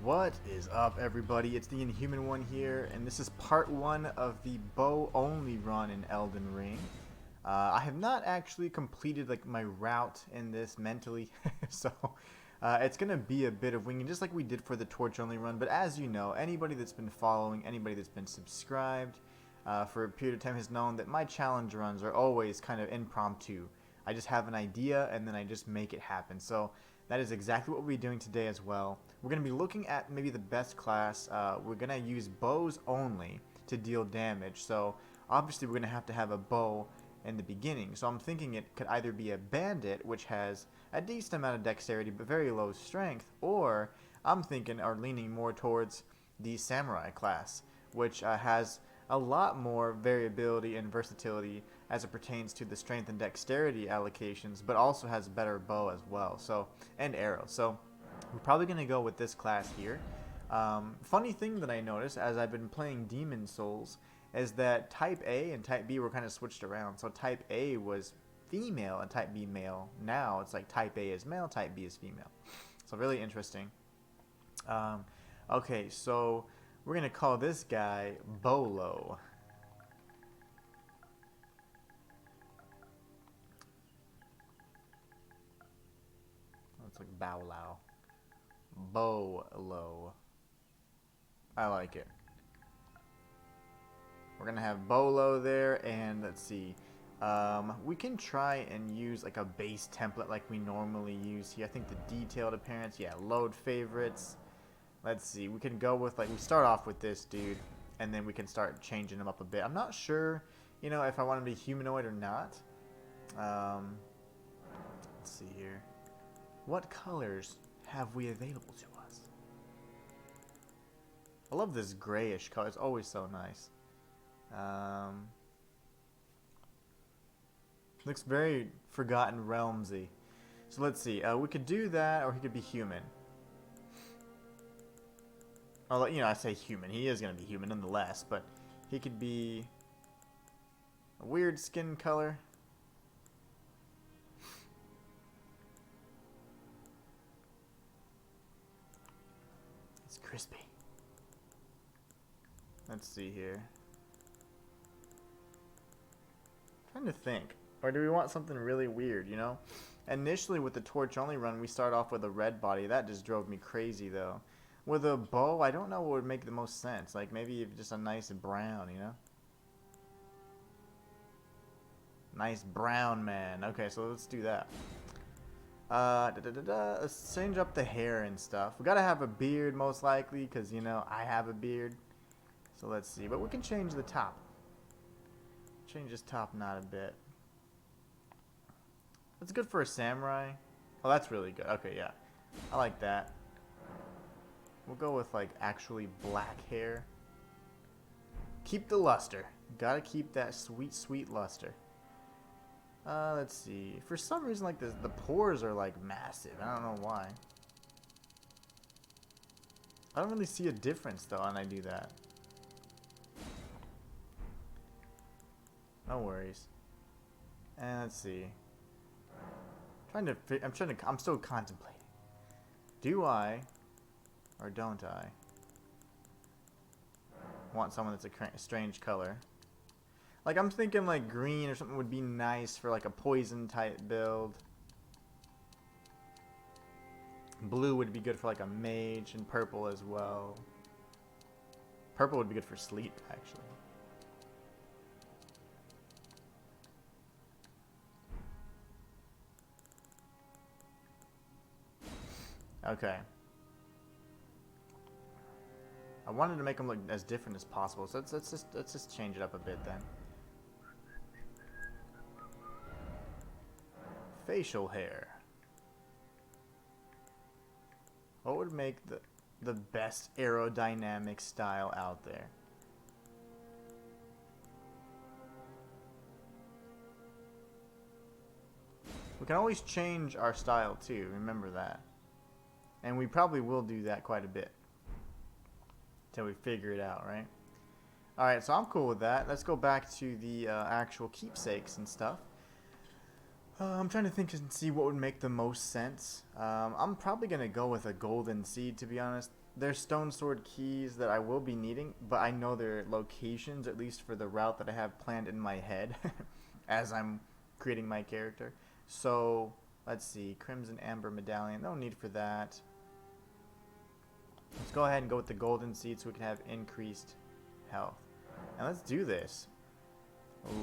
What is up, everybody? It's the Inhuman one here, and this is part 1 of the bow-only run in Elden Ring. I have not actually completed my route in this mentally, so it's gonna be a bit of winging, just like we did for the torch-only run. But as you know, anybody that's been following, anybody that's been subscribed for a period of time has known that my challenge runs are always kind of impromptu. I just have an idea and then I just make it happen. So that is exactly what we'll be doing today as well. We're going to be looking at maybe the best class. We're going to use bows only to deal damage. So obviously we're going to have a bow in the beginning. So I'm thinking it could either be a bandit, which has a decent amount of dexterity but very low strength, or I'm thinking or leaning more towards the samurai class, which has a lot more variability and versatility as it pertains to the strength and dexterity allocations, but also has a better bow as well, so, and arrows. So we're probably going to go with this class here. Funny thing that I noticed as I've been playing Demon Souls is that Type A and Type B were kind of switched around. So Type A was female and Type B male. Now it's like Type A is male, Type B is female. So really interesting. Okay, so we're going to call this guy Bolo. It's like Bowlow. Bolo. I like it. We're going to have Bolo there, and let's see. We can try and use like a base template like we normally use here. I think the detailed appearance, yeah, load favorites. Let's see, we can go with, we start off with this dude, and then we can start changing him up a bit. I'm not sure, if I want him to be humanoid or not. Let's see here. What colors have we available to us? I love this grayish color. It's always so nice. Looks very Forgotten Realms-y. So let's see. We could do that, or he could be human. Although, I say human. He is going to be human nonetheless, but he could be a weird skin color. It's crispy. Let's see here. Trying to think. Or do we want something really weird, Initially with the torch only run, we start off with a red body. That just drove me crazy, though. With a bow, I don't know what would make the most sense. Like, maybe just a nice brown, Nice brown man. Okay, so let's do that. Let's change up the hair and stuff. We gotta have a beard, most likely, because, I have a beard. So let's see. But we can change the top. Change his top knot a bit. That's good for a samurai. Oh, that's really good. Okay, yeah. I like that. We'll go with, actually black hair. Keep the luster. Gotta keep that sweet, sweet luster. Let's see. For some reason, the pores are, massive. I don't know why. I don't really see a difference, though, when I do that. No worries. And let's see. I'm still contemplating. Do I... or don't I want someone that's a strange color? I'm thinking green or something would be nice for a poison type build. Blue would be good for a mage, and purple as well. Purple would be good for sleep, actually. Okay. I wanted to make them look as different as possible, so let's just change it up a bit then. Facial hair. What would make the best aerodynamic style out there? We can always change our style too, remember that. And we probably will do that quite a bit. Until we figure it out, right? Alright, so I'm cool with that. Let's go back to the actual keepsakes and stuff. I'm trying to think and see what would make the most sense. I'm probably going to go with a golden seed, to be honest. there's stone sword keys that I will be needing, but I know their locations, at least for the route that I have planned in my head as I'm creating my character. So, let's see. Crimson Amber Medallion. No need for that. Let's go ahead and go with the golden seed so we can have increased health. And let's do this.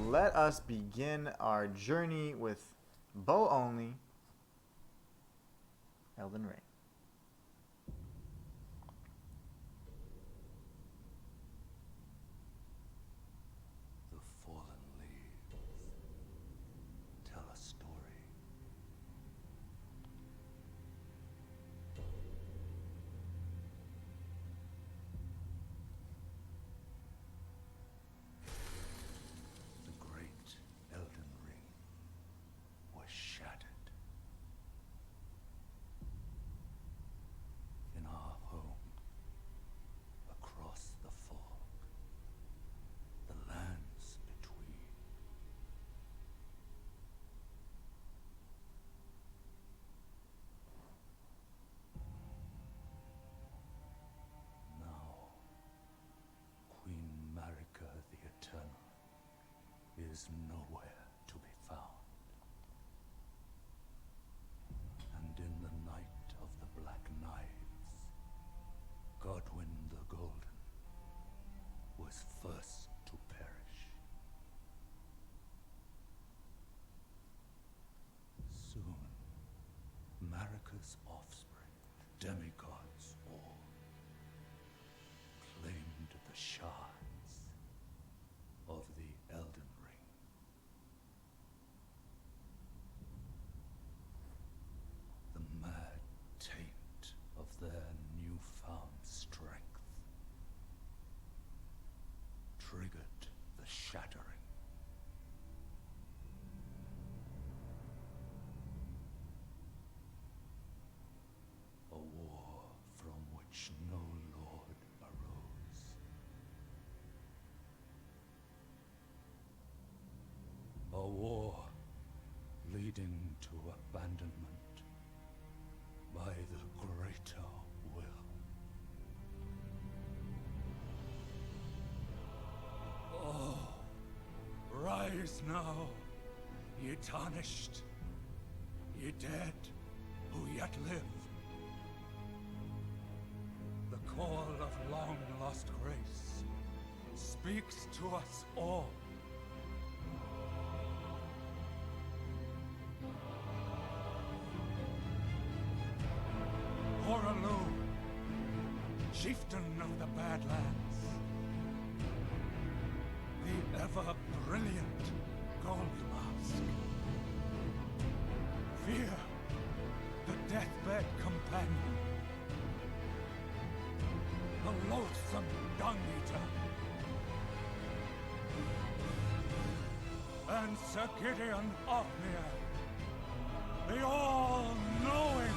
Let us begin our journey with bow only Elden Ring. The fallen leaves tell a story. The great Elden Ring was shattered. In our home, across the fog, the lands between. Now, Queen Marika the Eternal is nowhere to be found. And in the night of the Black Knives, Godwyn the Golden was first to perish. Soon, Marika's offspring, demigods all, claimed the shards of the Elden Ring. The mad taint of their newfound strength triggered the shattering. A war from which no lord arose. A war leading to abandonment by the greater will. Oh, rise now, ye tarnished, ye dead who yet live. The call of long-lost grace speaks to us all. Horalu, chieftain of the Badlands, the ever-brilliant Gold Mask, Fear, the deathbed companion, the loathsome Dung-Eater, and Sir Gideon Ofnir, the all-knowing.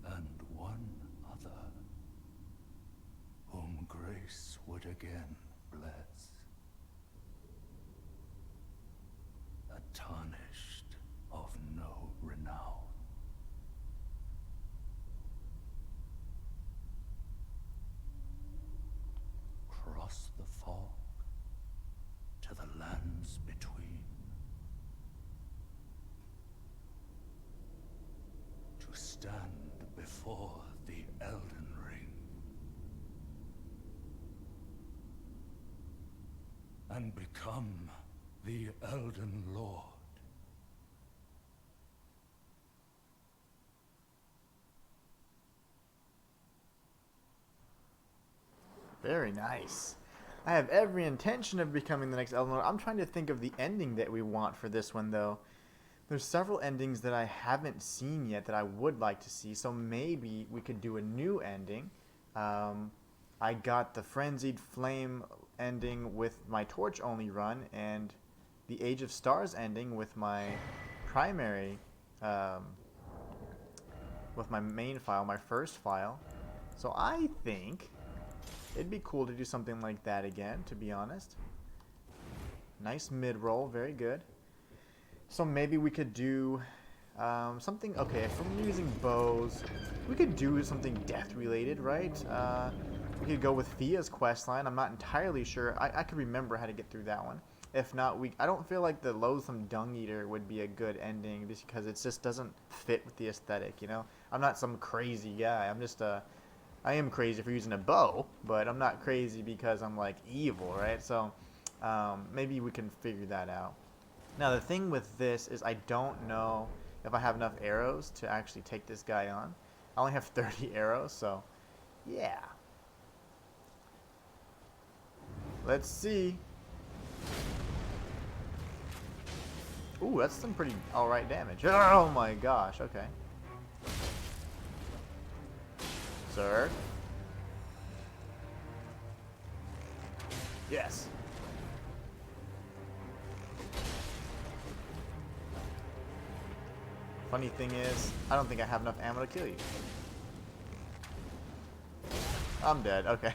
And one other, whom grace would again bless. A tarnished of no renown. Cross the fog to the lands between. To stand before the Elden Ring and become the Elden Lord. Very nice. I have every intention of becoming the next Elden Lord. I'm trying to think of the ending that we want for this one, though. There's several endings that I haven't seen yet that I would like to see, so maybe we could do a new ending. I got the Frenzied Flame ending with my Torch-only run, and the Age of Stars ending with my primary with my main file, my first file. So I think it'd be cool to do something like that again, to be honest. Nice mid-roll, very good. So maybe we could do something, okay, if we're using bows, we could do something death-related, right? We could go with Fia's questline. I'm not entirely sure. I could remember how to get through that one. If not, I don't feel like the Loathsome Dung Eater would be a good ending just because it just doesn't fit with the aesthetic, you know? I'm not some crazy guy. I'm just I am crazy for using a bow, but I'm not crazy because I'm like evil, right? So maybe we can figure that out. Now the thing with this is I don't know if I have enough arrows to actually take this guy on. I only have 30 arrows, so yeah. Let's see. Ooh, that's some pretty alright damage. Oh my gosh, okay. Sir. Yes. Funny thing is, I don't think I have enough ammo to kill you. I'm dead, okay.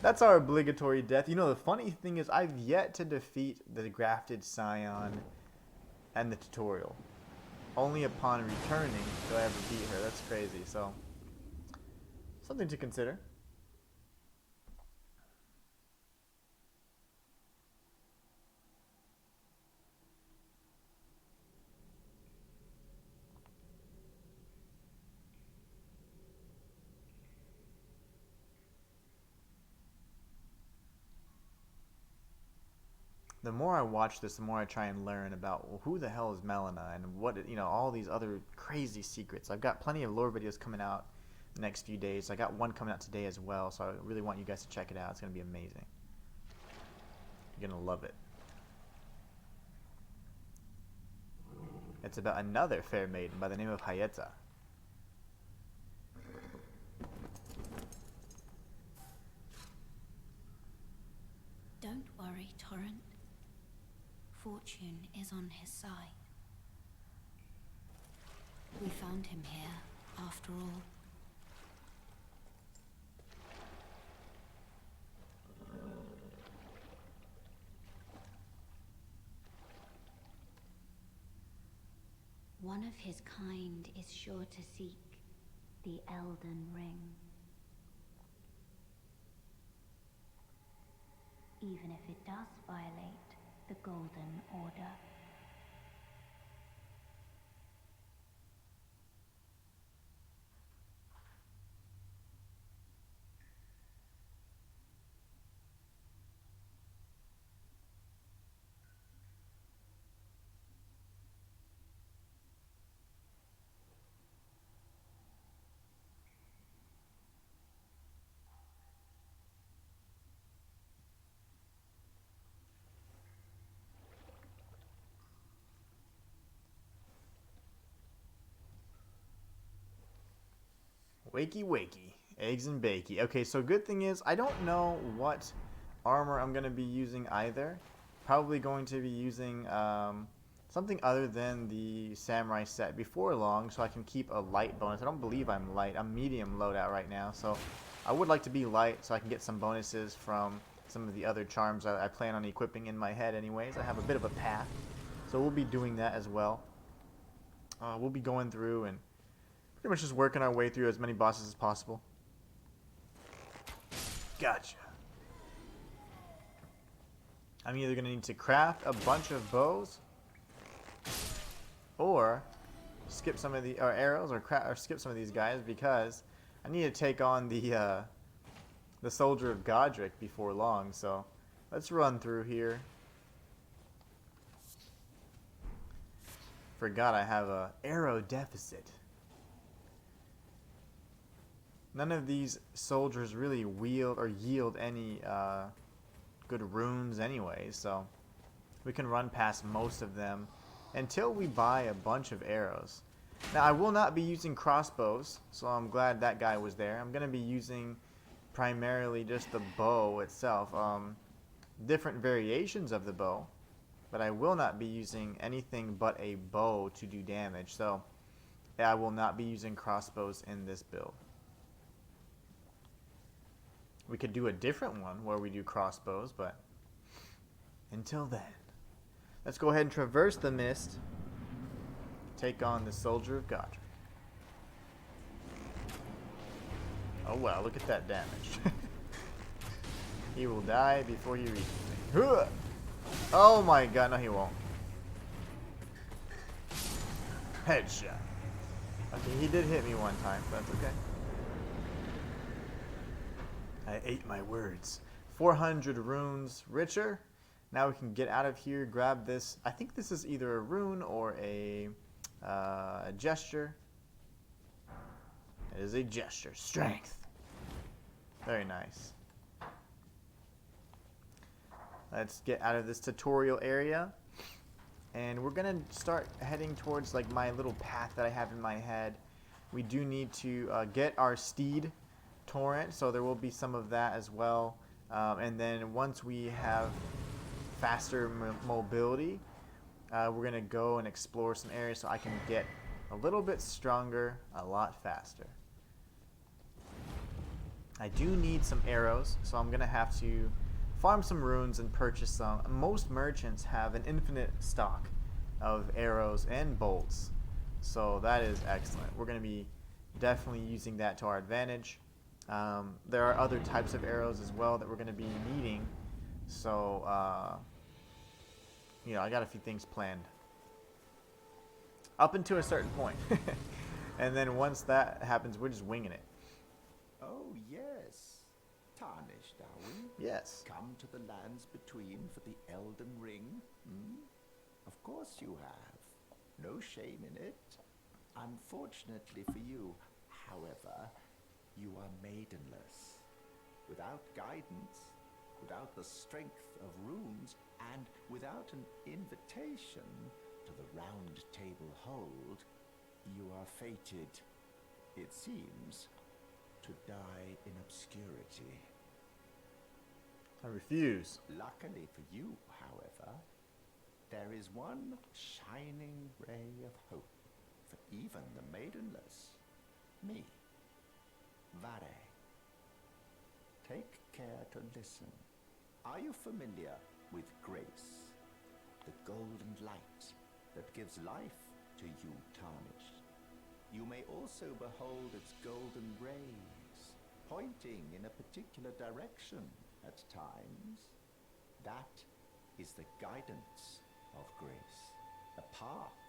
That's our obligatory death. You know, the funny thing is I've yet to defeat the Grafted Scion and the tutorial. Only upon returning do I ever beat her. That's crazy, so something to consider. The more I watch this, the more I try and learn about, well, who the hell is Melina and what, you know, all these other crazy secrets. I've got plenty of lore videos coming out the next few days. I got one coming out today as well, so I really want you guys to check it out. It's going to be amazing. You're going to love it. It's about another fair maiden by the name of Hayeta. Don't worry, Torrent. Fortune is on his side. We found him here, after all. One of his kind is sure to seek the Elden Ring. Even if it does violate the Golden Order. Wakey wakey. Eggs and bakey. Okay, so good thing is, I don't know what armor I'm going to be using either. Probably going to be using something other than the samurai set before long, so I can keep a light bonus. I don't believe I'm light. I'm medium loadout right now, so I would like to be light so I can get some bonuses from some of the other charms I plan on equipping in my head anyways. I have a bit of a path, so we'll be doing that as well. We'll be going through and pretty much just working our way through as many bosses as possible. Gotcha. I'm either going to need to craft a bunch of bows or skip some of the arrows or skip some of these guys because I need to take on the Soldier of Godric before long. So let's run through here. Forgot I have a arrow deficit. None of these soldiers really wield or yield any good runes anyway, so we can run past most of them until we buy a bunch of arrows. Now I will not be using crossbows, so I'm glad that guy was there. I'm going to be using primarily just the bow itself. Different variations of the bow, but I will not be using anything but a bow to do damage. So I will not be using crossbows in this build. We could do a different one where we do crossbows, but until then, let's go ahead and traverse the mist. Take on the Soldier of Godric. Oh wow, look at that damage. He will die before he reaches me. Oh my god, no he won't. Headshot. Okay, he did hit me one time, but that's okay. I ate my words. 400 runes richer. Now we can get out of here, grab this. I think this is either a rune or a gesture. It is a gesture. Strength. Very nice. Let's get out of this tutorial area. And we're going to start heading towards like my little path that I have in my head. We do need to get our steed torrent, so there will be some of that as well. And then once we have faster mobility, we're going to go and explore some areas so I can get a little bit stronger a lot faster. I do need some arrows, so I'm going to have to farm some runes and purchase some. Most merchants have an infinite stock of arrows and bolts, so that is excellent. We're going to be definitely using that to our advantage. There are other types of arrows as well that we're going to be needing, so you know, I got a few things planned up until a certain point. And then once that happens, we're just winging it. Oh, yes. Tarnished, are we? Yes. Come to the lands between for the Elden Ring? Hmm? Of course you have. No shame in it. Unfortunately for you, however, you are maidenless. Without guidance, without the strength of runes, and without an invitation to the Round Table Hold, you are fated, it seems, to die in obscurity. I refuse. Luckily for you, however, there is one shining ray of hope for even the maidenless. Me. Vare. Take care to listen. Are you familiar with grace? The golden light that gives life to you tarnished. You may also behold its golden rays, pointing in a particular direction at times. That is the guidance of grace, a path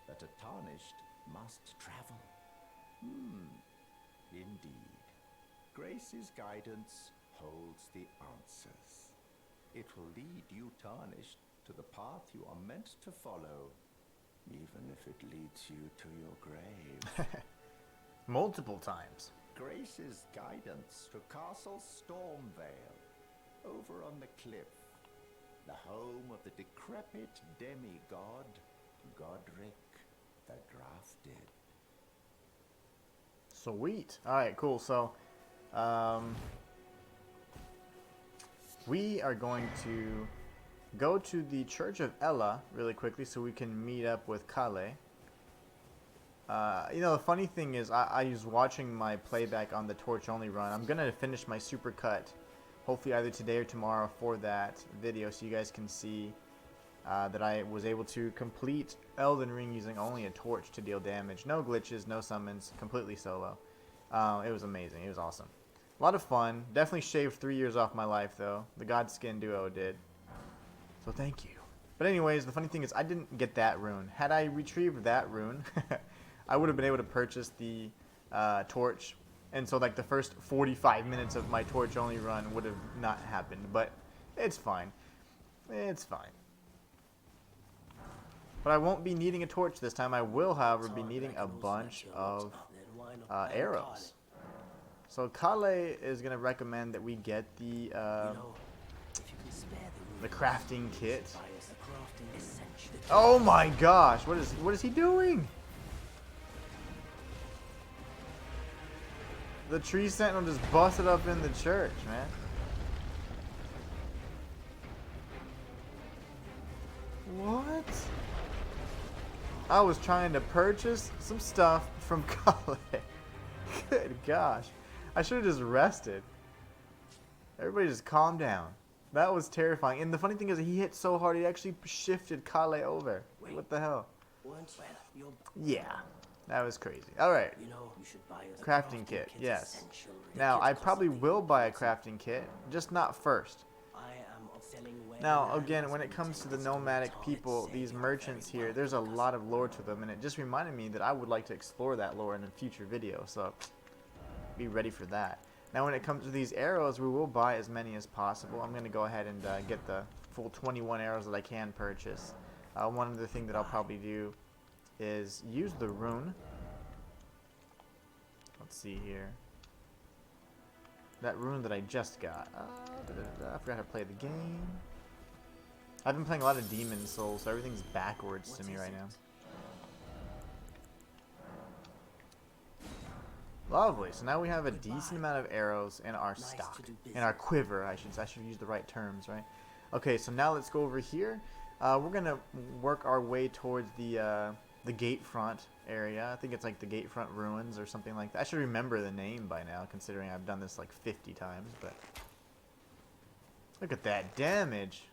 that a tarnished must travel. Indeed. Grace's guidance holds the answers. It will lead you tarnished to the path you are meant to follow, even if it leads you to your grave. Multiple times. Grace's guidance to Castle Stormvale, over on the cliff, the home of the decrepit demigod, Godric the Drafted. Sweet. Alright, cool. So, we are going to go to the Church of Ella really quickly so we can meet up with Kale. You know, the funny thing is, I was watching my playback on the Torch Only run. I'm going to finish my supercut, hopefully either today or tomorrow for that video, so you guys can see that I was able to complete Elden Ring using only a torch to deal damage. No glitches, no summons, completely solo. It was amazing. It was awesome. A lot of fun. Definitely shaved 3 years off my life, though. The Godskin duo did. So thank you. But anyways, the funny thing is I didn't get that rune. Had I retrieved that rune, I would have been able to purchase the torch. And so like the first 45 minutes of my torch only run would have not happened. But it's fine. It's fine. But I won't be needing a torch this time. I will, however, be needing a bunch of arrows. So Kale is going to recommend that we get the crafting kit. Oh my gosh, what is he doing? The tree sentinel just busted up in the church, man. What? I was trying to purchase some stuff from Kale. Good gosh. I should have just rested. Everybody just calm down. That was terrifying. And the funny thing is he hit so hard he actually shifted Kale over. Wait. What the hell? Once you'll Yeah. That was crazy. Alright. you know you should buy a Crafting kit. kit's Yes. essential. Now, The I kit probably costs will buy a $1,000. crafting kit. Just not first. I am selling where Now, the again, land when has it been comes to the taken nomadic to people, let's these say merchants very here, there's a welcome lot of lore to them, and it just reminded me that I would like to explore that lore in a future video, so be ready for that. Now, when it comes to these arrows, we will buy as many as possible. I'm going to go ahead and get the full 21 arrows that I can purchase. One other thing that I'll probably do is use the rune. Let's see here. That rune that I just got. I forgot how to play the game. I've been playing a lot of Demon Souls, so everything's backwards to me right now. Lovely. So now we have a decent amount of arrows in our stock. In our quiver, I should use the right terms, right? Okay, so now let's go over here. We're gonna work our way towards the gate front area. I think it's like the gate front ruins or something like that. I should remember the name by now, considering I've done this like 50 times. But look at that damage.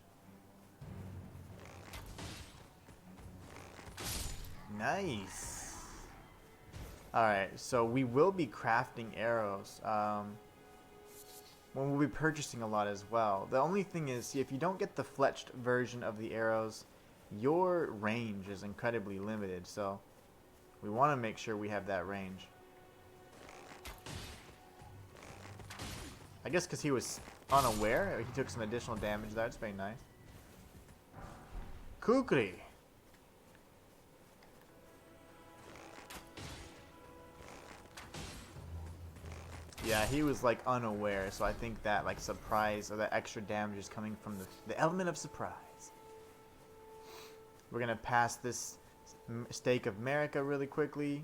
Nice. Alright, so we will be crafting arrows. When we'll be purchasing a lot as well. The only thing is, see, if you don't get the fletched version of the arrows, your range is incredibly limited. So we want to make sure we have that range. I guess because he was unaware, he took some additional damage. That's very nice. Kukri. Yeah, he was like unaware, so I think that like surprise or that extra damage is coming from the element of surprise. We're gonna pass this stake of Marika really quickly,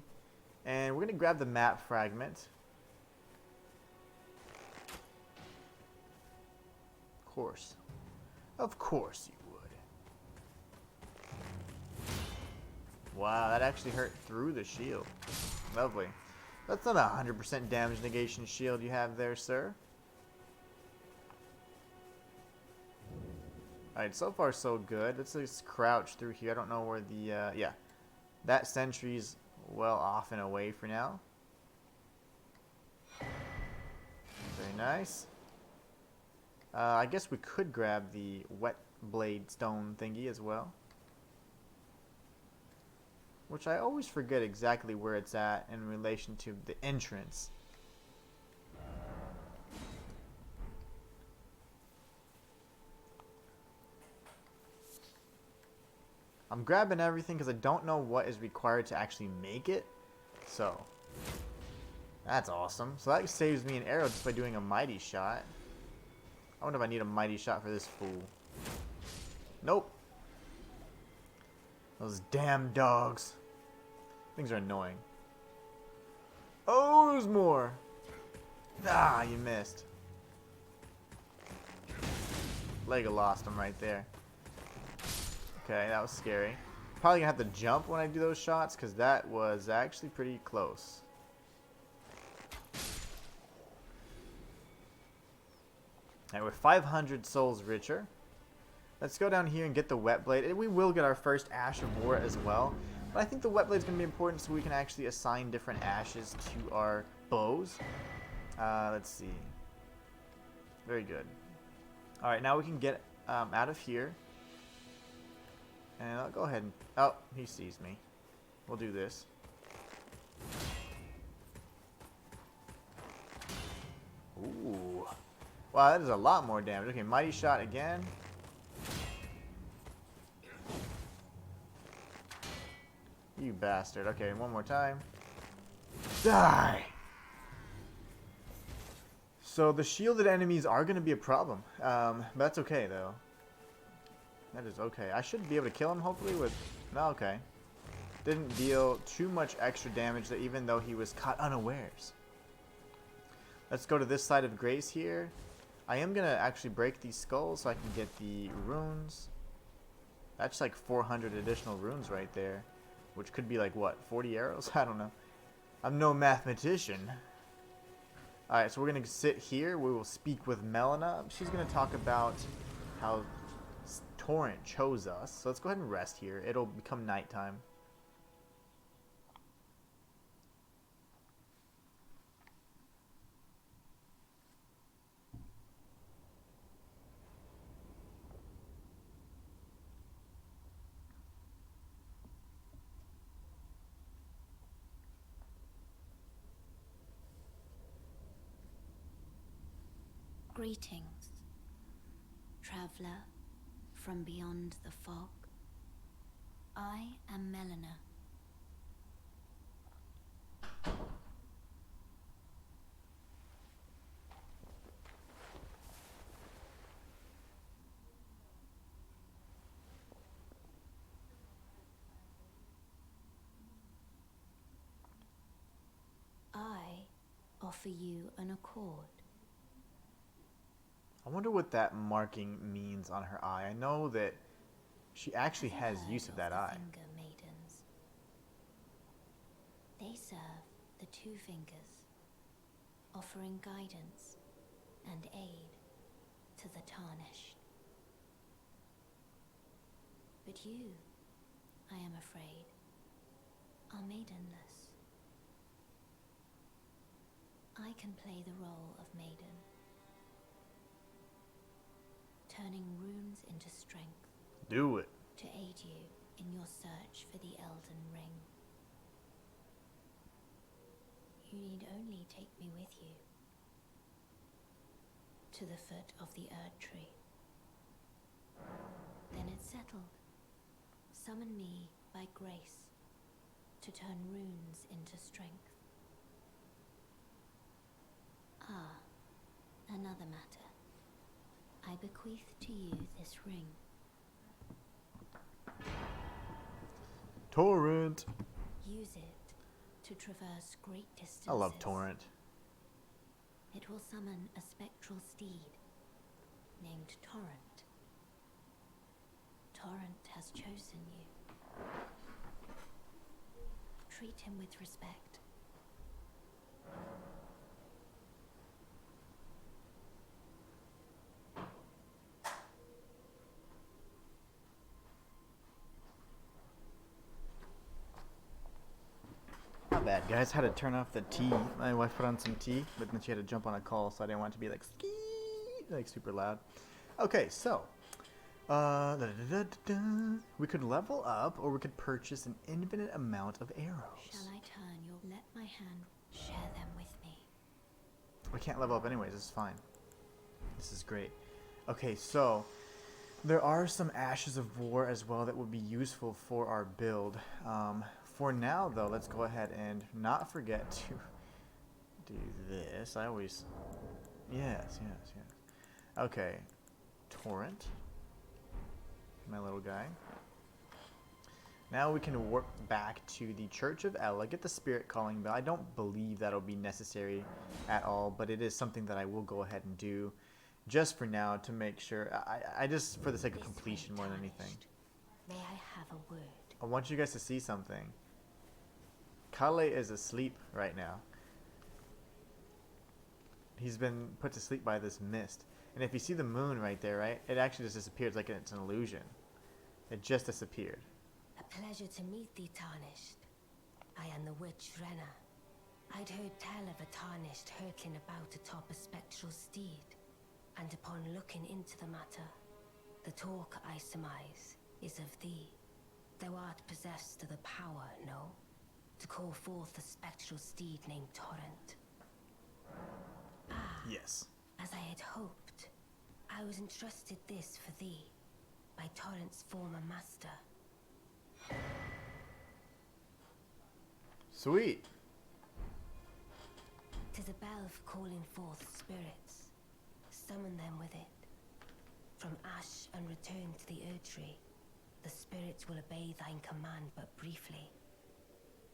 and we're gonna grab the map fragment. Of course you would. Wow, that actually hurt through the shield. Lovely. That's not a 100% damage negation shield you have there, sir. Alright, so far so good. Let's just crouch through here. I don't know where the, yeah. That sentry's well off and away for now. Very nice. I guess we could grab the wet blade stone thingy as well. Which I always forget exactly where it's at in relation to the entrance. I'm grabbing everything because I don't know what is required to actually make it. So, that's awesome. So that saves me an arrow just by doing a mighty shot. I wonder if I need a mighty shot for this fool. Nope. Those damn dogs. Things are annoying. Oh, there's more. Ah, you missed. Lego lost him right there. Okay, that was scary. Probably gonna have to jump when I do those shots because that was actually pretty close. Alright, we're 500 souls richer. Let's go down here and get the wet blade. And we will get our first ash of war as well. But I think the wet blade is going to be important so we can actually assign different ashes to our bows. Let's see. Very good. Alright, now we can get out of here. And I'll go ahead and... Oh, he sees me. We'll do this. Ooh. Wow, that is a lot more damage. Okay, mighty shot again. You bastard. Okay, one more time. Die! So the shielded enemies are going to be a problem. But that's okay, though. That is okay. I should be able to kill him, hopefully, with... No, okay. Didn't deal too much extra damage, that even though he was caught unawares. Let's go to this side of Grace here. I am going to actually break these skulls so I can get the runes. That's like 400 additional runes right there. which could be like what, 40 arrows? I don't know. I'm no mathematician. Alright, so we're gonna sit here. We will speak with Melina. She's gonna talk about how Torrent chose us. So let's go ahead and rest here. It'll become nighttime. Greetings, traveler from beyond the fog. I am Melina. I offer you an accord. I wonder what that marking means on her eye. I know that she actually has use of that eye. Finger maidens. They serve the two fingers, offering guidance and aid to the tarnished. But you, I am afraid, are maidenless. I can play the role of maiden, turning runes into strength. Do it. To aid you in your search for the Elden Ring. You need only take me with you to the foot of the Erd Tree. Then it's settled. Summon me by grace to turn runes into strength. Ah, another matter. I bequeath to you this ring. Torrent. Use it to traverse great distances. I love Torrent. It will summon a spectral steed named Torrent. Torrent has chosen you. Treat him with respect. Not bad, guys. Had to turn off the tea. My wife put on some tea, but then she had to jump on a call, so I didn't want it to be like ski, like super loud. Okay, so we could level up, or we could purchase an infinite amount of arrows. Shall I turn your... Let my hand share them with me. We can't level up anyways. This is fine. This is great. Okay, so there are some ashes of war as well that would be useful for our build. For now, though, let's go ahead and not forget to do this. I always... Yes. Okay. Torrent. My little guy. Now we can warp back to the Church of Ella, get the spirit calling bell. I don't believe that'll be necessary at all, but it is something that I will go ahead and do just for now to make sure. I just, for the sake of completion more than anything. May I have a word? I want you guys to see something. Kale is asleep right now. He's been put to sleep by this mist. And if you see the moon right there, right? It actually just disappears like it's an illusion. It just disappeared. A pleasure to meet thee, Tarnished. I am the witch Renna. I'd heard tell of a Tarnished hurtling about atop a spectral steed, and upon looking into the matter, the talk I surmise is of thee. Thou art possessed of the power, no? To call forth a spectral steed named Torrent. Ah, Yes. as I had hoped, I was entrusted this for thee by Torrent's former master. Sweet. 'Tis a bell for calling forth spirits. Summon them with it. From ash and return to the Erd Tree, the spirits will obey thine command but briefly,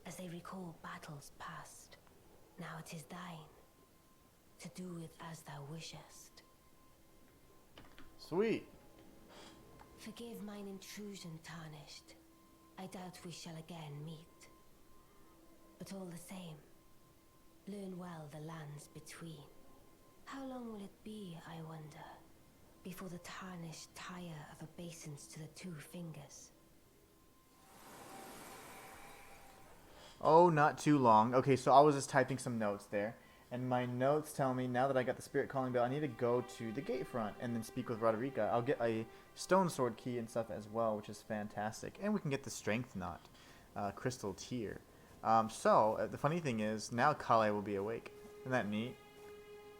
as they recall battles past. Now it is thine, to do with as thou wishest. Sweet. Forgive mine intrusion, Tarnished. I doubt we shall again meet. But all the same, learn well the lands between. How long will it be, I wonder, before the tarnished tire of obeisance to the two fingers? Oh, not too long. Okay, so I was just typing some notes there. And my notes tell me, now that I got the Spirit Calling Bell, I need to go to the gate front and then speak with Roderica. I'll get a Stone Sword key and stuff as well, which is fantastic. And we can get the Strength Knot, Crystal Tier. The funny thing is, now Kale will be awake. Isn't that neat?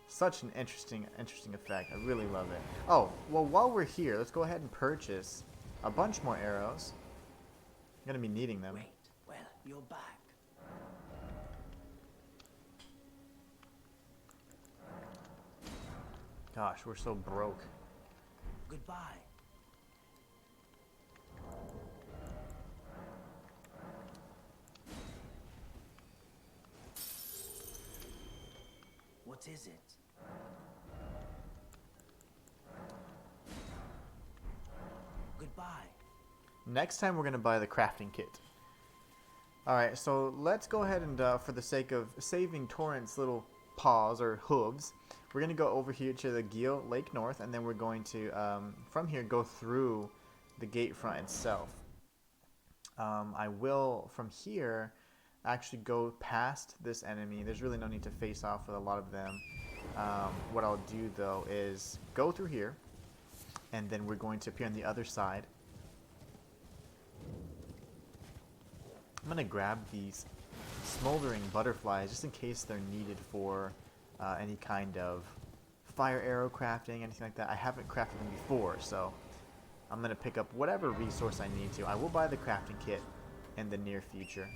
Such an interesting effect. I really love it. Oh, well, while we're here, let's go ahead and purchase a bunch more arrows. I'm going to be needing them. Wait, well, you're back. Gosh, we're so broke. Goodbye. What is it? Goodbye. Next time we're going to buy the crafting kit. Alright, so let's go ahead and, for the sake of saving Torrent's little paws or hooves, we're going to go over here to the Geo Lake North, and then we're going to, from here, go through the gate front itself. I will, from here, actually go past this enemy. There's really no need to face off with a lot of them. What I'll do, though, is go through here, and then we're going to appear on the other side. I'm going to grab these smoldering butterflies just in case they're needed for any kind of fire arrow crafting, anything like that. I haven't crafted them before, so I'm going to pick up whatever resource I need to. I will buy the crafting kit in the near future.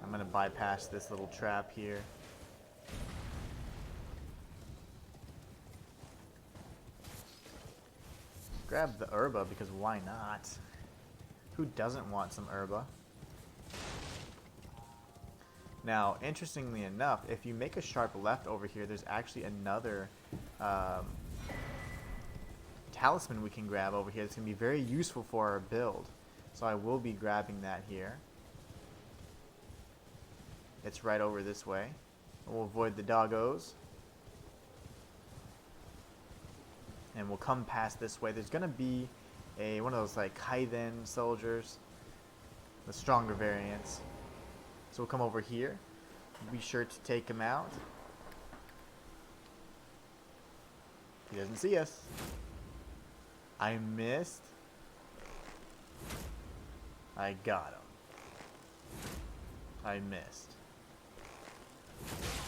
I'm going to bypass this little trap here. Grab the herba, because why not? Who doesn't want some herba? Now, interestingly enough, if you make a sharp left over here, there's actually another talisman we can grab over here. It's going to be very useful for our build. So I will be grabbing that here. It's right over this way. We'll avoid the doggos. And we'll come past this way. There's going to be one of those like Kaiden soldiers. The stronger variants. So we'll come over here. Be sure to take him out. He doesn't see us. I missed. I got him. I missed.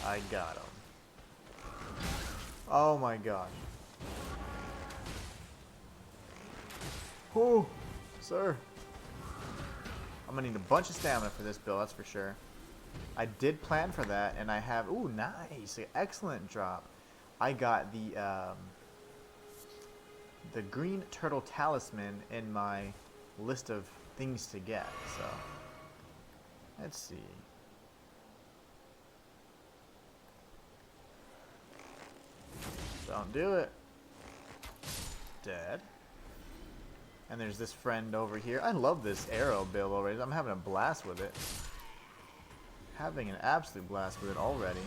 I got him. Oh my gosh. Oh, sir. I'm gonna need a bunch of stamina for this build, that's for sure. I did plan for that, and I have... Ooh, nice. Excellent drop. I got the green turtle talisman in my list of things to get, so... Let's see. Don't do it. Dead. And there's this friend over here. I love this arrow build already. I'm having a blast with it. Having an absolute blast with it already.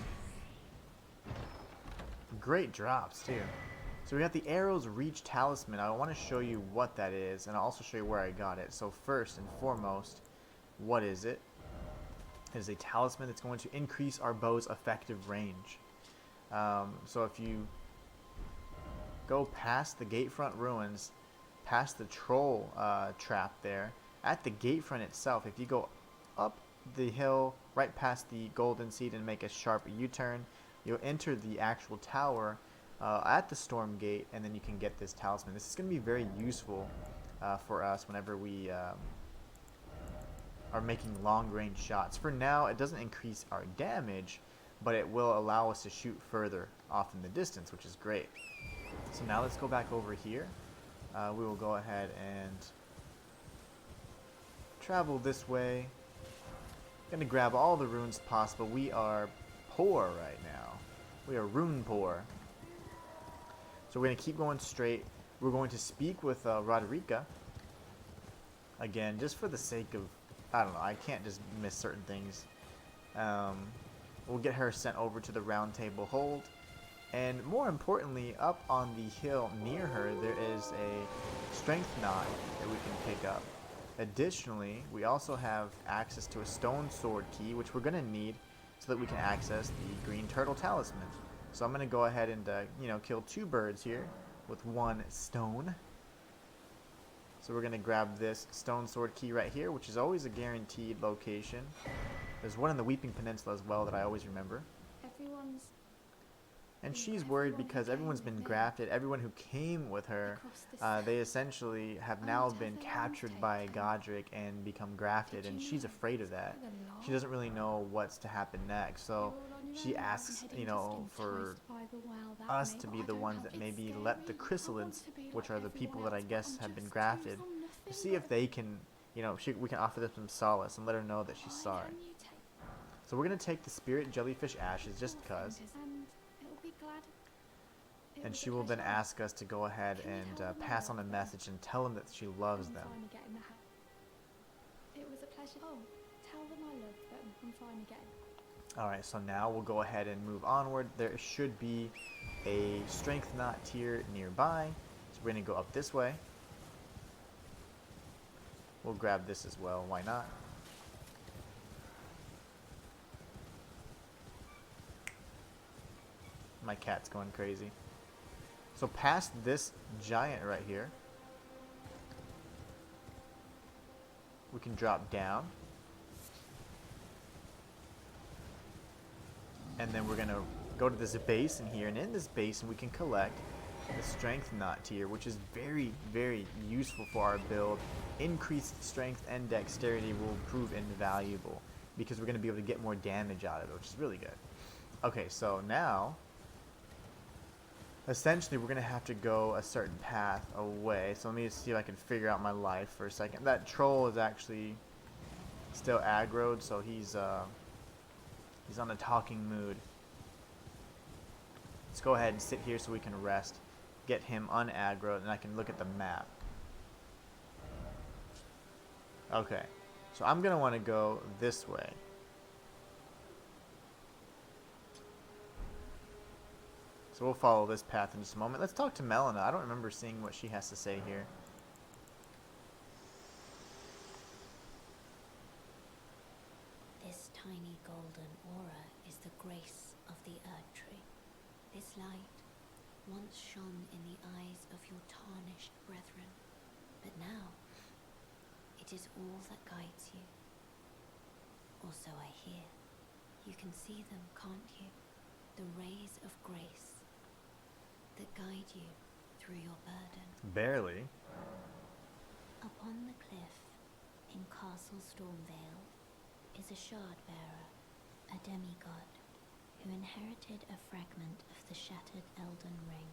Great drops, too. So we got the arrows reach talisman. I want to show you what that is, and I'll also show you where I got it. So first and foremost, what is it? It is a talisman that's going to increase our bow's effective range. So if you go past the gatefront ruins, past the troll trap there, at the gatefront itself, if you go up the hill right past the golden seed and make a sharp U-turn, you'll enter the actual tower at the storm gate, and then you can get this talisman. This is going to be very useful for us whenever we are making long range shots. For now, it doesn't increase our damage, but it will allow us to shoot further off in the distance, which is great. So now let's go back over here. We will go ahead and travel this way. Gonna grab all the runes possible. We are poor right now. We are rune poor. So we're gonna keep going straight. we're going to speak with Roderica. Again, just for the sake of, I don't know, I can't just miss certain things. We'll get her sent over to the Round Table Hold. And more importantly, up on the hill near her, there is a strength knot that we can pick up. Additionally, we also have access to a stone sword key, which we're going to need so that we can access the green turtle talisman. So I'm going to go ahead and, kill 2 birds here with 1 stone. So we're going to grab this stone sword key right here, which is always a guaranteed location. There's one in the Weeping Peninsula as well that I always remember. Everyone's And she's worried because everyone's been grafted. Everyone who came with her, they essentially have now been captured by Godric and become grafted, and she's afraid of that. She doesn't really know what's to happen next, so she asks, for us to be the ones that maybe let the chrysalids, which are the people that I guess have been grafted, to see if they can, we can offer them some solace and let her know that she's sorry. So we're going to take the spirit jellyfish ashes just because. And she will then ask us to go ahead and pass on a message and tell them that she loves them. It was a pleasure. Oh, tell them I love them. I'm fine again. Alright, so now we'll go ahead and move onward. There should be a strength knot tier nearby. So we're going to go up this way. We'll grab this as well. Why not? My cat's going crazy. So past this giant right here, we can drop down. And then we're going to go to this basin here. And in this basin, we can collect the strength knot tier, which is very, very useful for our build. Increased strength and dexterity will prove invaluable because we're going to be able to get more damage out of it, which is really good. Okay, so now essentially we're going to have to go a certain path away. So let me see if I can figure out my life for a second. That troll is actually still aggroed, so he's on a talking mood. Let's go ahead and sit here so we can rest, get him unaggroed, and I can look at the map. Okay, so I'm going to want to go this way. So we'll follow this path in just a moment. Let's talk to Melina. I don't remember seeing what she has to say here. This tiny golden aura is the grace of the Earth Tree. This light once shone in the eyes of your tarnished brethren, but now it is all that guides you. Or so I hear. You can see them, can't you? The rays of grace that guide you through your burden. Barely. Upon the cliff in Castle Stormvale is a shard bearer, a demigod, who inherited a fragment of the shattered Elden Ring.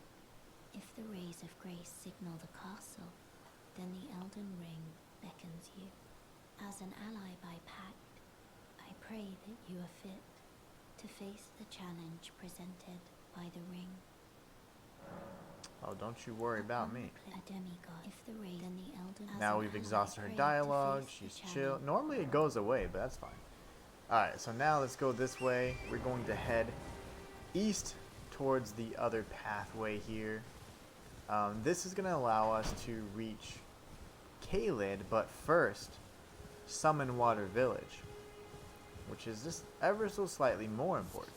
If the rays of grace signal the castle, then the Elden Ring beckons you. As an ally by pact, I pray that you are fit to face the challenge presented by the ring. Oh, don't you worry about me. A demigod. If the ray, then the Elden. Now we've exhausted her dialogue. She's chill. Normally it goes away, but that's fine. Alright, so now let's go this way. We're going to head east towards the other pathway here. This is going to allow us to reach Caelid, but first, Summon Water Village, which is just ever so slightly more important.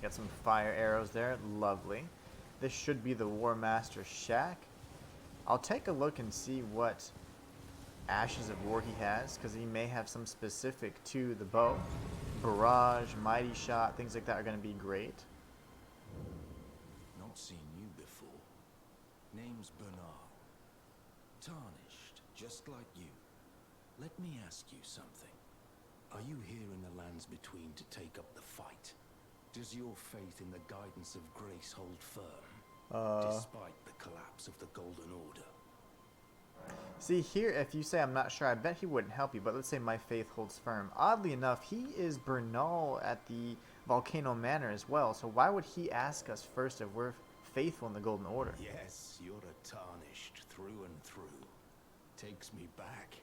Got some fire arrows there. Lovely. This should be the War Master's shack. I'll take a look and see what Ashes of War he has, because he may have some specific to the bow. Barrage, Mighty Shot, things like that are going to be great. Not seen you before. Name's Bernard. Tarnished, just like you. Let me ask you something. Are you here in the lands between to take up the fight? Does your faith in the guidance of grace hold firm, despite the collapse of the Golden Order? See, here, if you say I'm not sure, I bet he wouldn't help you, but let's say my faith holds firm. Oddly enough, he is Bernal at the Volcano Manor as well, so why would he ask us first if we're faithful in the Golden Order. Yes, you're a tarnished through and through. Takes me back.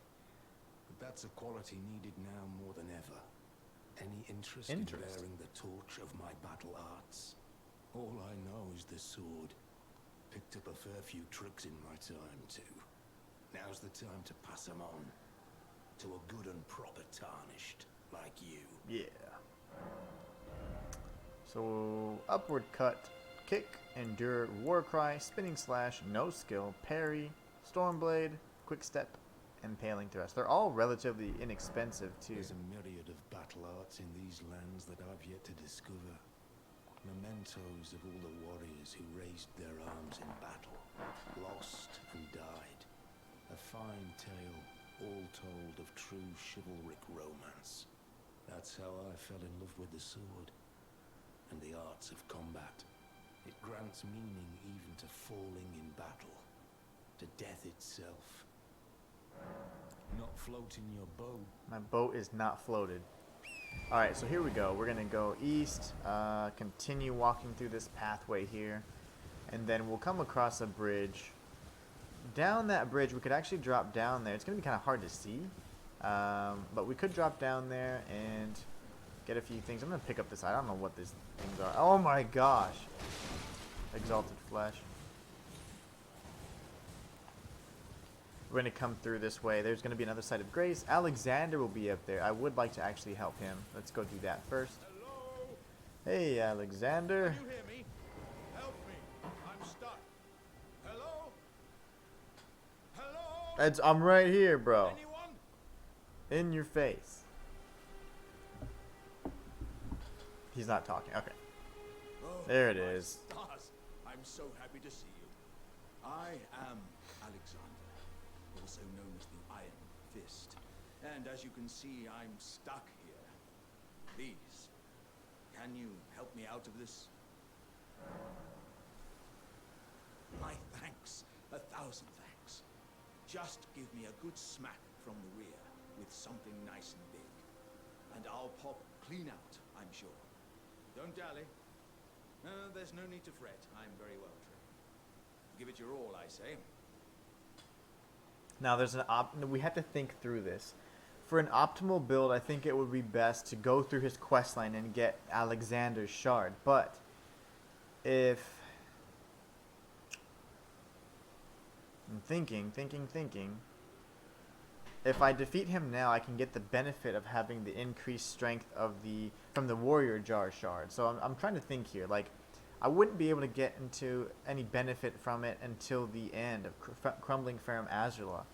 But that's a quality needed now more than ever. Any interest in bearing the torch of my battle arts? All I know is the sword. Picked up a fair few tricks in my time, too. Now's the time to pass them on. To a good and proper tarnished, like you. Yeah. So, upward cut, kick, endure, war cry, spinning slash, no skill, parry, stormblade, quick step, impaling thrust. They're all relatively inexpensive too. There's a myriad of battle arts in these lands that I've yet to discover. Mementos of all the warriors who raised their arms in battle, lost and died. A fine tale, all told of true chivalric romance. That's how I fell in love with the sword and the arts of combat. It grants meaning even to falling in battle, to death itself. Not floating your boat. My boat is not floated. Alright, so here we go. We're gonna go east, continue walking through this pathway here, and then we'll come across a bridge. Down that bridge, we could actually drop down there. It's gonna be kind of hard to see, but we could drop down there and get a few things. I'm gonna pick up this. I don't know what these things are. Oh my gosh! Exalted flesh. We're going to come through this way. There's going to be another site of grace. Alexander will be up there. I would like to actually help him. Let's go do that first. Hello? Hey, Alexander. Can you hear me? Help me. I'm stuck. Hello? Hello? I'm right here, bro. Anyone? In your face. He's not talking. Okay. Oh, There it my is. Stars. I'm so happy to see you. I am Alexander, also known as the Iron Fist. And as you can see, I'm stuck here. Please, can you help me out of this? My thanks. 1,000 thanks. Just give me a good smack from the rear with something nice and big. And I'll pop clean out, I'm sure. Don't dally. No, there's no need to fret. I'm very well trained. Give it your all, I say. Now, there's an we have to think through this. For an optimal build, I think it would be best to go through his questline and get Alexander's shard. But if I'm thinking. If I defeat him now, I can get the benefit of having the increased strength of from the warrior jar shard. So I'm trying to think here. Like, I wouldn't be able to get into any benefit from it until the end of Crumbling Ferrum Azula.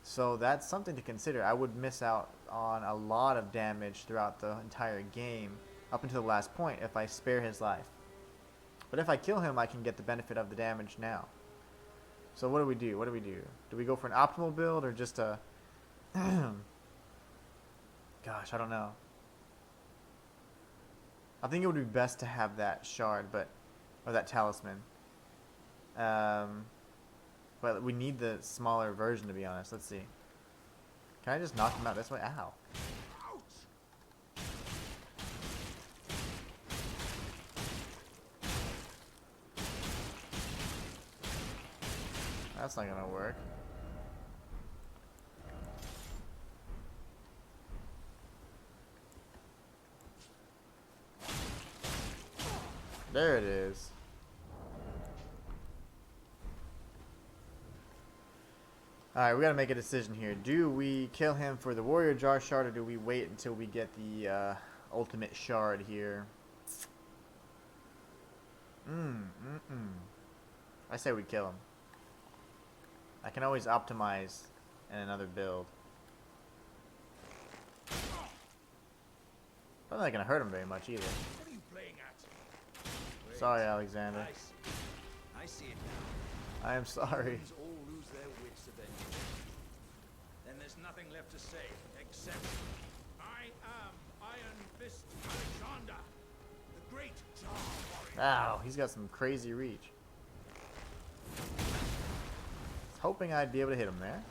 So that's something to consider. I would miss out on a lot of damage throughout the entire game up until the last point if I spare his life. But if I kill him, I can get the benefit of the damage now. So what do we do? Do we go for an optimal build or just a... Gosh, I don't know. I think it would be best to have that shard, or that talisman. But we need the smaller version, to be honest. Let's see. Can I just knock him out this way? Ow. That's not gonna work. There it is. Alright, we gotta make a decision here. Do we kill him for the warrior jar shard, or do we wait until we get the ultimate shard here? I say we kill him. I can always optimize in another build. Probably not gonna hurt him very much either. What are you playing at? Sorry, Alexander. I see it now. I am sorry. Humans all lose their wits eventually. Then there's nothing left to say except I am Iron Fist Alexander, the great Jar Warrior. Ow, he's got some crazy reach. Hoping I'd be able to hit him there.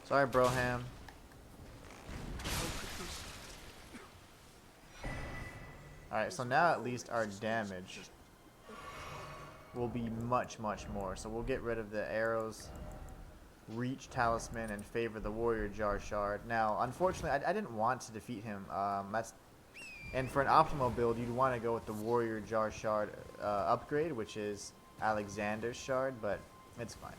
Sorry, Broham. Alright, so now at least our damage will be much, much more. So we'll get rid of the arrows, reach talisman, and favor the warrior jar shard. Now, unfortunately, I didn't want to defeat him. And for an optimal build, you'd want to go with the warrior jar shard upgrade, which is Alexander's shard, but it's fine.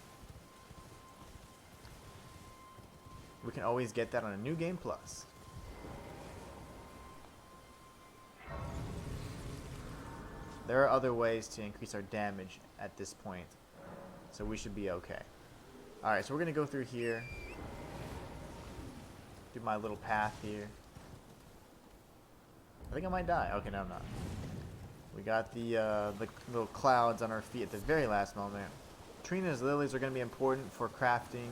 We can always get that on a New Game Plus. There are other ways to increase our damage at this point, so we should be okay. Alright, so we're going to go through here. Do my little path here. I think I might die. Okay, no, I'm not. We got the little clouds on our feet at the very last moment. Trina's lilies are going to be important for crafting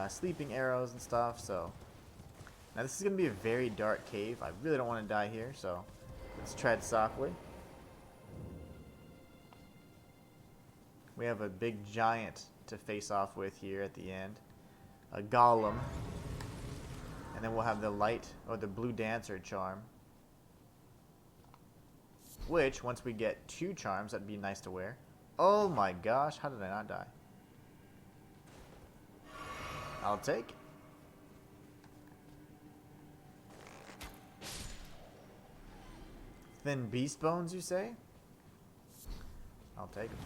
sleeping arrows and stuff, so... Now this is going to be a very dark cave. I really don't want to die here, so let's tread softly. We have a big giant to face off with here at the end. A golem. And then we'll have the light, or the blue dancer charm. Which, once we get 2 charms, that'd be nice to wear. Oh my gosh, how did I not die? I'll take it. Thin beast bones, you say? I'll take them.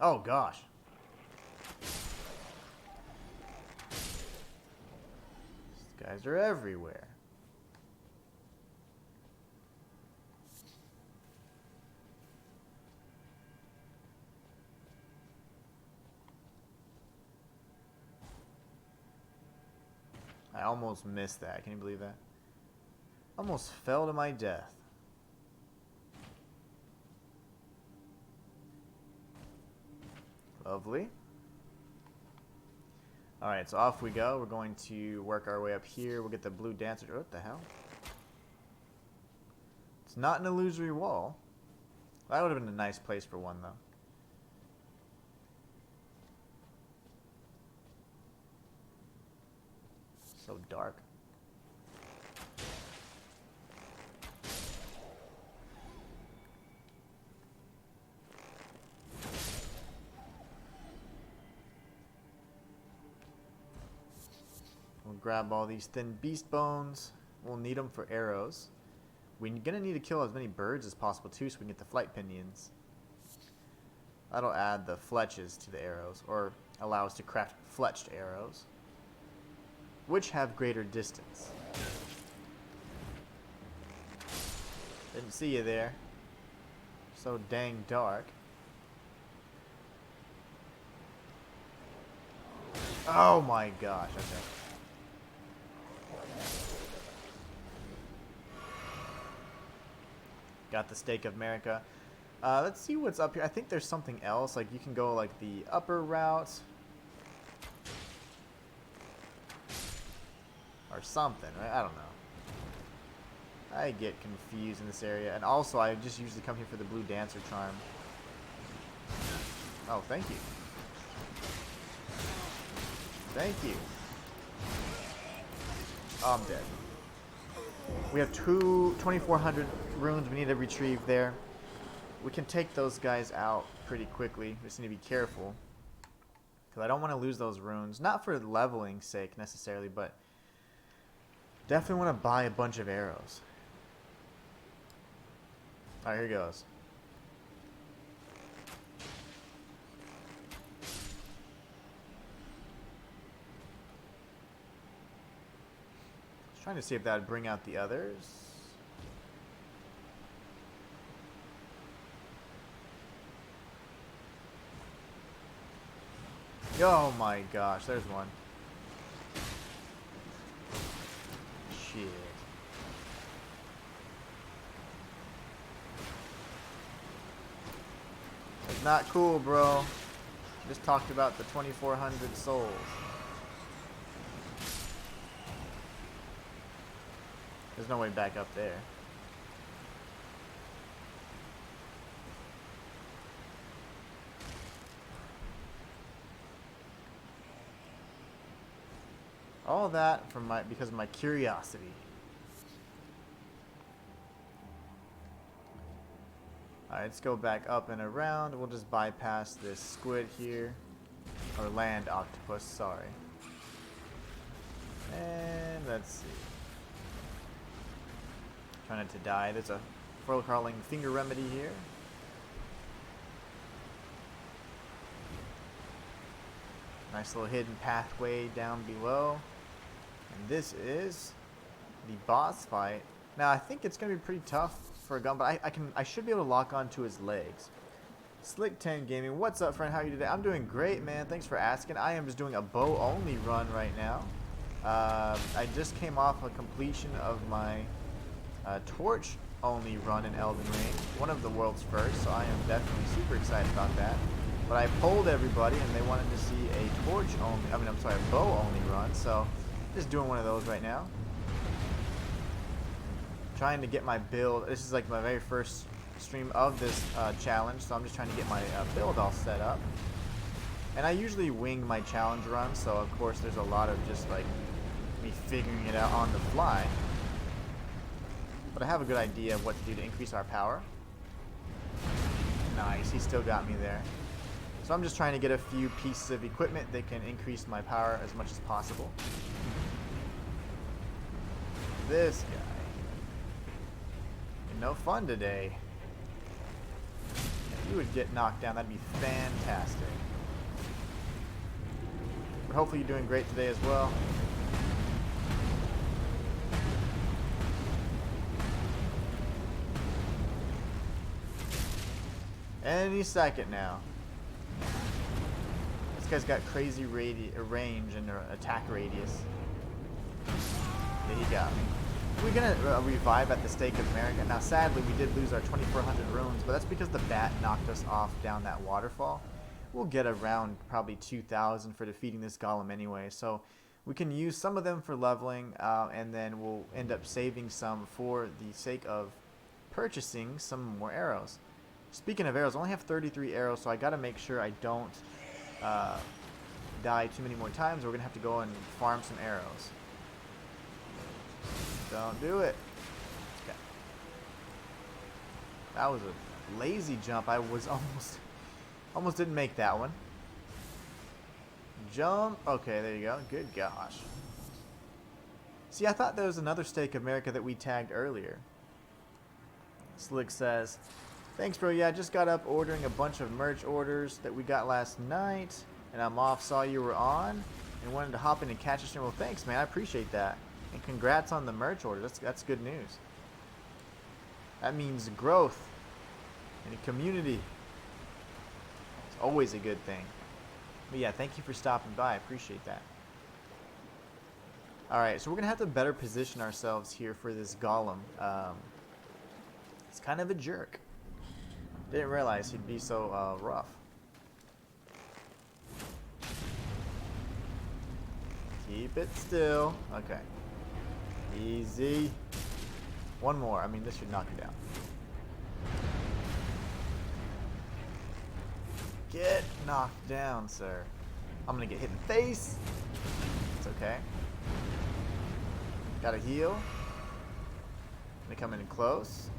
Oh gosh. These guys are everywhere. I almost missed that. Can you believe that? Almost fell to my death. Lovely. Alright, so off we go. We're going to work our way up here. We'll get the blue dancer. What the hell? It's not an illusory wall. That would have been a nice place for one, though. So dark. We'll grab all these thin beast bones. We'll need them for arrows. We're gonna need to kill as many birds as possible too, so we can get the flight pinions. That'll add the fletches to the arrows, or allow us to craft fletched arrows, which have greater distance. Didn't see you there. So dang dark. Oh my gosh, okay. Got the Stake of America. Let's see what's up here. I think there's something else. Like you can go like the upper route. Or something, right? I don't know. I get confused in this area. And also, I just usually come here for the blue dancer charm. Oh, thank you. Thank you. Oh, I'm dead. We have 2,400 runes we need to retrieve there. We can take those guys out pretty quickly. We just need to be careful. Because I don't want to lose those runes. Not for leveling's sake necessarily, but definitely want to buy a bunch of arrows. Alright, here goes. Trying to see if that would bring out the others. Oh my gosh, there's one. Shit. It's not cool, bro. Just talked about the 2,400 souls. There's no way back up there. All that from because of my curiosity. Alright, let's go back up and around. We'll just bypass this squid here. Or land octopus, sorry. And let's see. Try not to die. There's a foil-crawling finger remedy here. Nice little hidden pathway down below. And this is the boss fight. Now I think it's gonna be pretty tough for a gun, but I should be able to lock onto his legs. Slick 10 Gaming, what's up, friend? How are you today? I'm doing great, man. Thanks for asking. I am just doing a bow only run right now. I just came off a completion of my torch only run in Elden Ring, one of the world's first, so I am definitely super excited about that. But I polled everybody and they wanted to see a torch only, a bow only run, so just doing one of those right now. Trying to get my build. This is like my very first stream of this challenge, so I'm just trying to get my build all set up. And I usually wing my challenge runs, so of course there's a lot of just like me figuring it out on the fly. But I have a good idea of what to do to increase our power. Nice, he still got me there. So I'm just trying to get a few pieces of equipment that can increase my power as much as possible. This guy. No fun today. If you would get knocked down, that'd be fantastic. But hopefully you're doing great today as well. Any second now. This guy's got crazy range and attack radius. Yeah, he got me. We're gonna revive at the Stake of America. Now sadly we did lose our 2400 runes, but that's because the bat knocked us off down that waterfall. We'll get around probably 2000 for defeating this golem anyway, so we can use some of them for leveling, and then we'll end up saving some for the sake of purchasing some more arrows. Speaking of arrows, I only have 33 arrows, so I gotta make sure I don't die too many more times. We're gonna have to go and farm some arrows. Don't do it. Okay. That was a lazy jump. I was almost didn't make that one. Jump. Okay, there you go. Good gosh. See, I thought there was another Stake of America that we tagged earlier. Slick says, thanks, bro. Yeah, I just got up ordering a bunch of merch orders that we got last night, and I'm off. Saw you were on and wanted to hop in and catch a stream. Well, thanks, man. I appreciate that. And congrats on the merch order. That's good news. That means growth in a community. It's always a good thing. But yeah, thank you for stopping by. I appreciate that. Alright, so we're going to have to better position ourselves here for this golem. It's kind of a jerk. Didn't realize he'd be so rough. Keep it still. Okay. Easy. One more. I mean, this should knock you down. Get knocked down, sir. I'm gonna get hit in the face. It's okay. Gotta heal. Gonna come in close.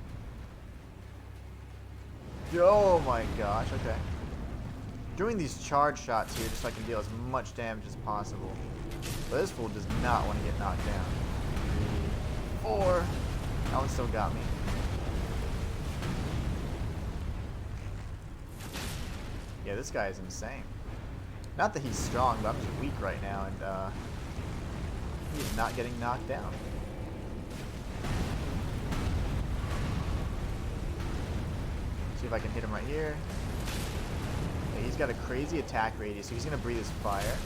Oh my gosh, okay. Doing these charge shots here just so I can deal as much damage as possible. But this fool does not want to get knocked down. 3, 4. That one still got me. Yeah, this guy is insane. Not that he's strong, but I'm just weak right now, and he's not getting knocked down. See if I can hit him right here. Yeah, he's got a crazy attack radius, so he's going to breathe his fire.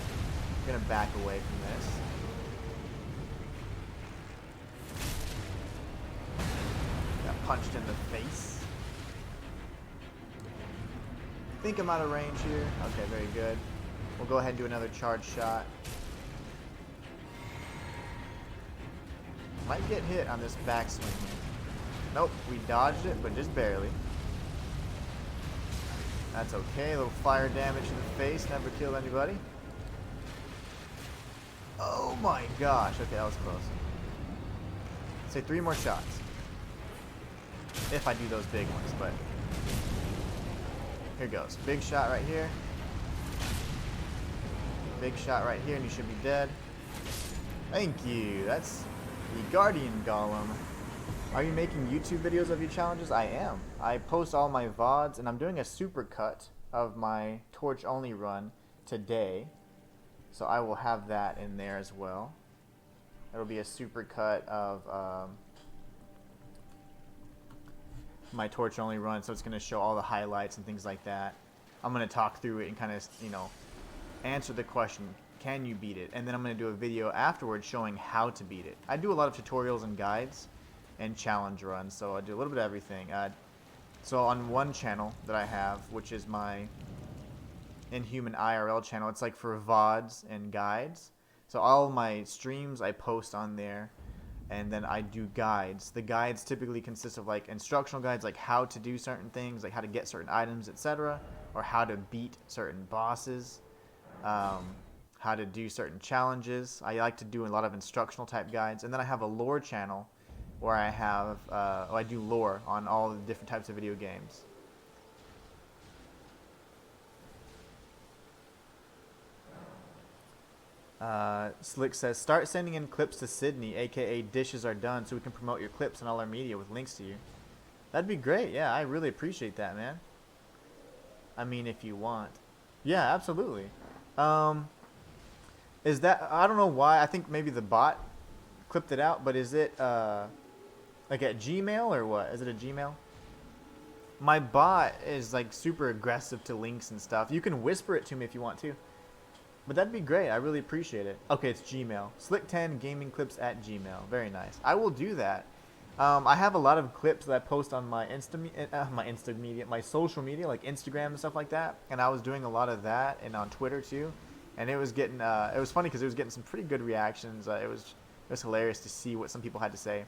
I'm going to back away from this. Got punched in the face. I think I'm out of range here. Okay, very good. We'll go ahead and do another charge shot. Might get hit on this backswing here. Nope, we dodged it, but just barely. That's okay. A little fire damage in the face. Never killed anybody. Oh my gosh. Okay, that was close. Say 3 more shots. If I do those big ones, but Here goes. Big shot right here. Big shot right here, and you should be dead. Thank you. That's the Guardian Golem. Are you making YouTube videos of your challenges? I am. I post all my VODs, and I'm doing a super cut of my torch only run today. So I will have that in there as well. It'll be a super cut of my torch only run, so it's going to show all the highlights and things like that. I'm going to talk through it and kind of, you know, answer the question, can you beat it? And then I'm going to do a video afterwards showing how to beat it. I do a lot of tutorials and guides and challenge runs, so I do a little bit of everything. So on one channel that I have, which is my Inhuman IRL channel, it's like for VODs and guides. So all my streams I post on there, and then I do guides. The guides typically consist of like instructional guides, like how to do certain things, like how to get certain items, etc., or how to beat certain bosses, how to do certain challenges. I like to do a lot of instructional type guides. And then I have a lore channel where I have I do lore on all the different types of video games. Slick says, start sending in clips to Sydney, aka dishes are done, so we can promote your clips on all our media with links to you. That'd be great. Yeah, I really appreciate that, man. I mean, if you want. Yeah, absolutely. Is that, I don't know why, I think maybe the bot clipped it out, but is it like at Gmail or what? Is it a Gmail? My bot is like super aggressive to links and stuff. You can whisper it to me if you want to. But that'd be great. I really appreciate it. Okay, it's Gmail. Slick10 gaming clips at Gmail. Very nice. I will do that. I have a lot of clips that I post on my my social media, like Instagram and stuff like that. And I was doing a lot of that, and on Twitter too. And it was getting, it was funny because it was getting some pretty good reactions. It was hilarious to see what some people had to say.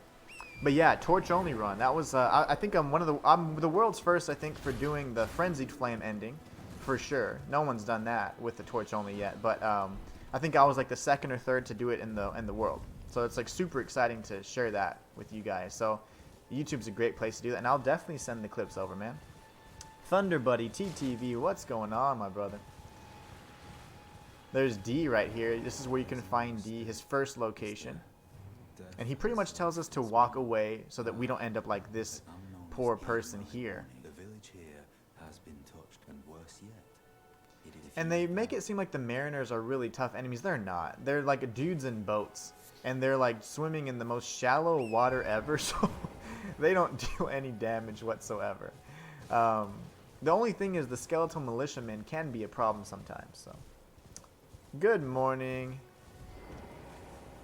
But yeah, torch only run. That was, I think I'm the world's first, I think, for doing the frenzied flame ending. For sure. No one's done that with the torch only yet, but I think I was like the second or third to do it in the world. So it's like super exciting to share that with you guys. So YouTube's a great place to do that, and I'll definitely send the clips over, man. Thunder Buddy TTV, what's going on, my brother? There's D right here. This is where you can find D, his first location. And he pretty much tells us to walk away so that we don't end up like this poor person here. And they make it seem like the mariners are really tough enemies. They're not. They're like dudes in boats. And they're like swimming in the most shallow water ever. So they don't do any damage whatsoever. The only thing is the skeletal militiamen can be a problem sometimes. So, good morning.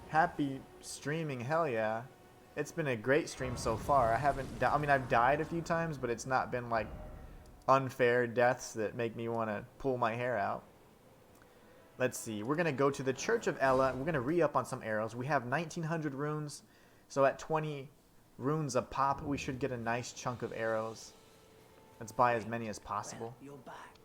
Happy streaming. Hell yeah. It's been a great stream so far. I mean, I've died a few times, but it's not been like unfair deaths that make me want to pull my hair out. Let's see. We're going to go to the Church of Ella. We're going to re-up on some arrows. We have 1,900 runes. So at 20 runes a pop, we should get a nice chunk of arrows. Let's buy as many as possible. Well, you're back.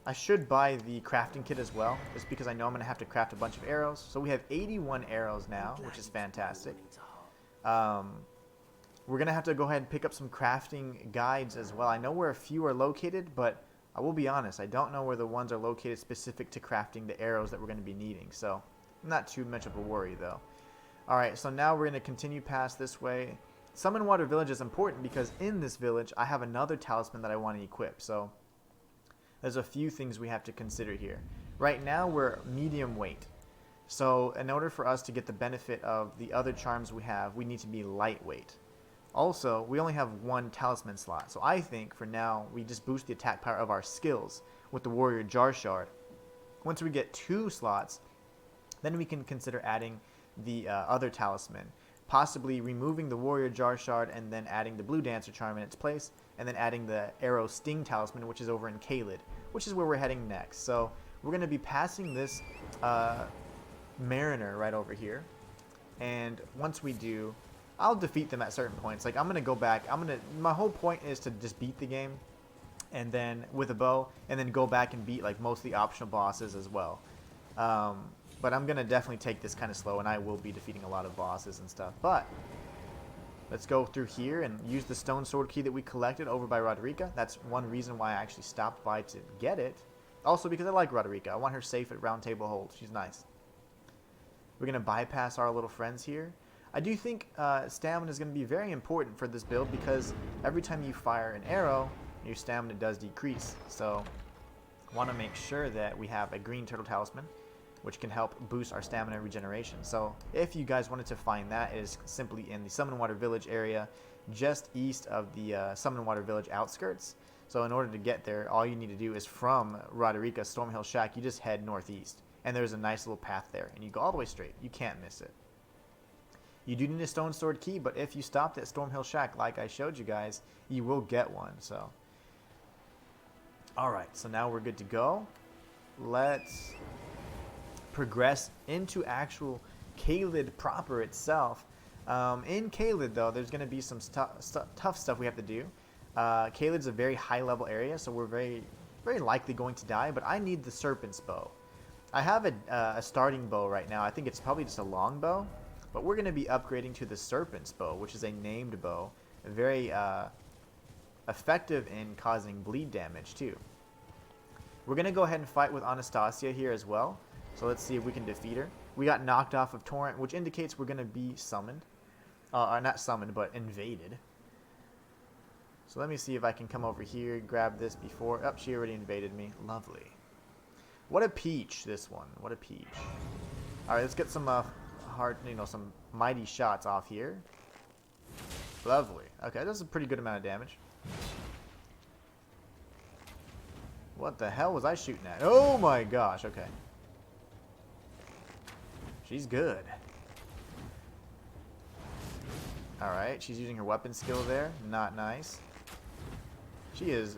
I should buy the crafting kit as well, just because I know I'm going to have to craft a bunch of arrows. So we have 81 arrows now, which is fantastic. We're going to have to go ahead and pick up some crafting guides as well. I know where a few are located, but I will be honest, I don't know where the ones are located specific to crafting the arrows that we're going to be needing. So, not too much of a worry, though. Alright, so now we're going to continue past this way. Summon Water Village is important because in this village, I have another talisman that I want to equip. So, there's a few things we have to consider here. Right now, we're medium weight. So, in order for us to get the benefit of the other charms we have, we need to be lightweight. Also, we only have one talisman slot, so I think for now we just boost the attack power of our skills with the Warrior Jar Shard. Once we get 2 slots, then we can consider adding the other talisman, possibly removing the Warrior Jar Shard and then adding the Blue Dancer Charm in its place, and then adding the Arrow Sting Talisman, which is over in Caelid, which is where we're heading next. So we're going to be passing this Mariner right over here, and once we do, I'll defeat them at certain points. Like, I'm going to go back. My whole point is to just beat the game, and then with a bow, and then go back and beat like most of the optional bosses as well. But I'm going to definitely take this kind of slow, and I will be defeating a lot of bosses and stuff. But Let's go through here and use the stone sword key that we collected over by Roderica. That's one reason why I actually stopped by to get it. Also because I like Roderica. I want her safe at Round Table Hold. She's nice. We're going to bypass our little friends here. I do think stamina is going to be very important for this build because every time you fire an arrow, your stamina does decrease. So I want to make sure that we have a green turtle talisman, which can help boost our stamina regeneration. So if you guys wanted to find that, it is simply in the Summon Water Village area, just east of the Summon Water Village outskirts. So in order to get there, all you need to do is from Roderica Stormhill Shack, you just head northeast. And there's a nice little path there, and you go all the way straight. You can't miss it. You do need a stone sword key, but if you stopped at Stormhill Shack like I showed you guys, you will get one. So, alright, so now we're good to go. Let's progress into actual Caelid proper itself. In Caelid, though, there's going to be some tough stuff we have to do. Caelid's a very high level area, so we're very likely going to die, but I need the Serpent's Bow. I have a starting bow right now. I think it's probably just a long bow, but we're going to be upgrading to the Serpent's Bow, which is a named bow. Very effective in causing bleed damage, too. We're going to go ahead and fight with Anastasia here as well. So let's see if we can defeat her. We got knocked off of Torrent, which indicates we're going to be summoned. Not summoned, but invaded. So let me see if I can come over here, grab this before... Oh, she already invaded me. Lovely. What a peach, this one. What a peach. Alright, let's get some some mighty shots off here. Lovely. Okay, that's a pretty good amount of damage. What the hell was I shooting at? Oh my gosh, okay. She's good. Alright, she's using her weapon skill there. Not nice. She is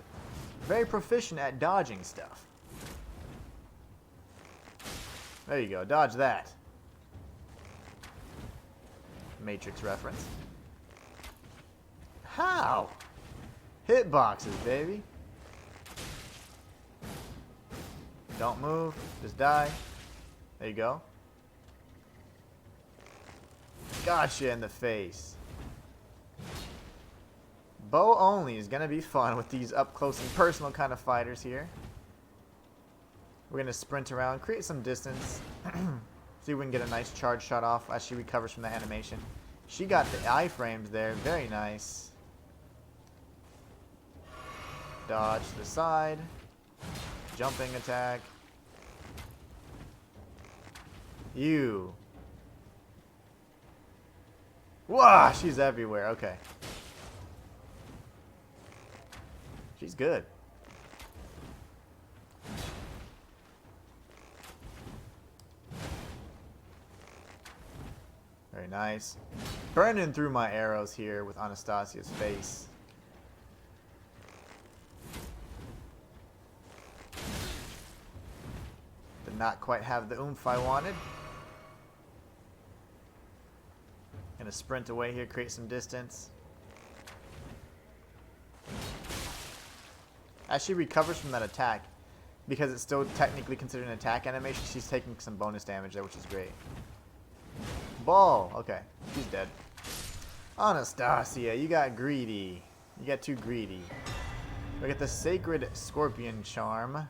very proficient at dodging stuff. There you go, dodge that. Matrix reference. How? Hitboxes, baby. Don't move, just die. There you go. Gotcha in the face. Bow only is going to be fun with these up close and personal kind of fighters here. We're going to sprint around, create some distance. See if we can get a nice charge shot off as she recovers from the animation. She got the iframes there. Very nice. Dodge to the side. Jumping attack. You. Wow, she's everywhere. Okay. She's good. Very nice. Burning through my arrows here with Anastasia's face. Did not quite have the oomph I wanted. Gonna sprint away here, create some distance. As she recovers from that attack, because it's still technically considered an attack animation, she's taking some bonus damage there, which is great. Ball! Okay, she's dead. Anastasia, you got greedy. You got too greedy. We got the Sacred Scorpion Charm.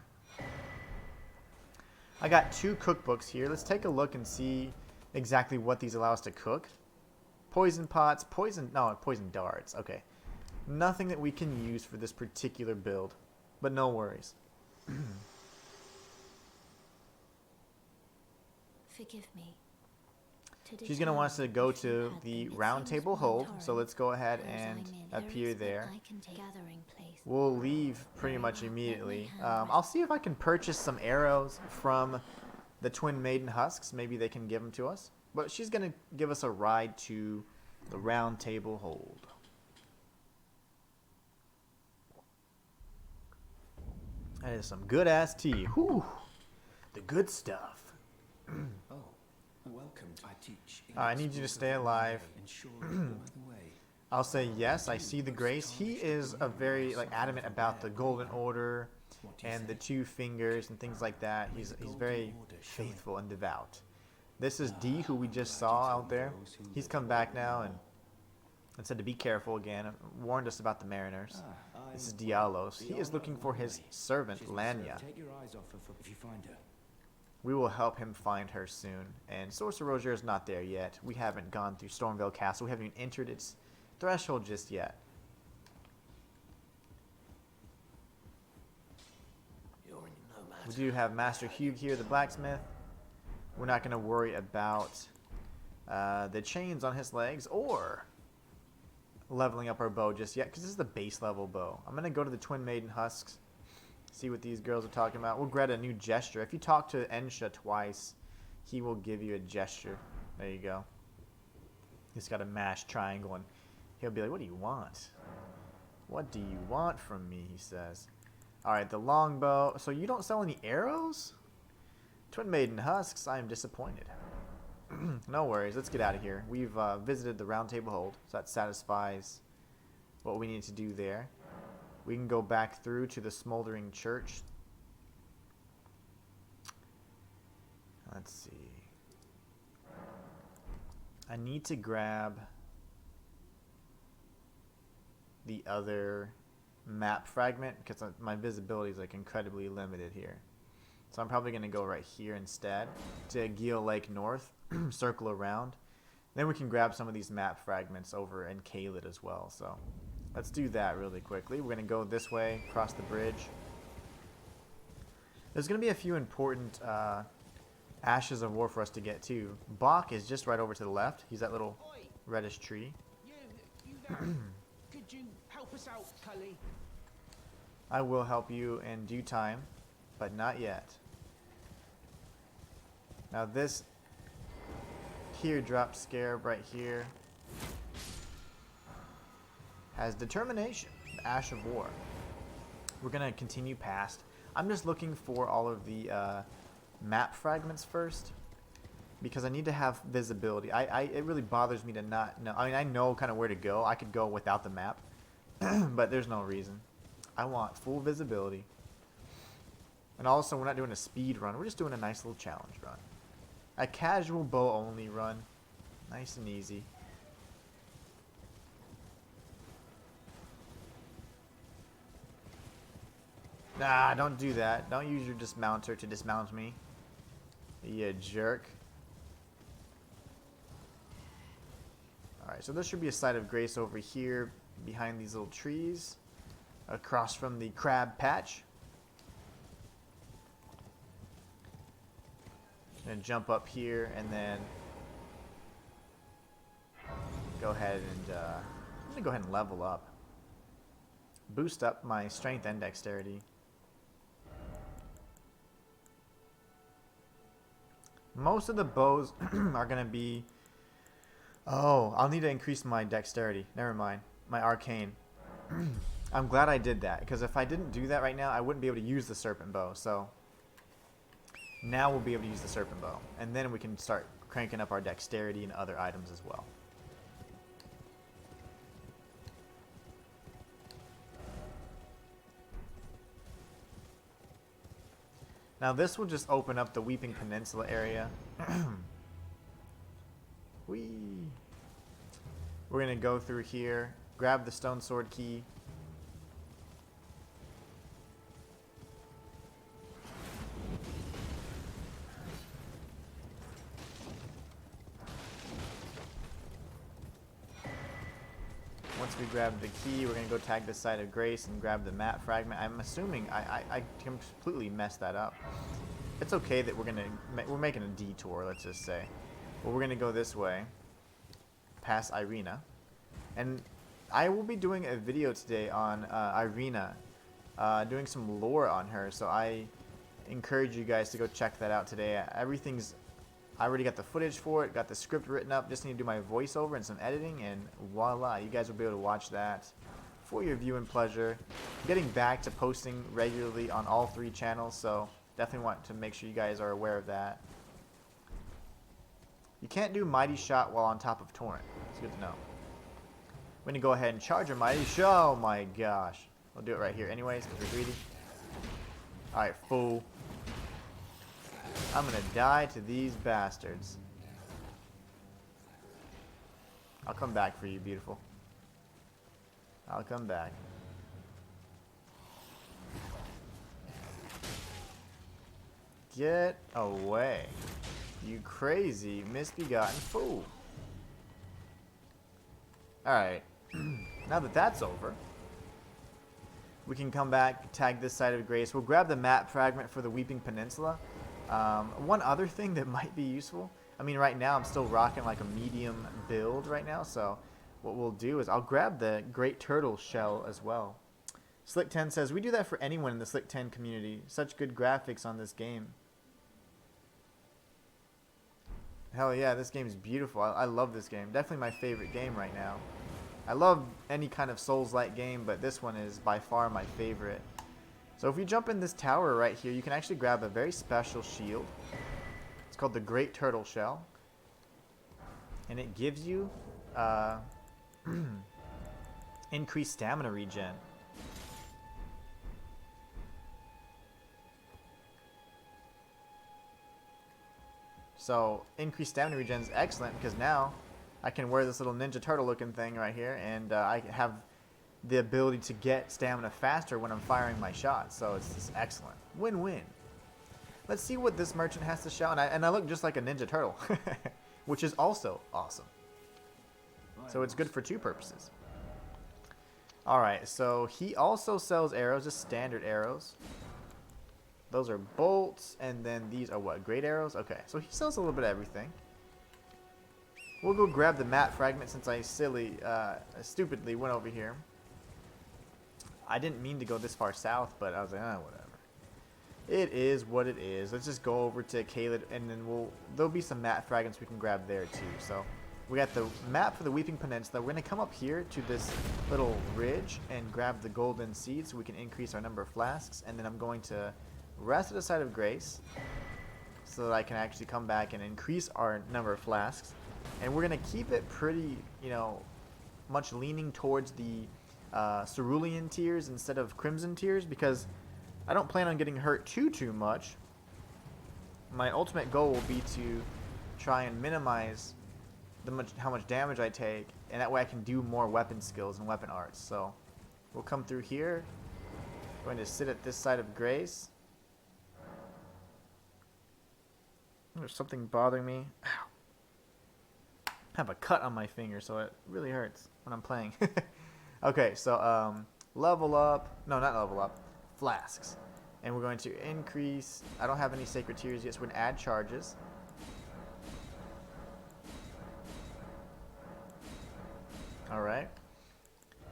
I got 2 cookbooks here. Let's take a look and see exactly what these allow us to cook. Poison pots, poison darts. Okay. Nothing that we can use for this particular build. But no worries. Forgive me. She's going to want us to go to the Round Table Hold. So let's go ahead and appear there. We'll leave pretty much immediately. I'll see if I can purchase some arrows from the Twin Maiden Husks. Maybe they can give them to us. But she's going to give us a ride to the Round Table Hold. That is some good-ass tea. Whew. The good stuff. Oh, welcome. I teach. I need you to stay alive. I'll say yes, I see the grace. He is a very adamant about the Golden Order and the 2 fingers and things like that. He's very faithful and devout. This is D, who we just saw out there. He's come back now, and and said to be careful again. Warned us about the mariners. This is Dialos. He is looking for his servant, Lanya. Take your eyes off her if you find her. We will help him find her soon. And Sorcerer Roger is not there yet. We haven't gone through Stormvale Castle. We haven't even entered its threshold just yet. You're in no matter. We do have Master Hugh here, the blacksmith. We're not going to worry about the chains on his legs or leveling up our bow just yet, because this is the base level bow. I'm going to go to the Twin Maiden Husks, see what these girls are talking about. We'll grab a new gesture. If you talk to Ensha twice, he will give you a gesture. There you go. He's got a mash triangle, and he'll be like, what do you want? What do you want from me, he says. Alright, the longbow. So you don't sell any arrows? Twin Maiden Husks, I am disappointed. No worries, let's get out of here. We've visited the Round Table Hold, so that satisfies what we need to do there. We can go back through to the Smoldering Church. Let's see. I need to grab the other map fragment because my visibility is like incredibly limited here. So I'm probably going to go right here instead to Geel Lake North, circle around. Then we can grab some of these map fragments over in Caelid as well. So let's do that really quickly. We're going to go this way, across the bridge. There's going to be a few important Ashes of War for us to get to. Bach is just right over to the left. He's that little reddish tree. You there? Could you help us out, Cully? I will help you in due time, but not yet. Now this teardrop scarab right here has determination, the Ash of War. We're going to continue past. I'm just looking for all of the map fragments first because I need to have visibility. It really bothers me to not know. I mean, I know kind of where to go. I could go without the map, but there's no reason. I want full visibility. And also, we're not doing a speed run. We're just doing a nice little challenge run. A casual bow only run. Nice and easy. Nah, don't do that. Don't use your dismounter to dismount me. You jerk. Alright, so there should be a site of grace over here behind these little trees. Across from the crab patch. Gonna jump up here and then go ahead and I'm gonna go ahead and level up. Boost up my strength and dexterity. Most of the bows are gonna be. Oh, I'll need to increase my dexterity. Never mind. My arcane. I'm glad I did that, because if I didn't do that right now, I wouldn't be able to use the serpent bow. So now we'll be able to use the serpent bow, and then we can start cranking up our dexterity and other items as well. Now this will just open up the Weeping Peninsula area. Whee! We're gonna go through here, grab the stone sword key. Once we grab the key, we're going to go tag the site of grace and grab the map fragment. I'm assuming I completely messed that up. It's okay that we're making a detour, let's just say. But we're going to go this way, past Irina. And I will be doing a video today on Irina, doing some lore on her. So I encourage you guys to go check that out today. I already got the footage for it, got the script written up, just need to do my voiceover and some editing, and voila, you guys will be able to watch that for your viewing pleasure. I'm getting back to posting regularly on all 3 channels, so definitely want to make sure you guys are aware of that. You can't do Mighty Shot while on top of Torrent. It's good to know. We're going to go ahead and charge a Mighty Shot. Oh my gosh. We'll do it right here anyways, because we're greedy. Alright, fool. I'm gonna die to these bastards. I'll come back for you, beautiful. I'll come back. Get away, you crazy misbegotten fool. Alright, now that that's over, we can come back, tag this side of Grace. We'll grab the map fragment for the Weeping Peninsula. One other thing that might be useful, I mean right now I'm still rocking like a medium build right now, so what we'll do is I'll grab the Great Turtle shell as well. Slick10 says, we do that for anyone in the Slick10 community. Such good graphics on this game. Hell yeah, this game is beautiful. I love this game. Definitely my favorite game right now. I love any kind of Souls-like game, but this one is by far my favorite. So if we jump in this tower right here, you can actually grab a very special shield. It's called the Great Turtle Shell. And it gives you increased stamina regen. So increased stamina regen is excellent because now I can wear this little Ninja Turtle looking thing right here, and I have the ability to get stamina faster when I'm firing my shots. So it's just excellent. Win-win. Let's see what this merchant has to show. And I look just like a Ninja Turtle, which is also awesome. So it's good for two purposes. Alright, so he also sells arrows, just standard arrows. Those are bolts, and then these are what? Great arrows? Okay, so he sells a little bit of everything. We'll go grab the map fragment since I stupidly went over here. I didn't mean to go this far south, but I was like, whatever. It is what it is. Let's just go over to Caled, and then there'll be some map fragments we can grab there too. So we got the map for the Weeping Peninsula. We're going to come up here to this little ridge and grab the golden seed so we can increase our number of flasks, and then I'm going to rest at the side of Grace so that I can actually come back and increase our number of flasks. And we're going to keep it pretty, much leaning towards the cerulean tiers instead of crimson tiers, because I don't plan on getting hurt too much. My ultimate goal will be to try and minimize how much damage I take, and that way I can do more weapon skills and weapon arts. So we'll come through here. Going to sit at this side of Grace. There's something bothering me. Ow. I have a cut on my finger, so it really hurts when I'm playing. Okay, so level up. No, not level up. Flasks. And we're going to increase. I don't have any sacred tiers yet, so we're going to add charges. Alright.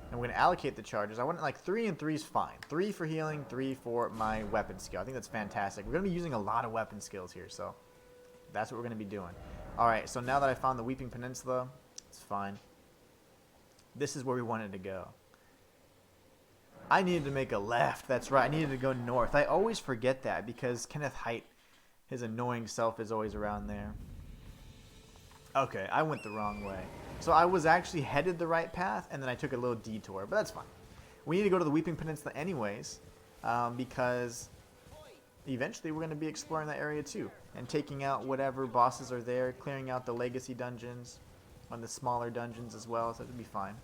And we're going to allocate the charges. I want like 3 and 3 is fine. 3 for healing, 3 for my weapon skill. I think that's fantastic. We're going to be using a lot of weapon skills here, so that's what we're going to be doing. Alright, so now that I found the Weeping Peninsula, it's fine. This is where we wanted to go. I needed to make a left. That's right. I needed to go north. I always forget that because Kenneth Height, his annoying self, is always around there. Okay, I went the wrong way. So I was actually headed the right path, and then I took a little detour, but that's fine. We need to go to the Weeping Peninsula anyways, because eventually we're going to be exploring that area too, and taking out whatever bosses are there, clearing out the legacy dungeons, and the smaller dungeons as well, so it'll be fine.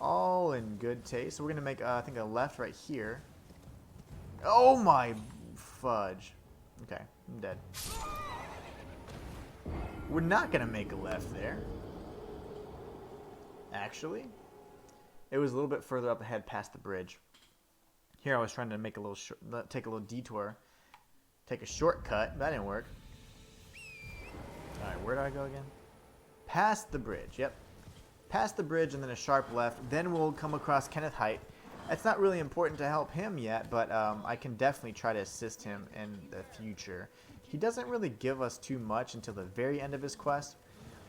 All in good taste. So we're going to make, I think, a left right here. Oh my fudge. Okay, I'm dead. We're not going to make a left there. Actually, it was a little bit further up ahead past the bridge. Here I was trying to make a little take a little detour, take a shortcut. That didn't work. All right, where do I go again? Past the bridge. Yep. Past the bridge and then a sharp left. Then we'll come across Kenneth Height. It's not really important to help him yet, but I can definitely try to assist him in the future. He doesn't really give us too much until the very end of his quest.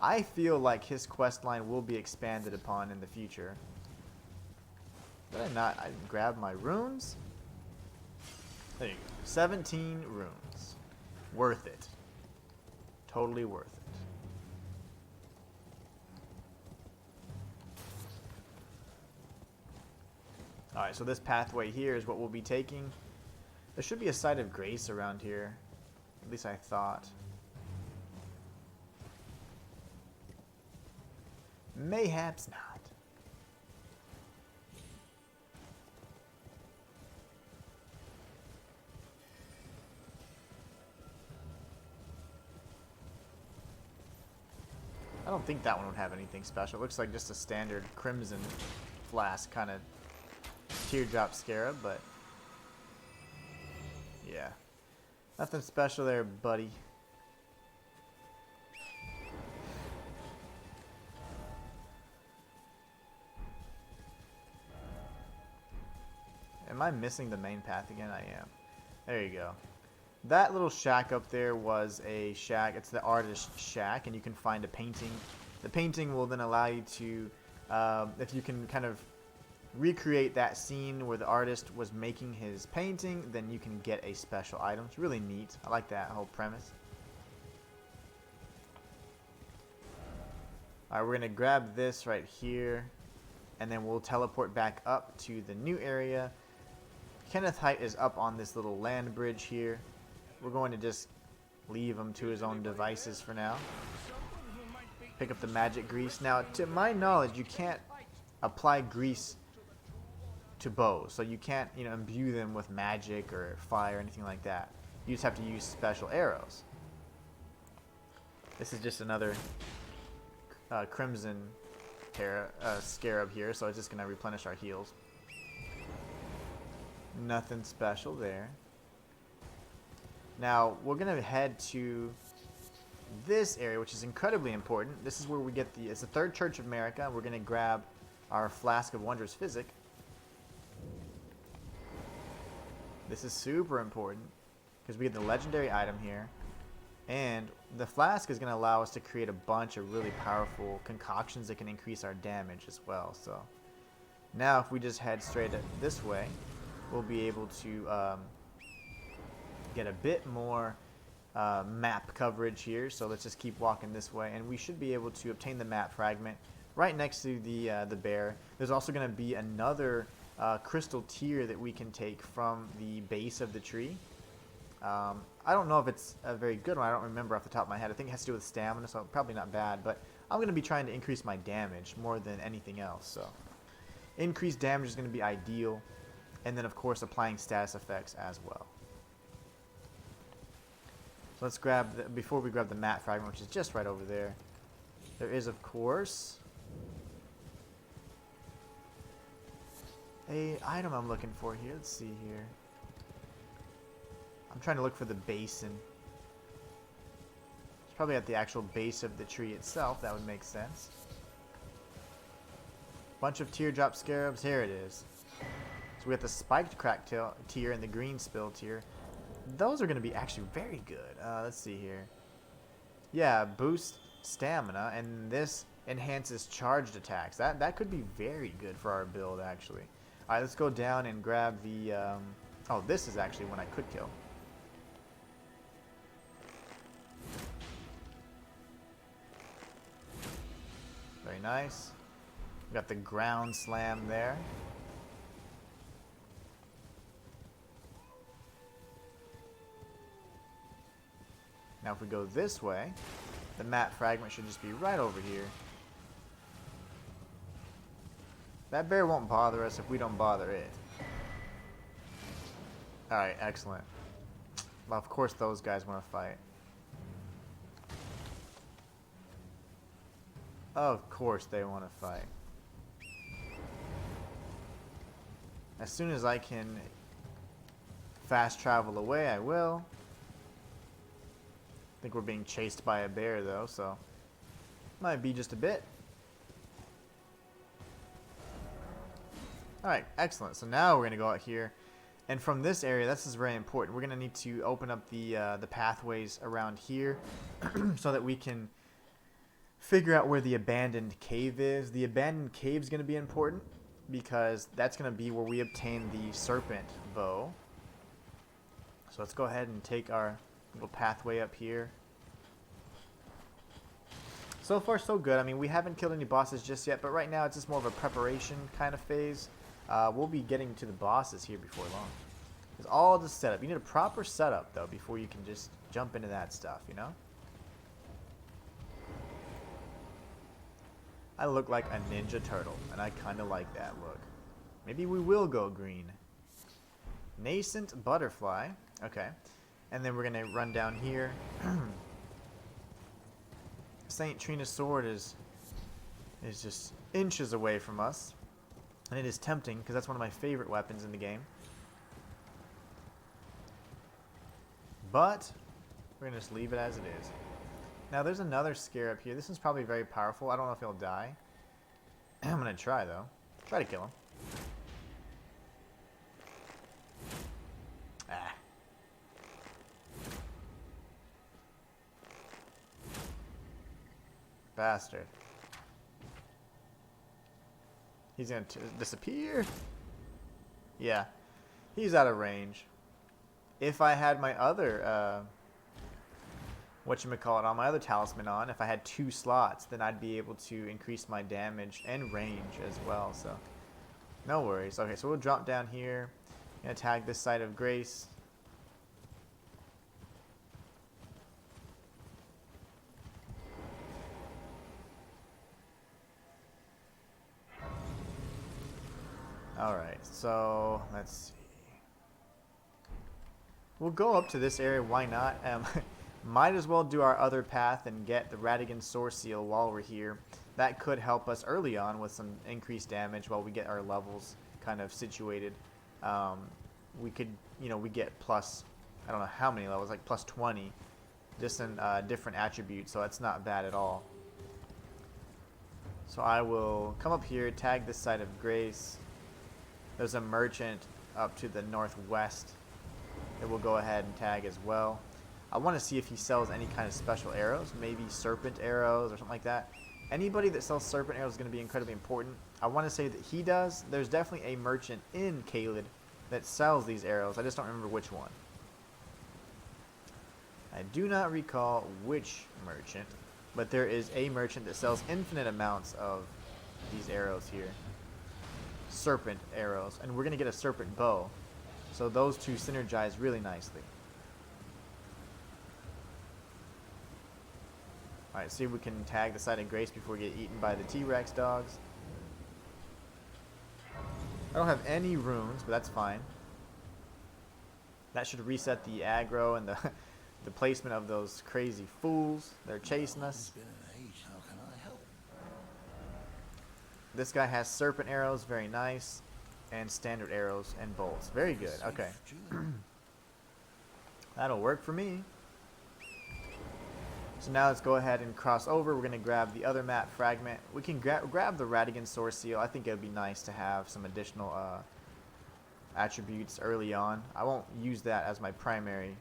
I feel like his quest line will be expanded upon in the future. Did I not? I didn't grab my runes. There you go. 17 runes. Worth it. Totally worth it. Alright, so this pathway here is what we'll be taking. There should be a site of grace around here. At least I thought. Mayhaps not. don't think that one would have anything special. It looks like just a standard crimson flask kind of teardrop scarab, but yeah. Nothing special there, buddy. Am I missing the main path again? I am. There you go. That little shack up there was a shack. It's the artist shack, and you can find a painting. The painting will then allow you to, if you can kind of recreate that scene where the artist was making his painting, then you can get a special item. It's really neat. I like that whole premise. Alright, we're going to grab this right here, and then we'll teleport back up to the new area. Kenneth Height is up on this little land bridge here. We're going to just leave him to his own devices for now. Pick up the magic grease. Now, to my knowledge, you can't apply grease to bows, so you can't, you know, imbue them with magic or fire or anything like that. You just have to use special arrows. This is just another crimson scarab here, so it's just going to replenish our heals. Nothing special there. Now, we're going to head to this area, which is incredibly important. This is where we get it's the Third Church of America. We're going to grab our Flask of Wondrous Physic. This is super important because we get the legendary item here. And the flask is going to allow us to create a bunch of really powerful concoctions that can increase our damage as well. So now if we just head straight this way, we'll be able to get a bit more map coverage here. So let's just keep walking this way, and we should be able to obtain the map fragment right next to the bear. There's also going to be another crystal tier that we can take from the base of the tree. I don't know if it's a very good one. I don't remember off the top of my head. I think it has to do with stamina, so probably not bad. But I'm going to be trying to increase my damage more than anything else. So increased damage is going to be ideal. And then, of course, applying status effects as well. So let's grab, before we grab the mat fragment, which is just right over there. There is, of course, a item I'm looking for here. Let's see here. I'm trying to look for the basin. It's probably at the actual base of the tree itself. That would make sense. Bunch of teardrop scarabs. Here it is. So we got the spiked crack tier and the green spill tier. Those are going to be actually very good. Let's see here. Yeah, boost stamina, and this enhances charged attacks. That could be very good for our build, actually. All right, let's go down and grab the... oh, this is actually one I could kill. Very nice. We got the ground slam there. Now if we go this way, the map fragment should just be right over here. That bear won't bother us if we don't bother it. Alright, excellent. Well, of course those guys want to fight. Of course they want to fight. As soon as I can fast travel away, I will. I think we're being chased by a bear though, so might be just a bit. Alright, excellent. So now we're going to go out here, and from this area, this is very important. We're going to need to open up the pathways around here so that we can figure out where the abandoned cave is. The abandoned cave is going to be important because that's going to be where we obtain the serpent bow. So let's go ahead and take our little pathway up here. So far so good. I mean, we haven't killed any bosses just yet, but right now it's just more of a preparation kind of phase. We'll be getting to the bosses here before long. It's all just setup. You need a proper setup though before you can just jump into that stuff, you know? I look like a ninja turtle, and I kind of like that look. Maybe we will go green. Nascent butterfly. Okay. And then we're going to run down here. Saint Trina's sword is just inches away from us. And it is tempting, because that's one of my favorite weapons in the game. But we're going to just leave it as it is. Now there's another scare up here. This is probably very powerful. I don't know if he'll die. I'm going to try, though. Try to kill him. Ah. Bastard. He's going to disappear. Yeah. He's out of range. If I had my other, whatchamacallit, on my other talisman on, if I had 2 slots, then I'd be able to increase my damage and range as well, so no worries. Okay, so we'll drop down here and tag this side of Grace. Alright, so let's see. We'll go up to this area, why not? Might as well do our other path and get the Radigan Source Seal while we're here. That could help us early on with some increased damage while we get our levels kind of situated. We could, you know, we get plus, I don't know how many levels, like plus 20, just in different attributes, so that's not bad at all. So I will come up here, tag this side of Grace. There's a merchant up to the northwest that we'll go ahead and tag as well. I want to see if he sells any kind of special arrows, maybe serpent arrows or something like that. Anybody that sells serpent arrows is going to be incredibly important. I want to say that he does. There's definitely a merchant in Caelid that sells these arrows. I just don't remember which one. I do not recall which merchant, but there is a merchant that sells infinite amounts of these arrows here. Serpent arrows. And we're going to get a serpent bow. So those two synergize really nicely. Alright, see if we can tag the side of Grace before we get eaten by the T-Rex dogs. I don't have any runes, but that's fine. That should reset the aggro and the placement of those crazy fools. They're chasing us. This guy has serpent arrows, very nice. And standard arrows and bolts. Very good, okay. That'll work for me. So now let's go ahead and cross over. We're going to grab the other map fragment. We can grab the Radigan Source Seal. I think it would be nice to have some additional attributes early on. I won't use that as my primary,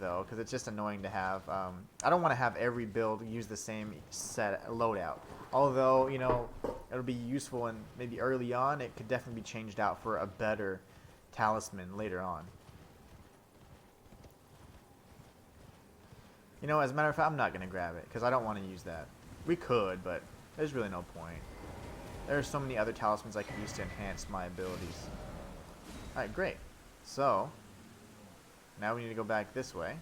though, because it's just annoying to have. I don't want to have every build use the same set loadout. Although, you know, it'll be useful and maybe early on, it could definitely be changed out for a better talisman later on. You know, as a matter of fact, I'm not going to grab it because I don't want to use that. We could, but there's really no point. There are so many other talismans I could use to enhance my abilities. Alright, great. So, now we need to go back this way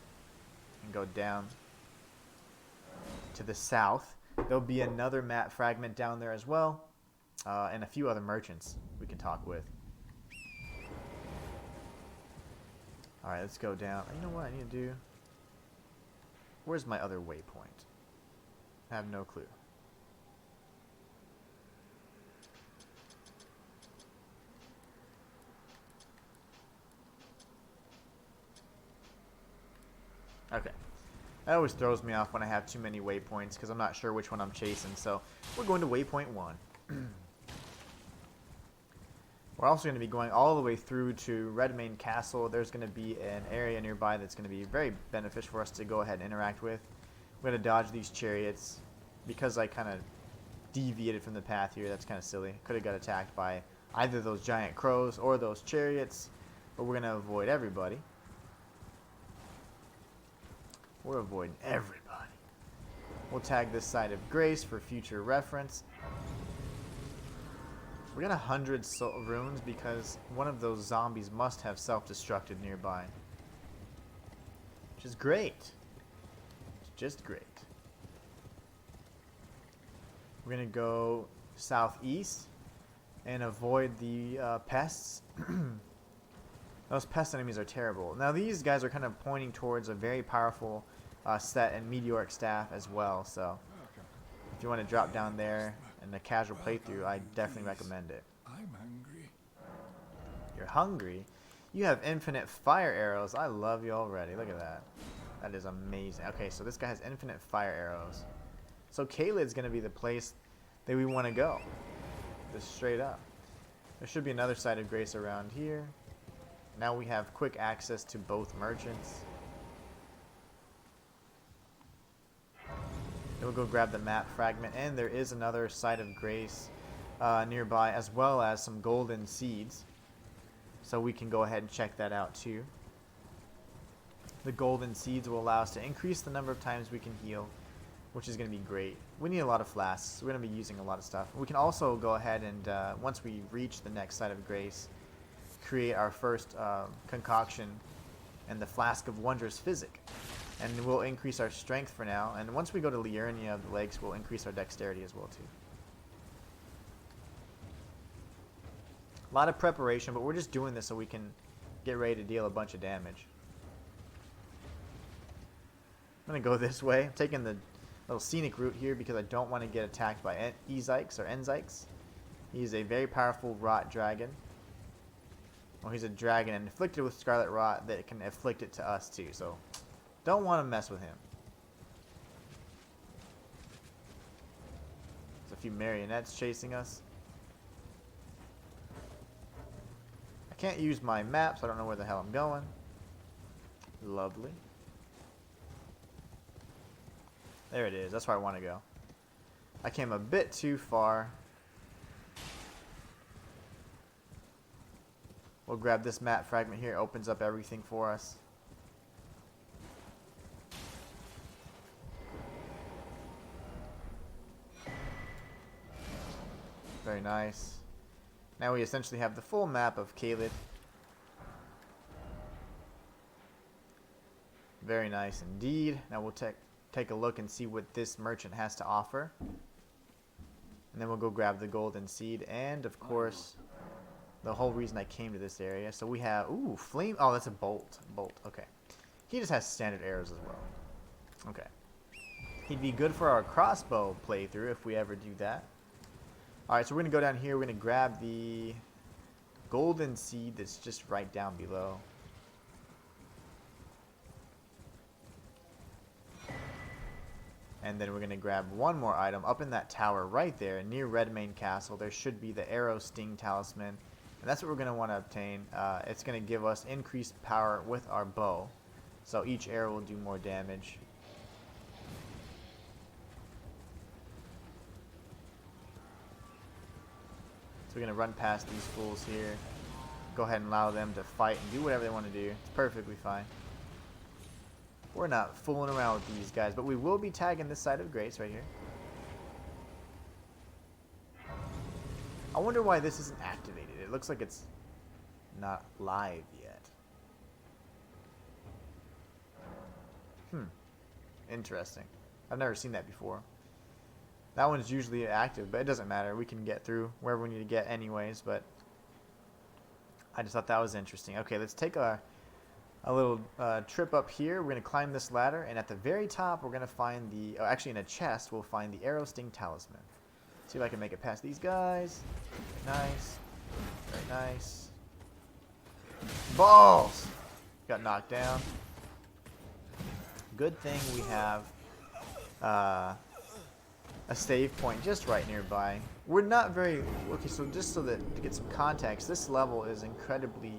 and go down to the south. There'll be another map fragment down there as well, and a few other merchants we can talk with. Alright, let's go down. You know what I need to do? Where's my other waypoint? I have no clue. Okay. That always throws me off when I have too many waypoints because I'm not sure which one I'm chasing. So we're going to waypoint 1. We're also going to be going all the way through to Redmane Castle. There's going to be an area nearby that's going to be very beneficial for us to go ahead and interact with. We're going to dodge these chariots because I kind of deviated from the path here. That's kind of silly. Could have got attacked by either those giant crows or those chariots, but we're going to avoid everybody. We're avoiding everybody. We'll tag this side of Grace for future reference. We're gonna 100 runes because one of those zombies must have self-destructed nearby. Which is great. It's just great. We're gonna go southeast and avoid the pests. Those pest enemies are terrible. Now these guys are kind of pointing towards a very powerful set and meteoric staff as well. So if you want to drop down there in a casual playthrough, I definitely recommend it. I'm hungry. You're hungry? You have infinite fire arrows. I love you already. Look at that. That is amazing. Okay, so this guy has infinite fire arrows. So Caelid's going to be the place that we want to go. Just straight up. There should be another site of grace around here. Now we have quick access to both merchants. Then we'll go grab the map fragment, and there is another site of grace nearby, as well as some golden seeds. So we can go ahead and check that out too. The golden seeds will allow us to increase the number of times we can heal, which is going to be great. We need a lot of flasks. We're going to be using a lot of stuff. We can also go ahead and, once we reach the next site of grace, create our first concoction and the Flask of Wondrous Physic. And we'll increase our strength for now. And once we go to Liurnia of the Lakes, we'll increase our dexterity as well too. A lot of preparation, but we're just doing this so we can get ready to deal a bunch of damage. I'm going to go this way. I'm taking the little scenic route here because I don't want to get attacked by Ezykes or Enzykes. He's a very powerful rot dragon. Well, he's a dragon and afflicted with scarlet rot that can afflict it to us too, so don't want to mess with him. There's a few marionettes chasing us. I can't use my map, so I don't know where the hell I'm going. Lovely. There it is. That's where I want to go. I came a bit too far. We'll grab this map fragment here. It opens up everything for us. Very nice. Now we essentially have the full map of Caelid. Very nice indeed. Now we'll take a look and see what this merchant has to offer. And then we'll go grab the golden seed and, of course, the whole reason I came to this area. So we have, ooh, flame. Oh, that's a bolt. Bolt, okay. He just has standard arrows as well. Okay. He'd be good for our crossbow playthrough if we ever do that. Alright, so we're going to go down here. We're going to grab the golden seed that's just right down below. And then we're going to grab one more item up in that tower right there near Redmane Castle. There should be the Arrow Sting Talisman. And that's what we're going to want to obtain. It's going to give us increased power with our bow. So each arrow will do more damage. So we're going to run past these fools here. Go ahead and allow them to fight and do whatever they want to do. It's perfectly fine. We're not fooling around with these guys, but we will be tagging this side of grace right here. I wonder why this isn't activated. It looks like it's not live yet. Interesting. I've never seen that before. That one's usually active, but it doesn't matter. We can get through wherever we need to get anyways, but I just thought that was interesting. Okay, let's take a little trip up here. We're going to climb this ladder, and at the very top, we're going to find the, actually in a chest, we'll find the Arrow Sting Talisman. See if I can make it past these guys. Nice. Very nice. Balls! Got knocked down. Good thing we have a save point just right nearby. We're not very, okay, so just so that, to get some context, this level is incredibly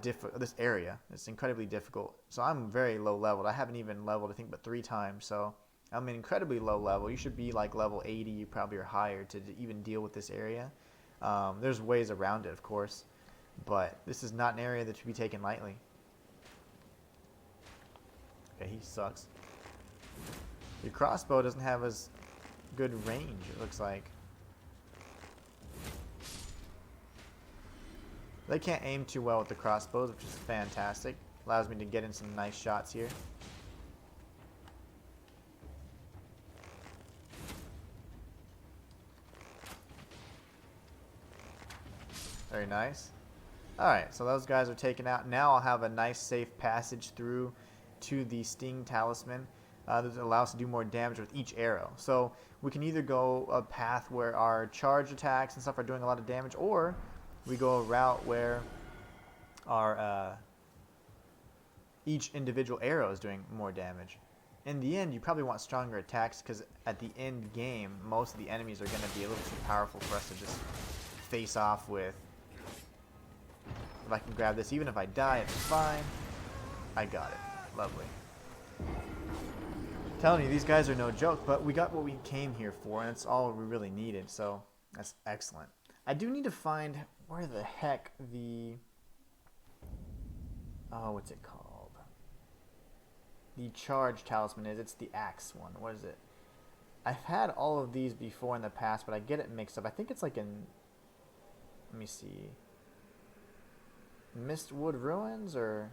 difficult. This area is incredibly difficult. So I'm very low leveled. I haven't even leveled, I think, but 3 times. So I'm an incredibly low level. You should be like level 80, you probably are higher to even deal with this area. There's ways around it, of course, but this is not an area that should be taken lightly. Okay, he sucks. Your crossbow doesn't have as good range, it looks like. They can't aim too well with the crossbows, which is fantastic. Allows me to get in some nice shots here. Very nice. Alright, so those guys are taken out. Now I'll have a nice safe passage through to the Sting Talisman that allows us to do more damage with each arrow. So we can either go a path where our charge attacks and stuff are doing a lot of damage, or we go a route where our each individual arrow is doing more damage. In the end, you probably want stronger attacks because at the end game, most of the enemies are going to be a little too powerful for us to just face off with. If I can grab this, even if I die, it's fine. I got it. Lovely. Telling you, these guys are no joke, but we got what we came here for, and that's all we really needed, so that's excellent. I do need to find where the heck the... oh, what's it called? The charge talisman is. It's the axe one. What is it? I've had all of these before in the past, but I get it mixed up. I think it's like in... let me see. Mistwood Ruins, or...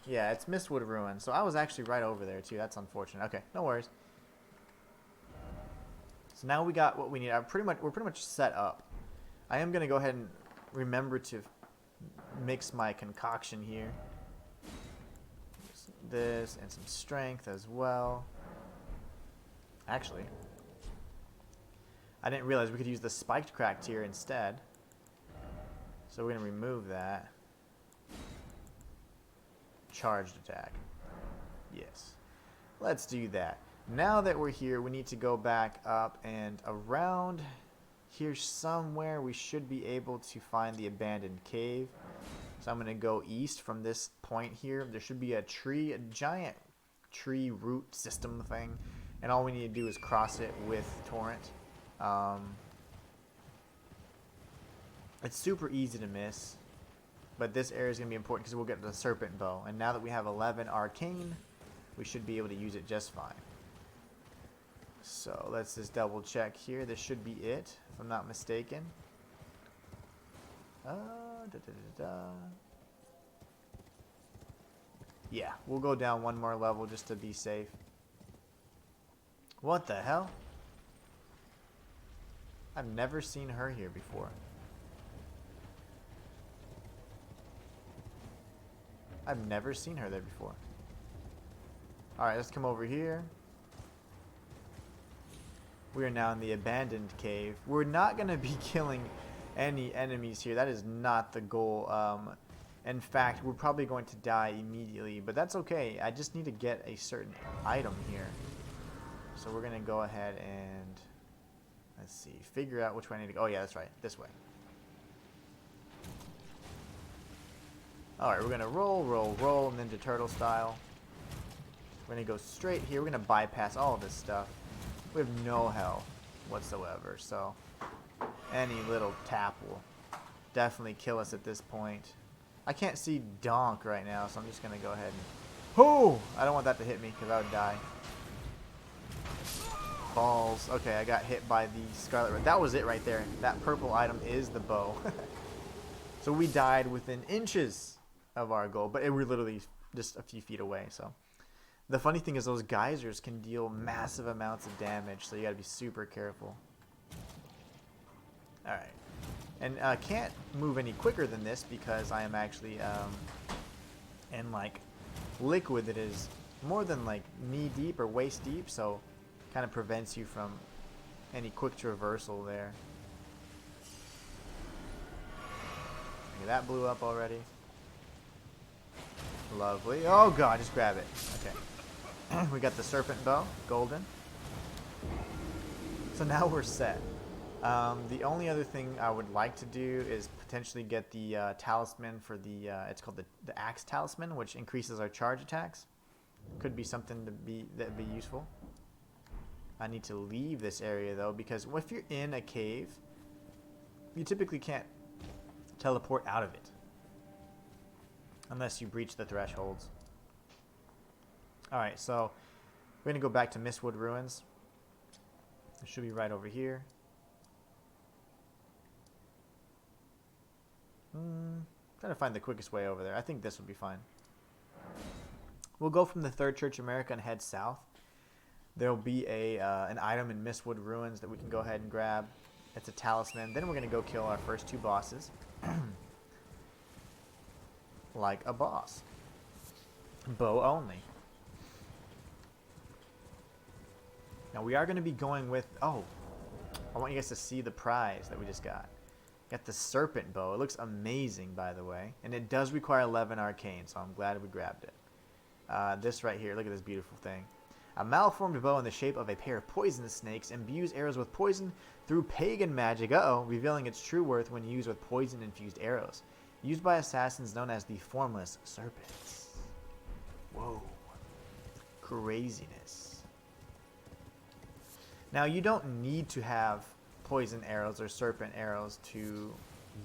yeah, it's Mistwood Ruins. So I was actually right over there too. That's unfortunate. Okay, no worries. So now we got what we need. We're pretty much set up. I am gonna go ahead and remember to mix my concoction here. This and some strength as well. Actually, I didn't realize we could use the spiked cracked here instead. So we're gonna remove that. Charged attack. Yes. Let's do that. Now that we're here, we need to go back up and around here somewhere. We should be able to find the abandoned cave. So I'm going to go east from this point here. There should be a tree, a giant tree root system thing. And all we need to do is cross it with Torrent. It's super easy to miss. But this area is going to be important because we'll get the Serpent Bow. And now that we have 11 Arcane, we should be able to use it just fine. So let's just double check here. This should be it, if I'm not mistaken. Yeah, we'll go down one more level just to be safe. What the hell? I've never seen her here before. I've never seen her there before. Alright, let's come over here. We are now in the abandoned cave. We're not going to be killing any enemies here. That is not the goal. In fact, we're probably going to die immediately, but that's okay. I just need to get a certain item here. So we're going to go ahead and, let's see, figure out which way I need to go. Oh yeah, that's right, this way. Alright, we're going to roll, Ninja Turtle style. We're going to go straight here. We're going to bypass all of this stuff. We have no health whatsoever, so any little tap will definitely kill us at this point. I can't see Donk right now, so I'm just going to go ahead and... oh! I don't want that to hit me because I would die. Balls. Okay, I got hit by the Scarlet Red. That was it right there. That purple item is the bow. So we died within inches of our goal, but we're literally just a few feet away, so... the funny thing is those geysers can deal massive amounts of damage, so you gotta be super careful. Alright. And I can't move any quicker than this because I am actually in like liquid that is more than like knee deep or waist deep, so kind of prevents you from any quick traversal there. Okay, that blew up already. Lovely. Oh god, just grab it. Okay. We got the Serpent Bow, golden. So now we're set. The only other thing I would like to do is potentially get the talisman for the, it's called the Axe Talisman, which increases our charge attacks. Could be something that'd be useful. I need to leave this area though, because if you're in a cave, you typically can't teleport out of it. Unless you breach the thresholds. Alright, so we're going to go back to Mistwood Ruins. It should be right over here. Trying to find the quickest way over there. I think this will be fine. We'll go from the Third Church America and head south. There'll be an item in Mistwood Ruins that we can go ahead and grab. It's a talisman. Then we're going to go kill our first two bosses. Like a boss. Bow only. Now we are going to be going with... Oh, I want you guys to see the prize that we just got. Got the serpent bow. It looks amazing, by the way. And it does require 11 arcane, so I'm glad we grabbed it. This right here, look at this beautiful thing. A malformed bow in the shape of a pair of poisonous snakes imbues arrows with poison through pagan magic, revealing its true worth when used with poison-infused arrows. Used by assassins known as the Formless Serpents. Whoa. Craziness. Now, you don't need to have poison arrows or serpent arrows to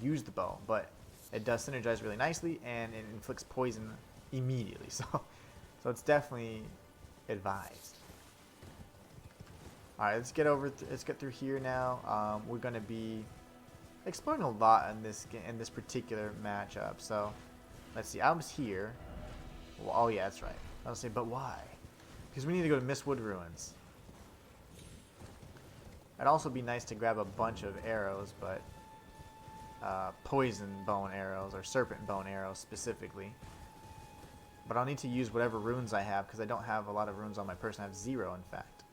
use the bow, but it does synergize really nicely, and it inflicts poison immediately, so it's definitely advised. All right, let's get through here now. We're going to be exploring a lot in this particular matchup. So let's see. I was here. Well, oh yeah, that's right. I'll say, but why? Because we need to go to Mistwood Ruins. It'd also be nice to grab a bunch of arrows, but poison bone arrows or serpent bone arrows specifically. But I'll need to use whatever runes I have because I don't have a lot of runes on my person. I have 0, in fact.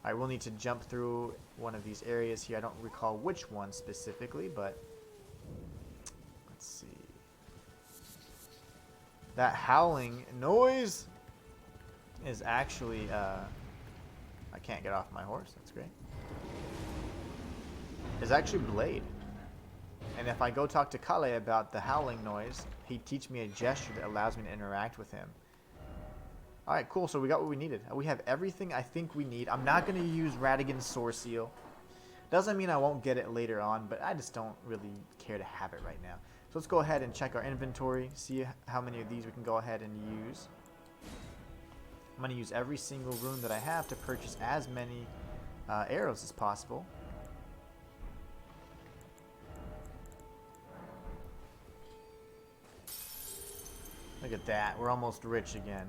I will need to jump through one of these areas here. I don't recall which one specifically, but let's see. That howling noise is actually... I can't get off my horse. That's great. It's actually Blade. And if I go talk to Kale about the howling noise, he'd teach me a gesture that allows me to interact with him. Alright, cool. So we got what we needed. We have everything I think we need. I'm not going to use Radigan's Soar Seal. Doesn't mean I won't get it later on, but I just don't really care to have it right now. So let's go ahead and check our inventory, see how many of these we can go ahead and use. I'm going to use every single rune that I have to purchase as many arrows as possible. Look at that. We're almost rich again.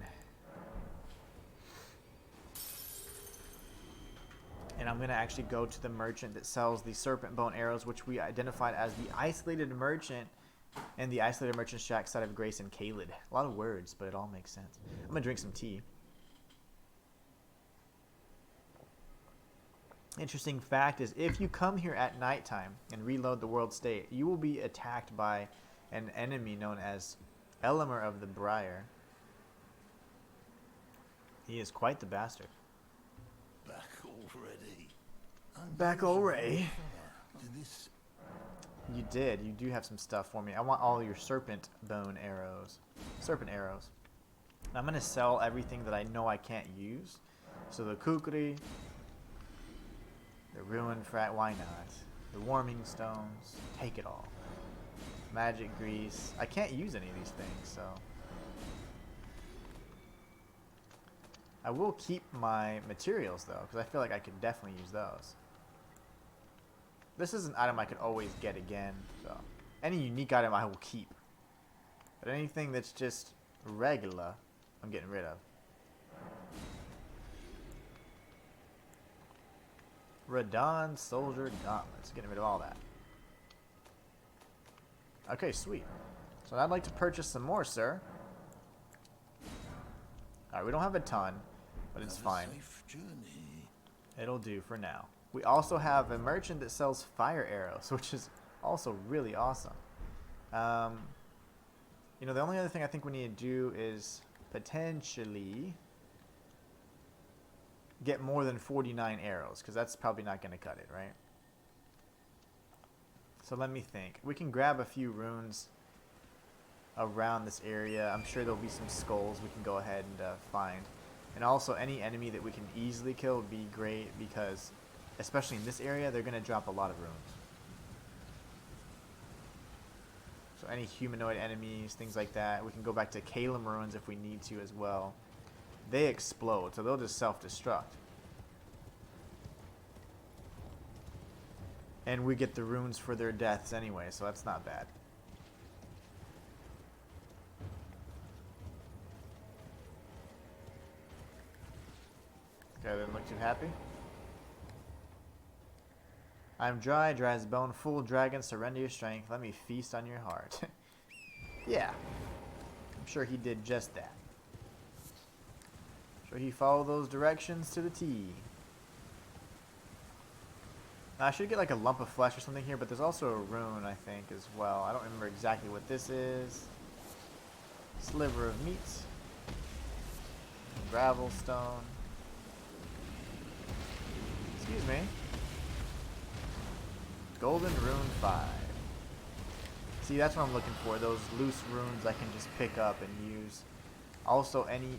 And I'm going to actually go to the merchant that sells the serpent bone arrows, which we identified as the isolated merchant and the isolated merchant shack side of Grace and Kaled. A lot of words, but it all makes sense. I'm going to drink some tea. Interesting fact is, if you come here at nighttime and reload the world state, you will be attacked by an enemy known as Elemer of the Briar. He is quite the bastard. Back already. Back already. This You did. You do have some stuff for me. I want all your serpent bone arrows. Serpent arrows. I'm going to sell everything that I know I can't use. So the kukri, the ruin frat, why not? The warming stones, take it all. Magic grease. I can't use any of these things, so. I will keep my materials though, because I feel like I could definitely use those. This is an item I could always get again, so any unique item I will keep. But anything that's just regular, I'm getting rid of. Radon Soldier Gauntlets, getting rid of all that. Okay, sweet. So I'd like to purchase some more, sir. Alright, we don't have a ton, but it's fine. safe journey. It'll do for now. We also have a merchant that sells fire arrows, which is also really awesome. You know, the only other thing I think we need to do is potentially get more than 49 arrows, because that's probably not going to cut it, right? So let me think. We can grab a few runes around this area. I'm sure there'll be some skulls we can go ahead and find. And also any enemy that we can easily kill would be great, because especially in this area, they're going to drop a lot of runes. So any humanoid enemies, things like that. We can go back to Kalem ruins if we need to as well. They explode, so they'll just self-destruct. And we get the runes for their deaths anyway, so that's not bad. Okay, didn't look too happy. I'm dry as bone, full dragon, surrender your strength, let me feast on your heart. Yeah, I'm sure he did just that. So he followed those directions to the T. Now, I should get like a lump of flesh or something here, but there's also a rune, I think, as well. I don't remember exactly what this is. Sliver of meat. Gravel stone. Excuse me. Golden rune 5. See, that's what I'm looking for. Those loose runes I can just pick up and use. Also, any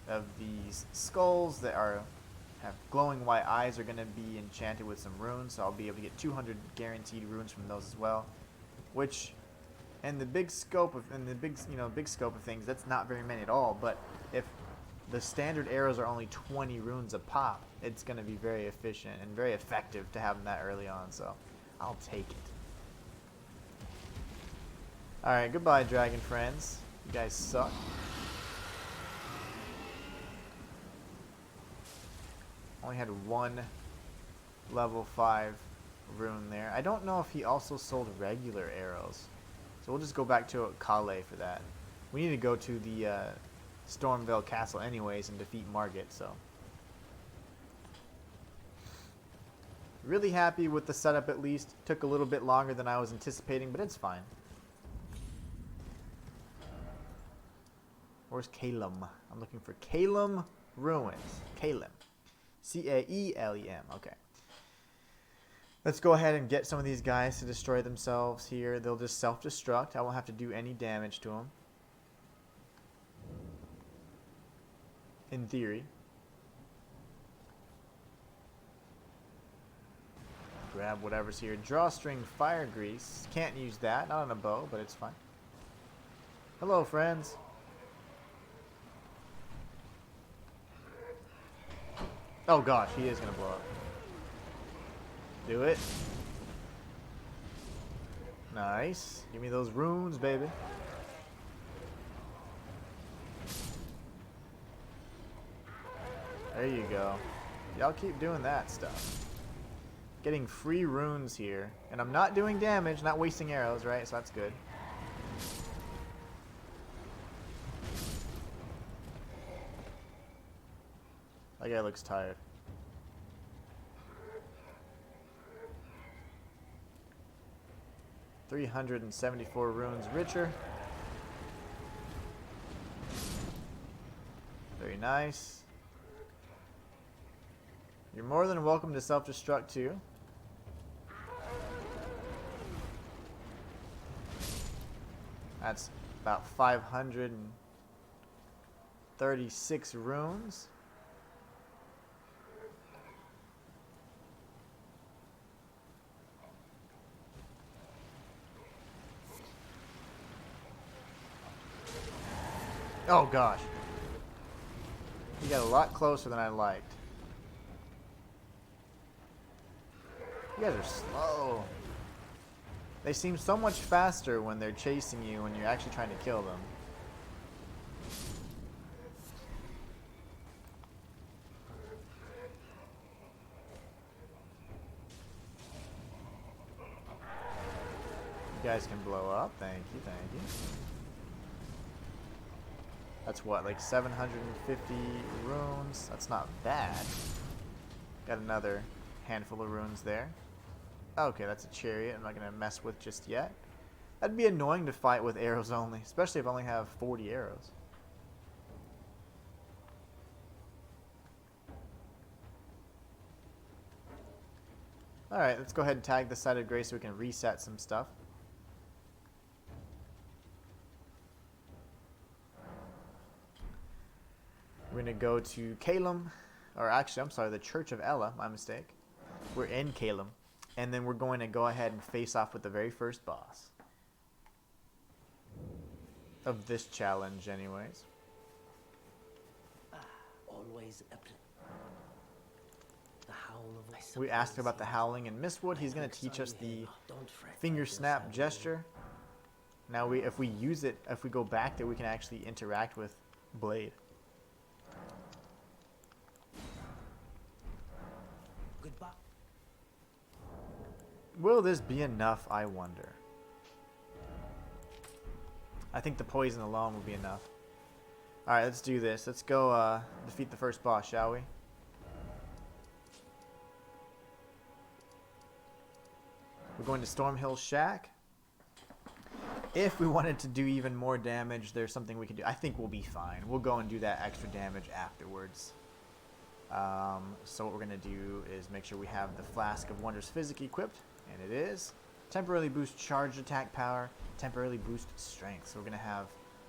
of these skulls that have glowing white eyes are going to be enchanted with some runes, so I'll be able to get 200 guaranteed runes from those as well. Which, in the big scope of big scope of things, that's not very many at all. But if the standard arrows are only 20 runes a pop, it's going to be very efficient and very effective to have them that early on. So I'll take it. All right, goodbye, dragon friends. You guys suck. Only had one level 5 rune there. I don't know if he also sold regular arrows. So we'll just go back to Kale for that. We need to go to the Stormvale Castle anyways and defeat Margit, so. Really happy with the setup at least. Took a little bit longer than I was anticipating, but it's fine. Where's Calem? I'm looking for Calem Ruins. Calem. C-A-E-L-E-M. Okay. Let's go ahead and get some of these guys to destroy themselves here. They'll just self-destruct. I won't have to do any damage to them. In theory. Grab whatever's here. Drawstring fire grease. Can't use that. Not on a bow, but it's fine. Hello, friends. Oh gosh, he is gonna blow up. Do it. Nice. Give me those runes, baby. There you go. Y'all keep doing that stuff. Getting free runes here. And I'm not doing damage, not wasting arrows, right? So that's good. That guy looks tired. $374 runes richer. Very nice. You're more than welcome to self-destruct too. That's about 536 runes. Oh gosh. He got a lot closer than I liked. You guys are slow. They seem so much faster when they're chasing you when you're actually trying to kill them. You guys can blow up. Thank you, thank you. That's what, like 750 runes? That's not bad. Got another handful of runes there. Okay, that's a chariot I'm not going to mess with just yet. That'd be annoying to fight with arrows only, especially if I only have 40 arrows. Alright, let's go ahead and tag the site of grace so we can reset some stuff. We're going to go to Calem, or actually, I'm sorry, the Church of Ella, my mistake. We're in Calem, and then we're going to go ahead and face off with the very first boss. Of this challenge, anyways. Always the howl of we asked about the howling in Mistwood. He's going to teach us the finger snap gesture. Now, if we use it, if we go back there, we can actually interact with Blade. Goodbye. Will this be enough, I wonder? I think the poison alone will be enough. Alright, let's do this. Let's go defeat the first boss, shall we? We're going to Stormhill Shack. If we wanted to do even more damage, there's something we can do. I think we'll be fine. We'll go and do that extra damage afterwards. So what we're going to do is make sure we have the Flask of Wondrous Physic equipped. And it is. Temporarily boost charged attack power. Temporarily boost strength. So we're going to have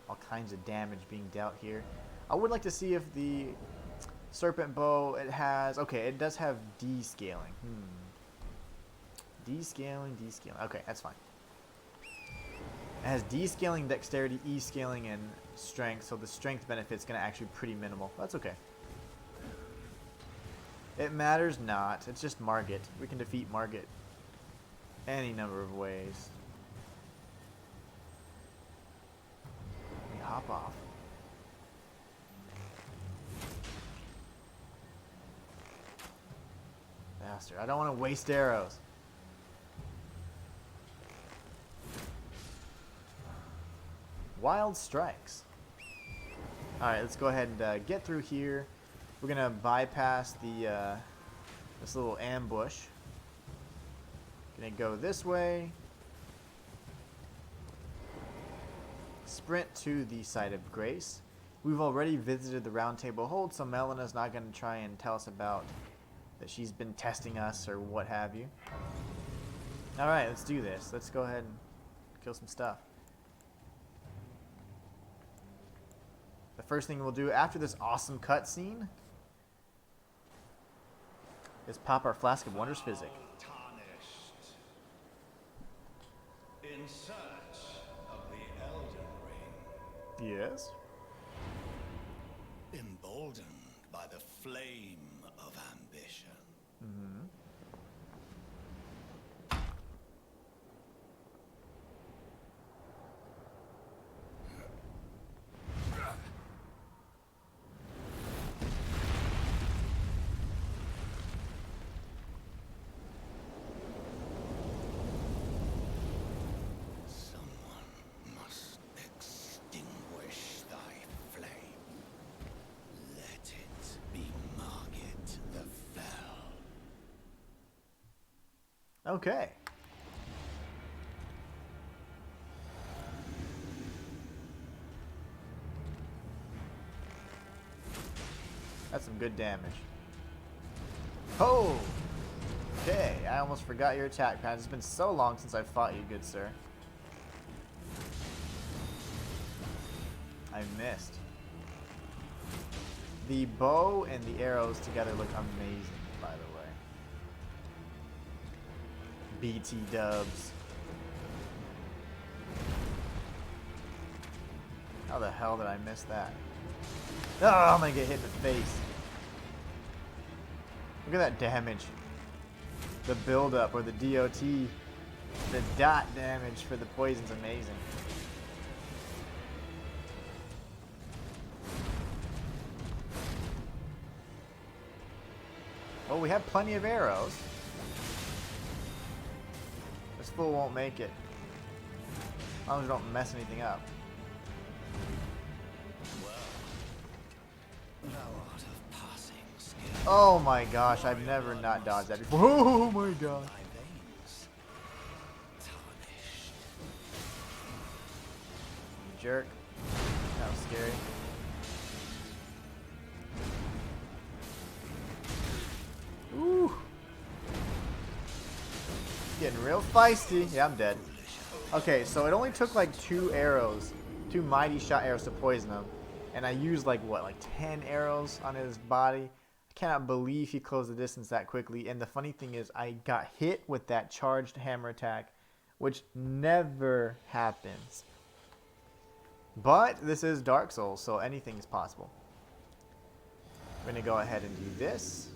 all kinds of damage being dealt here. I would like to see if the Serpent Bow, it has... Okay, it does have descaling. Descaling. Okay, that's fine. It has descaling, dexterity, e-scaling, and strength. So the strength benefit's going to actually be pretty minimal. That's okay. It matters not. It's just Margit. We can defeat Margit any number of ways. We hop off. Bastard. I don't want to waste arrows. Wild Strikes. Alright, let's go ahead and get through here. We're going to bypass the this little ambush. Going to go this way. Sprint to the Site of Grace. We've already visited the Round Table Hold, so Melena's not going to try and tell us about that she's been testing us or what have you. Alright, let's do this. Let's go ahead and kill some stuff. The first thing we'll do after this awesome cutscene is pop our Flask of Wondrous Physic. Tarnished. In search of the Elden Ring. Yes. Emboldened by the flame of ambition. Someone must extinguish thy flame. Let it be Margit the Fell. Okay. That's some good damage. Oh! Okay, I almost forgot your attack pattern. It's been so long since I've fought you, good sir. I missed. The bow and the arrows together look amazing, by the way. BT dubs. How the hell did I miss that? Oh, I'm gonna get hit in the face. Look at that damage. The build-up, or the DOT, the dot damage for the poison's amazing. Oh, we have plenty of arrows. This fool won't make it. As long as we don't mess anything up. Oh my gosh, I've never not dodged that before. Oh my god. Jerk. That was scary. Ooh. Getting real feisty. Yeah, I'm dead. Okay, so it only took like 2 arrows, 2 mighty shot arrows to poison him. And I used like, what, like 10 arrows on his body. I cannot believe he closed the distance that quickly. And the funny thing is, I got hit with that charged hammer attack, which never happens. But this is Dark Souls, so anything is possible. We're going to go ahead and do this.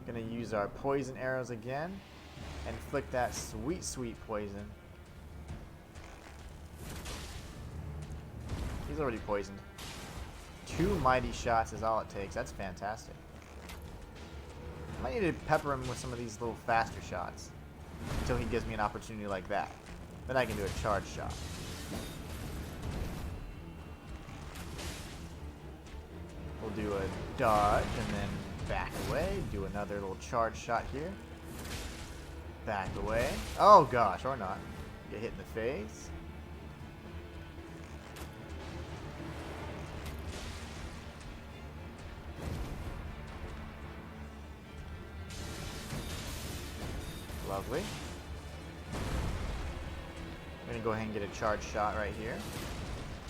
Going to use our poison arrows again and flick that sweet, sweet poison. He's already poisoned. 2 mighty shots is all it takes. That's fantastic. I might need to pepper him with some of these little faster shots until he gives me an opportunity like that. Then I can do a charge shot. do a dodge and then back away. Do another little charge shot here. Back away. Oh gosh, or not. Get hit in the face. Lovely. I'm gonna go ahead and get a charge shot right here.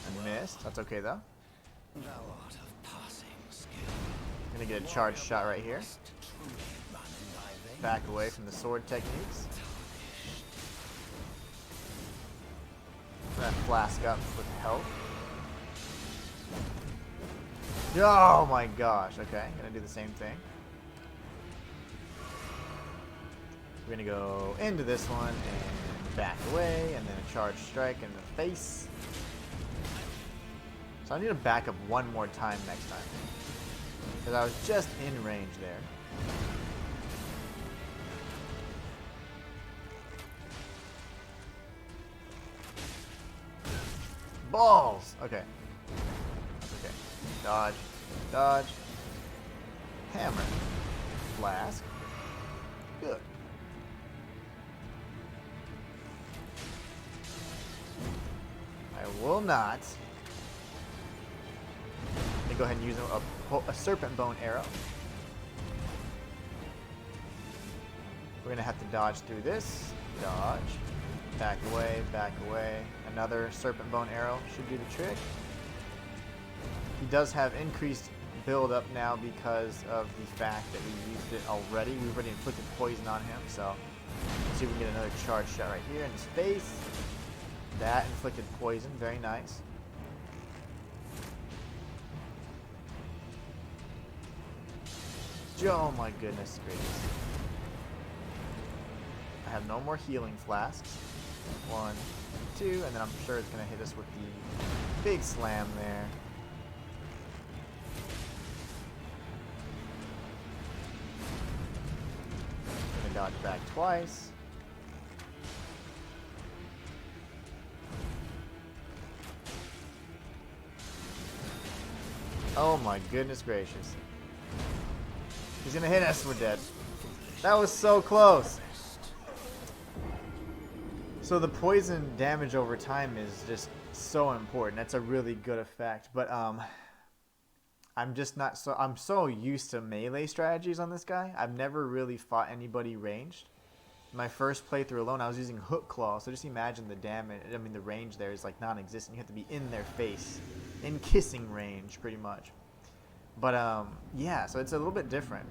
I missed. That's okay though. Thou art of passing skill. I'm gonna get a charge shot right here. Back away from the sword techniques. I'm gonna flask up with health. Oh my gosh. Okay, gonna do the same thing. We're gonna go into this one and back away, and then a charge strike in the face. So I need to back up one more time next time, because I was just in range there. Balls! Okay. That's okay. Dodge. Dodge. Hammer. Flask. Good. I will not. Let me go ahead and use a serpent bone arrow. We're going to have to dodge through this. Dodge. Back away, back away. Another serpent bone arrow should do the trick. He does have increased build up now because of the fact that we used it already. We've already inflicted poison on him, so let's see if we can get another charge shot right here in his face. That inflicted poison, very nice. Oh my goodness gracious. I have no more healing flasks. 1, 2, and then I'm sure it's going to hit us with the big slam there. Gonna dodge back twice. Oh my goodness gracious. He's gonna hit us, we're dead. That was so close. So the poison damage over time is just so important. That's a really good effect. But I'm just not so I'm so used to melee strategies on this guy. I've never really fought anybody ranged. My first playthrough alone, I was using hook claw, so just imagine the damage. I mean, the range there is like non-existent. You have to be in their face, in kissing range, pretty much. But yeah, so it's a little bit different,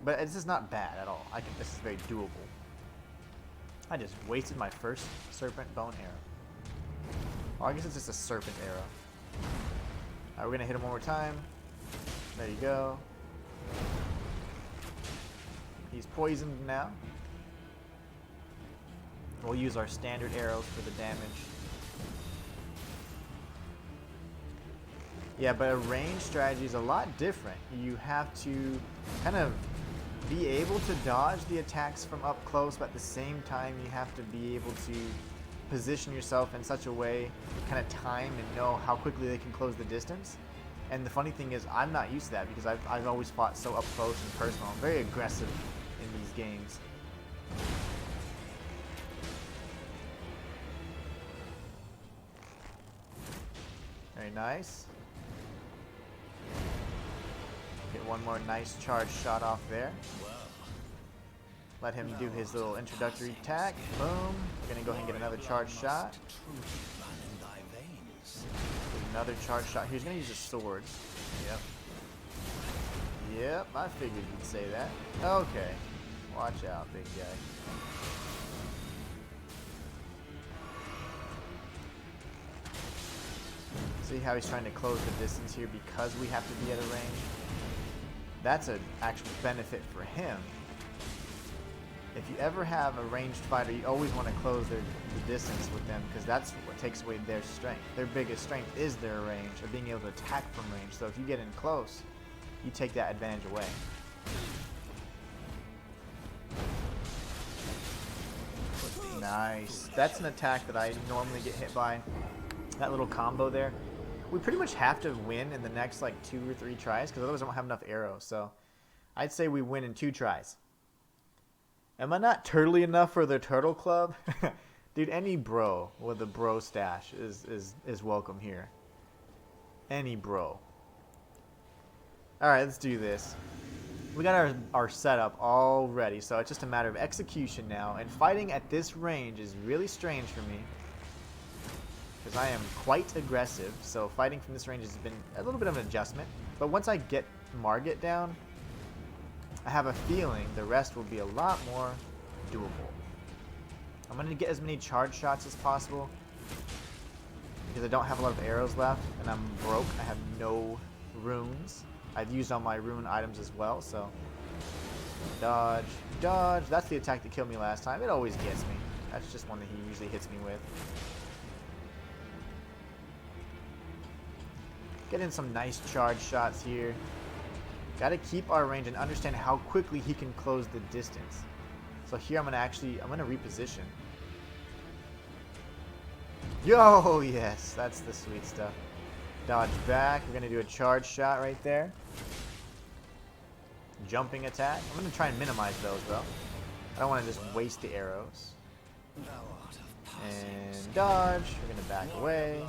but it's just not bad at all. This is very doable. I just wasted my first serpent bone arrow. Well, I guess it's just a serpent arrow. Alright, we're gonna hit him one more time. There you go. He's poisoned now. We'll use our standard arrows for the damage. Yeah, but a range strategy is a lot different. You have to kind of be able to dodge the attacks from up close, but at the same time you have to be able to position yourself in such a way, kind of time and know how quickly they can close the distance. And the funny thing is, I'm not used to that because I've always fought so up close and personal. I'm very aggressive in these games. Very nice. Get one more nice charge shot off there. Let him do his little introductory attack. Boom. We're gonna go ahead and get another charge shot. Another charge shot. He's gonna use a sword. Yep. Yep, I figured you'd say that. Okay. Watch out, big guy. See how he's trying to close the distance here because we have to be at a range? That's an actual benefit for him. If you ever have a ranged fighter, you always want to close the distance with them because that's what takes away their strength. Their biggest strength is their range, or being able to attack from range. So if you get in close, you take that advantage away. Nice. That's an attack that I normally get hit by. That little combo there. we pretty much have to win in the next like 2 or 3 tries, because otherwise I don't have enough arrows. So I'd say we win in 2 tries. Am I not turtly enough for the turtle club? Dude, any bro with a bro stash is welcome here. Any bro. Alright, let's do this. We got our setup all ready, so it's just a matter of execution now. And fighting at this range is really strange for me, because I am quite aggressive, so fighting from this range has been a little bit of an adjustment. But once I get Margit down, I have a feeling the rest will be a lot more doable. I'm going to get as many charge shots as possible, because I don't have a lot of arrows left, and I'm broke. I have no runes. I've used all my rune items as well, so dodge, dodge. That's the attack that killed me last time. It always gets me. That's just one that he usually hits me with. Get in some nice charge shots here. Got to keep our range and understand how quickly he can close the distance. So here I'm gonna reposition. Yo, yes, that's the sweet stuff. Dodge back. We're gonna do a charge shot right there. Jumping attack. I'm gonna try and minimize those though. I don't want to just waste the arrows. And dodge. We're gonna back away.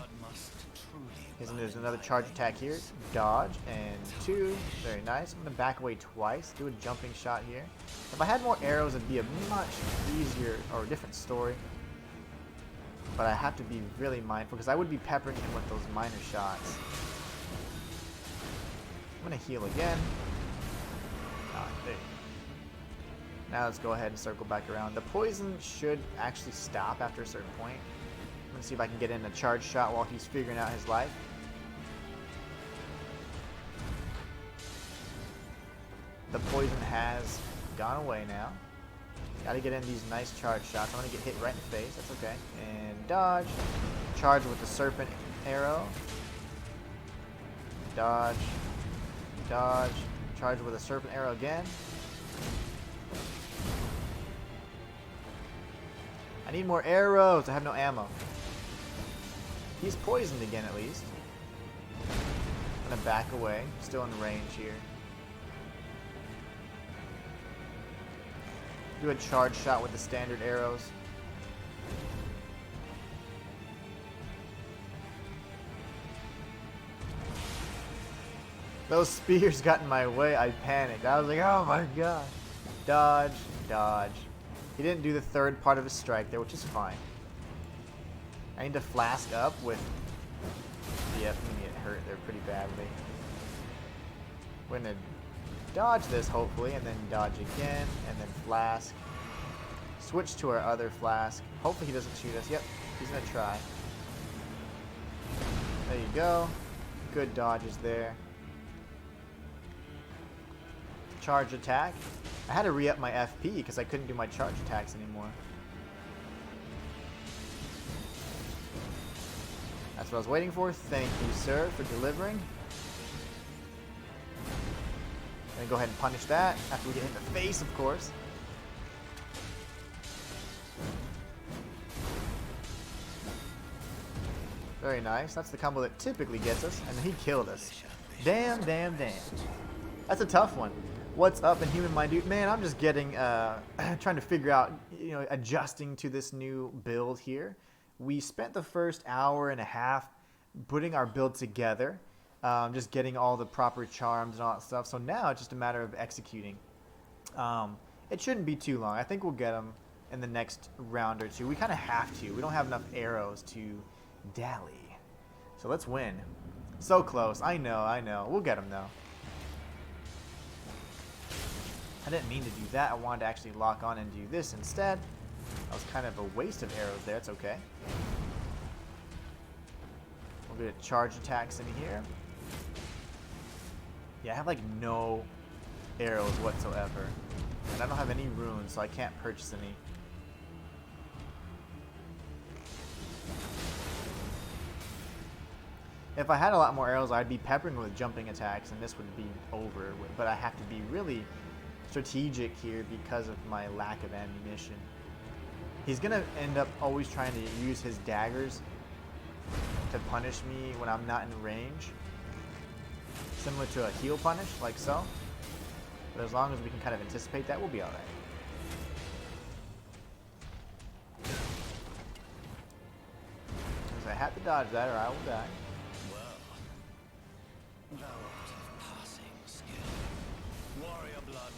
There's another charge attack here. Dodge and 2. Very nice. I'm gonna back away twice. Do a jumping shot here. If I had more arrows, it'd be a much easier or different story. But I have to be really mindful, because I would be peppering him with those minor shots. I'm gonna heal again. There. Now let's go ahead and circle back around. The poison should actually stop after a certain point. I'm gonna see if I can get in a charge shot while he's figuring out his life. The poison has gone away now. Gotta get in these nice charge shots. I'm gonna get hit right in the face. That's okay. And dodge. Charge with the serpent arrow. Dodge. Dodge. Charge with a serpent arrow again. I need more arrows. I have no ammo. He's poisoned again at least. I'm gonna back away. Still in range here. Do a charge shot with the standard arrows. Those spears got in my way. I panicked. I was like, oh my god. Dodge, dodge. He didn't do the third part of his strike there, which is fine. I need to flask up with... Yep, me get hurt there pretty badly. We're gonna dodge this, hopefully, and then dodge again, and then flask. Switch to our other flask. Hopefully he doesn't shoot us. Yep, he's gonna try. There you go. Good dodges there. Charge attack. I had to re-up my FP because I couldn't do my charge attacks anymore. That's what I was waiting for. Thank you, sir, for delivering. Gonna go ahead and punish that after we get hit in the face, of course. Very nice. That's the combo that typically gets us, and he killed us. Damn, damn, damn. That's a tough one. What's up, Inhuman, my dude? Man, I'm just getting, trying to figure out, adjusting to this new build here. We spent the first hour and a half putting our build together, just getting all the proper charms and all that stuff. So now it's just a matter of executing. It shouldn't be too long. I think we'll get them in the next round or two. We kind of have to. We don't have enough arrows to dally. So let's win. So close. I know. We'll get them, though. I didn't mean to do that. I wanted to actually lock on and do this instead. That was kind of a waste of arrows there. It's okay. We'll get charge attacks in here. Yeah, I have like no arrows whatsoever. And I don't have any runes, so I can't purchase any. If I had a lot more arrows, I'd be peppering with jumping attacks, and this would be over. But I have to be really strategic here because of my lack of ammunition. He's gonna end up always trying to use his daggers to punish me when I'm not in range. Similar to a heal punish, like so. But as long as we can kind of anticipate that, we'll be alright. Because I have to dodge that or I will die.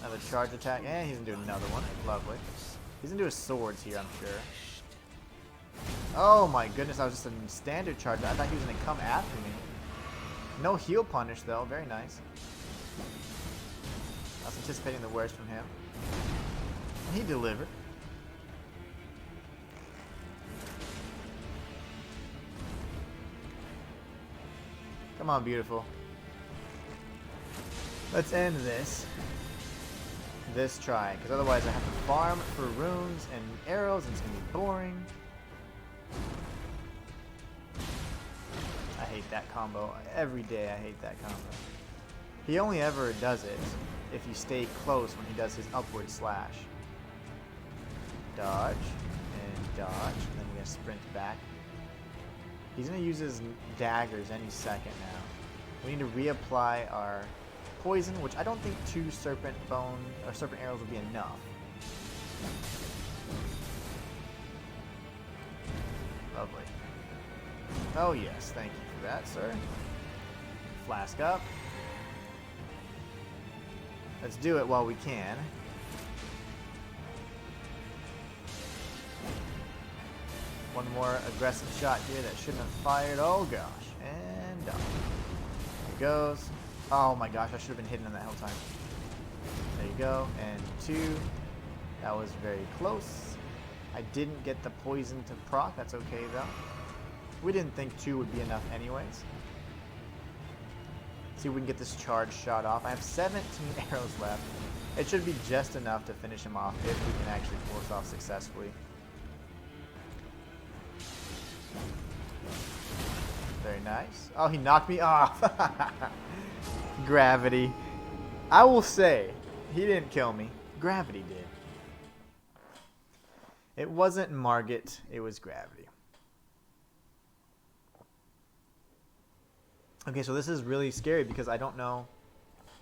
Another charge attack, and he's gonna do another one. Lovely. He's gonna do his swords here, I'm sure. Oh my goodness, I was just a standard charge. I thought he was gonna come after me. No heal punish though, very nice. I was anticipating the worst from him. And he delivered. Come on, beautiful. Let's end this try, because otherwise I have to farm for runes and arrows and it's gonna be boring. I hate that combo. Every day I hate that combo. He only ever does it if you stay close when he does his upward slash. Dodge, and dodge, and then we gotta sprint back. He's gonna use his daggers any second now. We need to reapply our poison, which I don't think 2 serpent bone or serpent arrows will be enough. Lovely. Oh yes, thank you for that, sir. Flask up. Let's do it while we can. One more aggressive shot here that shouldn't have fired. Oh gosh. And done. There it goes. Oh my gosh, I should have been hitting him that whole time. There you go. And 2. That was very close. I didn't get the poison to proc. That's okay though. We didn't think 2 would be enough anyways. See if we can get this charge shot off. I have 17 arrows left. It should be just enough to finish him off if we can actually pull this off successfully. Very nice. Oh, he knocked me off. Gravity. I will say, he didn't kill me. Gravity did. It wasn't Margit, it was gravity. Okay, so this is really scary because I don't know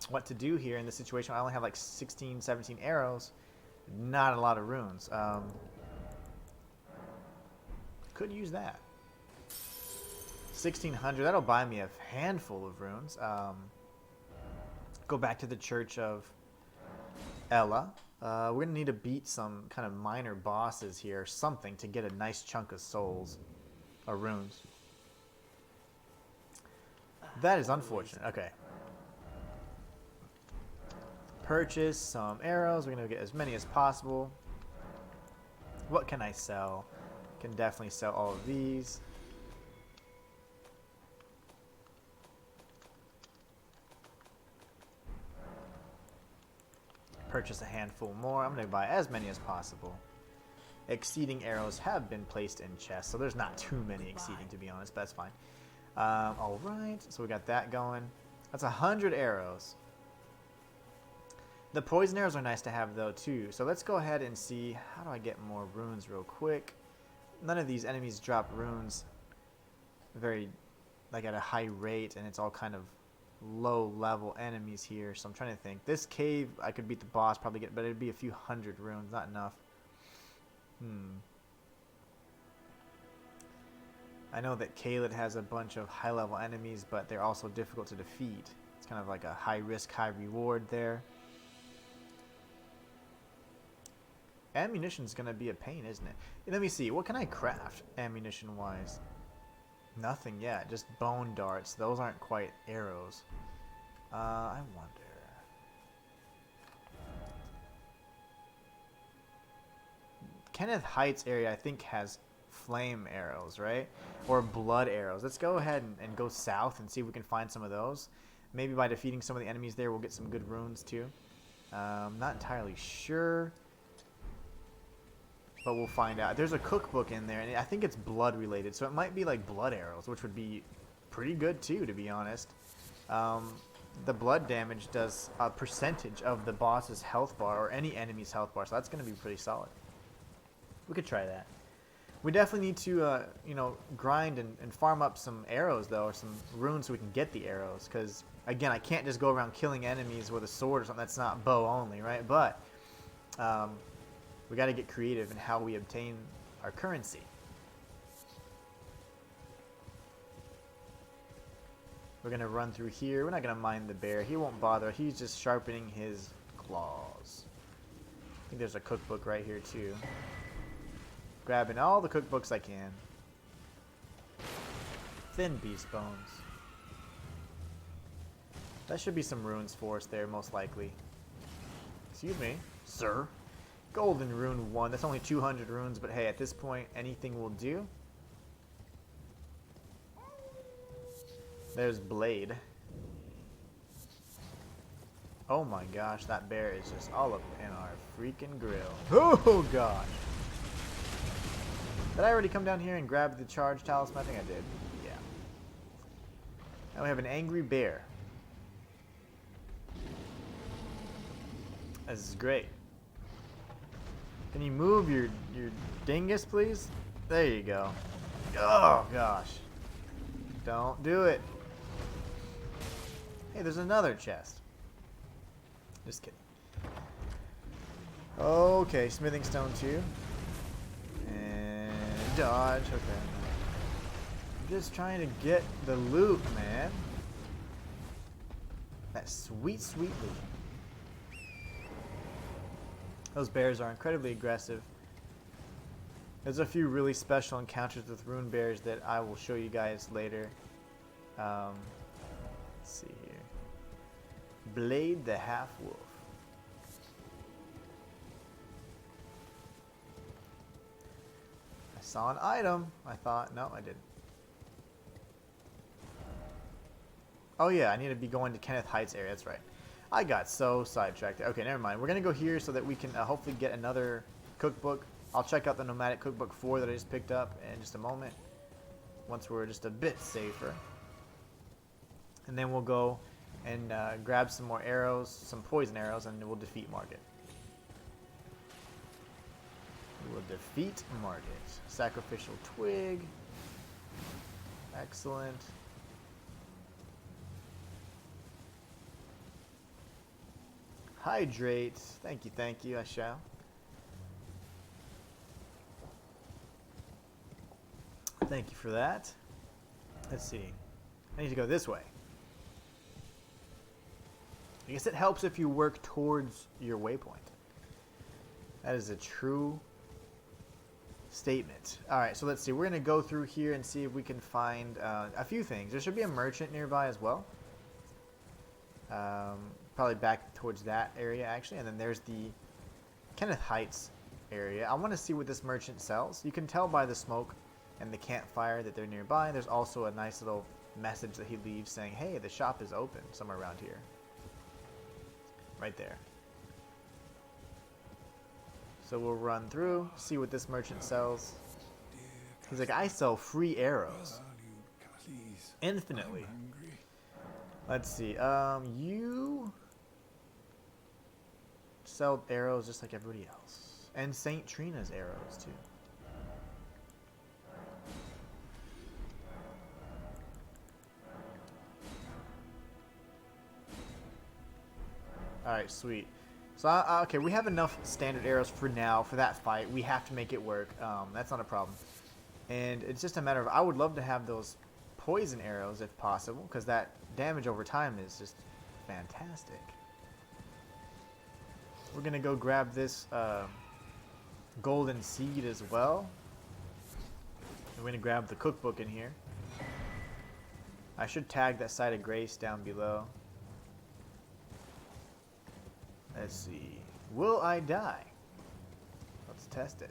what to do here in this situation. I only have like 16, 17 arrows. Not a lot of runes. Could use that. 1600, that'll buy me a handful of runes. Go back to the Church of Ella. We're going to need to beat some kind of minor bosses here or something to get a nice chunk of souls or runes. That is unfortunate. Okay. Purchase some arrows. We're going to get as many as possible. What can I sell? Can definitely sell all of these. Purchase a handful more. I'm going to buy as many as possible. Exceeding arrows have been placed in chests, so there's not too many exceeding, to be honest, but that's fine. Alright, so we got that going. That's 100 arrows. The poison arrows are nice to have, though, too. So let's go ahead and see, how do I get more runes real quick? None of these enemies drop runes very, like, at a high rate, and it's all kind of low-level enemies here, so I'm trying to think. This cave, I could beat the boss, probably get, but it'd be a few hundred runes, not enough. I know that Caelid has a bunch of high-level enemies, but they're also difficult to defeat. It's kind of like a high-risk, high-reward there. Ammunition's gonna be a pain, isn't it? Let me see, what can I craft, ammunition-wise? Nothing yet, just bone darts. Those aren't quite arrows. I wonder. Kenneth Heights area, I think, has flame arrows, right? Or blood arrows. Let's go ahead and go south and see if we can find some of those. Maybe by defeating some of the enemies there, we'll get some good runes too. Not entirely sure, but we'll find out. There's a cookbook in there, and I think it's blood related, so it might be like blood arrows, which would be pretty good too, to be honest. The blood damage does a percentage of the boss's health bar or any enemy's health bar, so that's going to be pretty solid. We could try that. We definitely need to, you know, grind and farm up some arrows, though, or some runes so we can get the arrows. Because, again, I can't just go around killing enemies with a sword or something. That's not bow only, right? But we got to get creative in how we obtain our currency. We're going to run through here. We're not going to mind the bear. He won't bother. He's just sharpening his claws. I think there's a cookbook right here, too. Grabbing all the cookbooks I can. Thin beast bones. That should be some runes for us there, most likely. Excuse me, sir. Golden rune 1. That's only 200 runes, but hey, at this point, anything will do. There's Blade. Oh my gosh, that bear is just all up in our freaking grill. Oh gosh. Did I already come down here and grab the charge talisman? I think I did. Yeah. Now we have an angry bear. This is great. Can you move your dingus, please? There you go. Oh gosh. Don't do it. Hey, there's another chest. Just kidding. Okay, smithing stone 2. And dodge. Okay. I'm just trying to get the loot, man. That sweet, sweet loot. Those bears are incredibly aggressive. There's a few really special encounters with rune bears that I will show you guys later. Let's see here. Blade the half-wolf. I saw an item. I thought, no, I didn't. Oh yeah, I need to be going to Kenneth Heights area. That's right. I got so sidetracked. Okay, never mind. We're going to go here so that we can hopefully get another cookbook. I'll check out the Nomadic Cookbook 4 that I just picked up in just a moment. Once we're just a bit safer. And then we'll go and grab some more arrows, some poison arrows, and we'll defeat Margit. We will defeat Margit. Sacrificial twig. Excellent. Hydrate. Thank you, I shall. Thank you for that. Let's see. I need to go this way. I guess it helps if you work towards your waypoint. That is a true statement. Alright, so let's see. We're going to go through here and see if we can find a few things. There should be a merchant nearby as well. Probably back towards that area, actually. And then there's the Kenneth Heights area. I want to see what this merchant sells. You can tell by the smoke and the campfire that they're nearby. There's also a nice little message that he leaves saying, hey, the shop is open somewhere around here. Right there. So we'll run through, see what this merchant sells. He's like, I sell free arrows. Infinitely. Let's see. You sell arrows just like everybody else. And St. Trina's arrows, too. Alright, sweet. So, okay, we have enough standard arrows for now, for that fight. We have to make it work. That's not a problem. And it's just a matter of, I would love to have those poison arrows if possible, because that damage over time is just fantastic. We're going to go grab this golden seed as well. And we're going to grab the cookbook in here. I should tag that site of grace down below. Let's see. Will I die? Let's test it.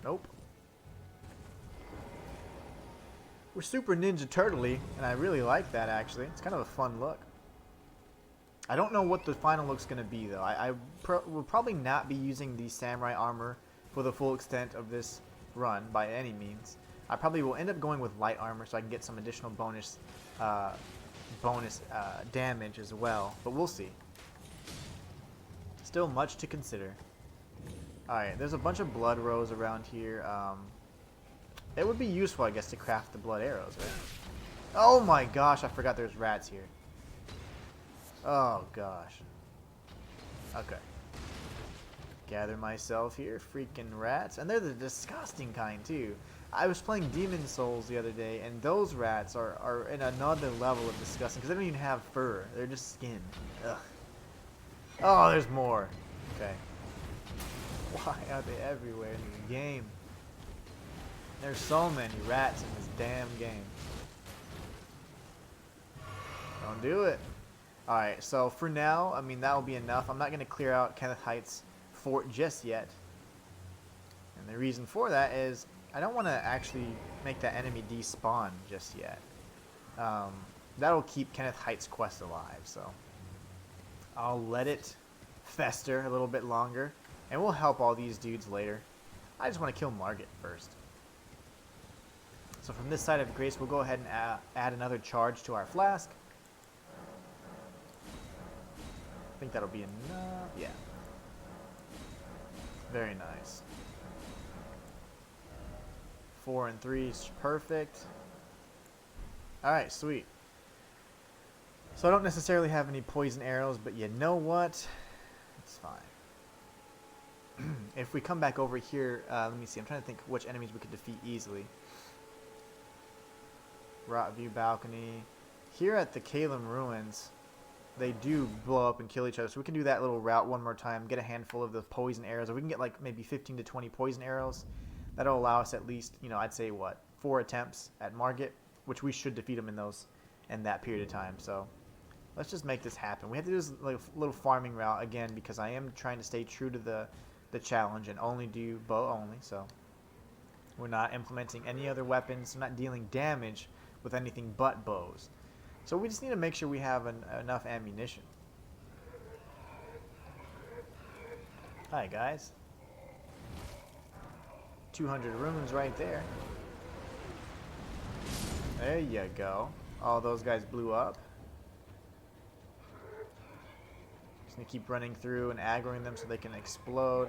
Nope. We're super Ninja Turtle-y, and I really like that, actually. It's kind of a fun look. I don't know what the final look's going to be, though. I will probably not be using the samurai armor for the full extent of this run, by any means. I probably will end up going with light armor so I can get some additional bonus damage as well, but we'll see. Still much to consider. Alright, there's a bunch of blood rose around here. It would be useful, I guess, to craft the blood arrows, right? Oh my gosh, I forgot there's rats here. Oh gosh. Okay. Gather myself here, freaking rats. And they're the disgusting kind, too. I was playing Demon Souls the other day, and those rats are in another level of disgusting, because they don't even have fur. They're just skin. Ugh. Oh, there's more. Okay. Why are they everywhere in this game? There's so many rats in this damn game. Don't do it. Alright, so for now, I mean, that will be enough. I'm not going to clear out Kenneth Heights Fort just yet. And the reason for that is I don't want to actually make that enemy despawn just yet. That'll keep Kenneth Heights' quest alive, so I'll let it fester a little bit longer, and we'll help all these dudes later. I just want to kill Margit first. So from this side of Grace, we'll go ahead and add another charge to our flask. I think that'll be enough. Yeah. Very nice. 4 and 3 is perfect. Alright, sweet. So I don't necessarily have any poison arrows, but you know what? It's fine. If we come back over here, let me see. I'm trying to think which enemies we could defeat easily. Rot View Balcony. Here at the Kalem Ruins, they do blow up and kill each other. So we can do that little route one more time. Get a handful of the poison arrows. Or we can get like maybe 15 to 20 poison arrows. That'll allow us at least, you know, I'd say what, 4 attempts at Margit, which we should defeat them in that period of time. So let's just make this happen. We have to do this like little farming route again because I am trying to stay true to the challenge and only do bow only. So we're not implementing any other weapons. I'm not dealing damage with anything but bows. So we just need to make sure we have enough ammunition. Hi guys. 200 runes right there. There you go. All those guys blew up. Just gonna keep running through and aggroing them so they can explode.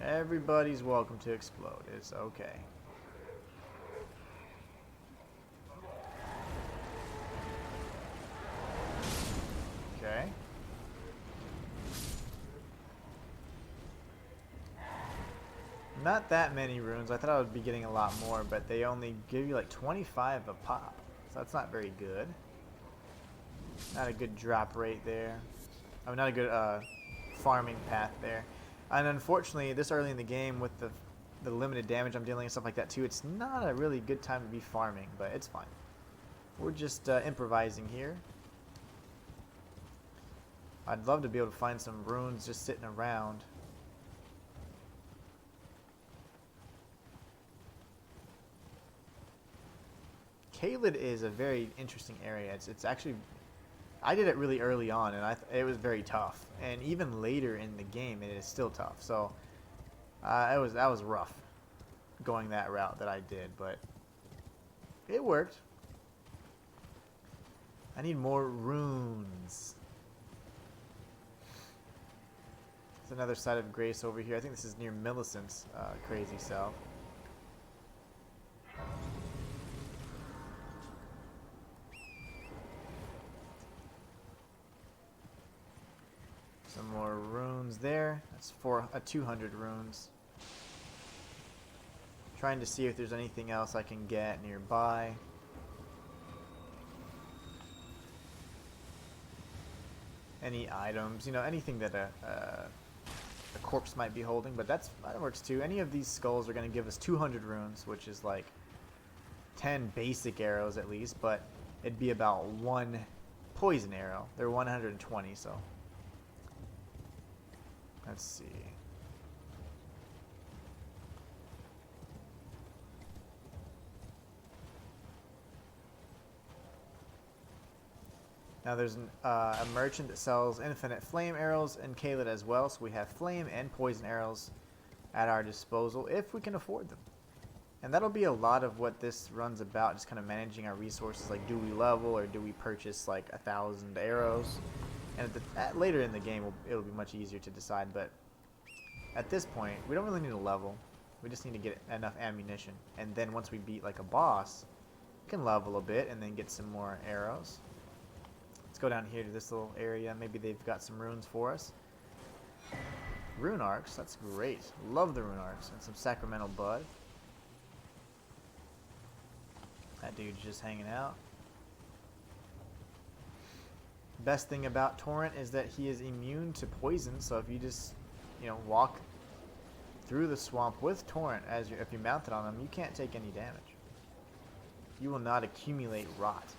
Everybody's welcome to explode. It's okay. Okay. Not that many runes. I thought I would be getting a lot more, but they only give you like 25 a pop. So that's not very good. Not a good drop rate there. I mean, not a good farming path there. And unfortunately, this early in the game with the limited damage I'm dealing and stuff like that too, it's not a really good time to be farming, but it's fine. We're just improvising here. I'd love to be able to find some runes just sitting around. Caelid is a very interesting area. It's actually, I did it really early on, and it was very tough. And even later in the game, it is still tough. So that was rough, going that route that I did, but it worked. I need more runes. There's another side of Grace over here. I think this is near Millicent's crazy self. Some more runes there. That's 200 runes. Trying to see if there's anything else I can get nearby. Any items, you know, anything that a corpse might be holding, but that works too. Any of these skulls are going to give us 200 runes, which is like 10 basic arrows at least, but it'd be about 1 poison arrow. They're 120, so let's see. Now there's a merchant that sells infinite flame arrows and Caelid as well, so we have flame and poison arrows at our disposal if we can afford them. And that'll be a lot of what this run's about, just kind of managing our resources, like do we level or do we purchase like 1,000 arrows? And later in the game, it'll be much easier to decide, but at this point, we don't really need a level. We just need to get enough ammunition. And then once we beat like a boss, we can level a bit and then get some more arrows. Let's go down here to this little area. Maybe they've got some runes for us. Rune arcs, that's great. Love the rune arcs. And some sacramental bud. That dude's just hanging out. Best thing about Torrent is that he is immune to poison, so if you just, you know, walk through the swamp with Torrent if you're mounted on him, you can't take any damage. You will not accumulate rot.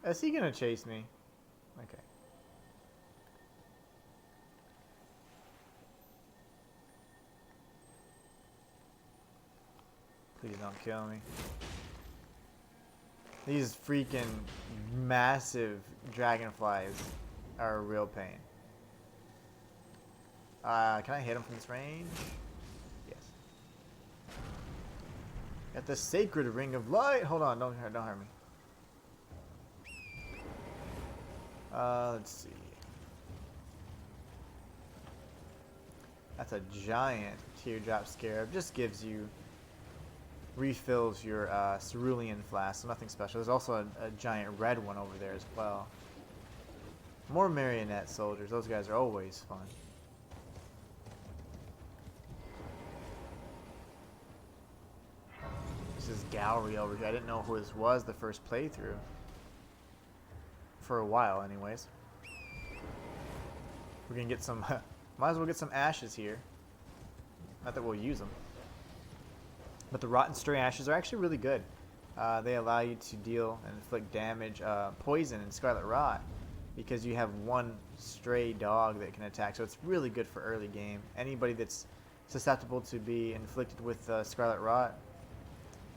Is he gonna chase me? Okay. Please don't kill me. These freaking massive dragonflies are a real pain. Can I hit him from this range? Yes. Got the sacred ring of light. Hold on, don't hurt me. Let's see. That's a giant teardrop scarab. Just gives you, refills your cerulean flask, so nothing special. There's also a giant red one over there as well. More marionette soldiers. Those guys are always fun. This is Gallery over here. I didn't know who this was the first playthrough. For a while, anyways. We're gonna get some. Might as well get some ashes here. Not that we'll use them. But the rotten stray ashes are actually really good. They allow you to deal and inflict damage, poison, and scarlet rot, because you have one stray dog that can attack. So it's really good for early game. Anybody that's susceptible to be inflicted with scarlet rot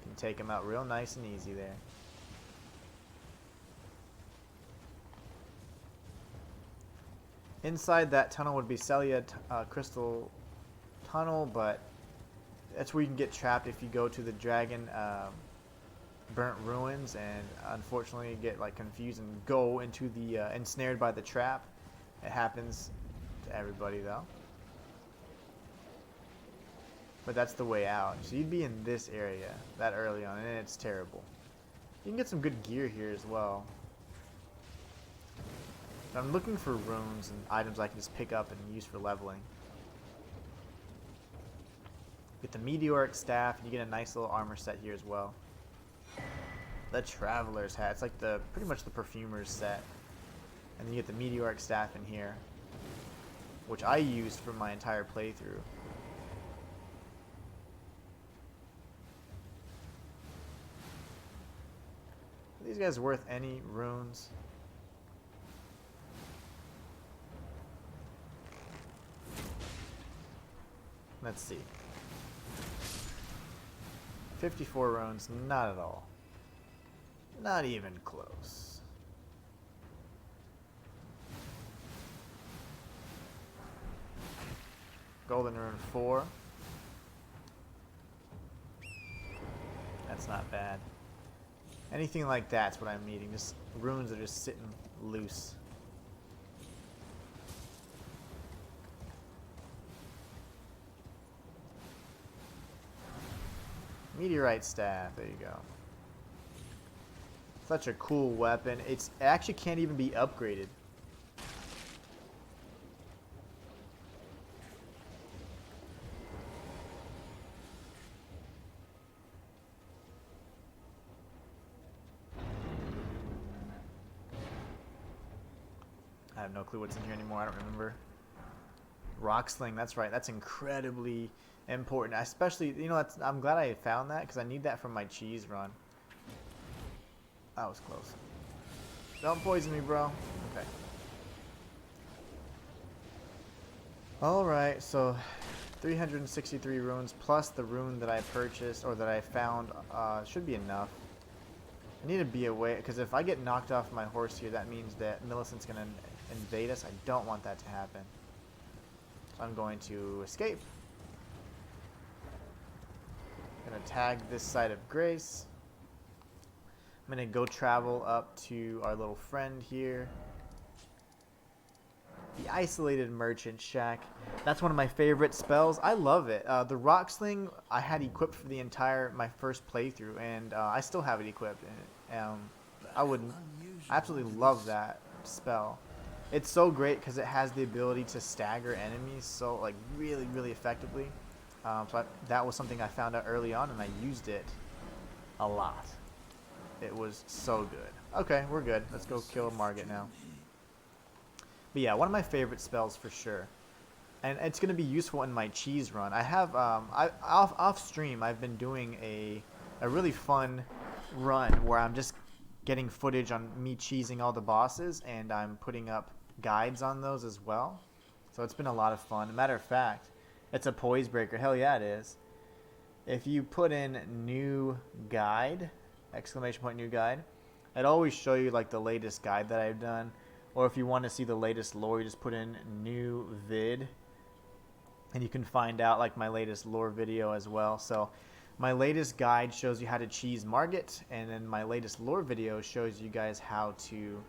can take them out real nice and easy there. Inside that tunnel would be Celia Crystal Tunnel, but that's where you can get trapped if you go to the dragon burnt ruins and unfortunately get like confused and go into the ensnared by the trap. It happens to everybody though. But that's the way out. So you'd be in this area that early on, and it's terrible. You can get some good gear here as well. But I'm looking for runes and items I can just pick up and use for leveling. Get the meteoric staff, and you get a nice little armor set here as well. The traveler's hat. It's like pretty much the perfumer's set. And then you get the meteoric staff in here, which I used for my entire playthrough. Are these guys worth any runes? Let's see. 54 runes, not at all. Not even close. Golden rune 4. That's not bad. Anything like that's what I'm needing. Just runes that are just sitting loose. Meteorite staff, there you go. Such a cool weapon. It actually can't even be upgraded. I have no clue what's in here anymore. I don't remember. Rock sling, that's right. That's incredibly important. Especially, you know, I'm glad I found that because I need that for my cheese run. That was close. Don't poison me, bro. Okay. Alright, so 363 runes plus the rune that I purchased or that I found should be enough. I need to be away because if I get knocked off my horse here, that means that Millicent's gonna invade us. I don't want that to happen. So I'm going to escape. I'm going to tag this site of grace. I'm going to go travel up to our little friend here. The Isolated Merchant Shack. That's one of my favorite spells. I love it. The Rock Sling I had equipped for the my first playthrough, and I still have it equipped. And, I absolutely love that spell. It's so great because it has the ability to stagger enemies so like really effectively. That was something I found out early on, and I used it a lot. It was so good. Okay, we're good. Let's go kill Margit now. But yeah, one of my favorite spells for sure. And it's going to be useful in my cheese run. I have, off stream, I've been doing a really fun run where I'm just getting footage on me cheesing all the bosses, and I'm putting up guides on those as well. So it's been a lot of fun. Matter of fact, it's a poise breaker. Hell yeah, it is. If you put in new guide, exclamation point new guide, it always show you like the latest guide that I've done. Or if you want to see the latest lore, you just put in new vid, and you can find out like my latest lore video as well. So my latest guide shows you how to cheese Margit, and then my latest lore video shows you guys how to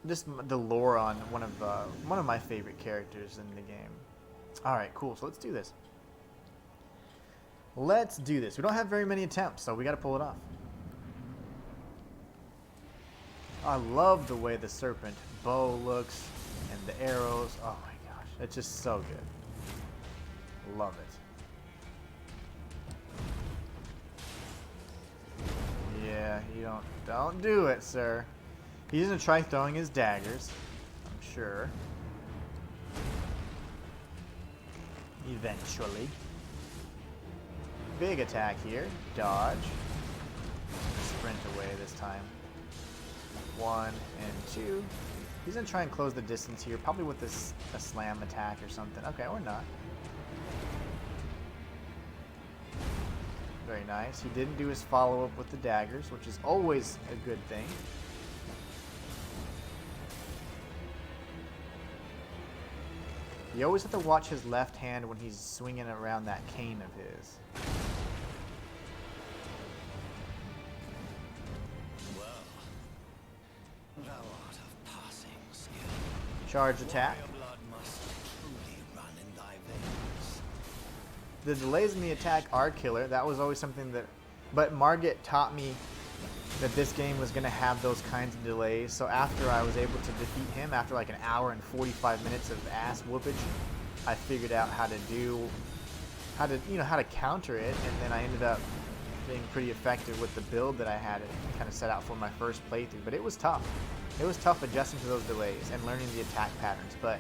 just the lore on one of my favorite characters in the game. All right, cool. So let's do this. Let's do this. We don't have very many attempts, so we got to pull it off. I love the way the serpent bow looks and the arrows. Oh my gosh, it's just so good. Love it. Yeah, you don't do it, sir. He's gonna try throwing his daggers, I'm sure. Eventually. Big attack here. Dodge. Sprint away this time. 1 and 2. He's gonna try and close the distance here, probably with a slam attack or something. Okay, or not. Very nice. He didn't do his follow-up with the daggers, which is always a good thing. You always have to watch his left hand when he's swinging around that cane of his. Charge attack. The delays in the attack are killer. That was always something that... But Margit taught me that this game was going to have those kinds of delays. So after I was able to defeat him, after like an hour and 45 minutes of ass whoopage, I figured out how to counter it. And then I ended up being pretty effective with the build that I had kind of set out for my first playthrough. But it was tough. It was tough adjusting to those delays and learning the attack patterns, but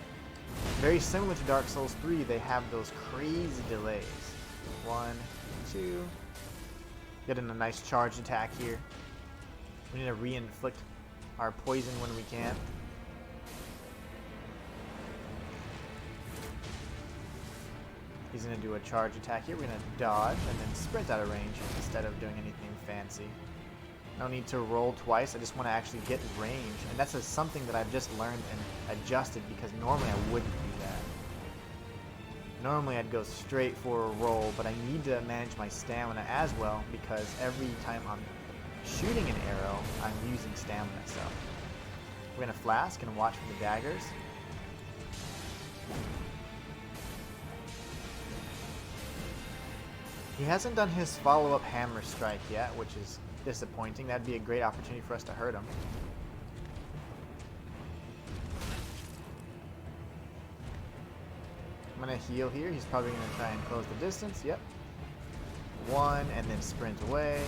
very similar to Dark Souls 3, they have those crazy delays. 1, 2. Getting a nice charge attack here. We need to re-inflict our poison when we can. He's going to do a charge attack here. We're going to dodge and then sprint out of range instead of doing anything fancy. No need to roll twice. I just want to actually get range. And that's something that I've just learned and adjusted, because normally I wouldn't do that. Normally I'd go straight for a roll, but I need to manage my stamina as well, because every time I'm shooting an arrow, I'm using stamina. So we're going to flask and watch for the daggers. He hasn't done his follow-up hammer strike yet, which is disappointing. That'd be a great opportunity for us to hurt him. I'm going to heal here. He's probably going to try and close the distance. Yep. 1 and then sprint away.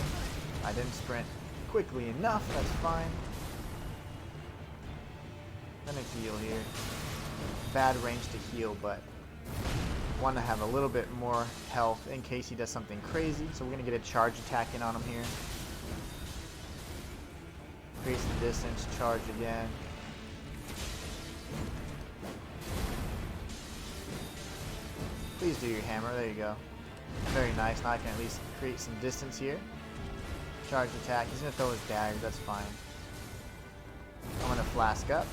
I didn't sprint quickly enough. That's fine. I'm going to heal here. Bad range to heal, but want to have a little bit more health in case he does something crazy. So we're going to get a charge attack in on him here. Increase the distance, charge again. Please do your hammer. There you go. Very nice. Now I can at least create some distance here. Charge attack. He's going to throw his dagger. That's fine. I'm gonna flask up.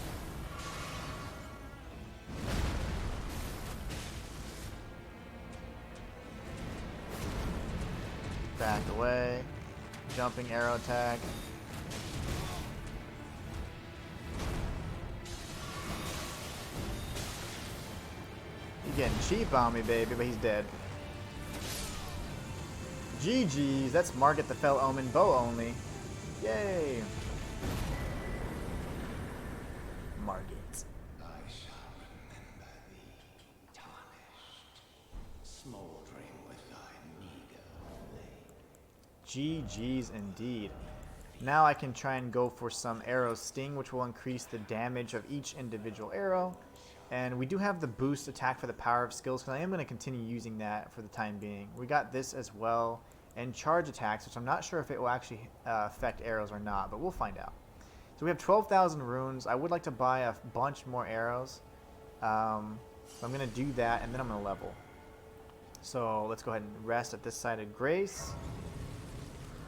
Back away. Jumping arrow attack. He's getting cheap on me, baby, but he's dead. GG's, that's Market the Fell Omen bow only. Yay! Market. I shall remember thee, tarnished, smouldering with thy meager blade. GG's indeed. Now I can try and go for some arrow sting, which will increase the damage of each individual arrow. And we do have the boost attack for the power of skills, because I am going to continue using that for the time being. We got this as well, and charge attacks, which I'm not sure if it will actually affect arrows or not, but we'll find out. So we have 12,000 runes. I would like to buy a bunch more arrows. So I'm going to do that, and then I'm going to level. So let's go ahead and rest at this side of Grace.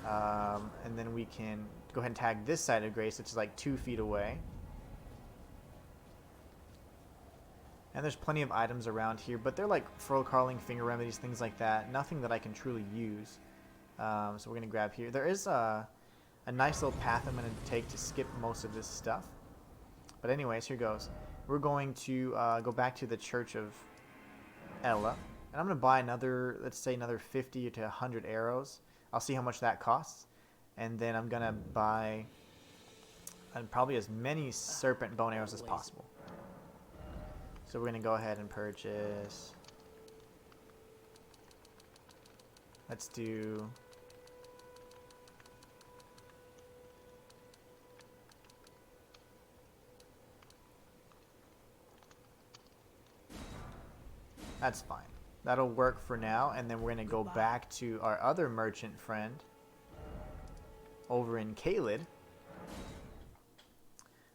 And then we can go ahead and tag this side of Grace, which is like 2 feet away. And there's plenty of items around here, but they're like furrow carling, finger remedies, things like that. Nothing that I can truly use. So we're going to grab here. There is a nice little path I'm going to take to skip most of this stuff. But anyways, here goes. We're going to go back to the Church of Ella. And I'm going to buy another, let's say another 50 to 100 arrows. I'll see how much that costs. And then I'm going to buy probably as many serpent bone arrows as possible. So we're going to go ahead and purchase. Let's do. That's fine. That'll work for now. And then we're going to go back to our other merchant friend over in Caelid.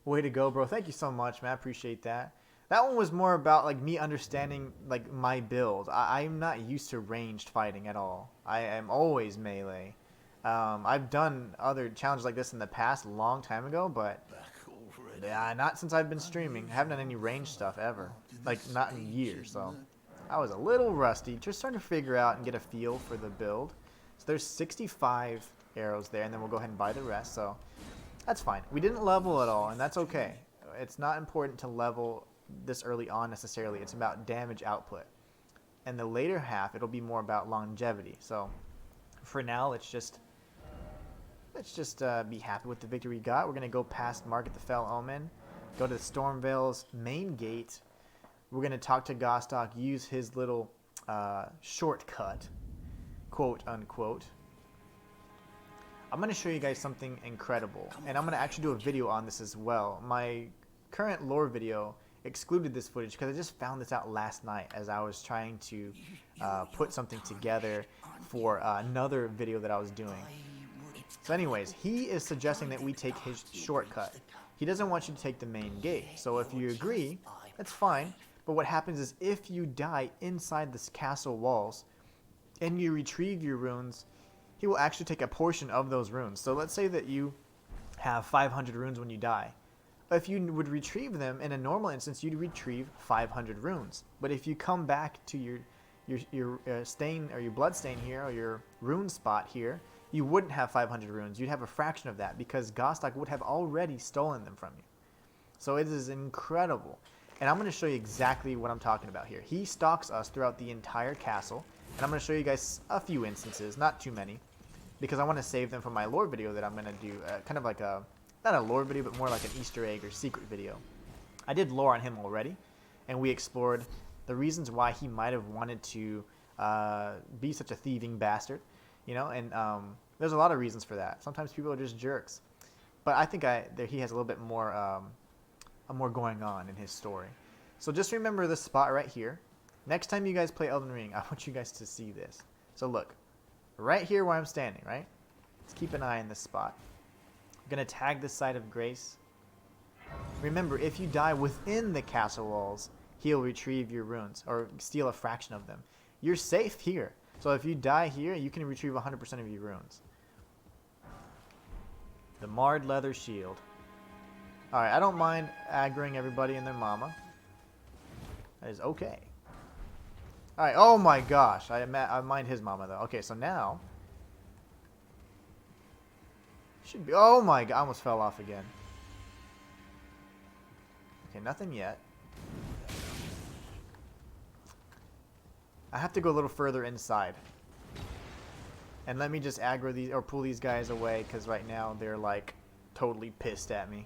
Way to go, bro. Thank you so much, man. I appreciate that. That one was more about like me understanding like my build. I'm not used to ranged fighting at all. I am always melee. I've done other challenges like this in the past, a long time ago, but yeah, not since I've been streaming. I haven't done any ranged stuff ever, like not in years. So I was a little rusty, just trying to figure out and get a feel for the build. So there's 65 arrows there, and then we'll go ahead and buy the rest. So that's fine. We didn't level at all, and that's okay. It's not important to level this early on necessarily. It's about damage output, and the later half it'll be more about longevity. So for now, let's just be happy with the victory we got. We're gonna go past Market the Fell Omen, go to the Stormvale's main gate. We're gonna talk to Gostock, use his little shortcut, quote unquote. I'm gonna show you guys something incredible, and I'm gonna actually do a video on this as well. My current lore video excluded this footage because I just found this out last night as I was trying to put something together for another video that I was doing. So anyways, he is suggesting that we take his shortcut. He doesn't want you to take the main gate. So if you agree, that's fine. But what happens is if you die inside this castle walls and you retrieve your runes, he will actually take a portion of those runes. So let's say that you have 500 runes when you die. If you would retrieve them in a normal instance, you'd retrieve 500 runes. But if you come back to your stain or your blood stain here or your rune spot here, you wouldn't have 500 runes. You'd have a fraction of that because Gostock would have already stolen them from you. So it is incredible. And I'm going to show you exactly what I'm talking about here. He stalks us throughout the entire castle. And I'm going to show you guys a few instances, not too many, because I want to save them for my lore video that I'm going to do, kind of like a, not a lore video, but more like an Easter egg or secret video. I did lore on him already, and we explored the reasons why he might have wanted to be such a thieving bastard, you know, and there's a lot of reasons for that. Sometimes people are just jerks. But I think he has a little bit more, more going on in his story. So just remember this spot right here. Next time you guys play Elden Ring, I want you guys to see this. So look, right here where I'm standing, right? Let's keep an eye on this spot. I'm going to tag this side of Grace. Remember, if you die within the castle walls, he'll retrieve your runes, or steal a fraction of them. You're safe here. So if you die here, you can retrieve 100% of your runes. The Marred Leather Shield. Alright, I don't mind aggroing everybody and their mama. That is okay. Alright, oh my gosh. I mind his mama though. Okay, so now... Should be... Oh my god, I almost fell off again. Okay, nothing yet. I have to go a little further inside. And let me just aggro these, or pull these guys away, because right now they're like totally pissed at me.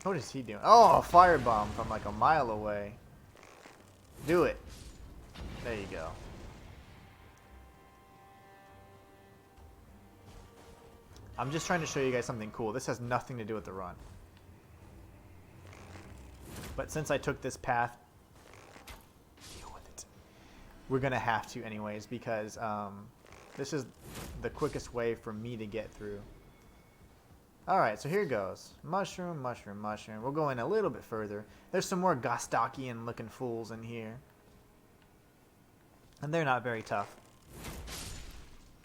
What is he doing? Oh, a firebomb from like a mile away. Do it. There you go. I'm just trying to show you guys something cool. This has nothing to do with the run. But since I took this path, deal with it. We're going to have to anyways, because this is the quickest way for me to get through. Alright, so here goes. Mushroom, mushroom, mushroom. We'll go in a little bit further. There's some more Gostokian looking fools in here. And they're not very tough.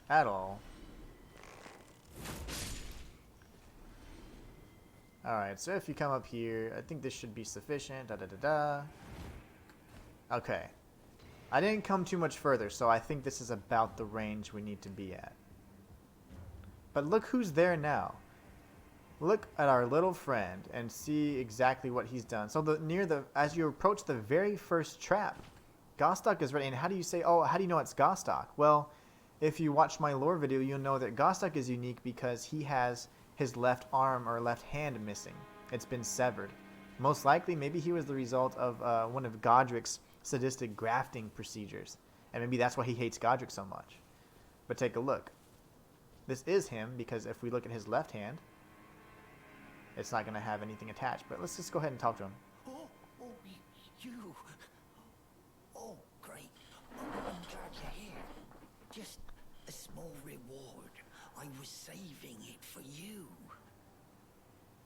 At all. Alright, so if you come up here, I think this should be sufficient. Da da da da. Okay. I didn't come too much further, so I think this is about the range we need to be at. But look who's there now. Look at our little friend and see exactly what he's done. So as you approach the very first trap, Gostok is ready. And how do you say, oh, how do you know it's Gostok? Well, if you watch my lore video, you'll know that Gostok is unique because he has his left arm or left hand missing. It's been severed. Most likely, maybe he was the result of one of Godric's sadistic grafting procedures. And maybe that's why he hates Godric so much. But take a look. This is him because if we look at his left hand, it's not going to have anything attached. But let's just go ahead and talk to him. You. Oh, great. I'm glad you're here. Just a small reward. I was saving it for you.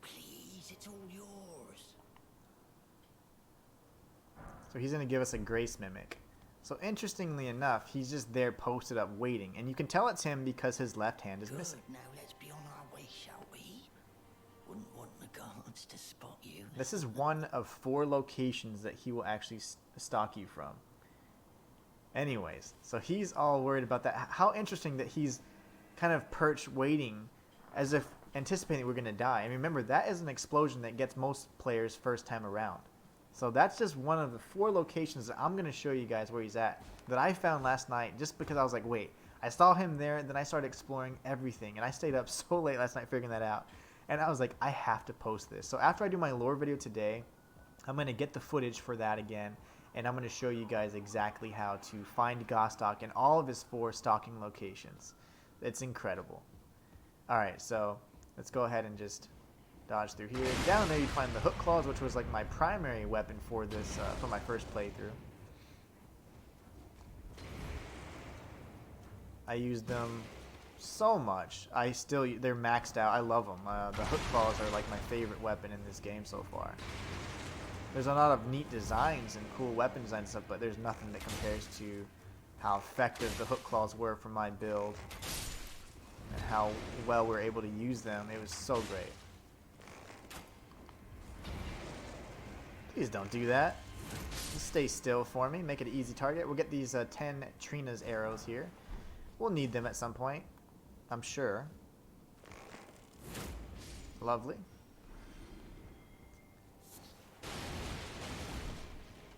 Please, it's all yours. So he's going to give us a grace mimic. So interestingly enough, he's just there posted up waiting. And you can tell it's him because his left hand is missing. Now let's be on our way, shall we? Wouldn't want the guards to spot you. This is one of 4 locations that he will actually stalk you from. Anyways, so he's all worried about that. How interesting that he's kind of perched waiting as if anticipating we're going to die. And remember, that is an explosion that gets most players first time around. So that's just one of the 4 locations that I'm going to show you guys where he's at that I found last night just because I was like, wait, I saw him there, and then I started exploring everything. And I stayed up so late last night figuring that out. And I was like, I have to post this. So after I do my lore video today, I'm going to get the footage for that again. And I'm going to show you guys exactly how to find Gostok in all of his 4 stalking locations. It's incredible. Alright, so let's go ahead and just dodge through here. Down there you find the hook claws, which was like my primary weapon for this, for my first playthrough. I used them so much. They're maxed out. I love them. The hook claws are like my favorite weapon in this game so far. There's a lot of neat designs and cool weapon design and stuff, but there's nothing that compares to how effective the hook claws were for my build and how well we're able to use them. It was so great. Please don't do that. Just stay still for me. Make it an easy target. We'll get these 10 Trina's arrows here. We'll need them at some point, I'm sure. Lovely.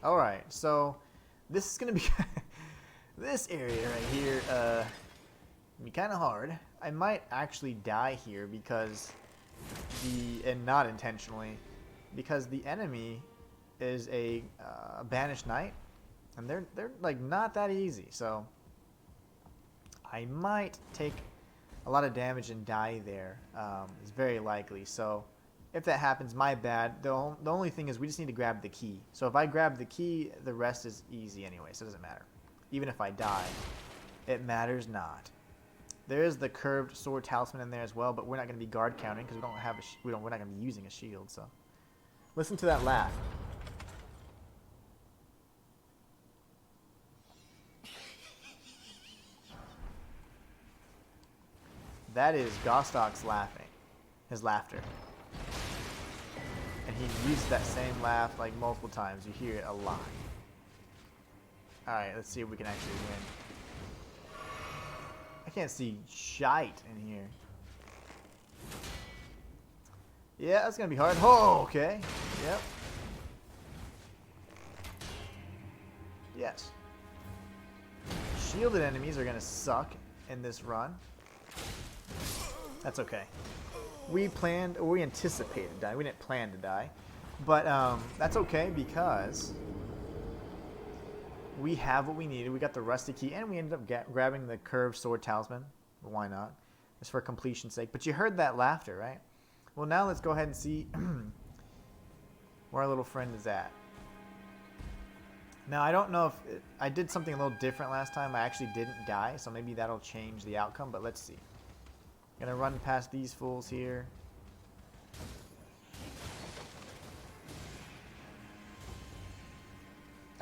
Alright, so this is going to be... this area right here, be kind of hard. I might actually die here because and not intentionally, because the enemy is a banished knight, and they're like not that easy. So I might take a lot of damage and die there. It's very likely. So if that happens, my bad. The only thing is we just need to grab the key. So if I grab the key, the rest is easy anyway, so it doesn't matter. Even if I die, it matters not. There is the curved sword talisman in there as well, but we're not going to be guard counting because we don't have we're not going to be using a shield. So listen to that laugh. That is Gostok's laughing. his laughter. And he uses that same laugh like multiple times. You hear it a lot. Alright, let's see if we can actually win. I can't see shite in here. Yeah, that's gonna be hard. Oh, okay. Yep. Yes. Shielded enemies are gonna suck in this run. That's okay. We anticipated dying. We didn't plan to die. But that's okay because we have what we needed. We got the rusty key and we ended up grabbing the curved sword talisman. Why not? Just for completion's sake. But you heard that laughter, right? Well, now let's go ahead and see where our little friend is at. Now, I don't know if I did something a little different last time. I actually didn't die, so maybe that'll change the outcome, but let's see. Gonna run past these fools here.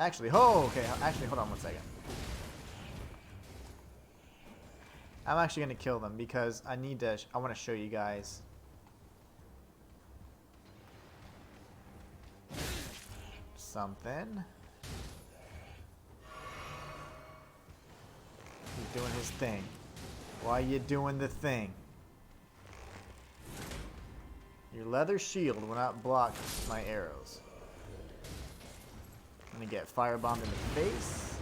Actually, okay. Actually, hold on one second. I'm actually gonna kill them because I want to show you guys. Something. He's doing his thing. Why you doing the thing? Your leather shield will not block my arrows. I'm gonna get firebombed in the face.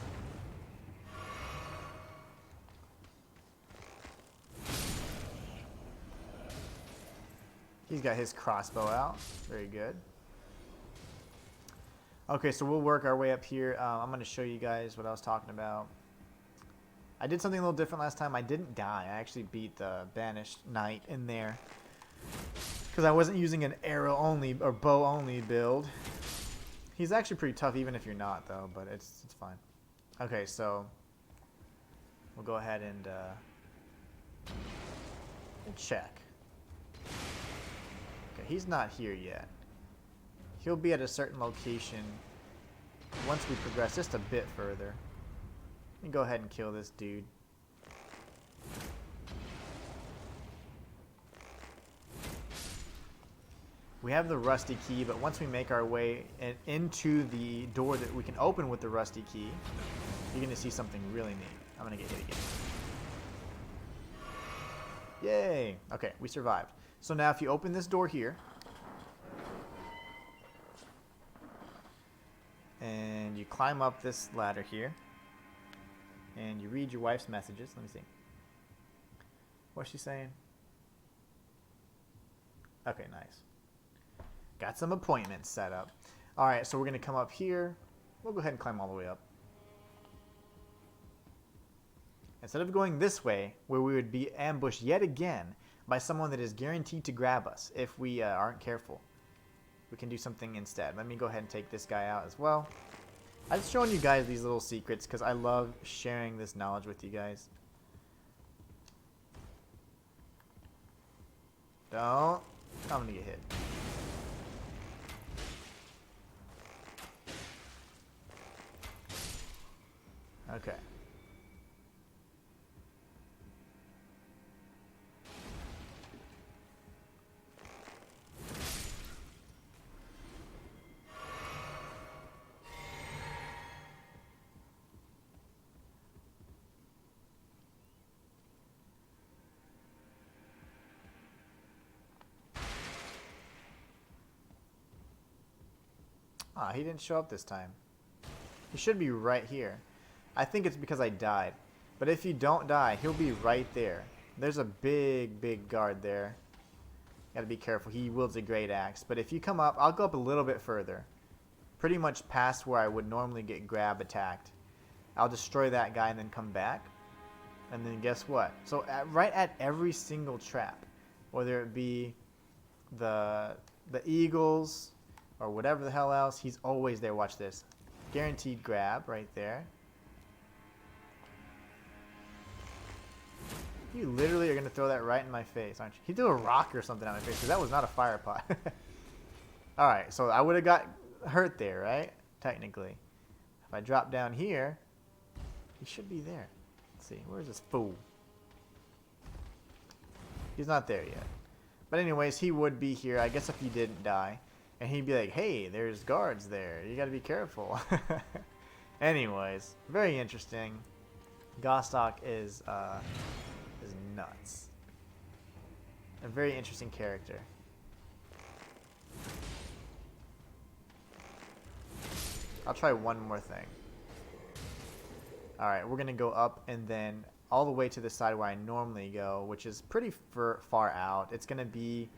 He's got his crossbow out. Very good. Okay, so we'll work our way up here. I'm gonna show you guys what I was talking about. I did something a little different last time. I didn't die. I actually beat the Banished Knight in there. Because I wasn't using an arrow only or bow only build. He's actually pretty tough even if you're not though, but it's fine. Okay, so we'll go ahead and check. Okay, he's not here yet. He'll be at a certain location once we progress just a bit further. Let me go ahead and kill this dude. We have the rusty key, but once we make our way into the door that we can open with the rusty key, you're going to see something really neat. I'm going to get hit again. Yay! Okay, we survived. So now if you open this door here, and you climb up this ladder here, and you read your wife's messages. Let me see. What's she saying? Okay, nice. Got some appointments set up. Alright, so we're going to come up here. We'll go ahead and climb all the way up. Instead of going this way, where we would be ambushed yet again by someone that is guaranteed to grab us if we aren't careful, we can do something instead. Let me go ahead and take this guy out as well. I'm just showing you guys these little secrets because I love sharing this knowledge with you guys. Don't. I'm going to get hit. Okay. Ah, he didn't show up this time. He should be right here. I think it's because I died. But if you don't die, he'll be right there. There's a big guard there. Gotta be careful. He wields a great axe. But if you come up, I'll go up a little bit further. Pretty much past where I would normally get grab attacked. I'll destroy that guy and then come back. And then guess what? So right at every single trap, whether it be the eagles or whatever the hell else, he's always there. Watch this. Guaranteed grab right there. You literally are going to throw that right in my face, aren't you? He threw a rock or something at my face because that was not a fire pot. Alright, so I would have got hurt there, right? Technically. If I drop down here, he should be there. Let's see. Where's this fool? He's not there yet. But anyways, he would be here, I guess, if he didn't die. And he'd be like, hey, there's guards there. You gotta be careful. Anyways, very interesting. Gostock is nuts. A very interesting character. I'll try one more thing. Alright, we're gonna go up and then all the way to the side where I normally go, which is pretty far out. It's gonna be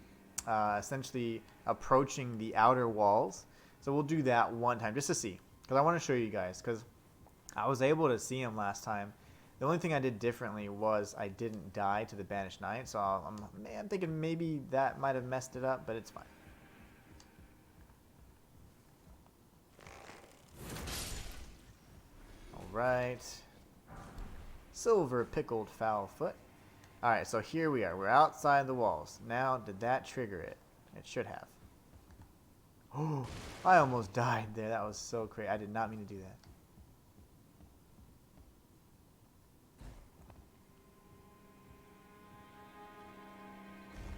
essentially approaching the outer walls. So we'll do that one time just to see, because I want to show you guys, because I was able to see him last time. The only thing I did differently was I didn't die to the Banished Knight, so I'm thinking maybe that might have messed it up, but it's fine. Alright. Silver Pickled Foul Foot. Alright, so here we are. We're outside the walls. Now, did that trigger it? It should have. Oh, I almost died there. That was so crazy. I did not mean to do that.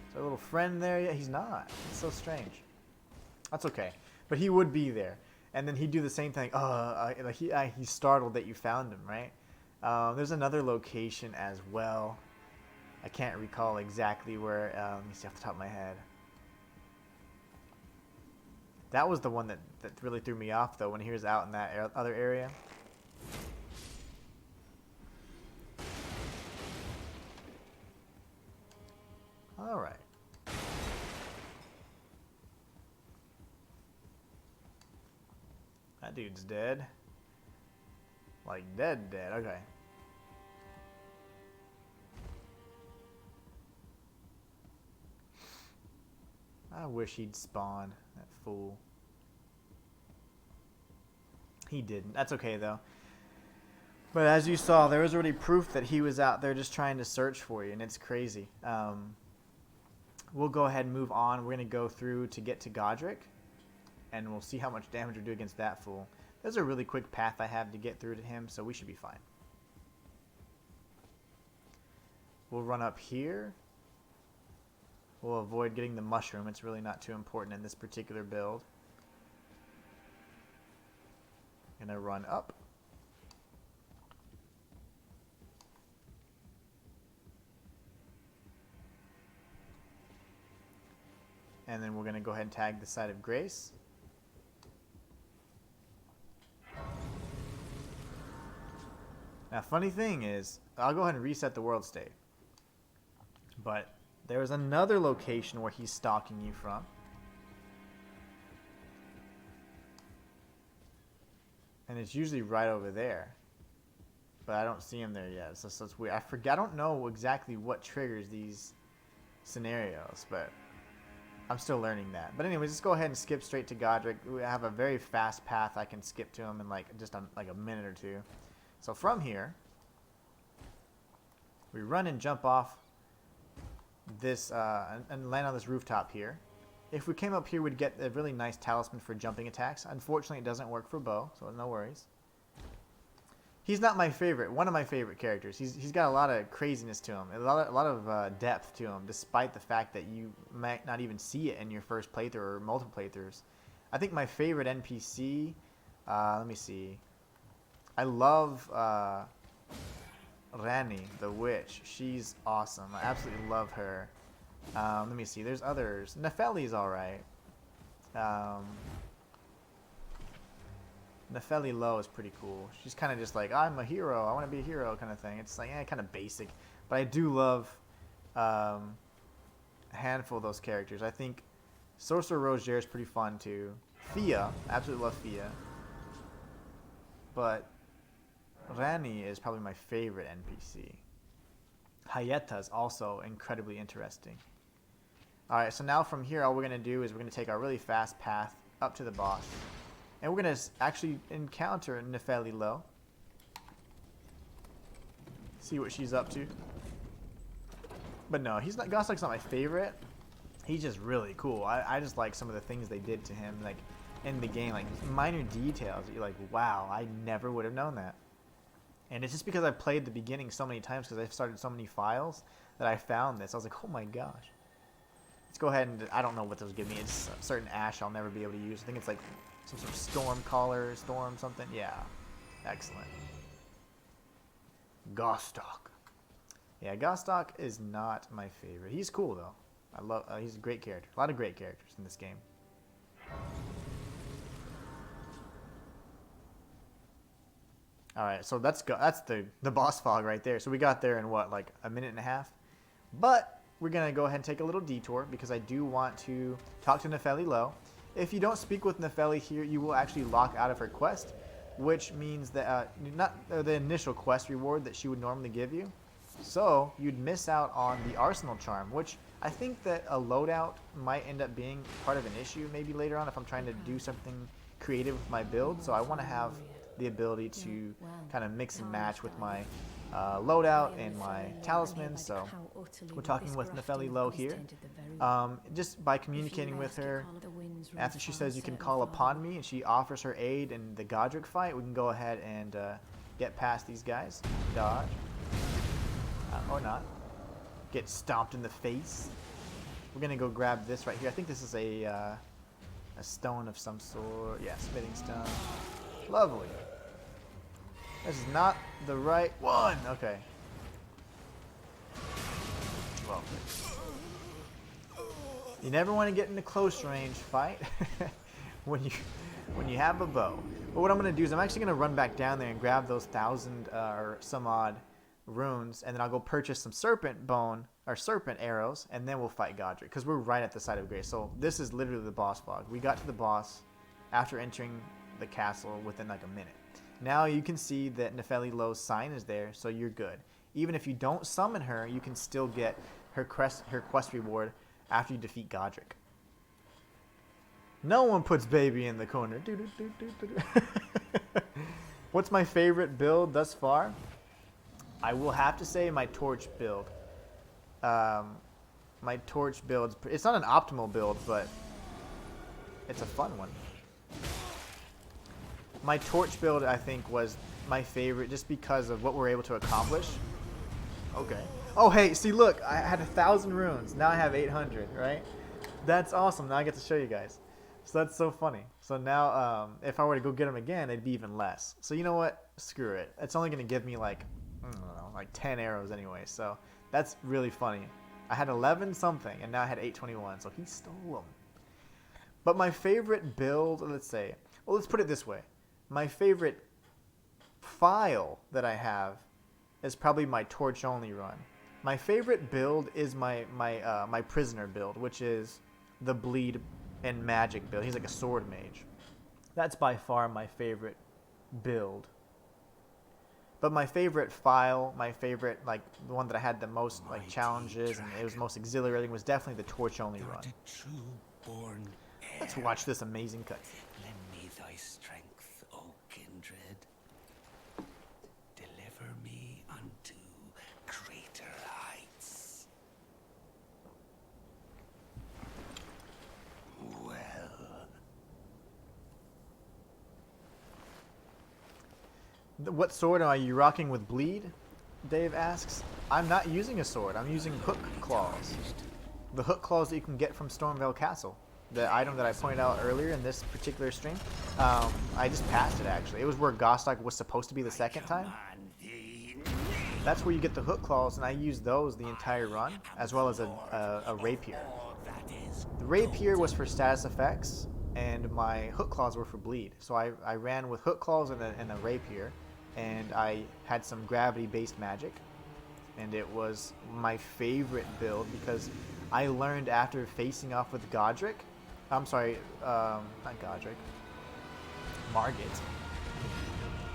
Is our little friend there yet? He's not. It's so strange. That's okay. But he would be there. And then he'd do the same thing. He's startled that you found him, right? There's another location as well. I can't recall exactly where. Let me see off the top of my head. That was the one that really threw me off, though, when he was out in that other area. Alright. That dude's dead. Like dead. Okay. I wish he'd spawn, that fool. He didn't. That's okay, though. But as you saw, there was already proof that he was out there just trying to search for you, and it's crazy. We'll go ahead and move on. We're going to go through to get to Godric, and we'll see how much damage we do against that fool. There's a really quick path I have to get through to him, so we should be fine. We'll run up here. We'll avoid getting the mushroom. It's really not too important in this particular build. Gonna run up. And then we're gonna go ahead and tag the side of Grace. Now, funny thing is, I'll go ahead and reset the world state. But there's another location where he's stalking you from. And it's usually right over there. But I don't see him there yet. So it's weird. I don't know exactly what triggers these scenarios, but I'm still learning that. But anyways, let's go ahead and skip straight to Godric. We have a very fast path I can skip to him in just a minute or two. So from here, we run and jump off this and land on this rooftop here. If we came up here, we'd get a really nice talisman for jumping attacks. Unfortunately, it doesn't work for bow, so no worries. He's not my favorite. One of my favorite characters. He's got a lot of craziness to him, a lot of depth to him, despite the fact that you might not even see it in your first playthrough or multiple playthroughs. I think my favorite NPC. Let me see. I love Rani, the witch. She's awesome. I absolutely love her. Let me see. There's others. Nefeli's alright. Nefeli Low is pretty cool. She's kind of just like, I'm a hero. I want to be a hero kind of thing. It's like, kind of basic. But I do love a handful of those characters. I think Sorcerer Roger is pretty fun too. Fia. Absolutely love Fia. But Rani is probably my favorite NPC. Hayeta is also incredibly interesting. Alright, so now from here, all we're going to do is we're going to take our really fast path up to the boss. And we're going to actually encounter Nefeli Low. See what she's up to. But no, Goslock's not my favorite. He's just really cool. I just like some of the things they did to him, like in the game, like minor details that you're like, wow, I never would have known that. And it's just because I played the beginning so many times, because I've started so many files, that I found this. I was like, oh my gosh. Let's go ahead and, I don't know what those give me. It's a certain ash I'll never be able to use. I think it's like some sort of storm collar, storm something. Yeah, excellent. Gostock. Yeah, Gostock is not my favorite. He's cool though. I love. He's a great character. A lot of great characters in this game. All right, so that's the boss fog right there. So we got there in what, like a minute and a half. But we're gonna go ahead and take a little detour because I do want to talk to Nefeli Low. If you don't speak with Nefeli here, you will actually lock out of her quest, which means that not the initial quest reward that she would normally give you. So you'd miss out on the Arsenal Charm, which I think that a loadout might end up being part of an issue maybe later on if I'm trying to do something creative with my build. So I want to have the ability to kind of mix and match with my loadout and my talisman. So we're talking with Nefeli Low here. Just by communicating with her, after she says you can call upon me and she offers her aid in the Godric fight, we can go ahead and get past these guys. Dodge. Or not. Get stomped in the face. We're gonna go grab this right here. I think this is a stone of some sort. Yeah, smithing stone. Lovely. This is not the right one. Okay. Well, you never want to get in a close range fight when you have a bow. But what I'm gonna do is I'm actually gonna run back down there and grab those 1,000 or some odd runes, and then I'll go purchase some serpent bone or serpent arrows, and then we'll fight Godric because we're right at the site of grace. So this is literally the boss fog. We got to the boss after entering the castle within like a minute. Now you can see that Nefeli Low's sign is there, so you're good. Even if you don't summon her, you can still get her quest reward after you defeat Godric. No one puts baby in the corner. What's my favorite build thus far? I will have to say my torch build. My torch build, it's not an optimal build, but it's a fun one. My torch build, I think, was my favorite just because of what we're able to accomplish. Okay. Oh, hey, see, look, I had 1,000 runes. Now I have 800, right? That's awesome. Now I get to show you guys. So that's so funny. So now, if I were to go get them again, it'd be even less. So you know what? Screw it. It's only going to give me like, I don't know, like 10 arrows anyway. So that's really funny. I had 11 something, and now I had 821. So he stole them. But my favorite build, let's say, well, let's put it this way. My favorite file that I have is probably my torch only run. My favorite build is my prisoner build, which is the bleed and magic build. He's like a sword mage. That's by far my favorite build. But my favorite file, my favorite, like the one that I had the most like challenges and it was most exhilarating, was definitely the torch only run. Let's watch this amazing cut. Lend me thy strength, O kindred. Deliver me unto greater heights. Well. What sword are you rocking with bleed? Dave asks. I'm not using a sword. I'm using hook claws. The hook claws that you can get from Stormvale Castle. The item that I pointed out earlier in this particular stream. I just passed it actually. It was where Gostock was supposed to be the second time. That's where you get the hook claws, and I used those the entire run, as well as a rapier. The rapier was for status effects, and my hook claws were for bleed. So I ran with hook claws and a rapier, and I had some gravity-based magic, and it was my favorite build because I learned after facing off with Godric. I'm sorry, not Godric. Margit.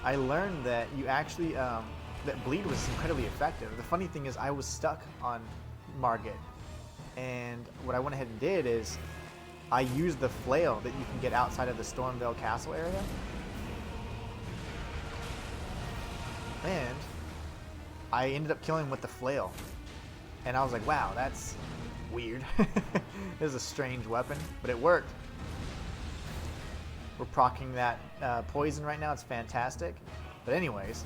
I learned that you actually that bleed was incredibly effective. The funny thing is I was stuck on Margit, and what I went ahead and did is I used the flail that you can get outside of the Stormvale Castle area, and I ended up killing him with the flail, and I was like, wow, that's weird. This is a strange weapon, but it worked. We're proccing that poison right now. It's fantastic. But anyways,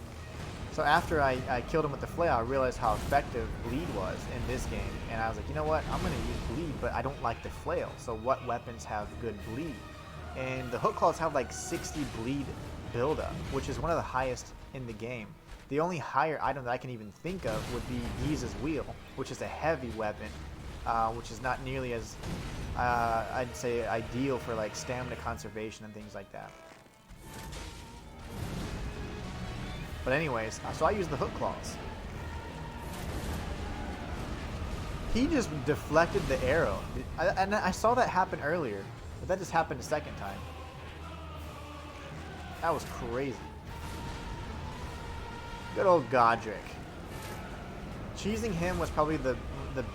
So after I killed him with the flail, I realized how effective bleed was in this game, and I was like, you know what, I'm going to use bleed, but I don't like the flail, so what weapons have good bleed? And the hook claws have like 60 bleed buildup, which is one of the highest in the game. The only higher item that I can even think of would be Giza's Wheel, which is a heavy weapon, which is not nearly as, I'd say, ideal for like stamina conservation and things like that. But anyways, so I use the hook claws. He just deflected the arrow. And I saw that happen earlier, but that just happened a second time. That was crazy. Good old Godric. Cheesing him was probably the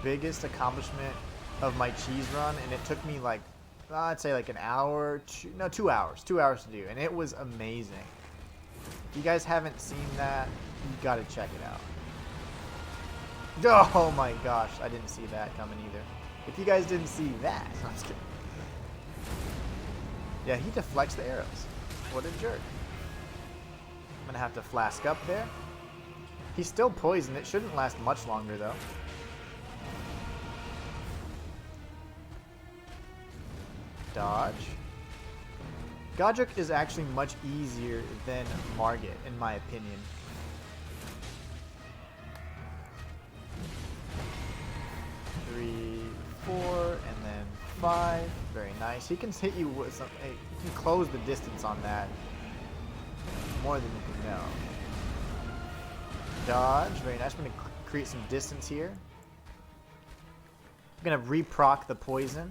biggest accomplishment of my cheese run, and it took me like, I'd say like an hour, 2 hours. 2 hours to do, and it was amazing. If you guys haven't seen that, you gotta check it out. Oh my gosh, I didn't see that coming either. If you guys didn't see that, I'm just kidding. Yeah, he deflects the arrows. What a jerk. I'm gonna have to flask up there. He's still poisoned. It shouldn't last much longer though. Dodge. Godric is actually much easier than Margit, in my opinion. Three, 4, and then 5. Very nice. He can hit you with some. He can close the distance on that more than you can know. Dodge. Very nice. I'm going to create some distance here. I'm going to reproc the poison.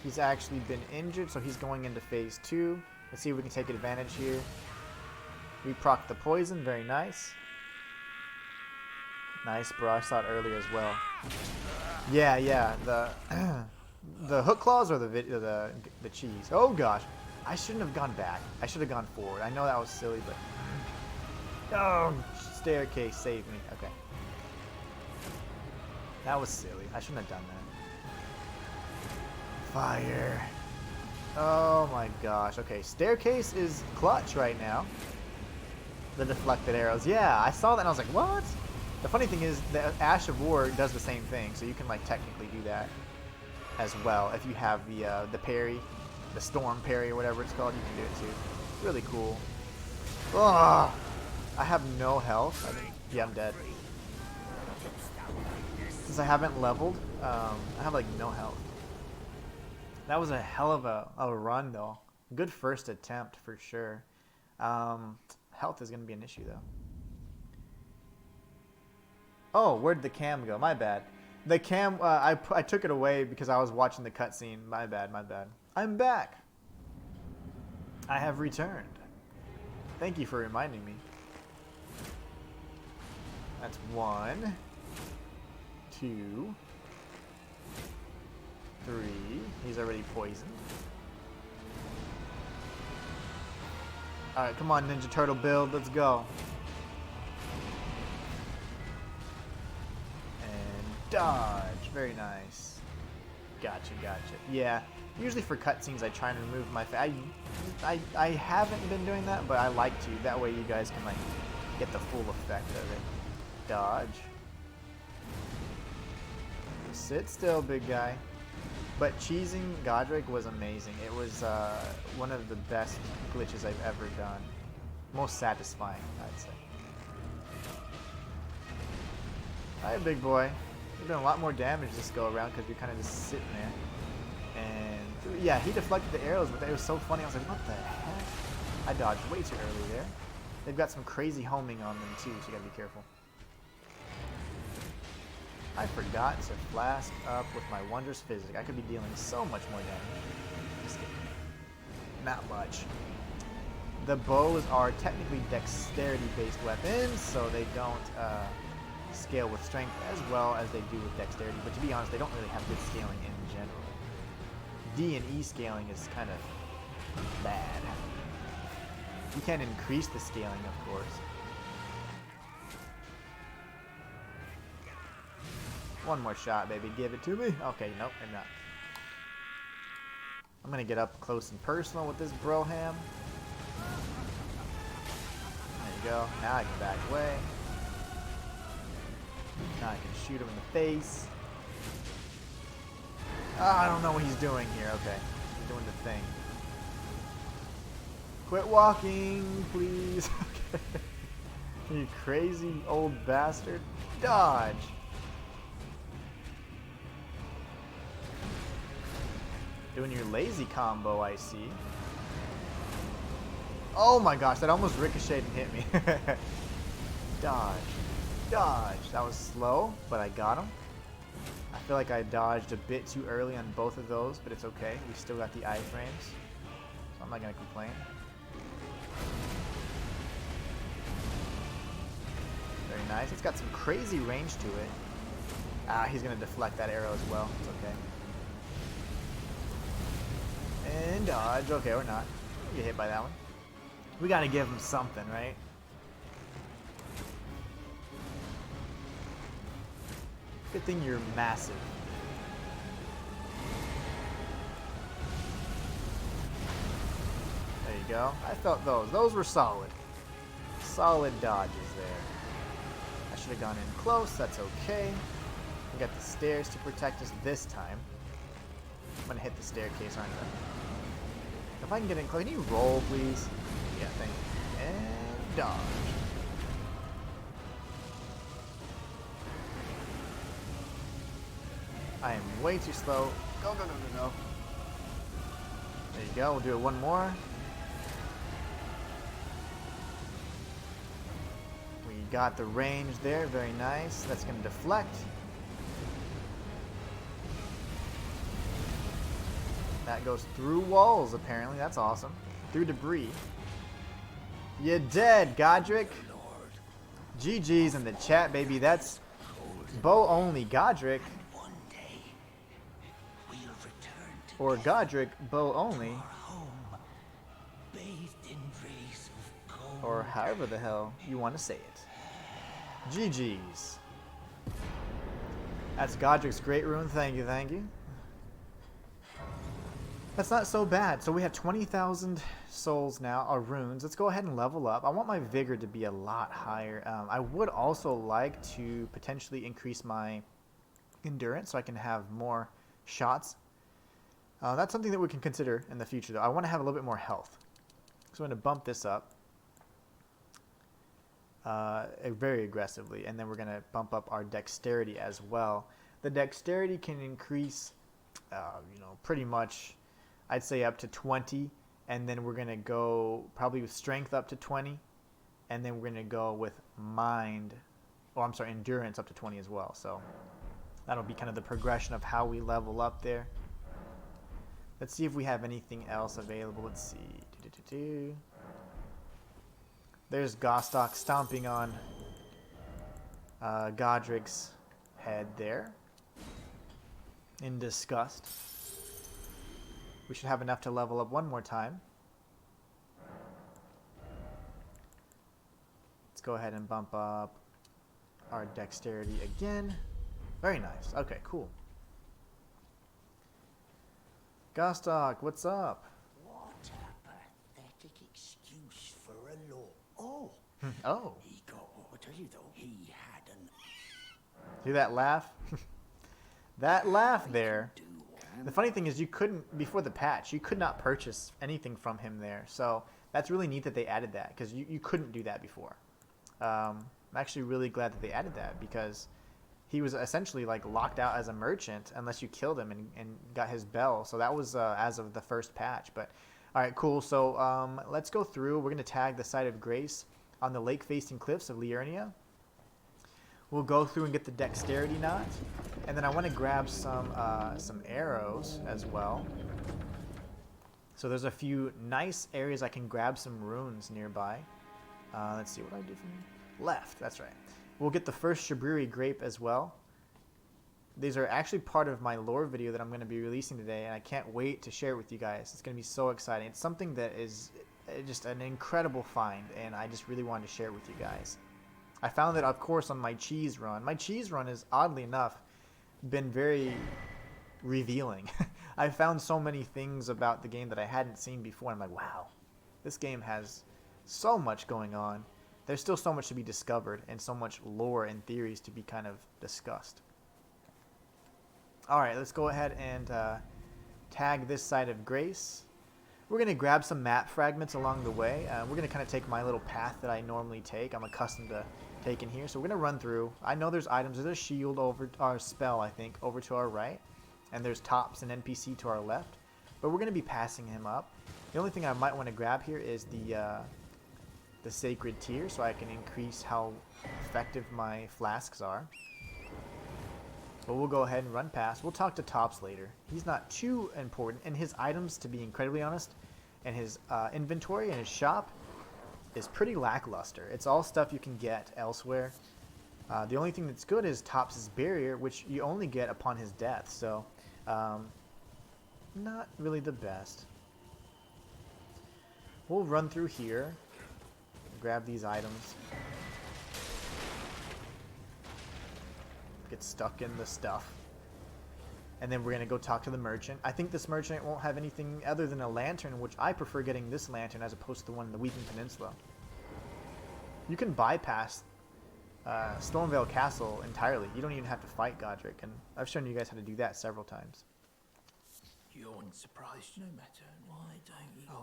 He's actually been injured, so he's going into phase 2. Let's see if we can take advantage here. Reproc the poison, very nice. Nice, bro. I saw it earlier as well. Yeah. The hook claws or the cheese. Oh gosh, I shouldn't have gone back. I should have gone forward. I know that was silly, but oh, staircase saved me. Okay, that was silly. I shouldn't have done that. Fire. Oh my gosh. Okay, staircase is clutch right now. The deflected arrows. Yeah, I saw that and I was like, what? The funny thing is, the Ash of War does the same thing, so you can like technically do that as well. If you have the parry, the storm parry or whatever it's called, you can do it too. It's really cool. Ugh. I have no health. Yeah, I'm dead. Since I haven't leveled, I have like no health. That was a hell of a run, though. Good first attempt, for sure. Health is going to be an issue, though. Oh, where'd the cam go? My bad. The cam, I took it away because I was watching the cutscene. My bad. I'm back. I have returned. Thank you for reminding me. That's 1, 2... 3. He's already poisoned. Alright, come on, Ninja Turtle build. Let's go. And dodge. Very nice. Gotcha. Yeah, usually for cutscenes I try and remove my I haven't been doing that, but I like to. That way you guys can like get the full effect of it. Dodge. Sit still, big guy. But cheesing Godric was amazing. It was one of the best glitches I've ever done. Most satisfying, I'd say. Alright, big boy. You're doing a lot more damage this go around because you're kind of just sitting there. And yeah, he deflected the arrows, but it was so funny. I was like, what the heck? I dodged way too early there. They've got some crazy homing on them too, so you gotta be careful. I forgot to flask up with my Wondrous Physic. I could be dealing so much more damage. Just kidding. Not much. The bows are technically dexterity-based weapons, so they don't scale with strength as well as they do with dexterity. But to be honest, they don't really have good scaling in general. D and E scaling is kind of bad. You can increase the scaling, of course. One more shot, baby. Give it to me. Okay, nope, I'm not. I'm gonna get up close and personal with this Broham. There we go. Now I can back away. Now I can shoot him in the face. I don't know what he's doing here. Okay. He's doing the thing. Quit walking, please. You crazy old bastard. Dodge. Doing your lazy combo, I see. Oh my gosh, that almost ricocheted and hit me. Dodge. Dodge. That was slow, but I got him. I feel like I dodged a bit too early on both of those, but it's okay. We still got the iframes, so I'm not going to complain. Very nice. It's got some crazy range to it. Ah, he's going to deflect that arrow as well. It's okay. And dodge. Okay, we're not. We get hit by that one. We got to give him something, right? Good thing you're massive. There you go. I felt those. Those were solid. Solid dodges there. I should have gone in close. That's okay. We got the stairs to protect us this time. I'm going to hit the staircase, aren't I? If I can get in close. Can you roll, please? Yeah, thank you. And dodge. I am way too slow. Go, go, go, go, go. There you go. We'll do it one more. We got the range there. Very nice. That's going to deflect. That goes through walls, apparently. That's awesome. Through debris. You're dead, Godric. GG's in the chat, baby. That's bow only Godric. Or Godric, bow only. Or however the hell you want to say it. GG's. That's Godric's great rune. Thank you, thank you. That's not so bad. So we have 20,000 souls now, or runes. Let's go ahead and level up. I want my vigor to be a lot higher. I would also like to potentially increase my endurance so I can have more shots. That's something that we can consider in the future, though. I want to have a little bit more health. So I'm going to bump this up very aggressively, and then we're going to bump up our dexterity as well. The dexterity can increase, pretty much, I'd say up to 20, and then we're going to go probably with strength up to 20, and then we're going to go with endurance up to 20 as well. So that'll be kind of the progression of how we level up there. Let's see if we have anything else available. Let's see. There's Gostok stomping on Godric's head there in disgust. We should have enough to level up one more time. Let's go ahead and bump up our dexterity again. Very nice. Okay, cool. Gostok, what's up? What a pathetic excuse for a law. Oh. Oh. He got, I'll tell you though, he had an... See that laugh? That laugh there. The funny thing is you couldn't, before the patch, you could not purchase anything from him there. So that's really neat that they added that, because you couldn't do that before. I'm actually really glad that they added that, because he was essentially like locked out as a merchant unless you killed him and got his bell. So that was as of the first patch. But all right, cool. So let's go through. We're going to tag the site of grace on the lake-facing cliffs of Liurnia. We'll go through and get the dexterity knot, and then I want to grab some arrows as well. So there's a few nice areas I can grab some runes nearby. Let's see what I do from left. That's right. We'll get the first Shabriri grape as well. These are actually part of my lore video that I'm going to be releasing today, and I can't wait to share it with you guys. It's going to be so exciting. It's something that is just an incredible find, and I just really wanted to share it with you guys. I found it, of course, on my cheese run. My cheese run has, oddly enough, been very revealing. I found so many things about the game that I hadn't seen before. I'm like, wow, this game has so much going on there's still so much to be discovered and so much lore and theories to be kind of discussed. Alright, let's go ahead and tag this side of Grace. We're going to grab some map fragments along the way. We're going to kind of take my little path that I normally take. I'm accustomed to taking here. So we're going to run through. I know there's items. There's a shield over our spell, I think, over to our right. And there's Tops and NPC to our left. But we're going to be passing him up. The only thing I might want to grab here is the Sacred Tier, so I can increase how effective my flasks are. But we'll go ahead and run past. We'll talk to Tops later. He's not too important. And his items, to be incredibly honest, and his inventory and his shop is pretty lackluster. It's all stuff you can get elsewhere. The only thing that's good is Tops' barrier, which you only get upon his death. So, not really the best. We'll run through here. Grab these items. Get stuck in the stuff. And then we're going to go talk to the merchant. I think this merchant won't have anything other than a lantern, which I prefer getting this lantern as opposed to the one in the Weeping Peninsula. You can bypass Stormvale Castle entirely. You don't even have to fight Godric, and I've shown you guys how to do that several times. You're unsurprised no matter.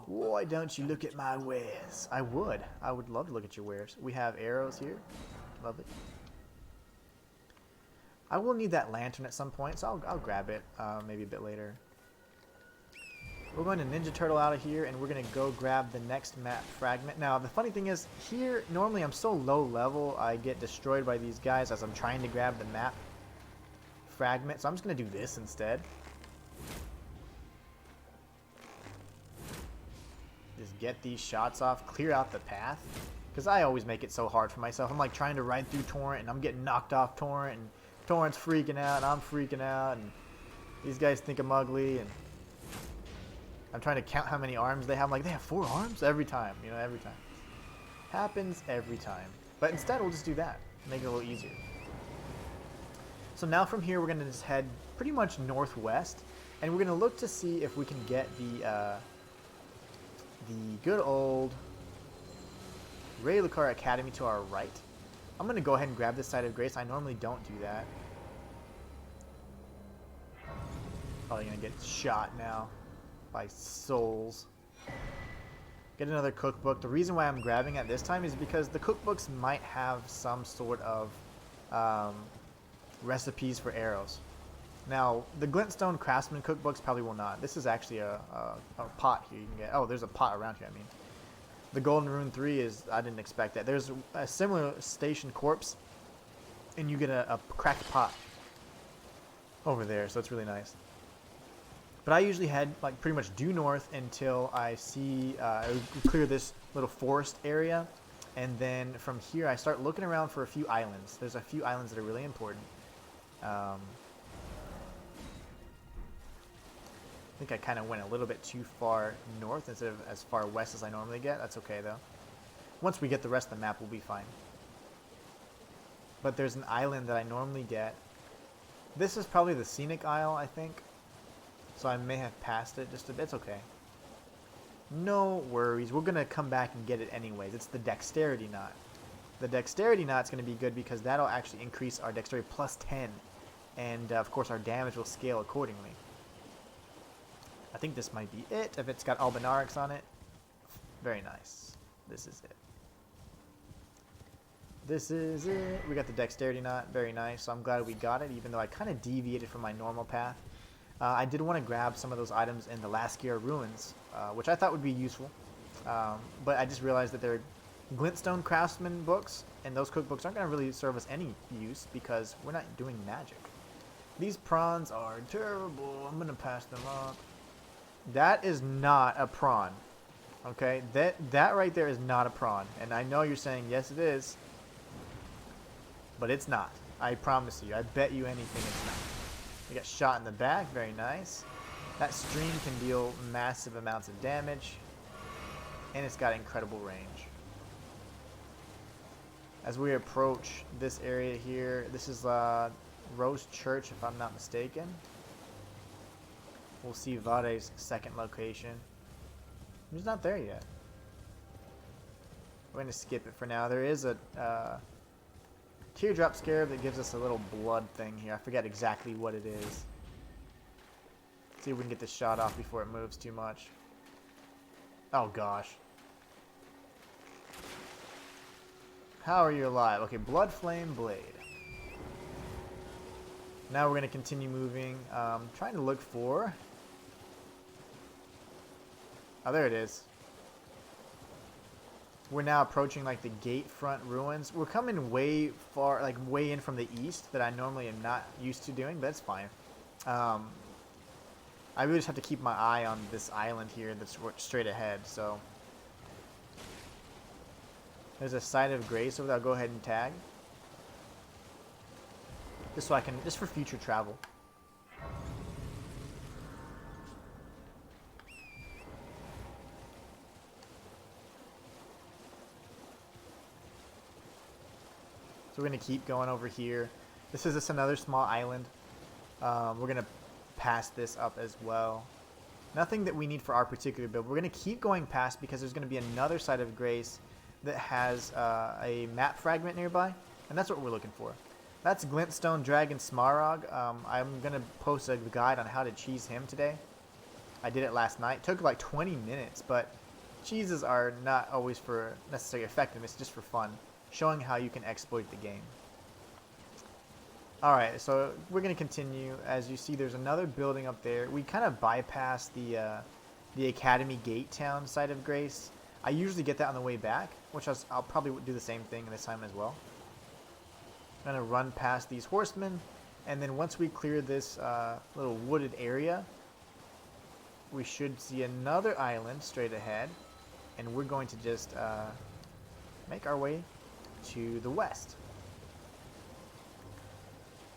Why don't you look at my wares? I would. I would love to look at your wares. We have arrows here. Lovely. I will need that lantern at some point, so I'll grab it maybe a bit later. We're going to Ninja Turtle out of here, and we're going to go grab the next map fragment. Now, the funny thing is, here, normally I'm so low level, I get destroyed by these guys as I'm trying to grab the map fragment, so I'm just going to do this instead. Just get these shots off, clear out the path, because I always make it so hard for myself. I'm like trying to ride through Torrent, and I'm getting knocked off Torrent, and Torrent's freaking out, and I'm freaking out, and these guys think I'm ugly, and I'm trying to count how many arms they have. I'm like, they have 4 arms? Every time, you know, every time. Happens every time. But instead, we'll just do that. Make it a little easier. So now from here, we're going to just head pretty much northwest, and we're going to look to see if we can get the good old Raylucar Academy to our right. I'm going to go ahead and grab this side of Grace. I normally don't do that. Probably going to get shot now by souls. Get another cookbook. The reason why I'm grabbing it this time is because the cookbooks might have some sort of recipes for arrows. Now, the Glintstone Craftsman cookbooks probably will not. This is actually a pot here you can get. Oh, there's a pot around here, I mean. The Golden Rune 3 is, I didn't expect that. There's a similar Station Corpse, and you get a cracked pot over there, so it's really nice. But I usually head, like, pretty much due north until I see, I clear this little forest area, and then from here I start looking around for a few islands. There's a few islands that are really important. I think I kind of went a little bit too far north instead of as far west as I normally get. That's okay, though. Once we get the rest of the map, we'll be fine. But there's an island that I normally get. This is probably the Scenic Isle, I think. So I may have passed it just a bit. It's okay. No worries. We're going to come back and get it anyways. It's the Dexterity Knot. The Dexterity Knot's going to be good because that'll actually increase our Dexterity plus 10. And, of course, our damage will scale accordingly. I think this might be it. If it's got Albinarix on it, very nice. This is it. This is it. We got the Dexterity Knot. Very nice. So I'm glad we got it, even though I kind of deviated from my normal path. I did want to grab some of those items in the Laskia Ruins, which I thought would be useful. But I just realized that they're Glintstone Craftsman books, and those cookbooks aren't going to really serve us any use because we're not doing magic. These prawns are terrible. I'm going to pass them up. That is not a prawn. Okay? That right there is not a prawn. And I know you're saying, yes, it is. But it's not. I promise you. I bet you anything it's not. We got shot in the back. Very nice. That stream can deal massive amounts of damage. And it's got incredible range. As we approach this area here, this is Rose Church, if I'm not mistaken. We'll see Vade's second location. He's not there yet. we're gonna skip it for now. There is a teardrop scarab that gives us a little blood thing here. I forget exactly what it is. See if we can get this shot off before it moves too much. Oh gosh. How are you alive? Okay, blood flame blade. Now we're gonna continue moving. Trying to look for. Oh, there it is. We're now approaching like the gate front ruins. We're coming way far, like way in from the east that I normally am not used to doing, but that's fine. I really just have to keep my eye on this island here that's straight ahead. So there's a site of grace over there. I'll go ahead and tag. Just so I can, just for future travel. So we're going to keep going over here. This is just another small island. We're going to pass this up as well. Nothing that we need for our particular build. We're going to keep going past because there's going to be another site of grace that has a map fragment nearby. And that's what we're looking for. That's Glintstone Dragon Smaragd. I'm going to post a guide on how to cheese him today. I did it last night. It took like 20 minutes, but cheeses are not always for necessary effectiveness, just for fun. Showing how you can exploit the game. Alright, so we're going to continue. As you see, there's another building up there. We kind of bypassed the Academy Gate Town side of Grace. I usually get that on the way back, which I'll probably do the same thing this time as well. I'm going to run past these horsemen, and then once we clear this little wooded area, we should see another island straight ahead, and we're going to just make our way to the west.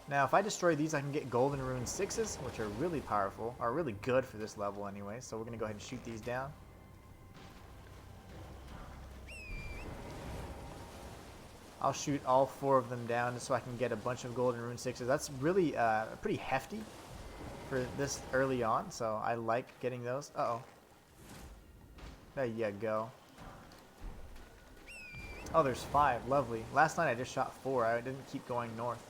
Now, if I destroy these, I can get golden rune 6s, which are really powerful, are really good for this level anyway, so we're going to go ahead and shoot these down. I'll shoot all 4 of them down just so I can get a bunch of golden rune 6s. That's really pretty hefty for this early on, so I like getting those. Uh-oh. There you go. Oh, there's 5. Lovely. Last night I just shot 4. I didn't keep going north.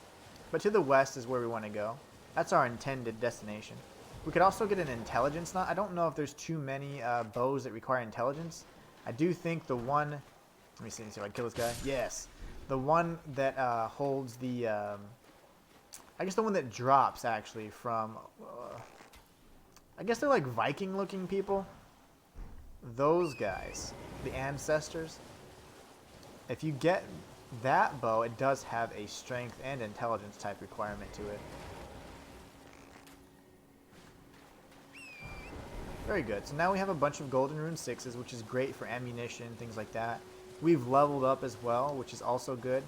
But to the west is where we want to go. That's our intended destination. We could also get an intelligence knot. I don't know if there's too many bows that require intelligence. I do think the one... Let me see if I can kill this guy. Yes. The one that holds the... I guess the one that drops, actually, from... I guess they're like Viking-looking people. Those guys. The ancestors. If you get that bow, it does have a strength and intelligence type requirement to it. Very good. So now we have a bunch of golden rune 6s, which is great for ammunition, things like that. We've leveled up as well, which is also good.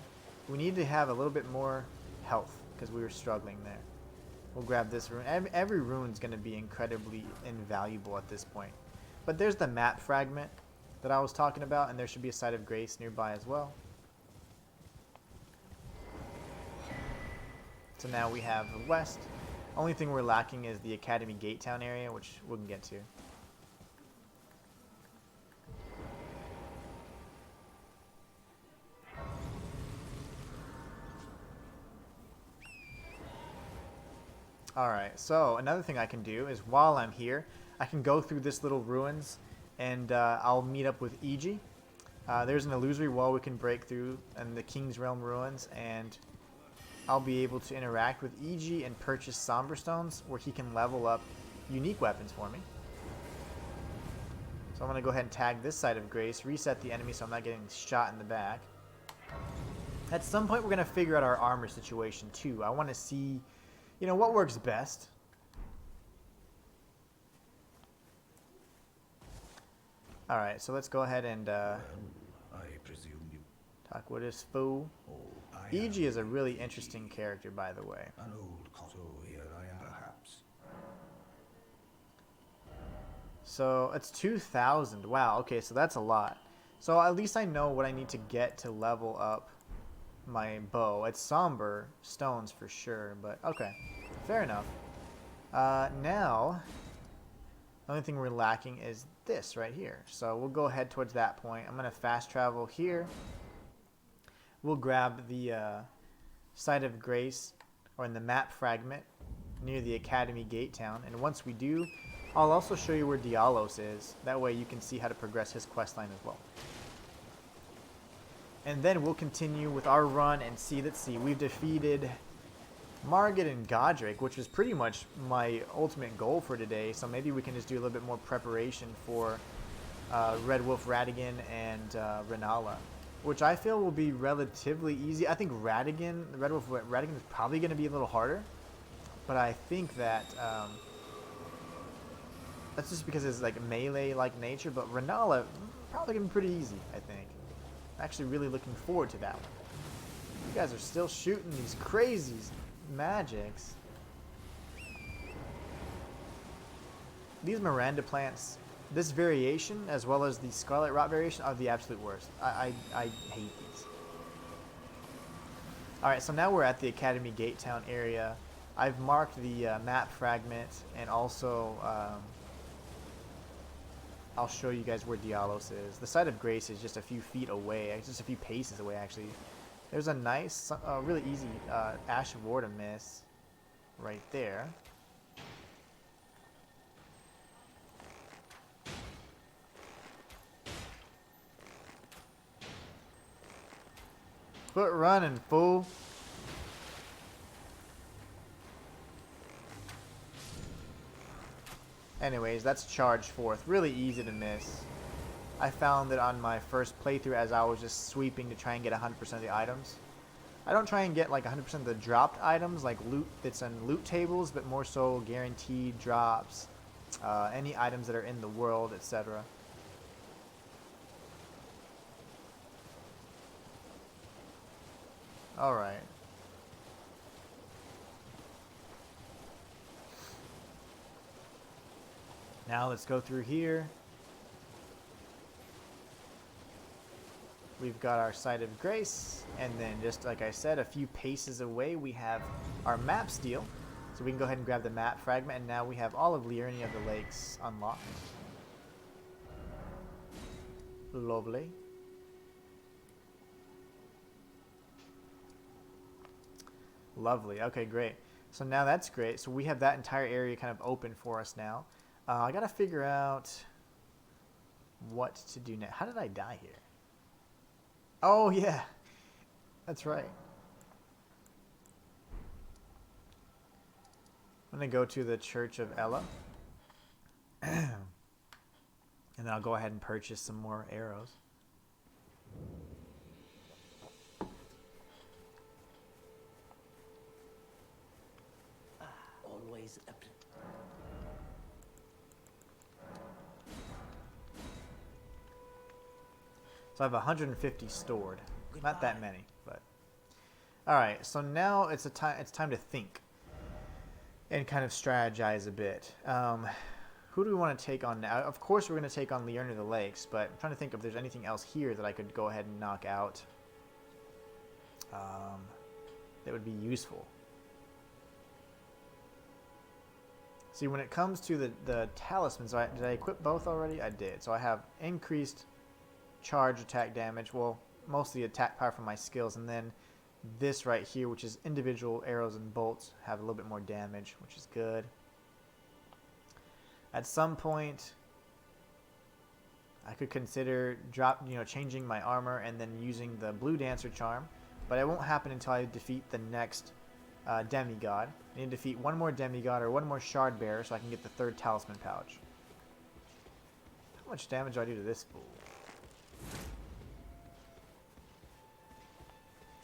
We need to have a little bit more health because we were struggling there. We'll grab this rune. Every rune is going to be incredibly invaluable at this point. But there's the map fragment that I was talking about, and there should be a site of grace nearby as well. So now we have the west. Only thing we're lacking is the Academy Gate Town area, which we can get to. Alright, so another thing I can do is while I'm here, I can go through this little ruins and I'll meet up with Iji. There's an illusory wall we can break through in the King's Realm ruins, and I'll be able to interact with Iji and purchase Somber Stones where he can level up unique weapons for me. So I'm going to go ahead and tag this side of Grace, reset the enemy so I'm not getting shot in the back. At some point we're going to figure out our armor situation too. I want to see, you know, what works best. Alright, so let's go ahead and I presume you... talk with this fool. Iji is a really interesting character, by the way. An old cotto here I am, perhaps. So it's 2,000. Wow, okay, so that's a lot. So at least I know what I need to get to level up my bow. It's somber stones for sure, but okay. Fair enough. Now, the only thing we're lacking is this right here. So we'll go ahead towards that point. I'm going to fast travel here. We'll grab the Site of Grace, or in the map fragment, near the Academy Gate Town. And once we do, I'll also show you where Dialos is. That way you can see how to progress his questline as well. And then we'll continue with our run and see. Let's see, we've defeated Margit and Godric, which was pretty much my ultimate goal for today. So maybe we can just do a little bit more preparation for Red Wolf Radigan and Renala, which I feel will be relatively easy. I think Radigan, Red Wolf Radigan is probably going to be a little harder, but I think that that's just because it's like melee-like nature. But Renala probably going to be pretty easy, I think. I'm actually really looking forward to that one. You guys are still shooting these crazy magics. These Miranda plants, this variation as well as the Scarlet Rot variation, are the absolute worst. I hate these. Alright, so now we're at the Academy Gate Town area. I've marked the map fragment, and also I'll show you guys where Dialos is. The Site of Grace is just a few feet away, just a few paces away actually. There's a nice, really easy Ash of War to miss right there. Quit running, fool. Anyways, that's Charge Forth. Really easy to miss. I found that on my first playthrough as I was just sweeping to try and get 100% of the items. I don't try and get like 100% of the dropped items, like loot that's in loot tables, but more so guaranteed drops, any items that are in the world, etc. Alright. Now let's go through here. We've got our Site of Grace, and then just like I said, a few paces away we have our map steel. So we can go ahead and grab the map fragment, and now we have all of Liurnia of the Lakes unlocked. Lovely. Lovely. Okay, great. So now that's great. So we have that entire area kind of open for us now. I gotta figure out what to do next. How did I die here? Oh, yeah. That's right. I'm going to go to the Church of Ella. And then I'll go ahead and purchase some more arrows. Always a So I have 150 stored. Not that many, but alright, so now it's time to think and kind of strategize a bit. Who do we want to take on now? Of course we're going to take on Liurnia of the Lakes, but I'm trying to think if there's anything else here that I could go ahead and knock out that would be useful. See, when it comes to the talismans, did I equip both already? I did. So I have increased charge attack damage, well, mostly attack power from my skills, and then this right here, which is individual arrows and bolts, have a little bit more damage, which is good. At some point I could consider changing my armor and then using the Blue Dancer charm, but it won't happen until I defeat the next demigod. I need to defeat one more demigod or one more shard bearer so I can get the third talisman pouch. How much damage do I do to this fool?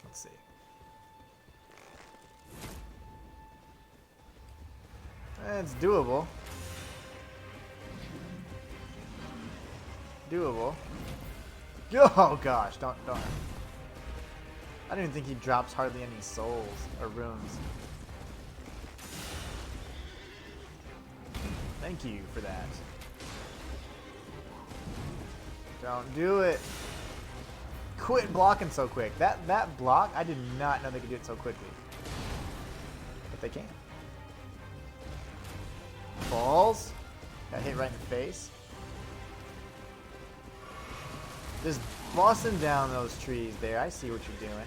Let's see. It's doable. Doable. Oh gosh, don't. I don't even think he drops hardly any souls or runes. Thank you for that. Don't do it. Quit blocking so quick. That block, I did not know they could do it so quickly. But they can. Balls. Got hit right in the face. Just bossing down those trees there. I see what you're doing.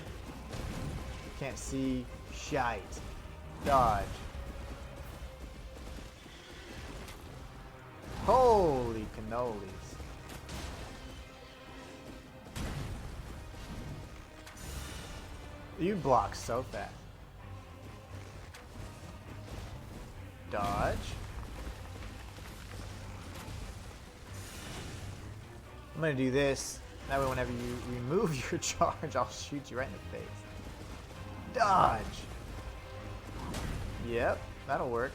Can't see shite. Dodge. Holy cannolis. You block so fast. Dodge. I'm gonna do this. That way whenever you remove your charge, I'll shoot you right in the face. Dodge. Yep, that'll work.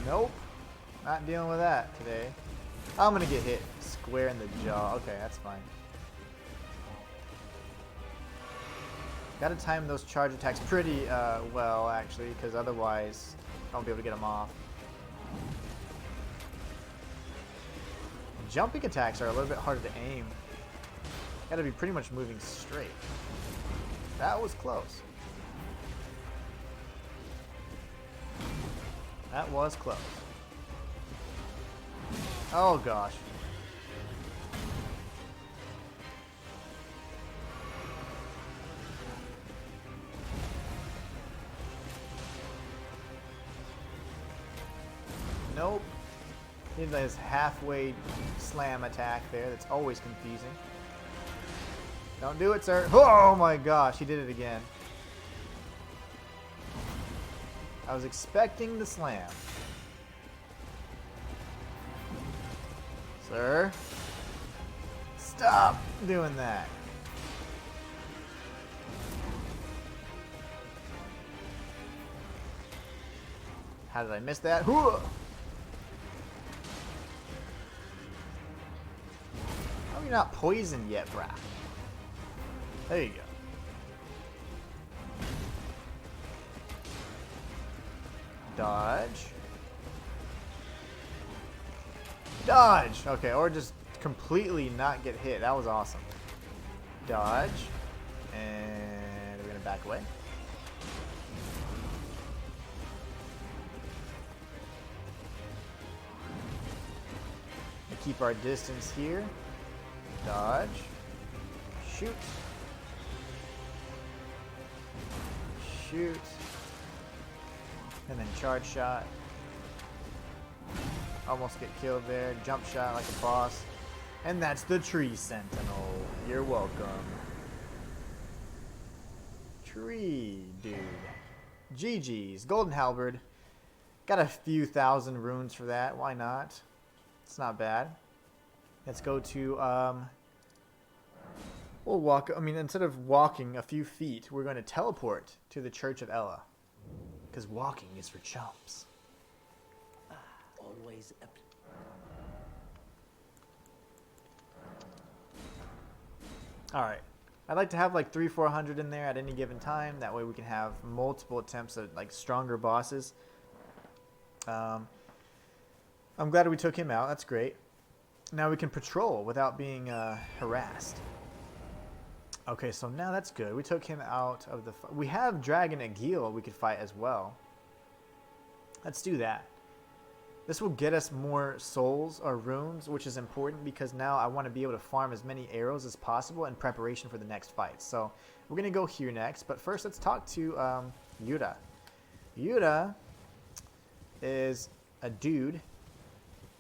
Nope. Not dealing with that today. I'm gonna get hit square in the jaw. Okay, that's fine. Gotta time those charge attacks pretty well, actually, because otherwise I won't be able to get them off. Jumping attacks are a little bit harder to aim. Gotta be pretty much moving straight. That was close. That was close. Oh gosh. Nope. Did this halfway slam attack there that's always confusing. Don't do it, sir. Oh my gosh, he did it again. I was expecting the slam. Sir, stop doing that. How did I miss that? How are you not poisoned yet, brah? There you go. Dodge. Dodge! Okay, or just completely not get hit. That was awesome. Dodge. And we're gonna back away. Keep our distance here. Dodge. Shoot. Shoot. And then charge shot. Almost get killed there. Jump shot like a boss. And that's the tree sentinel. You're welcome. Tree dude. GG's. Golden halberd. Got a few thousand runes for that. Why not? It's not bad. Let's go to we'll walk. I mean, instead of walking a few feet, we're going to teleport to the Church of Ella. Because walking is for chumps. Always a Alright. I'd like to have like 300-400 in there at any given time. That way we can have multiple attempts at like stronger bosses. I'm glad we took him out. That's great. Now we can patrol without being harassed. Okay, so now that's good. We took him out of the... We have Dragon Agil we could fight as well. Let's do that. This will get us more souls or runes, which is important because now I want to be able to farm as many arrows as possible in preparation for the next fight. So we're going to go here next. But first, let's talk to Yuta. Yuta is a dude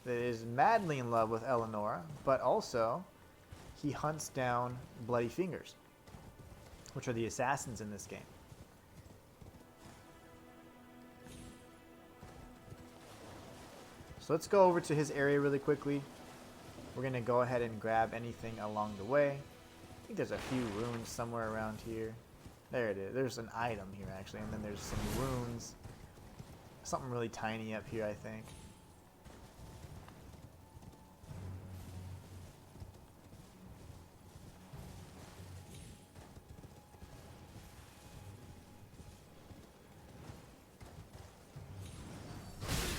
that is madly in love with Eleanor, but also he hunts down Bloody Fingers, which are the assassins in this game. So let's go over to his area really quickly. We're going to go ahead and grab anything along the way. I think there's a few runes somewhere around here. There it is. There's an item here, actually, and then there's some runes. Something really tiny up here, I think.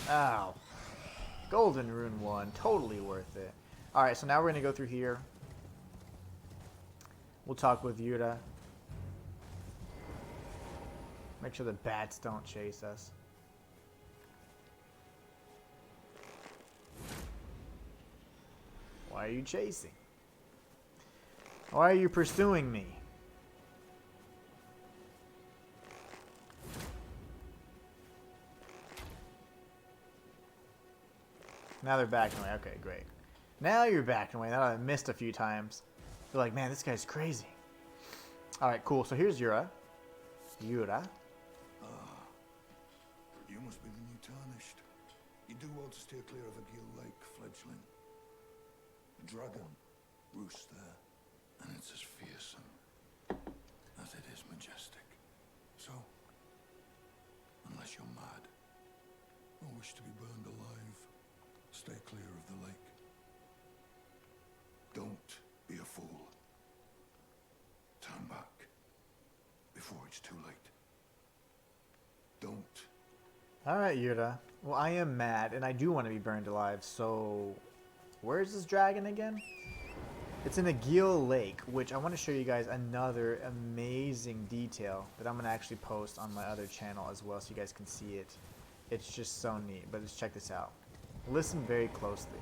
Ow. Golden Rune 1. Totally worth it. Alright, so now we're going to go through here. We'll talk with Yuta. Make sure the bats don't chase us. Why are you chasing? Why are you pursuing me? Now they're backing away. Okay, great. Now you're backing away. Now I missed a few times. You're like, man, this guy's crazy. Alright, cool. So here's Yura. Yura. You must be the new Tarnished. You do well to steer clear of a Gill Lake fledgling. Dragon roosts there, and it's as fearsome as it is majestic. So, unless you're mad or wish to be burned alive, stay clear of the lake. Don't be a fool. Turn back before it's too late. Don't. Alright, Yura. Well, I am mad, and I do want to be burned alive, so... Where's this dragon again? It's in a Gill Lake, which I want to show you guys another amazing detail that I'm going to actually post on my other channel as well so you guys can see it. It's just so neat, but just check this out. Listen very closely.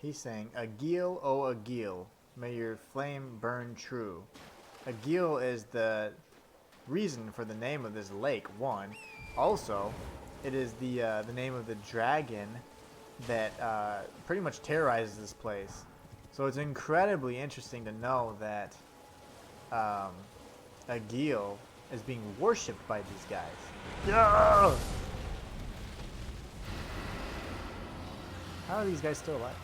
He's saying, Agil, O Agil, may your flame burn true. Agil is the reason for the name of this lake, one. Also, it is the name of the dragon that pretty much terrorizes this place. So it's incredibly interesting to know that Agil is being worshipped by these guys. Yeah! How are these guys still alive?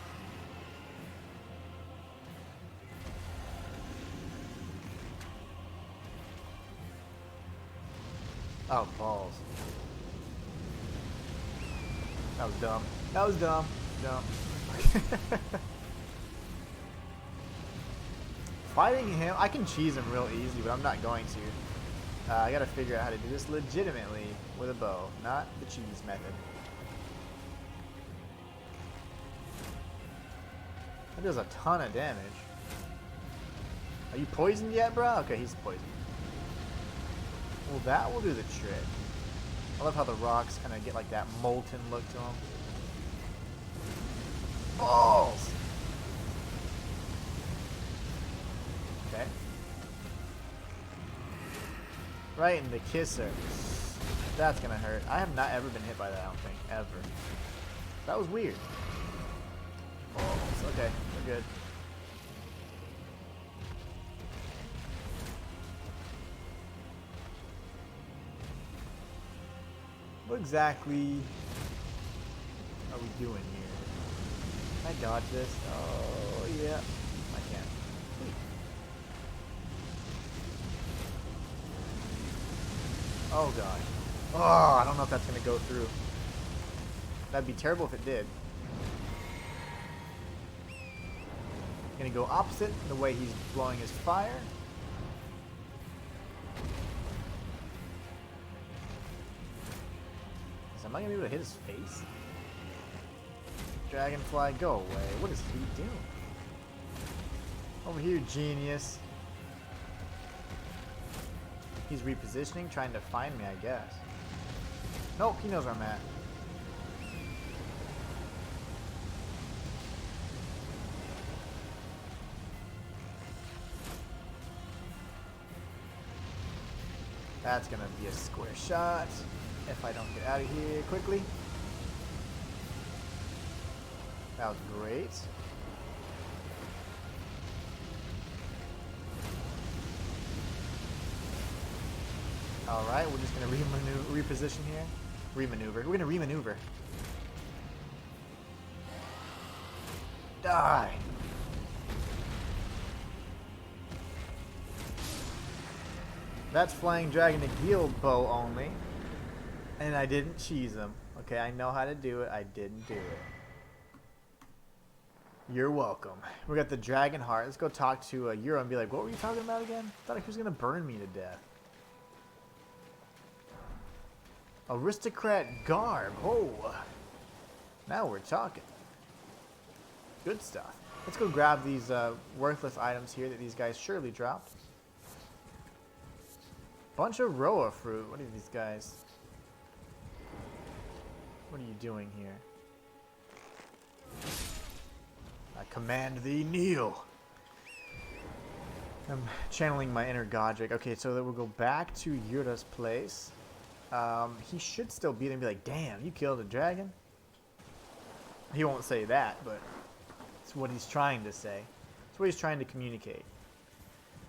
Oh, balls. That was dumb. That was dumb. Dumb. Fighting him, I can cheese him real easy, but I'm not going to. I gotta figure out how to do this legitimately with a bow, not the cheese method. That does a ton of damage. Are you poisoned yet, bro? Okay, he's poisoned. Well, that will do the trick. I love how the rocks kind of get like that molten look to them. Balls! Okay. Right in the kisser. That's gonna hurt. I have not ever been hit by that, I don't think. Ever. That was weird. Balls. Okay, we're good. What exactly are we doing here? Can I dodge this? Oh, yeah. I can. Sweet. Oh, God. Oh, I don't know if that's going to go through. That'd be terrible if it did. Going to go opposite the way he's blowing his fire. Am I gonna be able to hit his face? Dragonfly, go away. What is he doing? Over here, genius. He's repositioning, trying to find me, I guess. Nope, he knows where I'm at. That's gonna be a square shot. If I don't get out of here quickly. That was great. Alright, we're just going to reposition here. Remaneuver. We're going to remaneuver. Die! That's Flying Dragon to Gil bow only. And I didn't cheese him. Okay, I know how to do it. I didn't do it. You're welcome. We got the Dragon Heart. Let's go talk to Euro and be like, what were you talking about again? I thought he was going to burn me to death. Aristocrat garb. Oh, now we're talking. Good stuff. Let's go grab these worthless items here that these guys surely dropped. Bunch of Roa fruit. What are these guys? What are you doing here? I command thee, kneel. I'm channeling my inner Godric. Okay, so then we'll go back to Yura's place. He should still be there and be like, damn, you killed a dragon? He won't say that, but it's what he's trying to say. It's what he's trying to communicate.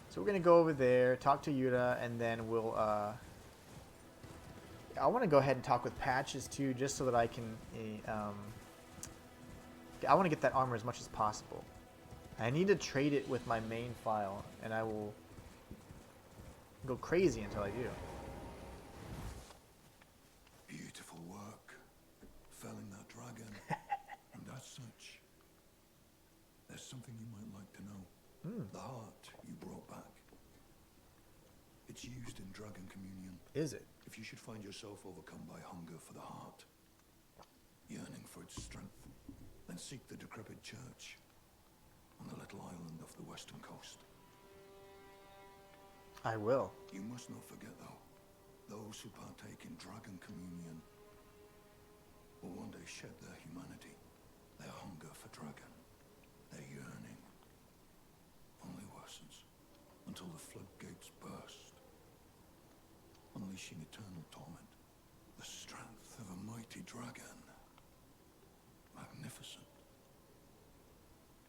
So we're going to go over there, talk to Yura, and then we'll... I want to go ahead and talk with Patches too, just so that I can... I want to get that armor as much as possible. I need to trade it with my main file, and I will go crazy until I do. Beautiful work. Felling that dragon. And as such, there's something you might like to know. The heart you brought back. It's used in dragon communion. Is it? If you should find yourself overcome by hunger for the heart, yearning for its strength, then seek the decrepit church on the little island off the western coast. I will. You must not forget, though, those who partake in dragon communion will one day shed their humanity, their hunger for dragon, their yearning only worsens until the floodgates burst, unleashing eternal torment. The strength of a mighty dragon. Magnificent,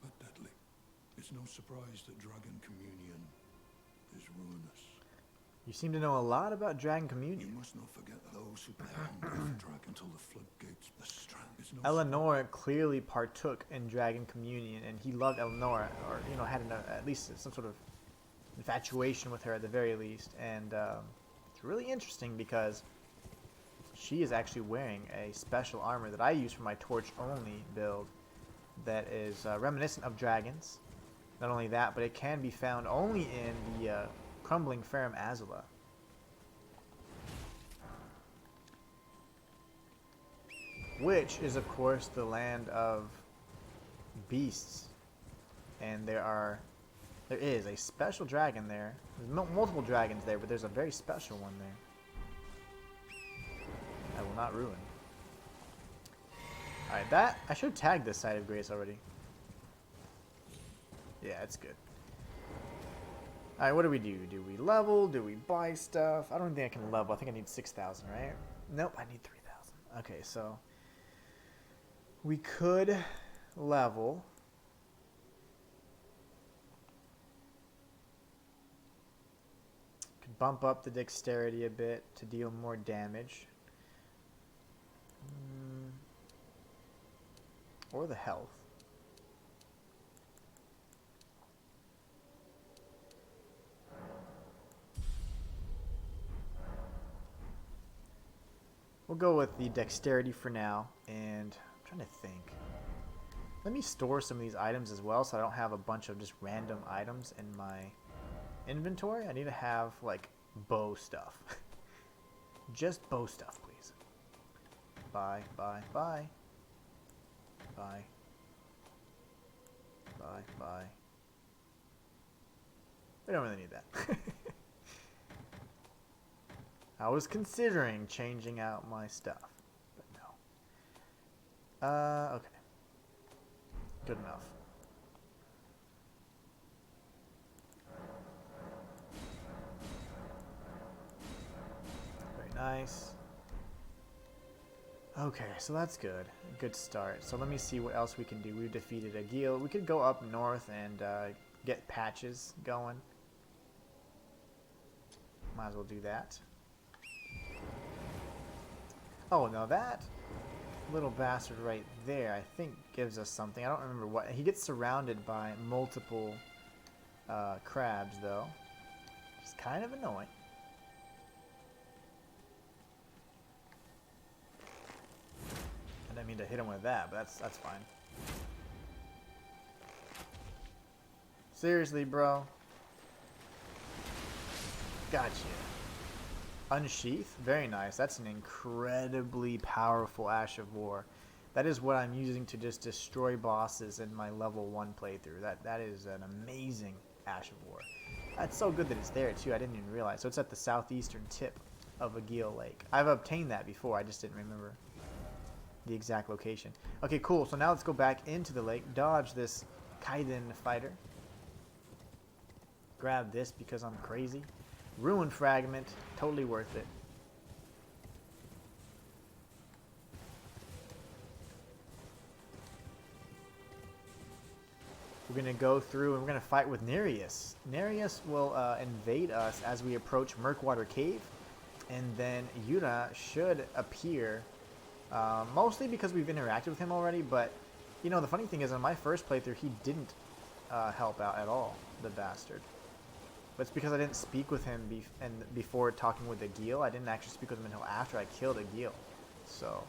but deadly. It's no surprise that dragon communion is ruinous. You seem to know a lot about Dragon Communion. You must not forget those who pay hunger for dragon until the floodgates. The strength. It's no Eleanor clearly partook in Dragon Communion, and he loved Eleanor, or you know, had at least some sort of infatuation with her at the very least. And it's really interesting because she is actually wearing a special armor that I use for my torch-only build that is reminiscent of dragons. Not only that, but it can be found only in the Crumbling Ferrum Azula. Which is, of course, the land of beasts. And there is a special dragon there. There's multiple dragons there, but there's a very special one there. I will not ruin. Alright, I should have tagged this side of Grace already. Yeah, it's good. Alright, what do we do? Do we level? Do we buy stuff? I don't think I can level. I think I need 6,000, right? Nope, I need 3,000. Okay, so we could level. Could bump up the dexterity a bit to deal more damage. Or the health. We'll go with the dexterity for now, and I'm trying to think. Let me store some of these items as well so I don't have a bunch of just random items in my inventory. I need to have, like, bow stuff. Just bow stuff, please. Bye, bye, bye. Bye. Bye, bye. We don't really need that. I was considering changing out my stuff, but no. Okay. Good enough. Very nice. Okay, so that's good. Good start. So let me see what else we can do. We've defeated a guild. We could go up north and get patches going. Might as well do that. Oh, no, that little bastard right there, I think, gives us something. I don't remember what. He gets surrounded by multiple crabs, though. It's kind of annoying. I didn't mean to hit him with that, but that's fine. Seriously, bro. Gotcha. Unsheath. Very nice. That's an incredibly powerful Ash of War. That is what I'm using to just destroy bosses in my level 1 playthrough. That is an amazing Ash of War. That's so good that it's there too. I didn't even realize. So it's at the southeastern tip of Aguil Lake. I've obtained that before. I just didn't remember the exact location. Okay, cool. So now let's go back into the lake. Dodge this Kaiden fighter. Grab this because I'm crazy. Ruin Fragment. Totally worth it. We're going to go through and we're going to fight with Nereus. Nereus will invade us as we approach Murkwater Cave. And then Yura should appear, mostly because we've interacted with him already. But, you know, the funny thing is, in my first playthrough, he didn't help out at all, the bastard. But it's because I didn't speak with him before talking with Aguil. I didn't actually speak with him until after I killed Aguil. So,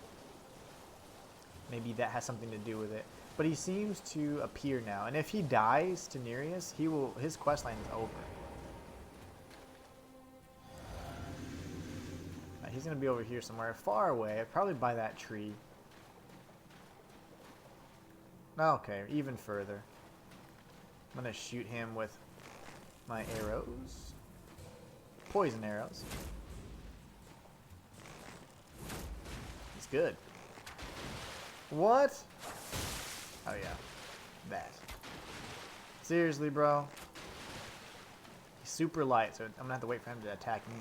maybe that has something to do with it. But he seems to appear now. And if he dies to Nereus, his questline is over. He's going to be over here somewhere, far away, probably by that tree. Okay, even further. I'm going to shoot him with my arrows. Poison arrows. It's good. What? Oh yeah. That. Seriously, bro? He's super light, so I'm going to have to wait for him to attack me.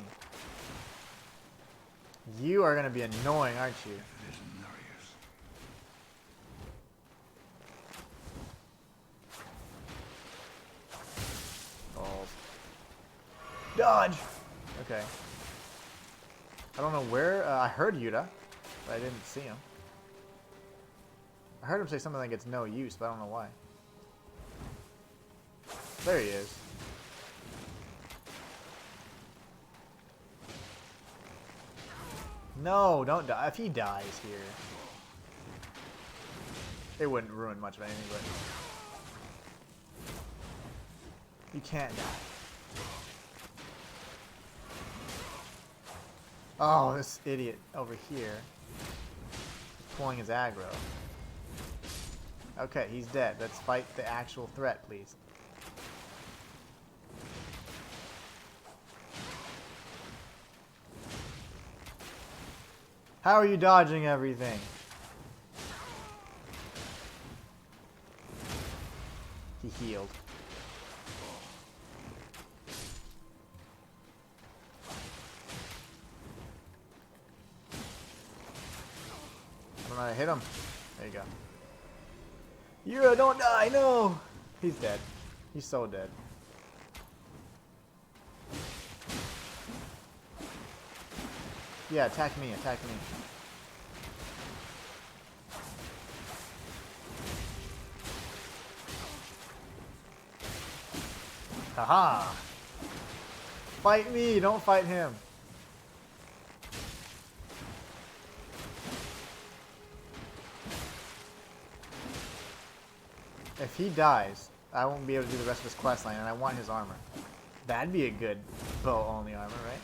You are going to be annoying, aren't you? It isn't Nereus. Balls. Dodge! Okay. I don't know where. I heard Yuta, but I didn't see him. I heard him say something like it's no use, but I don't know why. There he is. No, don't die. If he dies here, it wouldn't ruin much of anything, but you can't die. Oh, this idiot over here is pulling his aggro. Okay, he's dead. Let's fight the actual threat, please. How are you dodging everything? He healed. I don't know how to hit him. There you go. Yura, don't die! No! He's dead. He's so dead. Yeah, attack me, attack me. Haha! Fight me, don't fight him. If he dies, I won't be able to do the rest of his questline, and I want his armor. That'd be a good bow-only armor, right?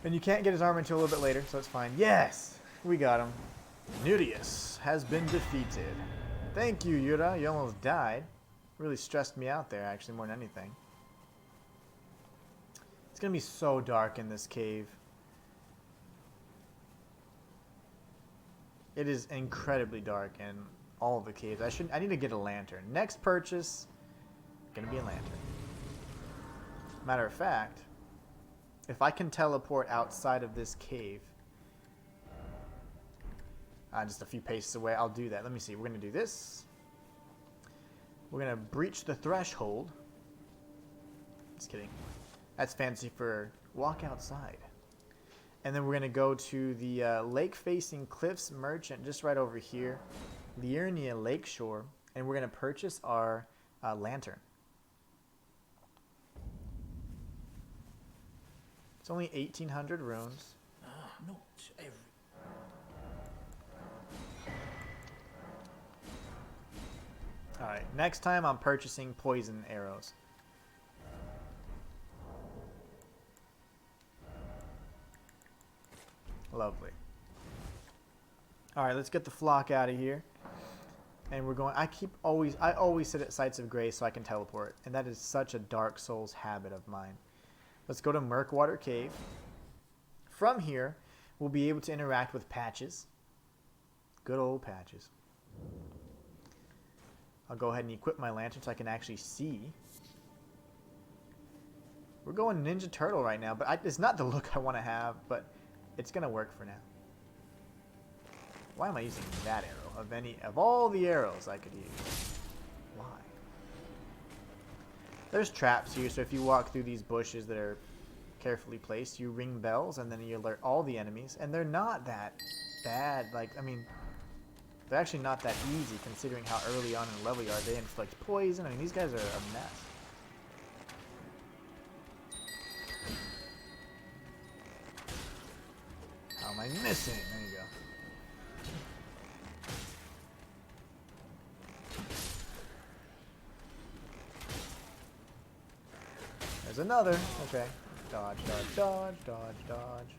And you can't get his armor until a little bit later, so it's fine. Yes! We got him. Nereus has been defeated. Thank you, Yura. You almost died. Really stressed me out there, actually, more than anything. It's going to be so dark in this cave. It is incredibly dark in all of the caves. I need to get a lantern. Next purchase, going to be a lantern. Matter of fact, if I can teleport outside of this cave, just a few paces away, I'll do that. Let me see. We're going to do this. We're going to breach the threshold. Just kidding. That's fancy for walk outside. And then we're going to go to the lake-facing cliffs merchant just right over here, Liurnia Lakeshore, and we're going to purchase our lantern. It's only 1,800 runes. Not every... Alright, next time I'm purchasing poison arrows. Lovely. Alright, let's get the flock out of here. And we're going... I always sit at Sites of Grace so I can teleport. And that is such a Dark Souls habit of mine. Let's go to Murkwater Cave. From here, we'll be able to interact with Patches. Good old Patches. I'll go ahead and equip my lantern so I can actually see. We're going Ninja Turtle right now, but it's not the look I want to have, but it's going to work for now. Why am I using that arrow? Of all the arrows I could use. Why? There's traps here, so if you walk through these bushes that are carefully placed, you ring bells, and then you alert all the enemies, and they're not that bad. Like, I mean... They're actually not that easy considering how early on in the level you are. They inflict poison. I mean, these guys are a mess. How am I missing? There you go. There's another. Okay. Dodge, dodge, dodge, dodge, dodge.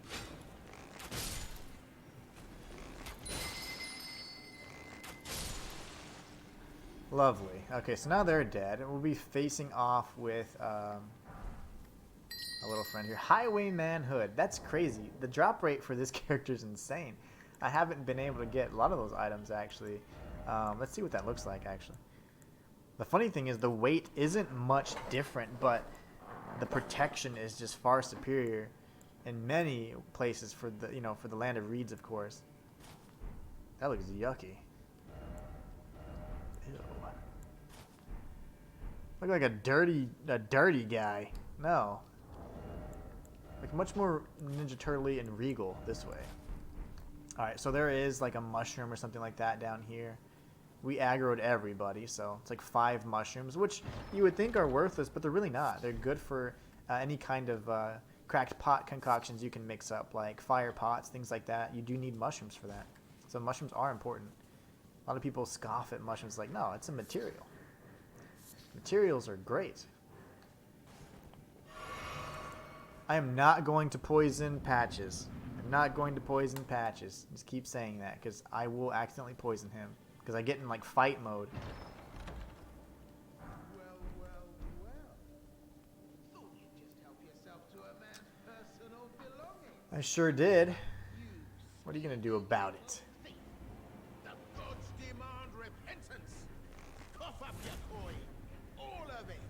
Lovely. Okay, so now they're dead, and we'll be facing off with a little friend here. Highwayman Hood. That's crazy. The drop rate for this character is insane. I haven't been able to get a lot of those items, actually. Let's see what that looks like, actually. The funny thing is the weight isn't much different, but the protection is just far superior in many places for the, for the Land of Reeds, of course. That looks yucky. Ew. Look like a dirty guy. No. Like much more Ninja Turtle-y and regal this way. Alright, so there is like a mushroom or something like that down here. We aggroed everybody, so it's like 5 mushrooms, which you would think are worthless, but they're really not. They're good for any kind of cracked pot concoctions you can mix up, like fire pots, things like that. You do need mushrooms for that. So mushrooms are important. A lot of people scoff at mushrooms like, no, it's a material. Materials are great. I am not going to poison Patches. I'm not going to poison Patches. Just keep saying that, because I will accidentally poison him. Because I get in, like, fight mode. Well. Thought you'd just help yourself to a man's personal belongings. I sure did. What are you going to do about it? The gods demand repentance. Cough up your coin. All of it.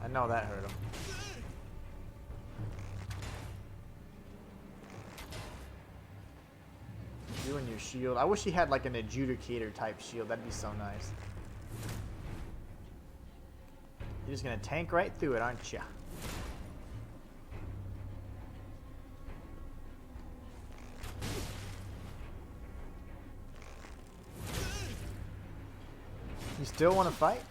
I know that hurt him. You and your shield. I wish he had like an adjudicator type shield. That'd be so nice. You're just gonna tank right through it, aren't ya? You still want to fight?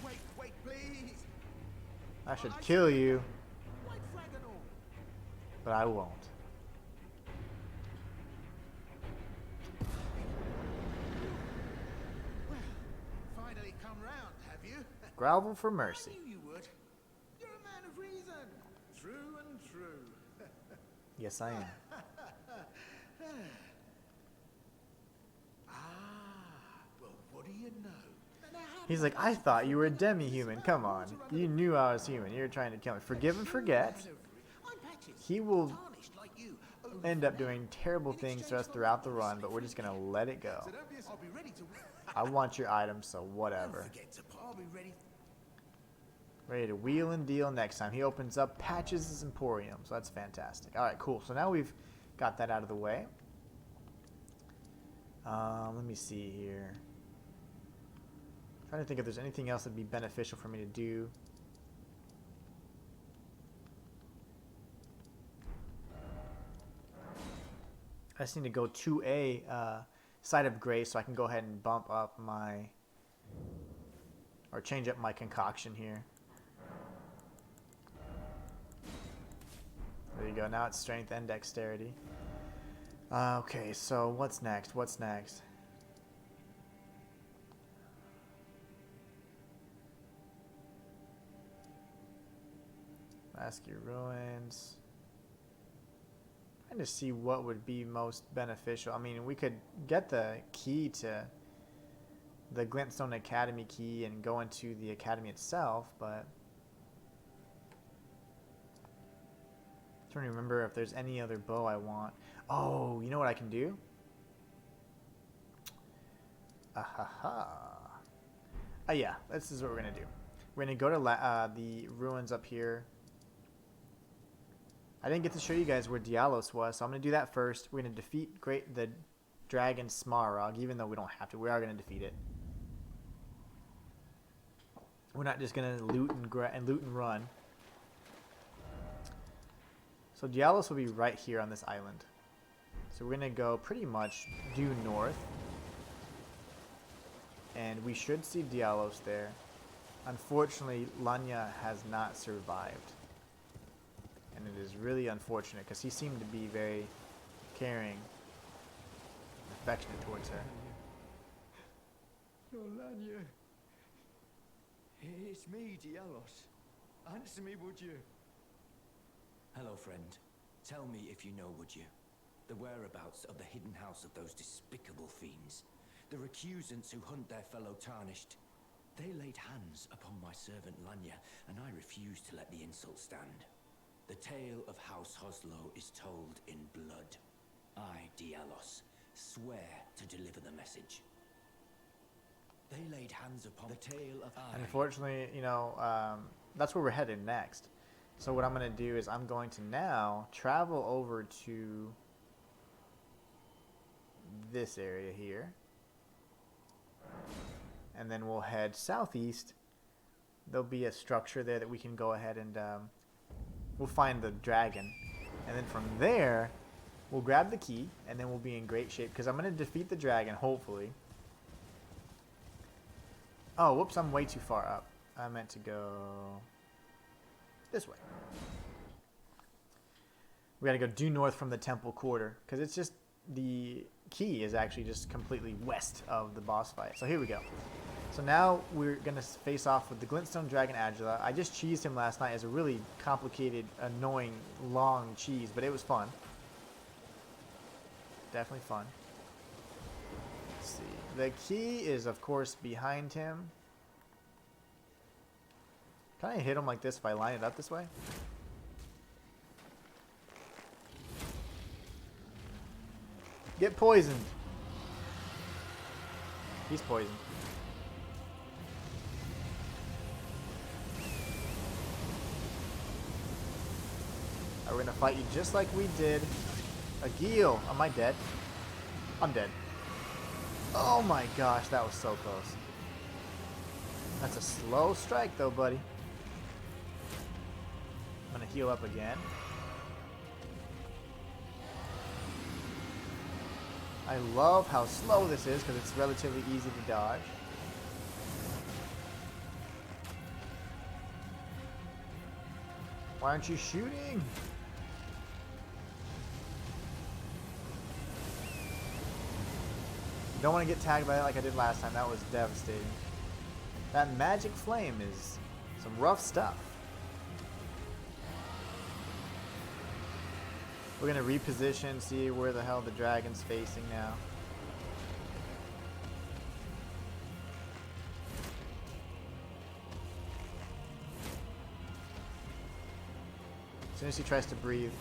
Wait, please. I should kill you, White flag and all. but I won't. Well, finally come round, have you? Grovel for I mercy. knew you would. You're a man of reason. True and true. Yes, I am. Well, what do you know? Now, how He's do like, I thought you were a demi-human. Come on. You knew I was human. You're trying to kill me. Forgive and forget. I'm Patches, He will tarnished like you. end up doing terrible things to us throughout the run, but we're just going to let it go. So don't be. I'll be ready to. I want your items, so whatever. Forget to. I'll be ready. Ready to wheel and deal next time. He opens up Patches' Emporium, so that's fantastic. Alright, cool. So now we've got that out of the way. Let me see here. Trying to think if there's anything else that'd be beneficial for me to do. I just need to go to a Site of Grace so I can go ahead and bump up my, or change up my concoction here. There you go. Now it's strength and dexterity. Okay, so what's next? What's next? Rescue ruins. Trying to see what would be most beneficial. I mean, we could get the key to the Glintstone Academy key and go into the academy itself, but I'm trying to remember if there's any other bow I want. Oh, you know what I can do? Ahaha. Oh yeah, this is what we're gonna do. We're gonna go to the ruins up here. I didn't get to show you guys where Dialos was, so I'm gonna do that first. We're gonna defeat the dragon Smaragd, even though we don't have to. We are gonna defeat it. We're not just gonna loot and run. So Dialos will be right here on this island. So we're gonna go pretty much due north. And we should see Dialos there. Unfortunately, Lanya has not survived. And it is really unfortunate because he seemed to be very caring and affectionate towards her. Oh, Lanya. It's me, Dialos. Answer me, would you? Hello, friend. Tell me if you know, would you? The whereabouts of the hidden house of those despicable fiends. The recusants who hunt their fellow tarnished. They laid hands upon my servant Lanya, and I refused to let the insult stand. The tale of House Hoslow is told in blood. I, Dialos, swear to deliver the message. They laid hands upon the tale of Unfortunately, you know, that's where we're headed next. So what I'm going to do is I'm going to now travel over to this area here. And then we'll head southeast. There'll be a structure there that we can go ahead and we'll find the dragon. And then from there, we'll grab the key and then we'll be in great shape because I'm going to defeat the dragon, hopefully. Oh, whoops, I'm way too far up. I meant to go this way. We gotta go due north from the temple quarter because it's just the key is actually just completely west of the boss fight. So here we go. So now we're gonna face off with the Glintstone Dragon Agila. I just cheesed him last night as a really complicated, annoying, long cheese, but it was fun. Definitely fun. Let's see. The key is, of course, behind him. Can I hit him like this if I line it up this way? Get poisoned. He's poisoned. We're gonna fight you just like we did. Agil. Am I dead? I'm dead. Oh my gosh, that was so close. That's a slow strike though, buddy. I'm gonna heal up again. I love how slow this is because it's relatively easy to dodge. Why aren't you shooting? Don't want to get tagged by that like I did last time. That was devastating. That magic flame is some rough stuff. We're going to reposition, see where the hell the dragon's facing now. As soon as he tries to breathe.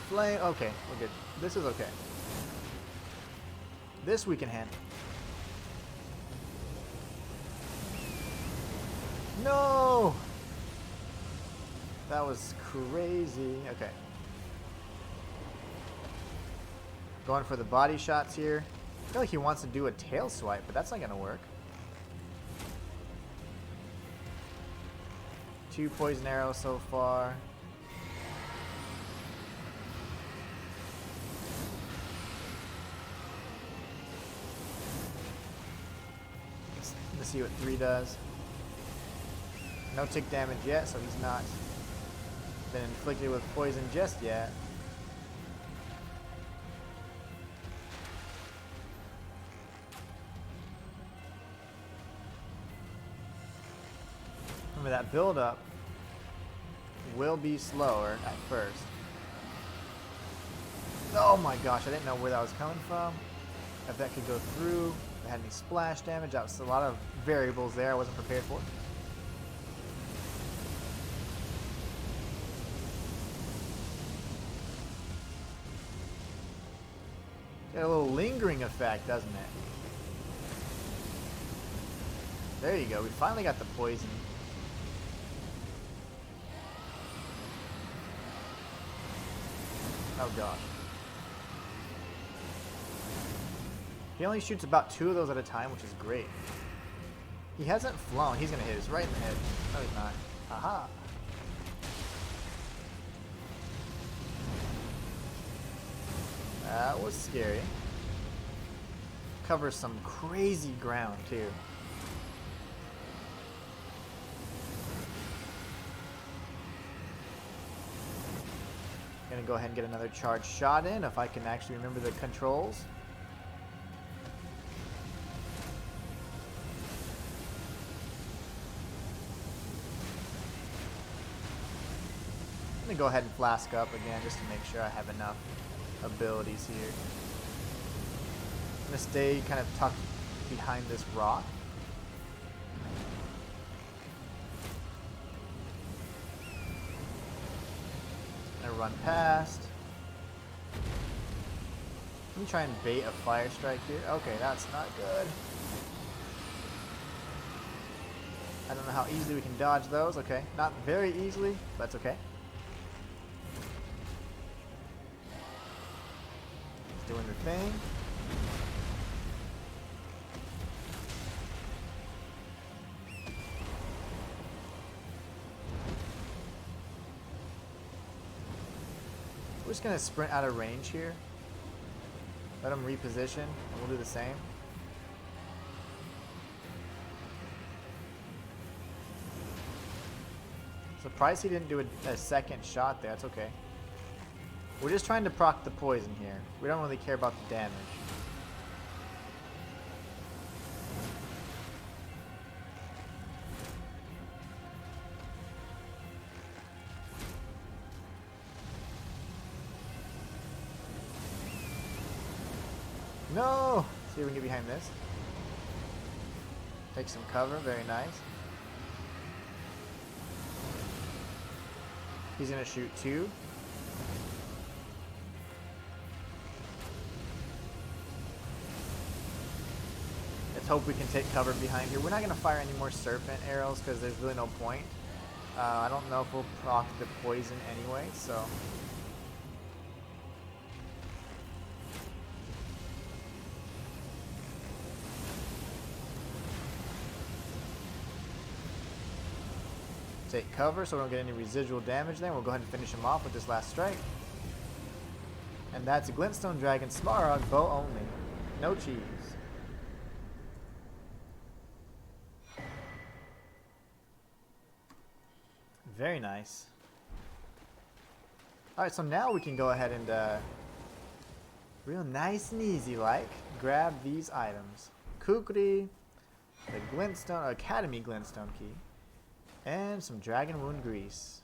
Flame. Okay, we're good. This is okay. This we can handle. No! That was crazy. Okay. Going for the body shots here. I feel like he wants to do a tail swipe, but that's not going to work. 2 poison arrows so far. Let's see what 3 does. No tick damage yet, so he's not been inflicted with poison just yet. Remember that build up will be slower at first. Oh my gosh, I didn't know where that was coming from. If that could go through, if it had any splash damage, that was a lot of variables there I wasn't prepared for. Got a little lingering effect, doesn't it? There you go, we finally got the poison. Oh gosh. He only shoots about 2 of those at a time, which is great. He hasn't flown. He's going to hit us right in the head. No, he's not. Aha. That was scary. Covers some crazy ground, too. Gonna go ahead and get another charge shot in if I can actually remember the controls. I'm gonna go ahead and flask up again just to make sure I have enough abilities here. I'm gonna stay kind of tucked behind this rock. Gonna run past. Let me try and bait a fire strike here. Okay, that's not good. I don't know how easily we can dodge those. Okay, not very easily, but that's okay. It's doing the thing. We're just going to sprint out of range here. Let him reposition, and we'll do the same. Surprised he didn't do a second shot there. That's okay. We're just trying to proc the poison here. We don't really care about the damage. No! See if we can get behind this. Take some cover, very nice. He's gonna shoot 2. Let's hope we can take cover behind here. We're not gonna fire any more serpent arrows because there's really no point. I don't know if we'll proc the poison anyway, so. Take cover so we don't get any residual damage there. We'll go ahead and finish him off with this last strike. And that's a Glintstone Dragon Smaragd bow only. No cheese. Very nice. Alright, so now we can go ahead and real nice and easy like grab these items. Kukri, the Glintstone Academy Glintstone Key. And some Dragon Wound Grease.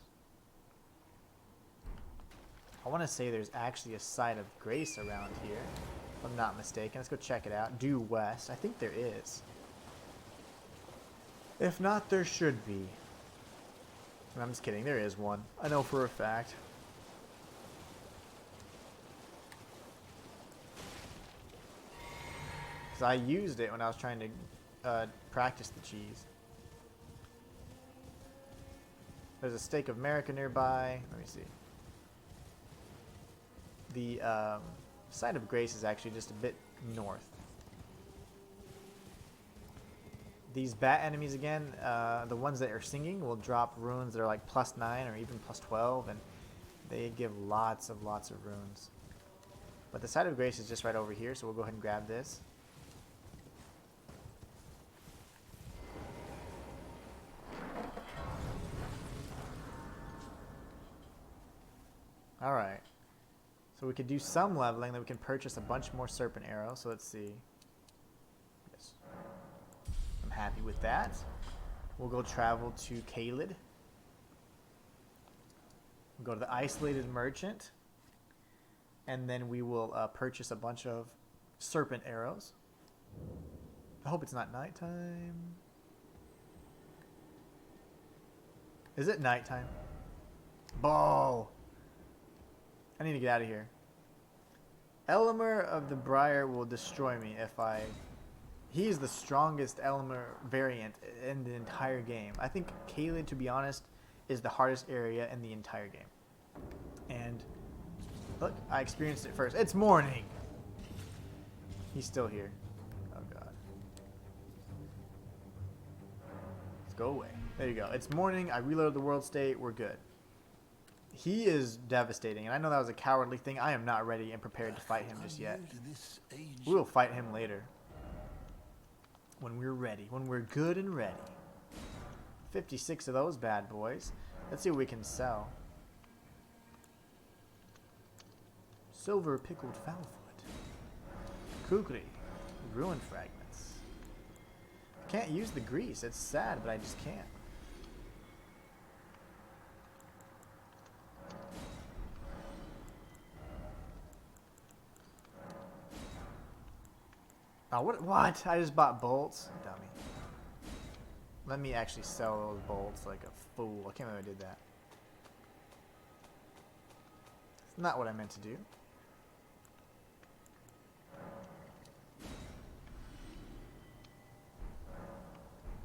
I want to say there's actually a site of grace around here, if I'm not mistaken. Let's go check it out. Due west. I think there is. If not, there should be. I'm just kidding. There is one. I know for a fact. Because I used it when I was trying to practice the cheese. There's a Stake of America nearby. Let me see. The site of grace is actually just a bit north. These bat enemies again, the ones that are singing will drop runes that are like +9 or even +12, and they give lots of runes. But the site of grace is just right over here, so we'll go ahead and grab this. Alright, so we could do some leveling, then we can purchase a bunch more serpent arrows, so let's see. Yes. I'm happy with that. We'll go travel to Caelid. Go to the isolated merchant, and then we will purchase a bunch of serpent arrows. I hope it's not nighttime. Is it nighttime? Bow! I need to get out of here. Elemer of the Briar will destroy me if I... He's the strongest Elemer variant in the entire game. I think Caelid, to be honest, is the hardest area in the entire game. And look, I experienced it first. It's morning! He's still here. Oh god. Let's go away. There you go. It's morning. I reloaded the world state. We're good. He is devastating, and I know that was a cowardly thing. I am not ready and prepared to fight him just yet. We will fight him later. When we're ready. When we're good and ready. 56 of those bad boys. Let's see what we can sell. Silver pickled fowlfoot. Kukri. Ruin fragments. I can't use the grease. It's sad, but I just can't. Oh, what? I just bought bolts? Dummy. Let me actually sell those bolts like a fool. I can't believe I did that. It's not what I meant to do.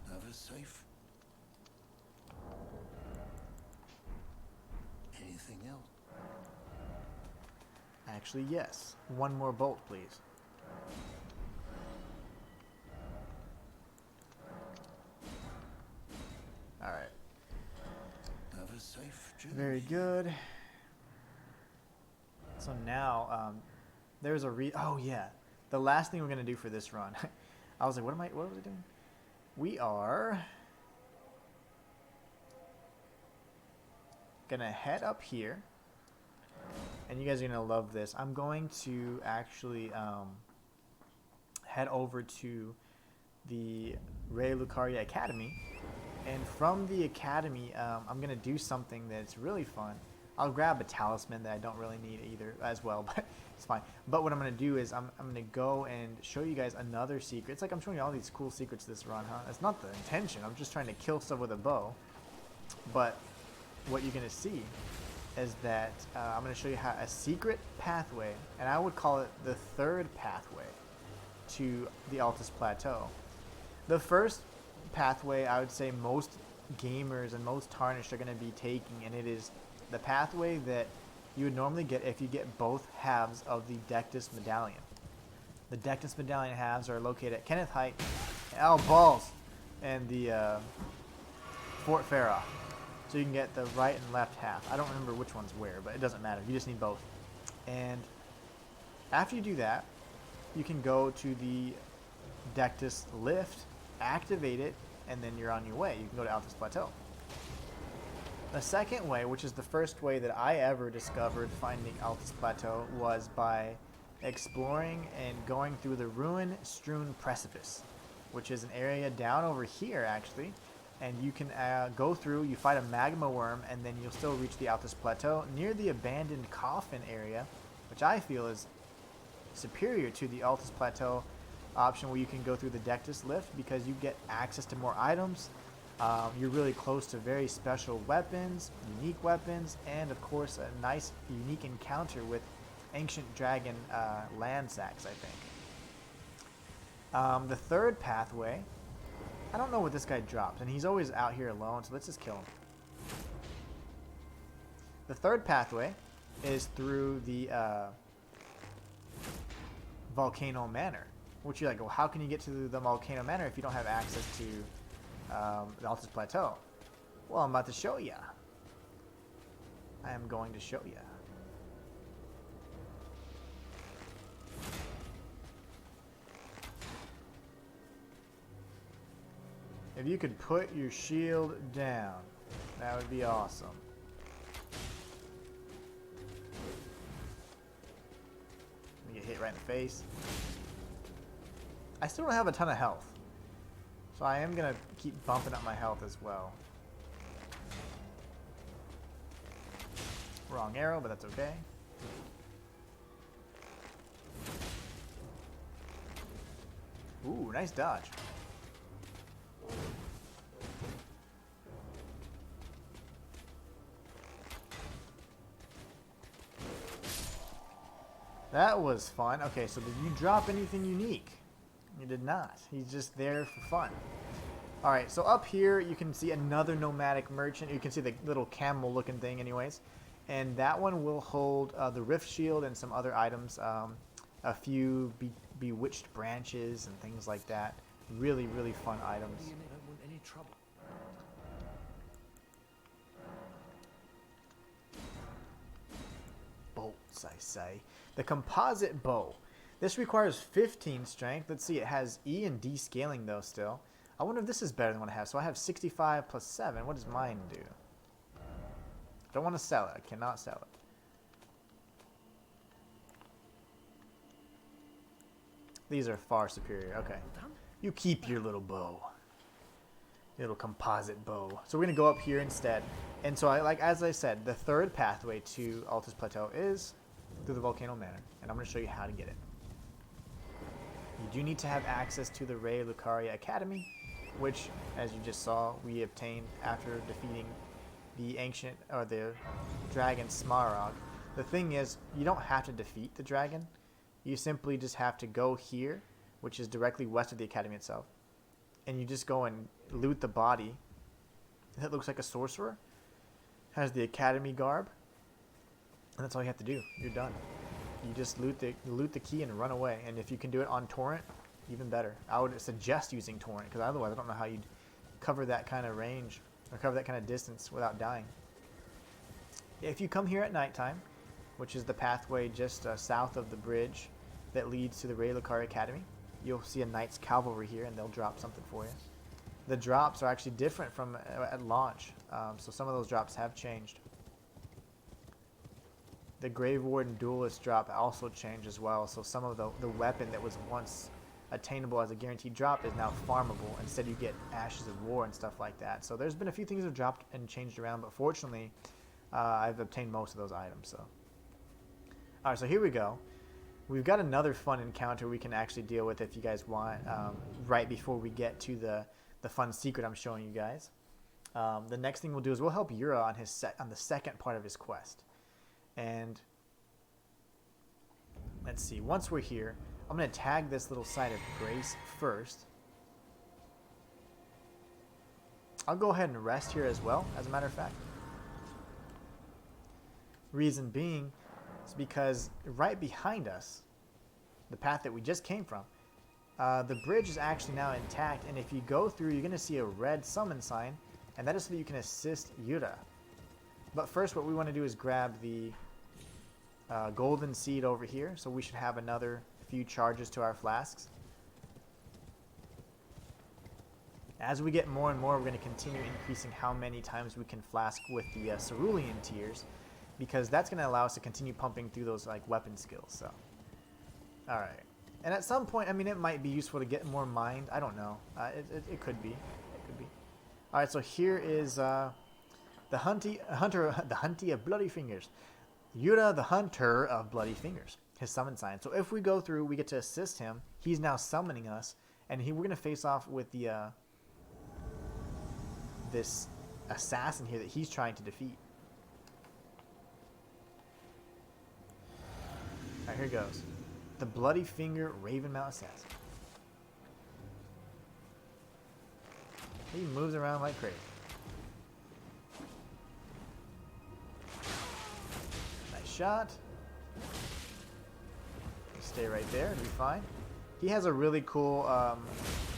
Never safe. Anything else? Actually, yes. One more bolt, please. Alright. Never safe. Very good. So now, there's a oh yeah. The last thing we're going to do for this run. I was like, what was I doing? We are going to head up here. And you guys are going to love this. I'm going to actually head over to the Ray Lucaria Academy. And from the Academy, I'm going to do something that's really fun. I'll grab a talisman that I don't really need either as well, but it's fine. But what I'm going to do is I'm going to go and show you guys another secret. It's like I'm showing you all these cool secrets this run, huh? It's not the intention. I'm just trying to kill stuff with a bow. But what you're going to see is that I'm going to show you how a secret pathway, and I would call it the third pathway to the Altus Plateau. The first pathway I would say most gamers and most Tarnished are going to be taking, and it is the pathway that you would normally get if you get both halves of the Dectus Medallion. The Dectus Medallion halves are located at Kenneth Height, Balls, and the Fort Farah. So you can get the right and left half. I don't remember which one's where, but it doesn't matter. You just need both. And after you do that, you can go to the Dectus lift, activate it, and then you're on your way. You can go to Altus Plateau. The second way, which is the first way that I ever discovered finding Altus Plateau, was by exploring and going through the ruin-strewn precipice, which is an area down over here actually, and you can go through, you fight a magma worm, and then you'll still reach the Altus Plateau near the abandoned coffin area, which I feel is superior to the Altus Plateau option where you can go through the Dectus lift because you get access to more items. You're really close to very special weapons, unique weapons, and of course a nice unique encounter with ancient dragon land sacks, I think. The third pathway, I don't know what this guy drops, and he's always out here alone, so let's just kill him. The third pathway is through the Volcano Manor, which you're like, well, how can you get to the Volcano Manor if you don't have access to the Altus Plateau? Well, I'm about to show ya. I am going to show ya. If you could put your shield down, that would be awesome. You get hit right in the face. I still don't have a ton of health, so I am going to keep bumping up my health as well. Wrong arrow, but that's okay. Ooh, nice dodge. That was fun. Okay, so did you drop anything unique? You did not. He's just there for fun. Alright, so up here you can see another nomadic merchant. You can see the little camel looking thing anyways. And that one will hold the rift shield and some other items. A few bewitched branches and things like that. Really, really fun items. I don't want any trouble. Bolts, I say. The composite bow. This requires 15 strength. Let's see, it has E and D scaling though still. I wonder if this is better than what I have. So I have 65 plus 7. What does mine do? I don't want to sell it. I cannot sell it. These are far superior. Okay. You keep your little bow. Your little composite bow. So we're going to go up here instead. And so, as I said, the third pathway to Altus Plateau is through the Volcano Manor. And I'm going to show you how to get it. You do need to have access to the Rey Lucaria Academy, which, as you just saw, we obtained after defeating the ancient, or the dragon Smaragd. The thing is, you don't have to defeat the dragon. You simply just have to go here, which is directly west of the academy itself, and you just go and loot the body. That looks like a sorcerer. Has the academy garb, and that's all you have to do. You're done. You just loot the key and run away. And if you can do it on torrent, even better. I would suggest using torrent, because otherwise I don't know how you'd cover that kind of range or cover that kind of distance without dying. If you come here at nighttime, which is the pathway just south of the bridge that leads to the Rey Lucaria Academy, you'll see a Knight's Cavalry here, and they'll drop something for you. The drops are actually different from at launch, so some of those drops have changed. The Grave Warden Duelist drop also changed as well, so some of the weapon that was once attainable as a guaranteed drop is now farmable. Instead you get Ashes of War and stuff like that. So there's been a few things that have dropped and changed around, but fortunately I've obtained most of those items. So, alright, so here we go. We've got another fun encounter we can actually deal with if you guys want, right before we get to the fun secret I'm showing you guys. The next thing we'll do is we'll help Yura on the second part of his quest. And let's see, once we're here, I'm going to tag this little site of grace first. I'll go ahead and rest here as well, as a matter of fact. Reason being is because right behind us, the path that we just came from, the bridge is actually now intact, and if you go through, you're going to see a red summon sign, and that is so that you can assist Yura. But first, what we want to do is grab the golden seed over here, so we should have another few charges to our flasks. As we get more and more, we're going to continue increasing how many times we can flask with the cerulean tears, because that's going to allow us to continue pumping through those like weapon skills. So, all right. And at some point, I mean, it might be useful to get more mind. I don't know. It could be. It could be. All right. So here is the hunty of Bloody Fingers. Yura, the Hunter of Bloody Fingers. His summon sign. So if we go through, we get to assist him. He's now summoning us, and we're gonna face off with the this assassin here that he's trying to defeat. All right, here goes. The Bloody Finger Ravenmount Assassin. He moves around like crazy. Nice shot. Stay right there and be fine. He has a really cool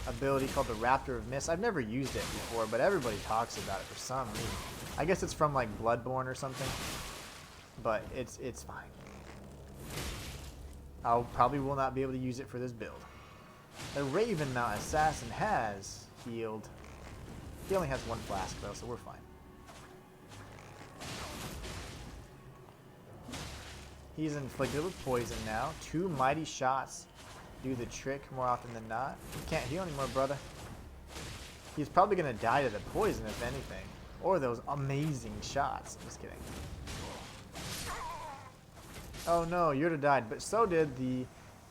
ability called the Raptor of Mist. I've never used it before, but everybody talks about it for some reason. I guess it's from like Bloodborne or something, but it's fine. I probably will not be able to use it for this build. The Ravenmount Assassin has healed. He only has one flask though, so we're fine. He's inflicted with poison now. 2 mighty shots do the trick more often than not. You can't heal anymore, brother. He's probably going to die to the poison, if anything. Or those amazing shots. Just kidding. Oh no, Yoda died, but so did the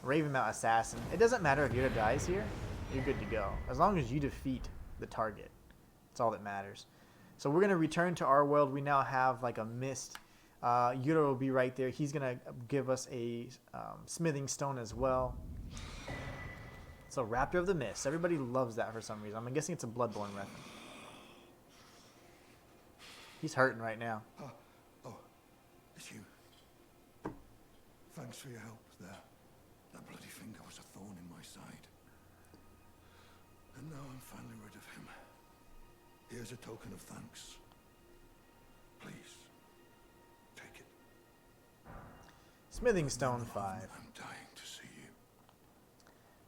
Ravenmount assassin. It doesn't matter if Yoda dies here, you're good to go. As long as you defeat the target. That's all that matters. So we're going to return to our world. We now have like a mist. Yoda will be right there. He's going to give us a smithing stone as well. So Raptor of the Mist. Everybody loves that for some reason. I'm guessing it's a Bloodborne reference. He's hurting right now. Oh, it's you. Thanks for your help there. That bloody finger was a thorn in my side. And now I'm finally rid of him. Here's a token of thanks. Please, take it. Smithing Stone 5. I'm dying to see you.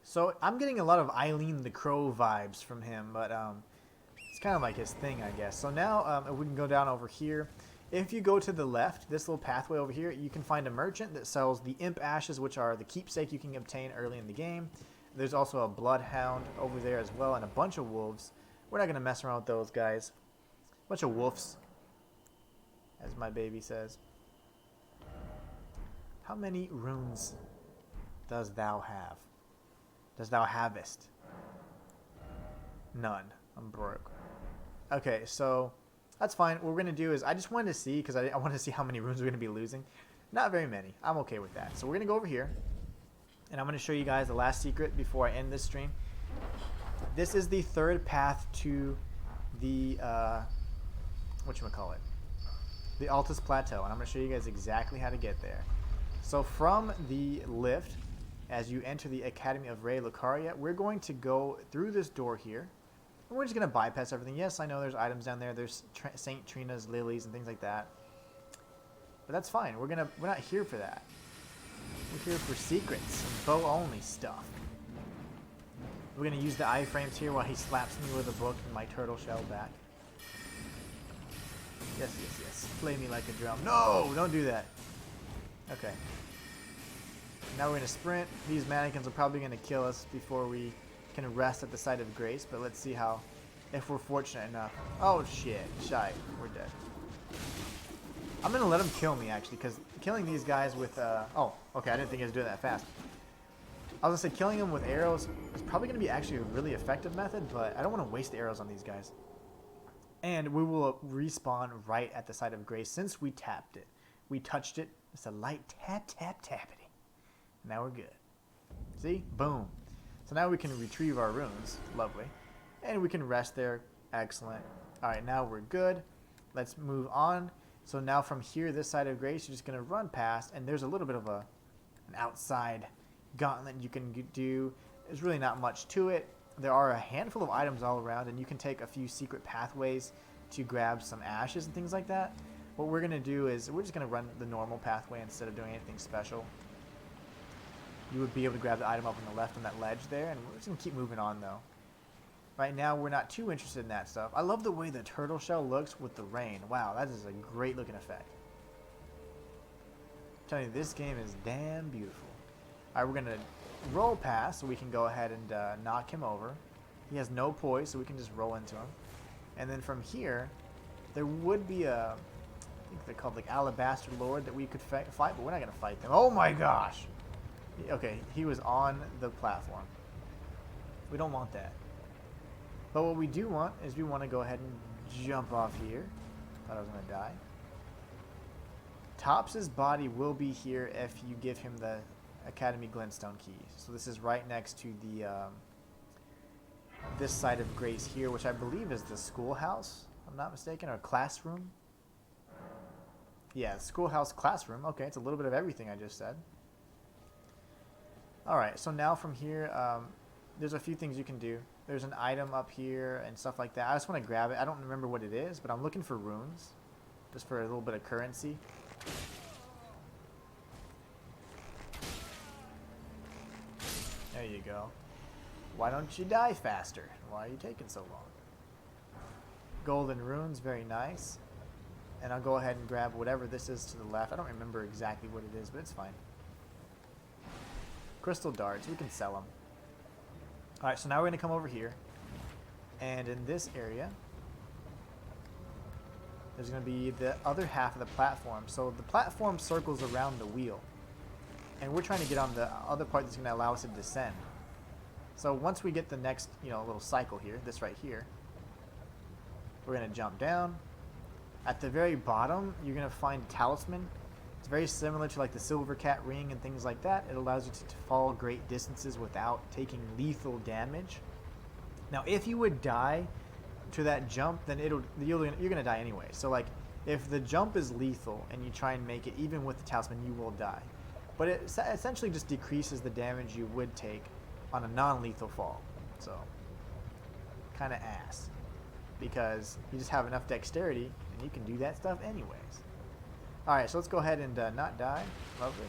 So I'm getting a lot of Eileen the Crow vibes from him, but it's kind of like his thing, I guess. So now we can go down over here. If you go to the left, this little pathway over here, you can find a merchant that sells the Imp Ashes, which are the keepsake you can obtain early in the game. There's also a Bloodhound over there as well, and a bunch of wolves. We're not going to mess around with those guys. Bunch of wolves, as my baby says. How many runes does thou have? Does thou havest? None. I'm broke. Okay, so that's fine. What we're going to do is, I just wanted to see, because I wanted to see how many runes we're going to be losing. Not very many. I'm okay with that. So we're going to go over here, and I'm going to show you guys the last secret before I end this stream. This is the third path to the, whatchamacallit, the Altus Plateau, and I'm going to show you guys exactly how to get there. So from the lift, as you enter the Academy of Rey Lucaria, we're going to go through this door here. And we're just going to bypass everything. Yes, I know there's items down there. There's Saint Trina's lilies and things like that. But that's fine. We're not here for that. We're here for secrets and bow-only stuff. We're going to use the iframes here while he slaps me with a book and my turtle shell back. Yes, yes, yes. Play me like a drum. No! Don't do that. Okay. Now we're going to sprint. These mannequins are probably going to kill us before we can rest at the site of grace, but let's see how, if we're fortunate enough. Oh shit, shite. We're dead. I'm going to let them kill me, actually, because killing these guys with, oh, okay, I didn't think it was doing that fast. I was going to say, killing them with arrows is probably going to be actually a really effective method, but I don't want to waste the arrows on these guys. And we will respawn right at the site of grace since we tapped it. We touched it. It's a light tap, tap, tappity. Now we're good. See? Boom. So now we can retrieve our runes. Lovely. And we can rest there. Excellent. Alright, now we're good. Let's move on. So now from here, this side of grace, you're just going to run past, and there's a little bit of an outside gauntlet you can do. There's really not much to it. There are a handful of items all around, and you can take a few secret pathways to grab some ashes and things like that. What we're going to do is we're just going to run the normal pathway instead of doing anything special. You would be able to grab the item up on the left on that ledge there, and we're just going to keep moving on though. Right now, we're not too interested in that stuff. I love the way the turtle shell looks with the rain. Wow, that is a great looking effect. I'm telling you, this game is damn beautiful. Alright, we're going to roll past so we can go ahead and knock him over. He has no poise, so we can just roll into him. And then from here, there would be a, I think they're called like Alabaster Lord that we could fight, but we're not going to fight them. Oh my gosh! Okay, he was on the platform. We don't want that. But what we do want is we want to go ahead and jump off here. Thought I was going to die. Tops's body will be here if you give him the Academy Glintstone keys. So this is right next to the this side of grace here, which I believe is the schoolhouse, if I'm not mistaken, or classroom. Yeah, schoolhouse classroom. Okay, it's a little bit of everything I just said. Alright, so now from here, there's a few things you can do. There's an item up here and stuff like that. I just want to grab it. I don't remember what it is, but I'm looking for runes. Just for a little bit of currency. There you go. Why don't you die faster? Why are you taking so long? Golden runes, very nice. And I'll go ahead and grab whatever this is to the left. I don't remember exactly what it is, but it's fine. Crystal darts, we can sell them. Alright, so now we're going to come over here. And in this area, there's going to be the other half of the platform. So the platform circles around the wheel. and we're trying to get on the other part that's going to allow us to descend. So once we get the next, little cycle here, this right here, we're going to jump down. At the very bottom, you're going to find a talisman. It's very similar to like the Silver Cat ring and things like that. It allows you to fall great distances without taking lethal damage. Now, if you would die to that jump, then you're going to die anyway. So like, if the jump is lethal and you try and make it, even with the talisman, you will die. But it essentially just decreases the damage you would take on a non-lethal fall. So, kind of ass. Because you just have enough dexterity and you can do that stuff anyways. Alright, so let's go ahead and not die. Lovely.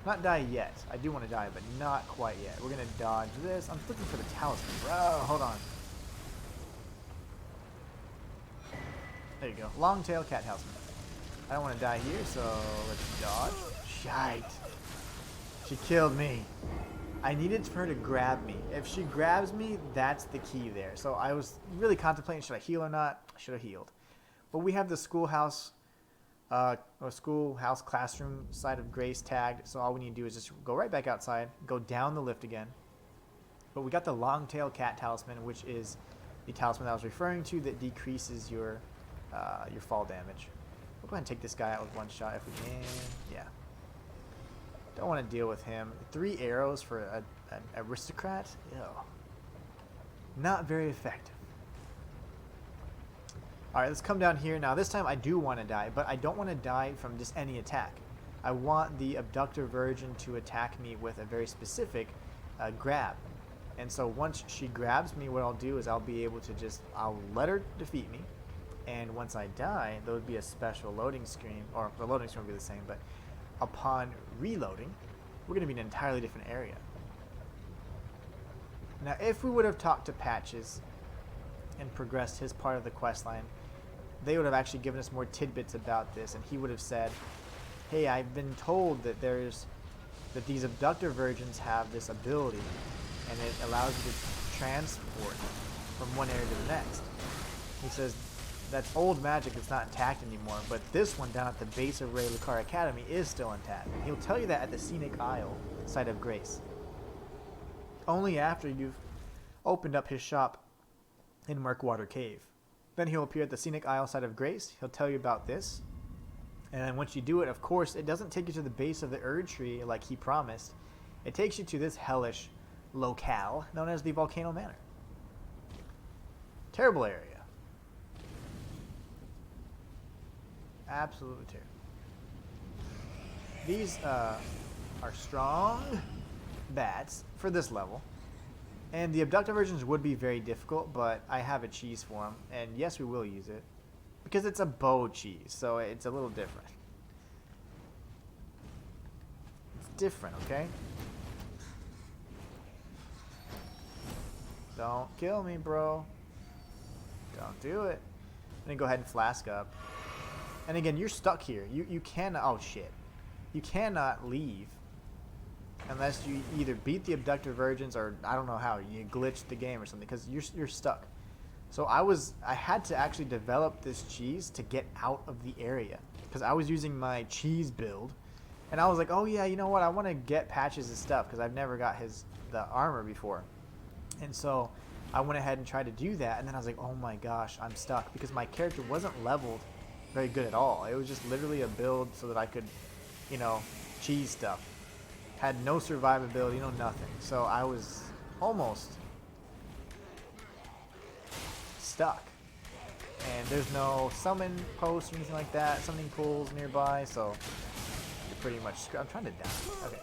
Not die yet. I do want to die, but not quite yet. We're going to dodge this. I'm looking for the talisman, bro. Hold on. There you go. Long tail cat talisman. I don't want to die here, so let's dodge. Shite. She killed me. I needed for her to grab me. If she grabs me, that's the key there. So I was really contemplating, should I heal or not? I should have healed. But we have the schoolhouse classroom side of Grace tagged. So all we need to do is just go right back outside, go down the lift again. But we got the long tail cat talisman, which is the talisman that I was referring to that decreases your fall damage. We'll go ahead and take this guy out with one shot if we can. Yeah. Don't want to deal with him. 3 arrows for an aristocrat? Ew. Not very effective. Alright, let's come down here. Now, this time I do want to die, but I don't want to die from just any attack. I want the abductor virgin to attack me with a very specific grab. And so once she grabs me, what I'll do is I'll be able to I'll let her defeat me. And once I die, there would be a special loading screen, or the loading screen would be the same, but upon reloading, we're going to be in an entirely different area. Now, if we would have talked to Patches and progressed his part of the quest line, they would have actually given us more tidbits about this, and he would have said, hey, I've been told that that these abductor virgins have this ability, and it allows you to transport from one area to the next. He says, that's old magic that's not intact anymore, but this one down at the base of Ray Lucar Academy is still intact. And he'll tell you that at the Scenic Isle site of Grace. Only after you've opened up his shop in Murkwater Cave. Then he'll appear at the Scenic Isle site of Grace. He'll tell you about this. And then once you do it, of course, it doesn't take you to the base of the Erd Tree like he promised. It takes you to this hellish locale known as the Volcano Manor. Terrible area. Absolutely terrible. These are strong bats for this level. And the abductor versions would be very difficult, but I have a cheese for them. And yes, we will use it. Because it's a bow cheese, so it's a little different. It's different, okay? Don't kill me, bro. Don't do it. I'm gonna go ahead and flask up. And again, you're stuck here. You cannot... Oh, shit. You cannot leave unless you either beat the abductor virgins or I don't know how. You glitched the game or something because you're stuck. So I had to actually develop this cheese to get out of the area because I was using my cheese build. And I was like, oh, yeah, you know what? I want to get Patches' stuff because I've never got the armor before. And so I went ahead and tried to do that. And then I was like, oh, my gosh, I'm stuck because my character wasn't leveled very good at all. It was just literally a build so that I could, cheese stuff. Had no survivability, nothing. So I was almost stuck. And there's no summon post or anything like that, summoning pools nearby, so you're pretty much screwed. I'm trying to die. Okay.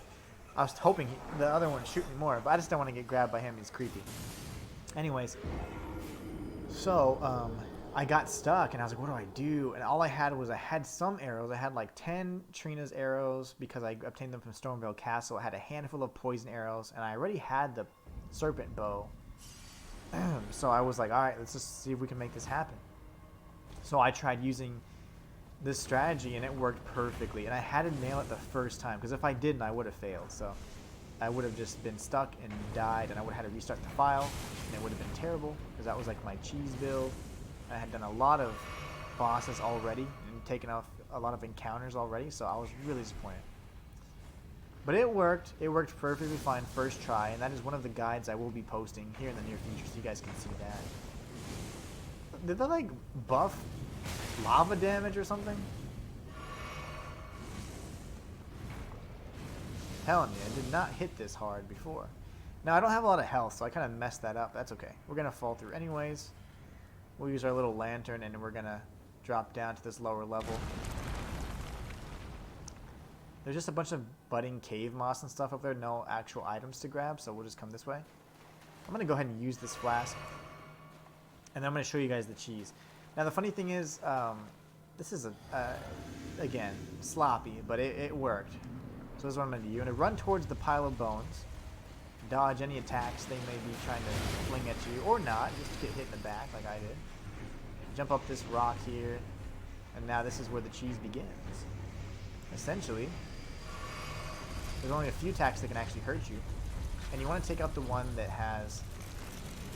I was hoping the other one would shoot me more, but I just don't want to get grabbed by him. He's creepy. Anyways, so, I got stuck and I was like, what do I do? And all I had some arrows. I had like 10 Trina's arrows because I obtained them from Stormvale Castle. I had a handful of poison arrows and I already had the serpent bow. So I was like, all right, let's just see if we can make this happen. So I tried using this strategy and it worked perfectly. And I had to nail it the first time because if I didn't, I would have failed. So I would have just been stuck and died and I would have had to restart the file and it would have been terrible because that was like my cheese build. I had done a lot of bosses already and taken off a lot of encounters already, so I was really disappointed. But it worked. It worked perfectly fine first try, and that is one of the guides I will be posting here in the near future, so you guys can see that. Did that, like, buff lava damage or something? Telling you, I did not hit this hard before. Now, I don't have a lot of health, so I kind of messed that up. That's okay. We're going to fall through anyways. We'll use our little lantern, and we're going to drop down to this lower level. There's just a bunch of budding cave moss and stuff up there. No actual items to grab, so we'll just come this way. I'm going to go ahead and use this flask. And then I'm going to show you guys the cheese. Now, the funny thing is, this is, again, sloppy, but it worked. So this is what I'm going to do. You're going to run towards the pile of bones. Dodge any attacks they may be trying to fling at you, or not. Just get hit in the back like I did. Jump up this rock here. And now this is where the cheese begins. Essentially, there's only a few attacks that can actually hurt you. And you want to take out the one that has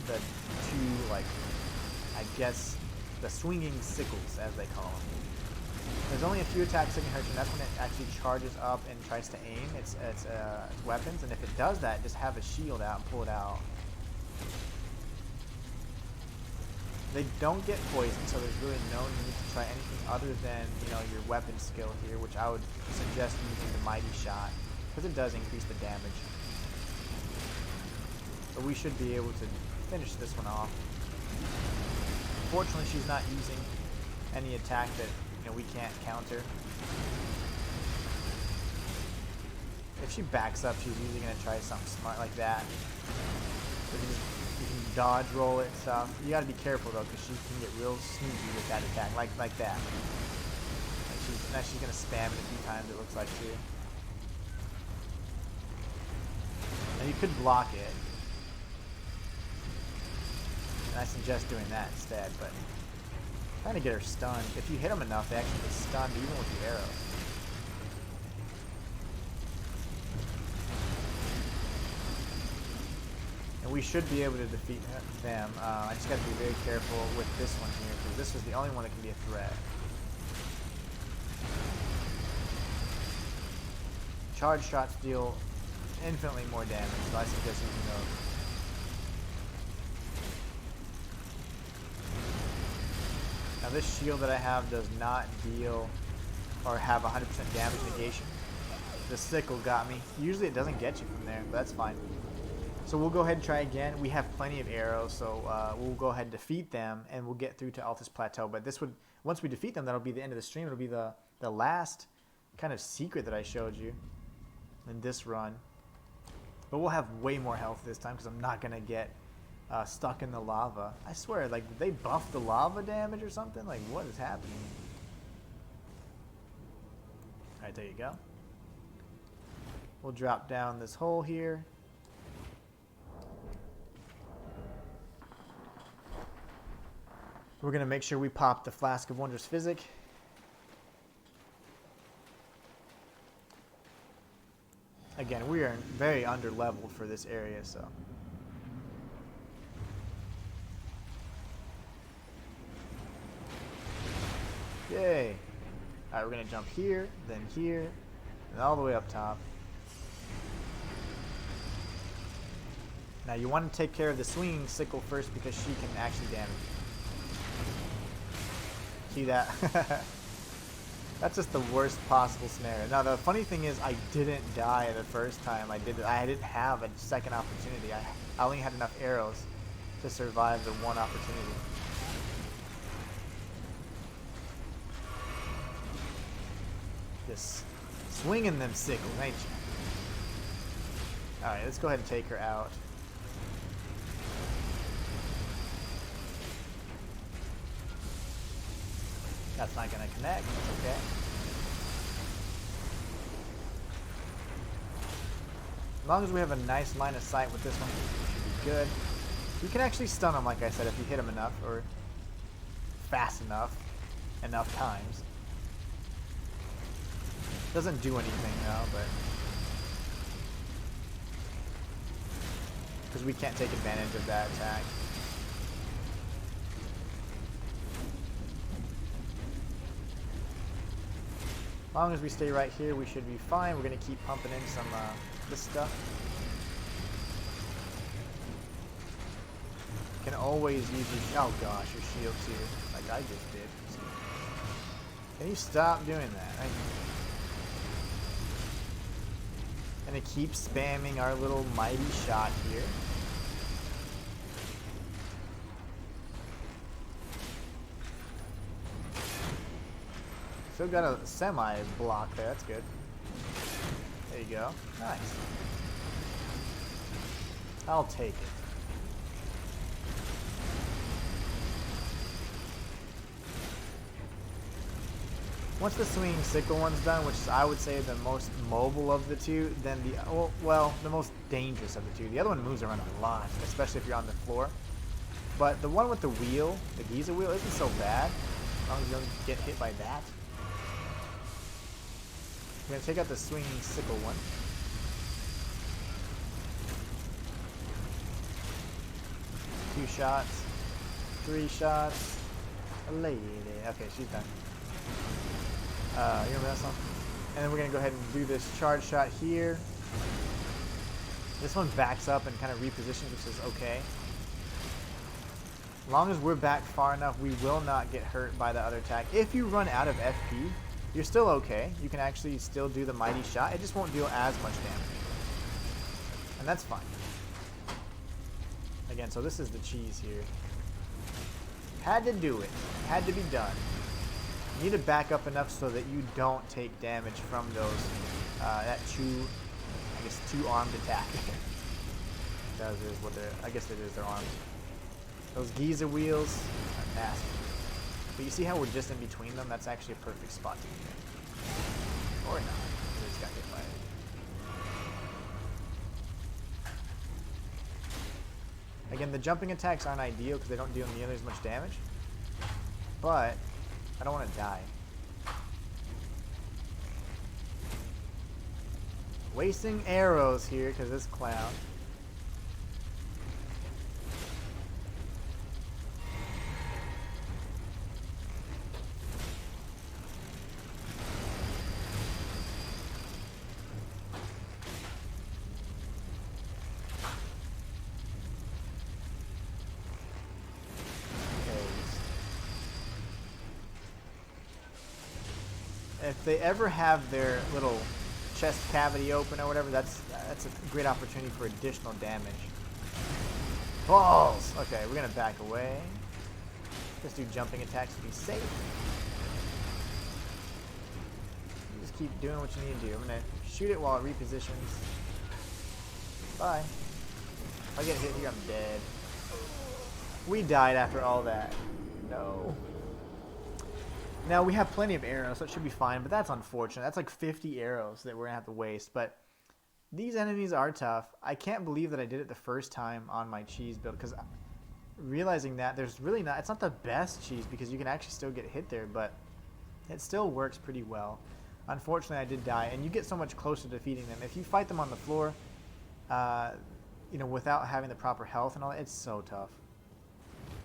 the two, like, I guess, the swinging sickles, as they call them. There's only a few attacks that can hurt you, and that's when it actually charges up and tries to aim its weapons. And if it does that, just have a shield out and pull it out. They don't get poisoned, so there's really no need to try anything other than, you know, your weapon skill here, which I would suggest using the Mighty Shot, because it does increase the damage. But we should be able to finish this one off. Fortunately, she's not using any attack that, you know, we can't counter. If she backs up, she's usually going to try something smart like that. So you can dodge roll it and stuff. You got to be careful though, because she can get real sneaky with that attack, like that. Now she's going to spam it a few times, it looks like, too. And you could block it. And I suggest doing that instead, but trying to get her stunned. If you hit them enough, they actually get stunned even with the arrows. And we should be able to defeat them. I just got to be very careful with this one here, because this was the only one that can be a threat. Charge shots deal infinitely more damage, so I suggest using those. Now this shield that I have does not deal or have 100% damage negation. The sickle got me. Usually it doesn't get you from there, but that's fine. So we'll go ahead and try again. We have plenty of arrows, so we'll go ahead and defeat them, and we'll get through to Altus Plateau. But this would, once we defeat them, that'll be the end of the stream. It'll be the last kind of secret that I showed you in this run. But we'll have way more health this time, because I'm not going to get stuck in the lava. I swear, like, did they buff the lava damage or something? Like, what is happening? Alright, there you go. We'll drop down this hole here. We're going to make sure we pop the Flask of Wondrous Physic. Again, we are very under-leveled for this area, so... Yay! Alright, we're going to jump here, and all the way up top. Now you want to take care of the swinging sickle first, because she can actually damage you. See that? That's just the worst possible scenario. Now the funny thing is, I didn't die the first time I did it. I didn't have a second opportunity. I only had enough arrows to survive the one opportunity. Just swinging them sickles, ain't you? Alright, let's go ahead and take her out. That's not going to connect. Okay. As long as we have a nice line of sight with this one, it should be good. You can actually stun them, like I said, if you hit them enough, or fast enough times. Doesn't do anything though, but because we can't take advantage of that attack. As long as we stay right here, we should be fine. We're going to keep pumping in some this stuff. Can always use your... Oh gosh, your shield too. Like I just did. Can you stop doing that? Gonna keep spamming our little mighty shot here. Still got a semi block there, that's good. There you go. Nice. I'll take it. Once the swinging sickle one's done, which is, I would say, the most mobile of the two, then the most dangerous of the two. The other one moves around a lot, especially if you're on the floor. But the one with the wheel, the Giza wheel, isn't so bad, as long as you don't get hit by that. We're gonna take out the swinging sickle one. Two shots, 3 shots, a lady. Okay, she's done. You remember that song? And then we're going to go ahead and do this charge shot here. This one backs up and kind of repositions, which is okay. As long as we're back far enough, we will not get hurt by the other attack. If you run out of FP, you're still okay. You can actually still do the mighty shot. It just won't deal as much damage. And that's fine. Again, so this is the cheese here. Had to do it. Had to be done. You need to back up enough so that you don't take damage from those, that two-armed attack. That is what they're, I guess it is their arms. Those Giza wheels are nasty. But you see how we're just in between them? That's actually a perfect spot to be in. Or not. They just got hit by it. Again, the jumping attacks aren't ideal because they don't deal nearly as much damage. But I don't want to die. Wasting arrows here because this clown. If they ever have their little chest cavity open or whatever, that's a great opportunity for additional damage. Balls! Okay, we're gonna back away. Just do jumping attacks to be safe. You just keep doing what you need to do. I'm gonna shoot it while it repositions. Bye. If I get hit here, I'm dead. We died after all that. No. Now, we have plenty of arrows, so it should be fine, but that's unfortunate. That's like 50 arrows that we're going to have to waste, but these enemies are tough. I can't believe that I did it the first time on my cheese build, because realizing that there's really not, it's not the best cheese, because you can actually still get hit there, but it still works pretty well. Unfortunately, I did die, and you get so much closer to defeating them. If you fight them on the floor, you know, without having the proper health and all that, it's so tough.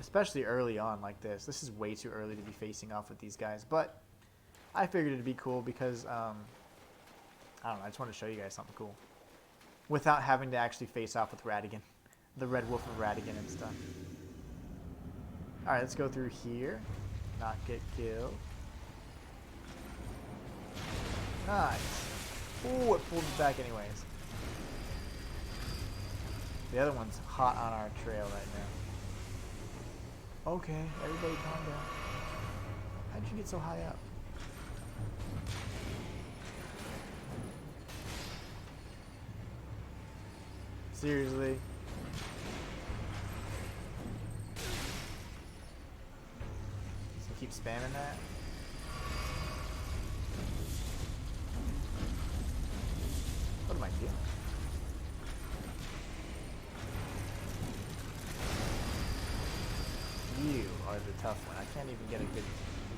Especially early on like this. This is way too early to be facing off with these guys. But I figured it'd be cool because, I don't know, I just want to show you guys something cool. Without having to actually face off with Radigan. The Red Wolf of Radigan and stuff. Alright, let's go through here. Not get killed. Nice. Ooh, it pulled it back anyways. The other one's hot on our trail right now. Okay, everybody calm down. How'd you get so high up? Seriously? So keep spamming that? What am I doing? You are the tough one. I can't even get a good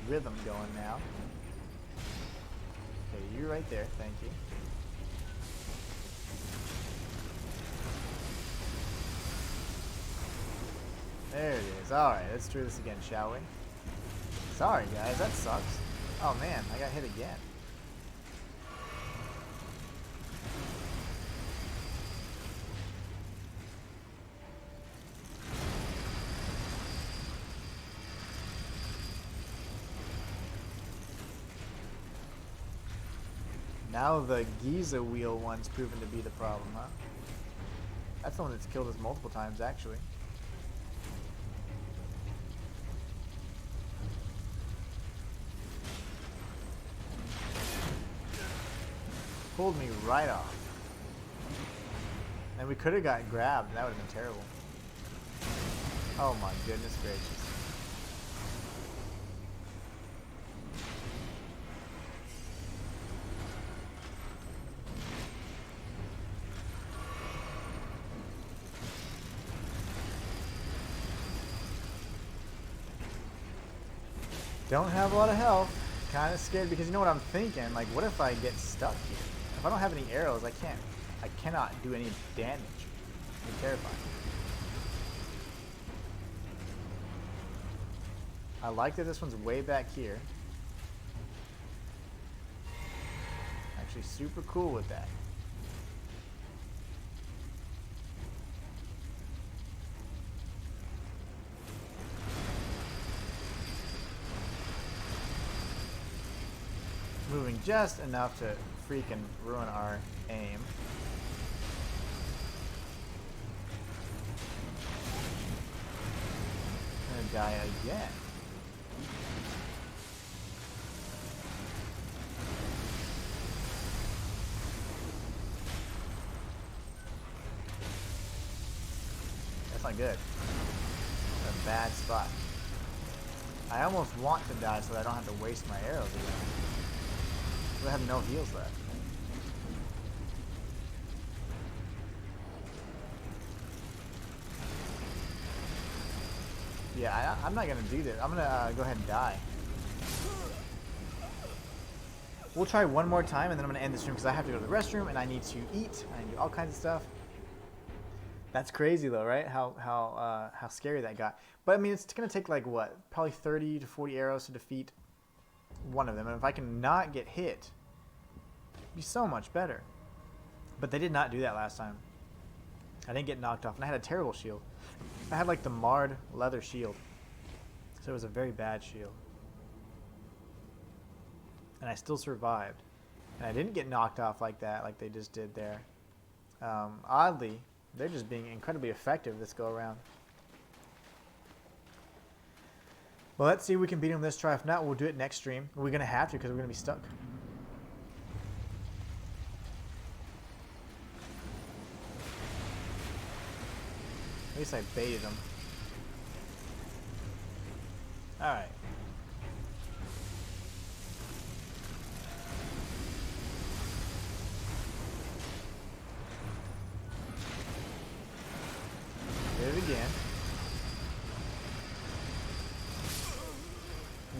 rhythm going now. Okay, you're right there. Thank you. There it is. Alright, let's try this again, shall we? Sorry, guys. That sucks. Oh, man. I got hit again. Now the Giza wheel one's proven to be the problem, huh? That's the one that's killed us multiple times, actually. Pulled me right off. And we could have got grabbed. That would have been terrible. Oh my goodness gracious. Don't have a lot of health. Kind of scared because you know what I'm thinking? Like, what if I get stuck here? If I don't have any arrows, I cannot do any damage. It's terrifying. I like that this one's way back here. Actually super cool with that. Moving just enough to freaking ruin our aim. Gonna die again. That's not good. That's a bad spot. I almost want to die so that I don't have to waste my arrows again. I have no heals left. Yeah, I'm not gonna do this. I'm gonna go ahead and die. We'll try one more time and then I'm gonna end the stream because I have to go to the restroom and I need to eat. I need to do all kinds of stuff. That's crazy though, right? How scary that got. But I mean, it's gonna take like what? Probably 30 to 40 arrows to defeat one of them. And if I can not get hit, it'd be so much better. But they did not do that last time. I didn't get knocked off and I had a terrible shield. I had like the marred leather shield. So it was a very bad shield. And I still survived. And I didn't get knocked off like that, like they just did there. Oddly, they're just being incredibly effective this go around. Well, let's see if we can beat them this try. If not, we'll do it next stream. We're going to have to because we're going to be stuck. At least I baited him. Alright. Did it again.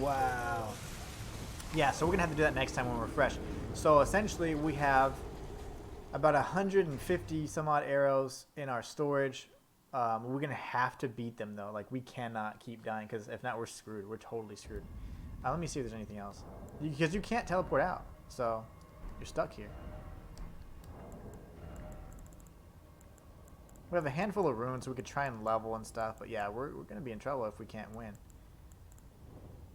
Wow. Yeah, so we're going to have to do that next time when we're fresh. So essentially we have about 150 some odd arrows in our storage. We're going to have to beat them though. Like we cannot keep dying because if not we're screwed. We're totally screwed. Let me see if there's anything else. Because you can't teleport out. So you're stuck here. We have a handful of runes so we could try and level and stuff. But yeah, we're going to be in trouble if we can't win.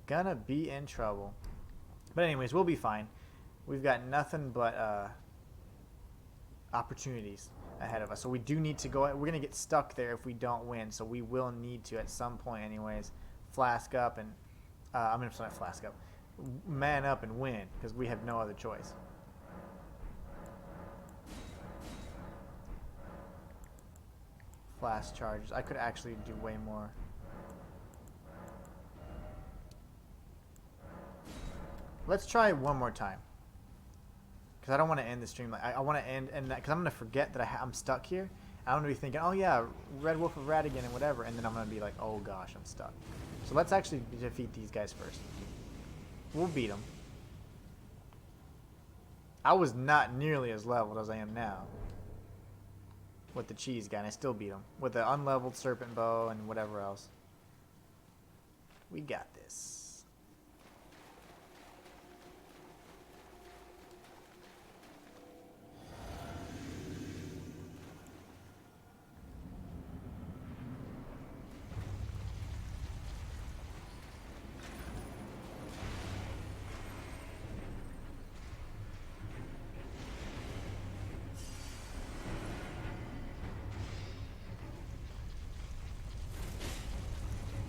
Gonna be in trouble. But anyways, we'll be fine. We've got nothing but opportunities ahead of us. So we do need to go. We're going to get stuck there if we don't win. So we will need to at some point anyways flask up and I'm going to not flask up. Man up and win because we have no other choice. Flash charges. I could actually do way more. Let's try one more time. Because I don't want to end the stream. Like I want to end because I'm going to forget that I'm stuck here. I'm going to be thinking, oh yeah, Red Wolf of Radigan and whatever. And then I'm going to be like, oh gosh, I'm stuck. So let's actually defeat these guys first. We'll beat them. I was not nearly as leveled as I am now. With the cheese guy, and I still beat him. With the unleveled serpent bow and whatever else. We got this.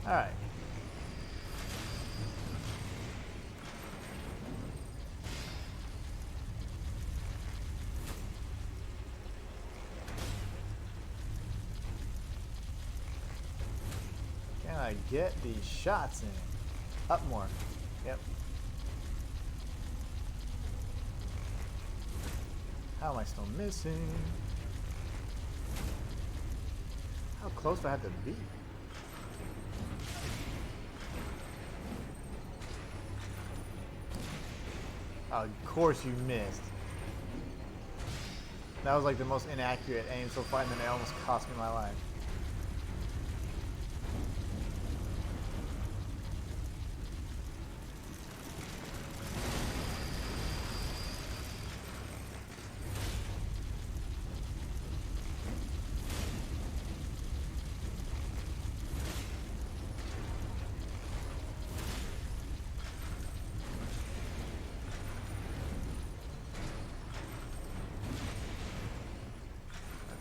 Alright. Can I get these shots in? Up more. Yep. How am I still missing? How close do I have to be? Oh, of course you missed. That was like the most inaccurate aim so far, and then it almost cost me my life.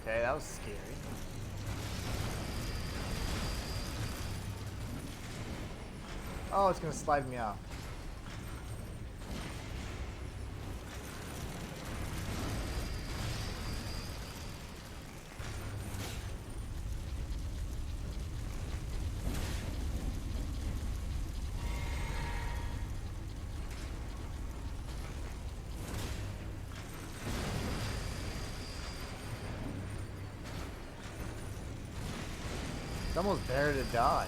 Okay, that was scary. Oh, it's gonna slide me out. It's almost better to die.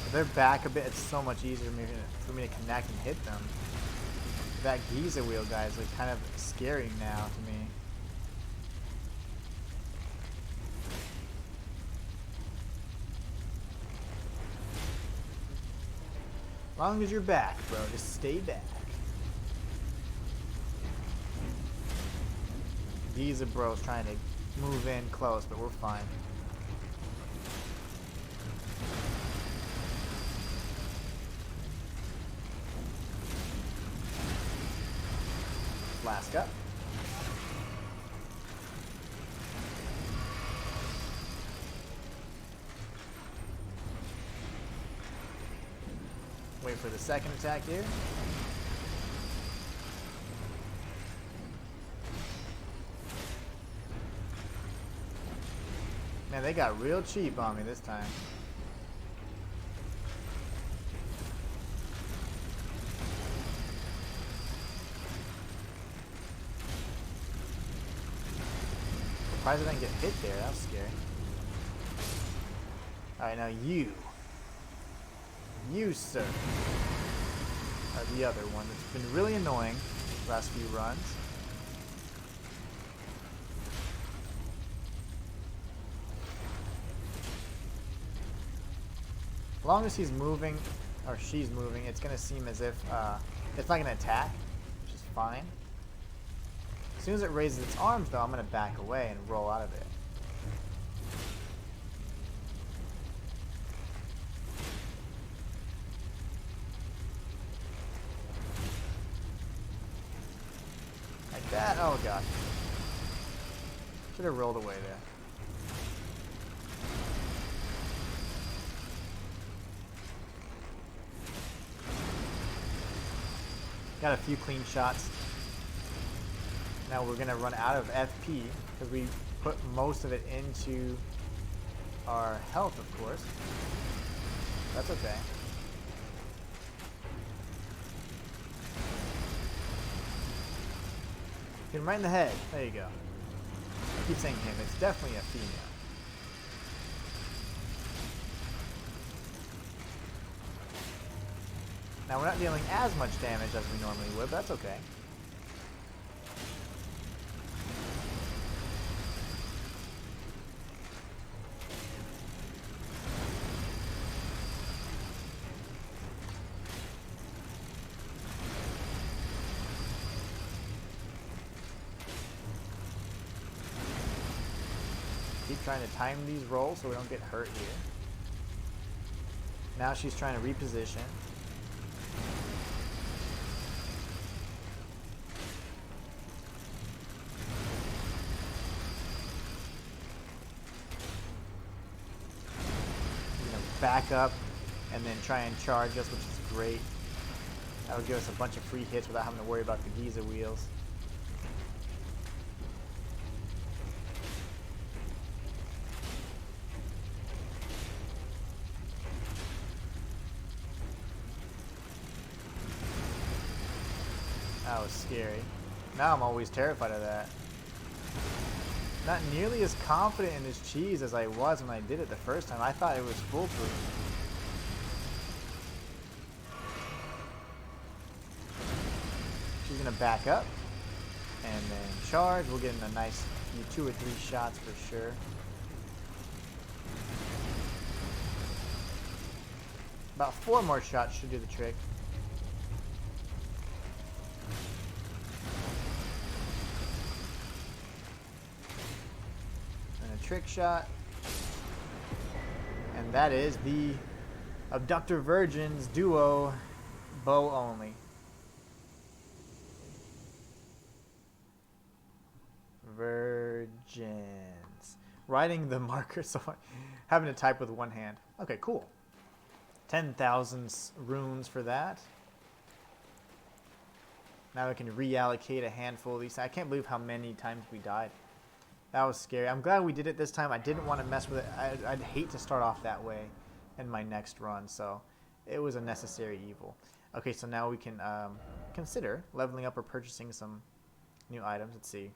If they're back a bit, it's so much easier for me to connect and hit them. That Giza wheel guy is like kind of scary now to me. As long as you're back, bro, just stay back. Giza bro's trying to move in close, but we're fine. Flask up. Wait for the second attack here. Man, they got real cheap on me this time. Surprised I didn't get hit there. That was scary. Alright, now you, sir, are the other one that's been really annoying the last few runs. As long as he's moving, or she's moving, it's going to seem as if it's not going to attack, which is fine. As soon as it raises its arms, though, I'm going to back away and roll out of it. Like that? Oh, God. Should have rolled away there. Got a few clean shots. Now we're gonna run out of FP because we put most of it into our health, of course. That's okay. Hit him right in the head. There you go. I keep saying him. It's definitely a female. Now we're not dealing as much damage as we normally would, but that's okay. Keep trying to time these rolls so we don't get hurt here. Now she's trying to reposition. back up and then try and charge us, which is great. That'll give us a bunch of free hits without having to worry about the Giza wheels. That was scary. Now I'm always terrified of that. Not nearly as confident in this cheese as I was when I did it the first time. I thought it was foolproof. She's gonna back up and then charge. We'll get in a nice few 2 or 3 shots for sure. About 4 more shots should do the trick. Trick shot, and that is the Abductor Virgins duo, bow only. Virgins. Writing the marker, so having to type with one hand. Okay, cool. 10,000 runes for that. Now we can reallocate a handful of these. I can't believe how many times we died. That was scary. I'm glad we did it this time. I didn't want to mess with it. I'd hate to start off that way in my next run, so it was a necessary evil. Okay, so now we can consider leveling up or purchasing some new items. Let's see.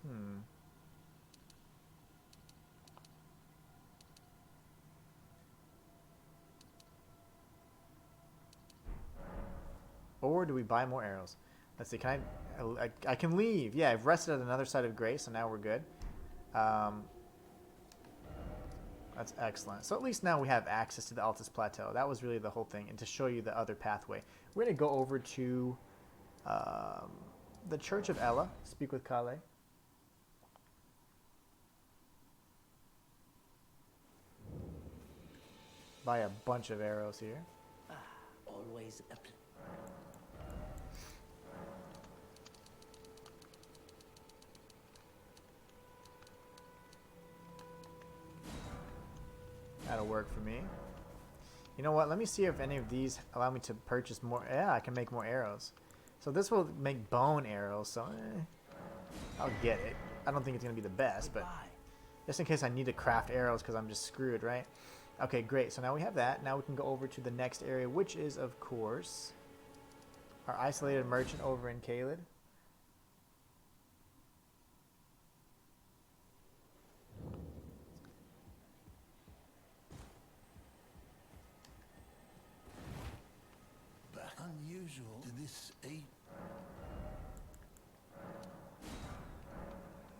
Or do we buy more arrows? Let's see. Can I can leave. Yeah, I've rested at another side of grace, so now we're good. That's excellent. So at least now we have access to the Altus Plateau. That was really the whole thing, and to show you the other pathway. We're going to go over to the Church of Ella, speak with Kale. Buy a bunch of arrows here. Always a pleasure. That'll work for me. You know what? Let me see if any of these allow me to purchase more. Yeah, I can make more arrows. So this will make bone arrows, so I'll get it. I don't think it's going to be the best, but just in case I need to craft arrows because I'm just screwed, right? Okay, great. So now we have that. Now we can go over to the next area, which is, of course, our isolated merchant over in Caelid. Unusual to this age.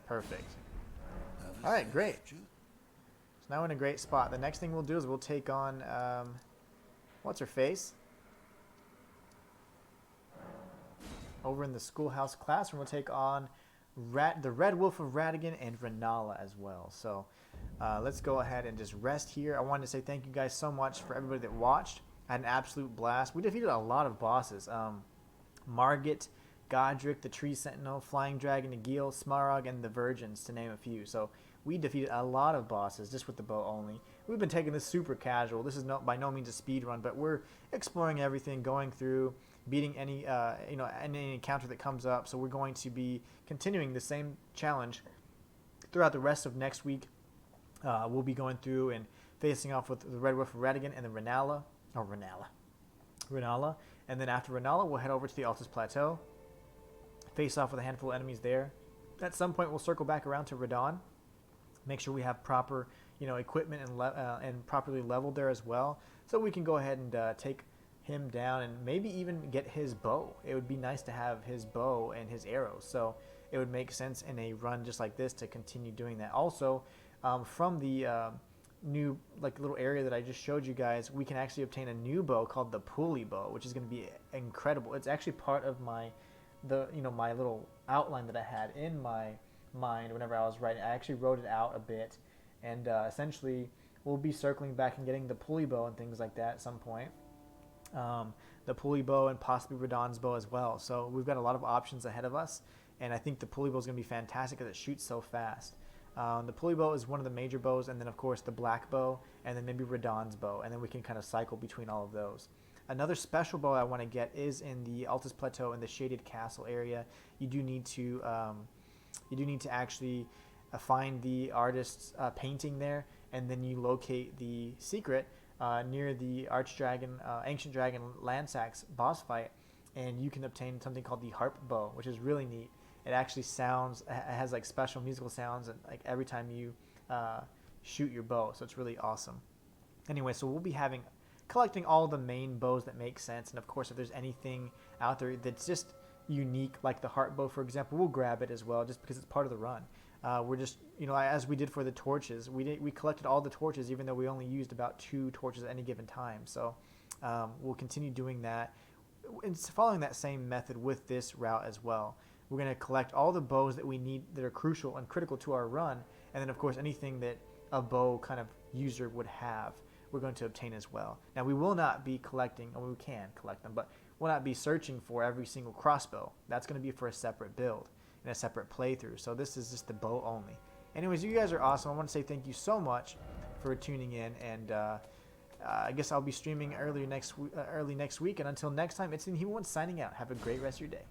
Perfect. Alright, great. So now we're in a great spot. The next thing we'll do is we'll take on, what's her face? Over in the schoolhouse classroom, we'll take on the Red Wolf of Radigan and Renala as well. So let's go ahead and just rest here. I wanted to say thank you guys so much for everybody that watched. I had an absolute blast. We defeated a lot of bosses. Margit, Godric, the Tree Sentinel, Flying Dragon, Nagil, Smaragd, and the Virgins, to name a few. So we defeated a lot of bosses just with the bow only. We've been taking this super casual. This is by no means a speed run, but we're exploring everything, going through, beating any any encounter that comes up. So we're going to be continuing the same challenge throughout the rest of next week. We'll be going through and facing off with the Red Wolf of Radigan and the Renala. Renala. And then after Renala, we'll head over to the Altus Plateau. Face off with a handful of enemies there. At some point, we'll circle back around to Radon. Make sure we have proper, equipment and properly leveled there as well, so we can go ahead and take him down and maybe even get his bow. It would be nice to have his bow and his arrows. So it would make sense in a run just like this to continue doing that. Also, from the new little area that I just showed you guys, we can actually obtain a new bow called the pulley bow, which is going to be incredible. It's actually part of my little outline that I had in my mind whenever I was writing. I actually wrote it out a bit, and essentially we'll be circling back and getting the pulley bow and things like that at some point. The pulley bow and possibly Radon's bow as well. So we've got a lot of options ahead of us, and I think the pulley bow is going to be fantastic because it shoots so fast. The pulley bow is one of the major bows, and then of course the black bow, and then maybe Radahn's bow, and then we can kind of cycle between all of those. Another special bow I want to get is in the Altus Plateau in the Shaded Castle area. You do need to actually find the artist's painting there, and then you locate the secret near the Ancient Dragon Lansax boss fight, and you can obtain something called the Harp Bow, which is really neat. It actually it has like special musical sounds, and like every time you shoot your bow, so it's really awesome. Anyway, so we'll be collecting all the main bows that make sense, and of course, if there's anything out there that's just unique, like the heart bow, for example, we'll grab it as well, just because it's part of the run. We're just, as we did for the torches, we collected all the torches, even though we only used about 2 torches at any given time. So we'll continue doing that, and following that same method with this route as well. We're going to collect all the bows that we need that are crucial and critical to our run, and then of course anything that a bow kind of user would have, we're going to obtain as well. Now we will not be collecting, or we can collect them, but we'll not be searching for every single crossbow. That's going to be for a separate build and a separate playthrough. So this is just the bow only. Anyways, you guys are awesome. I want to say thank you so much for tuning in, and I guess I'll be streaming early next week. And until next time, it's Inhuman signing out. Have a great rest of your day.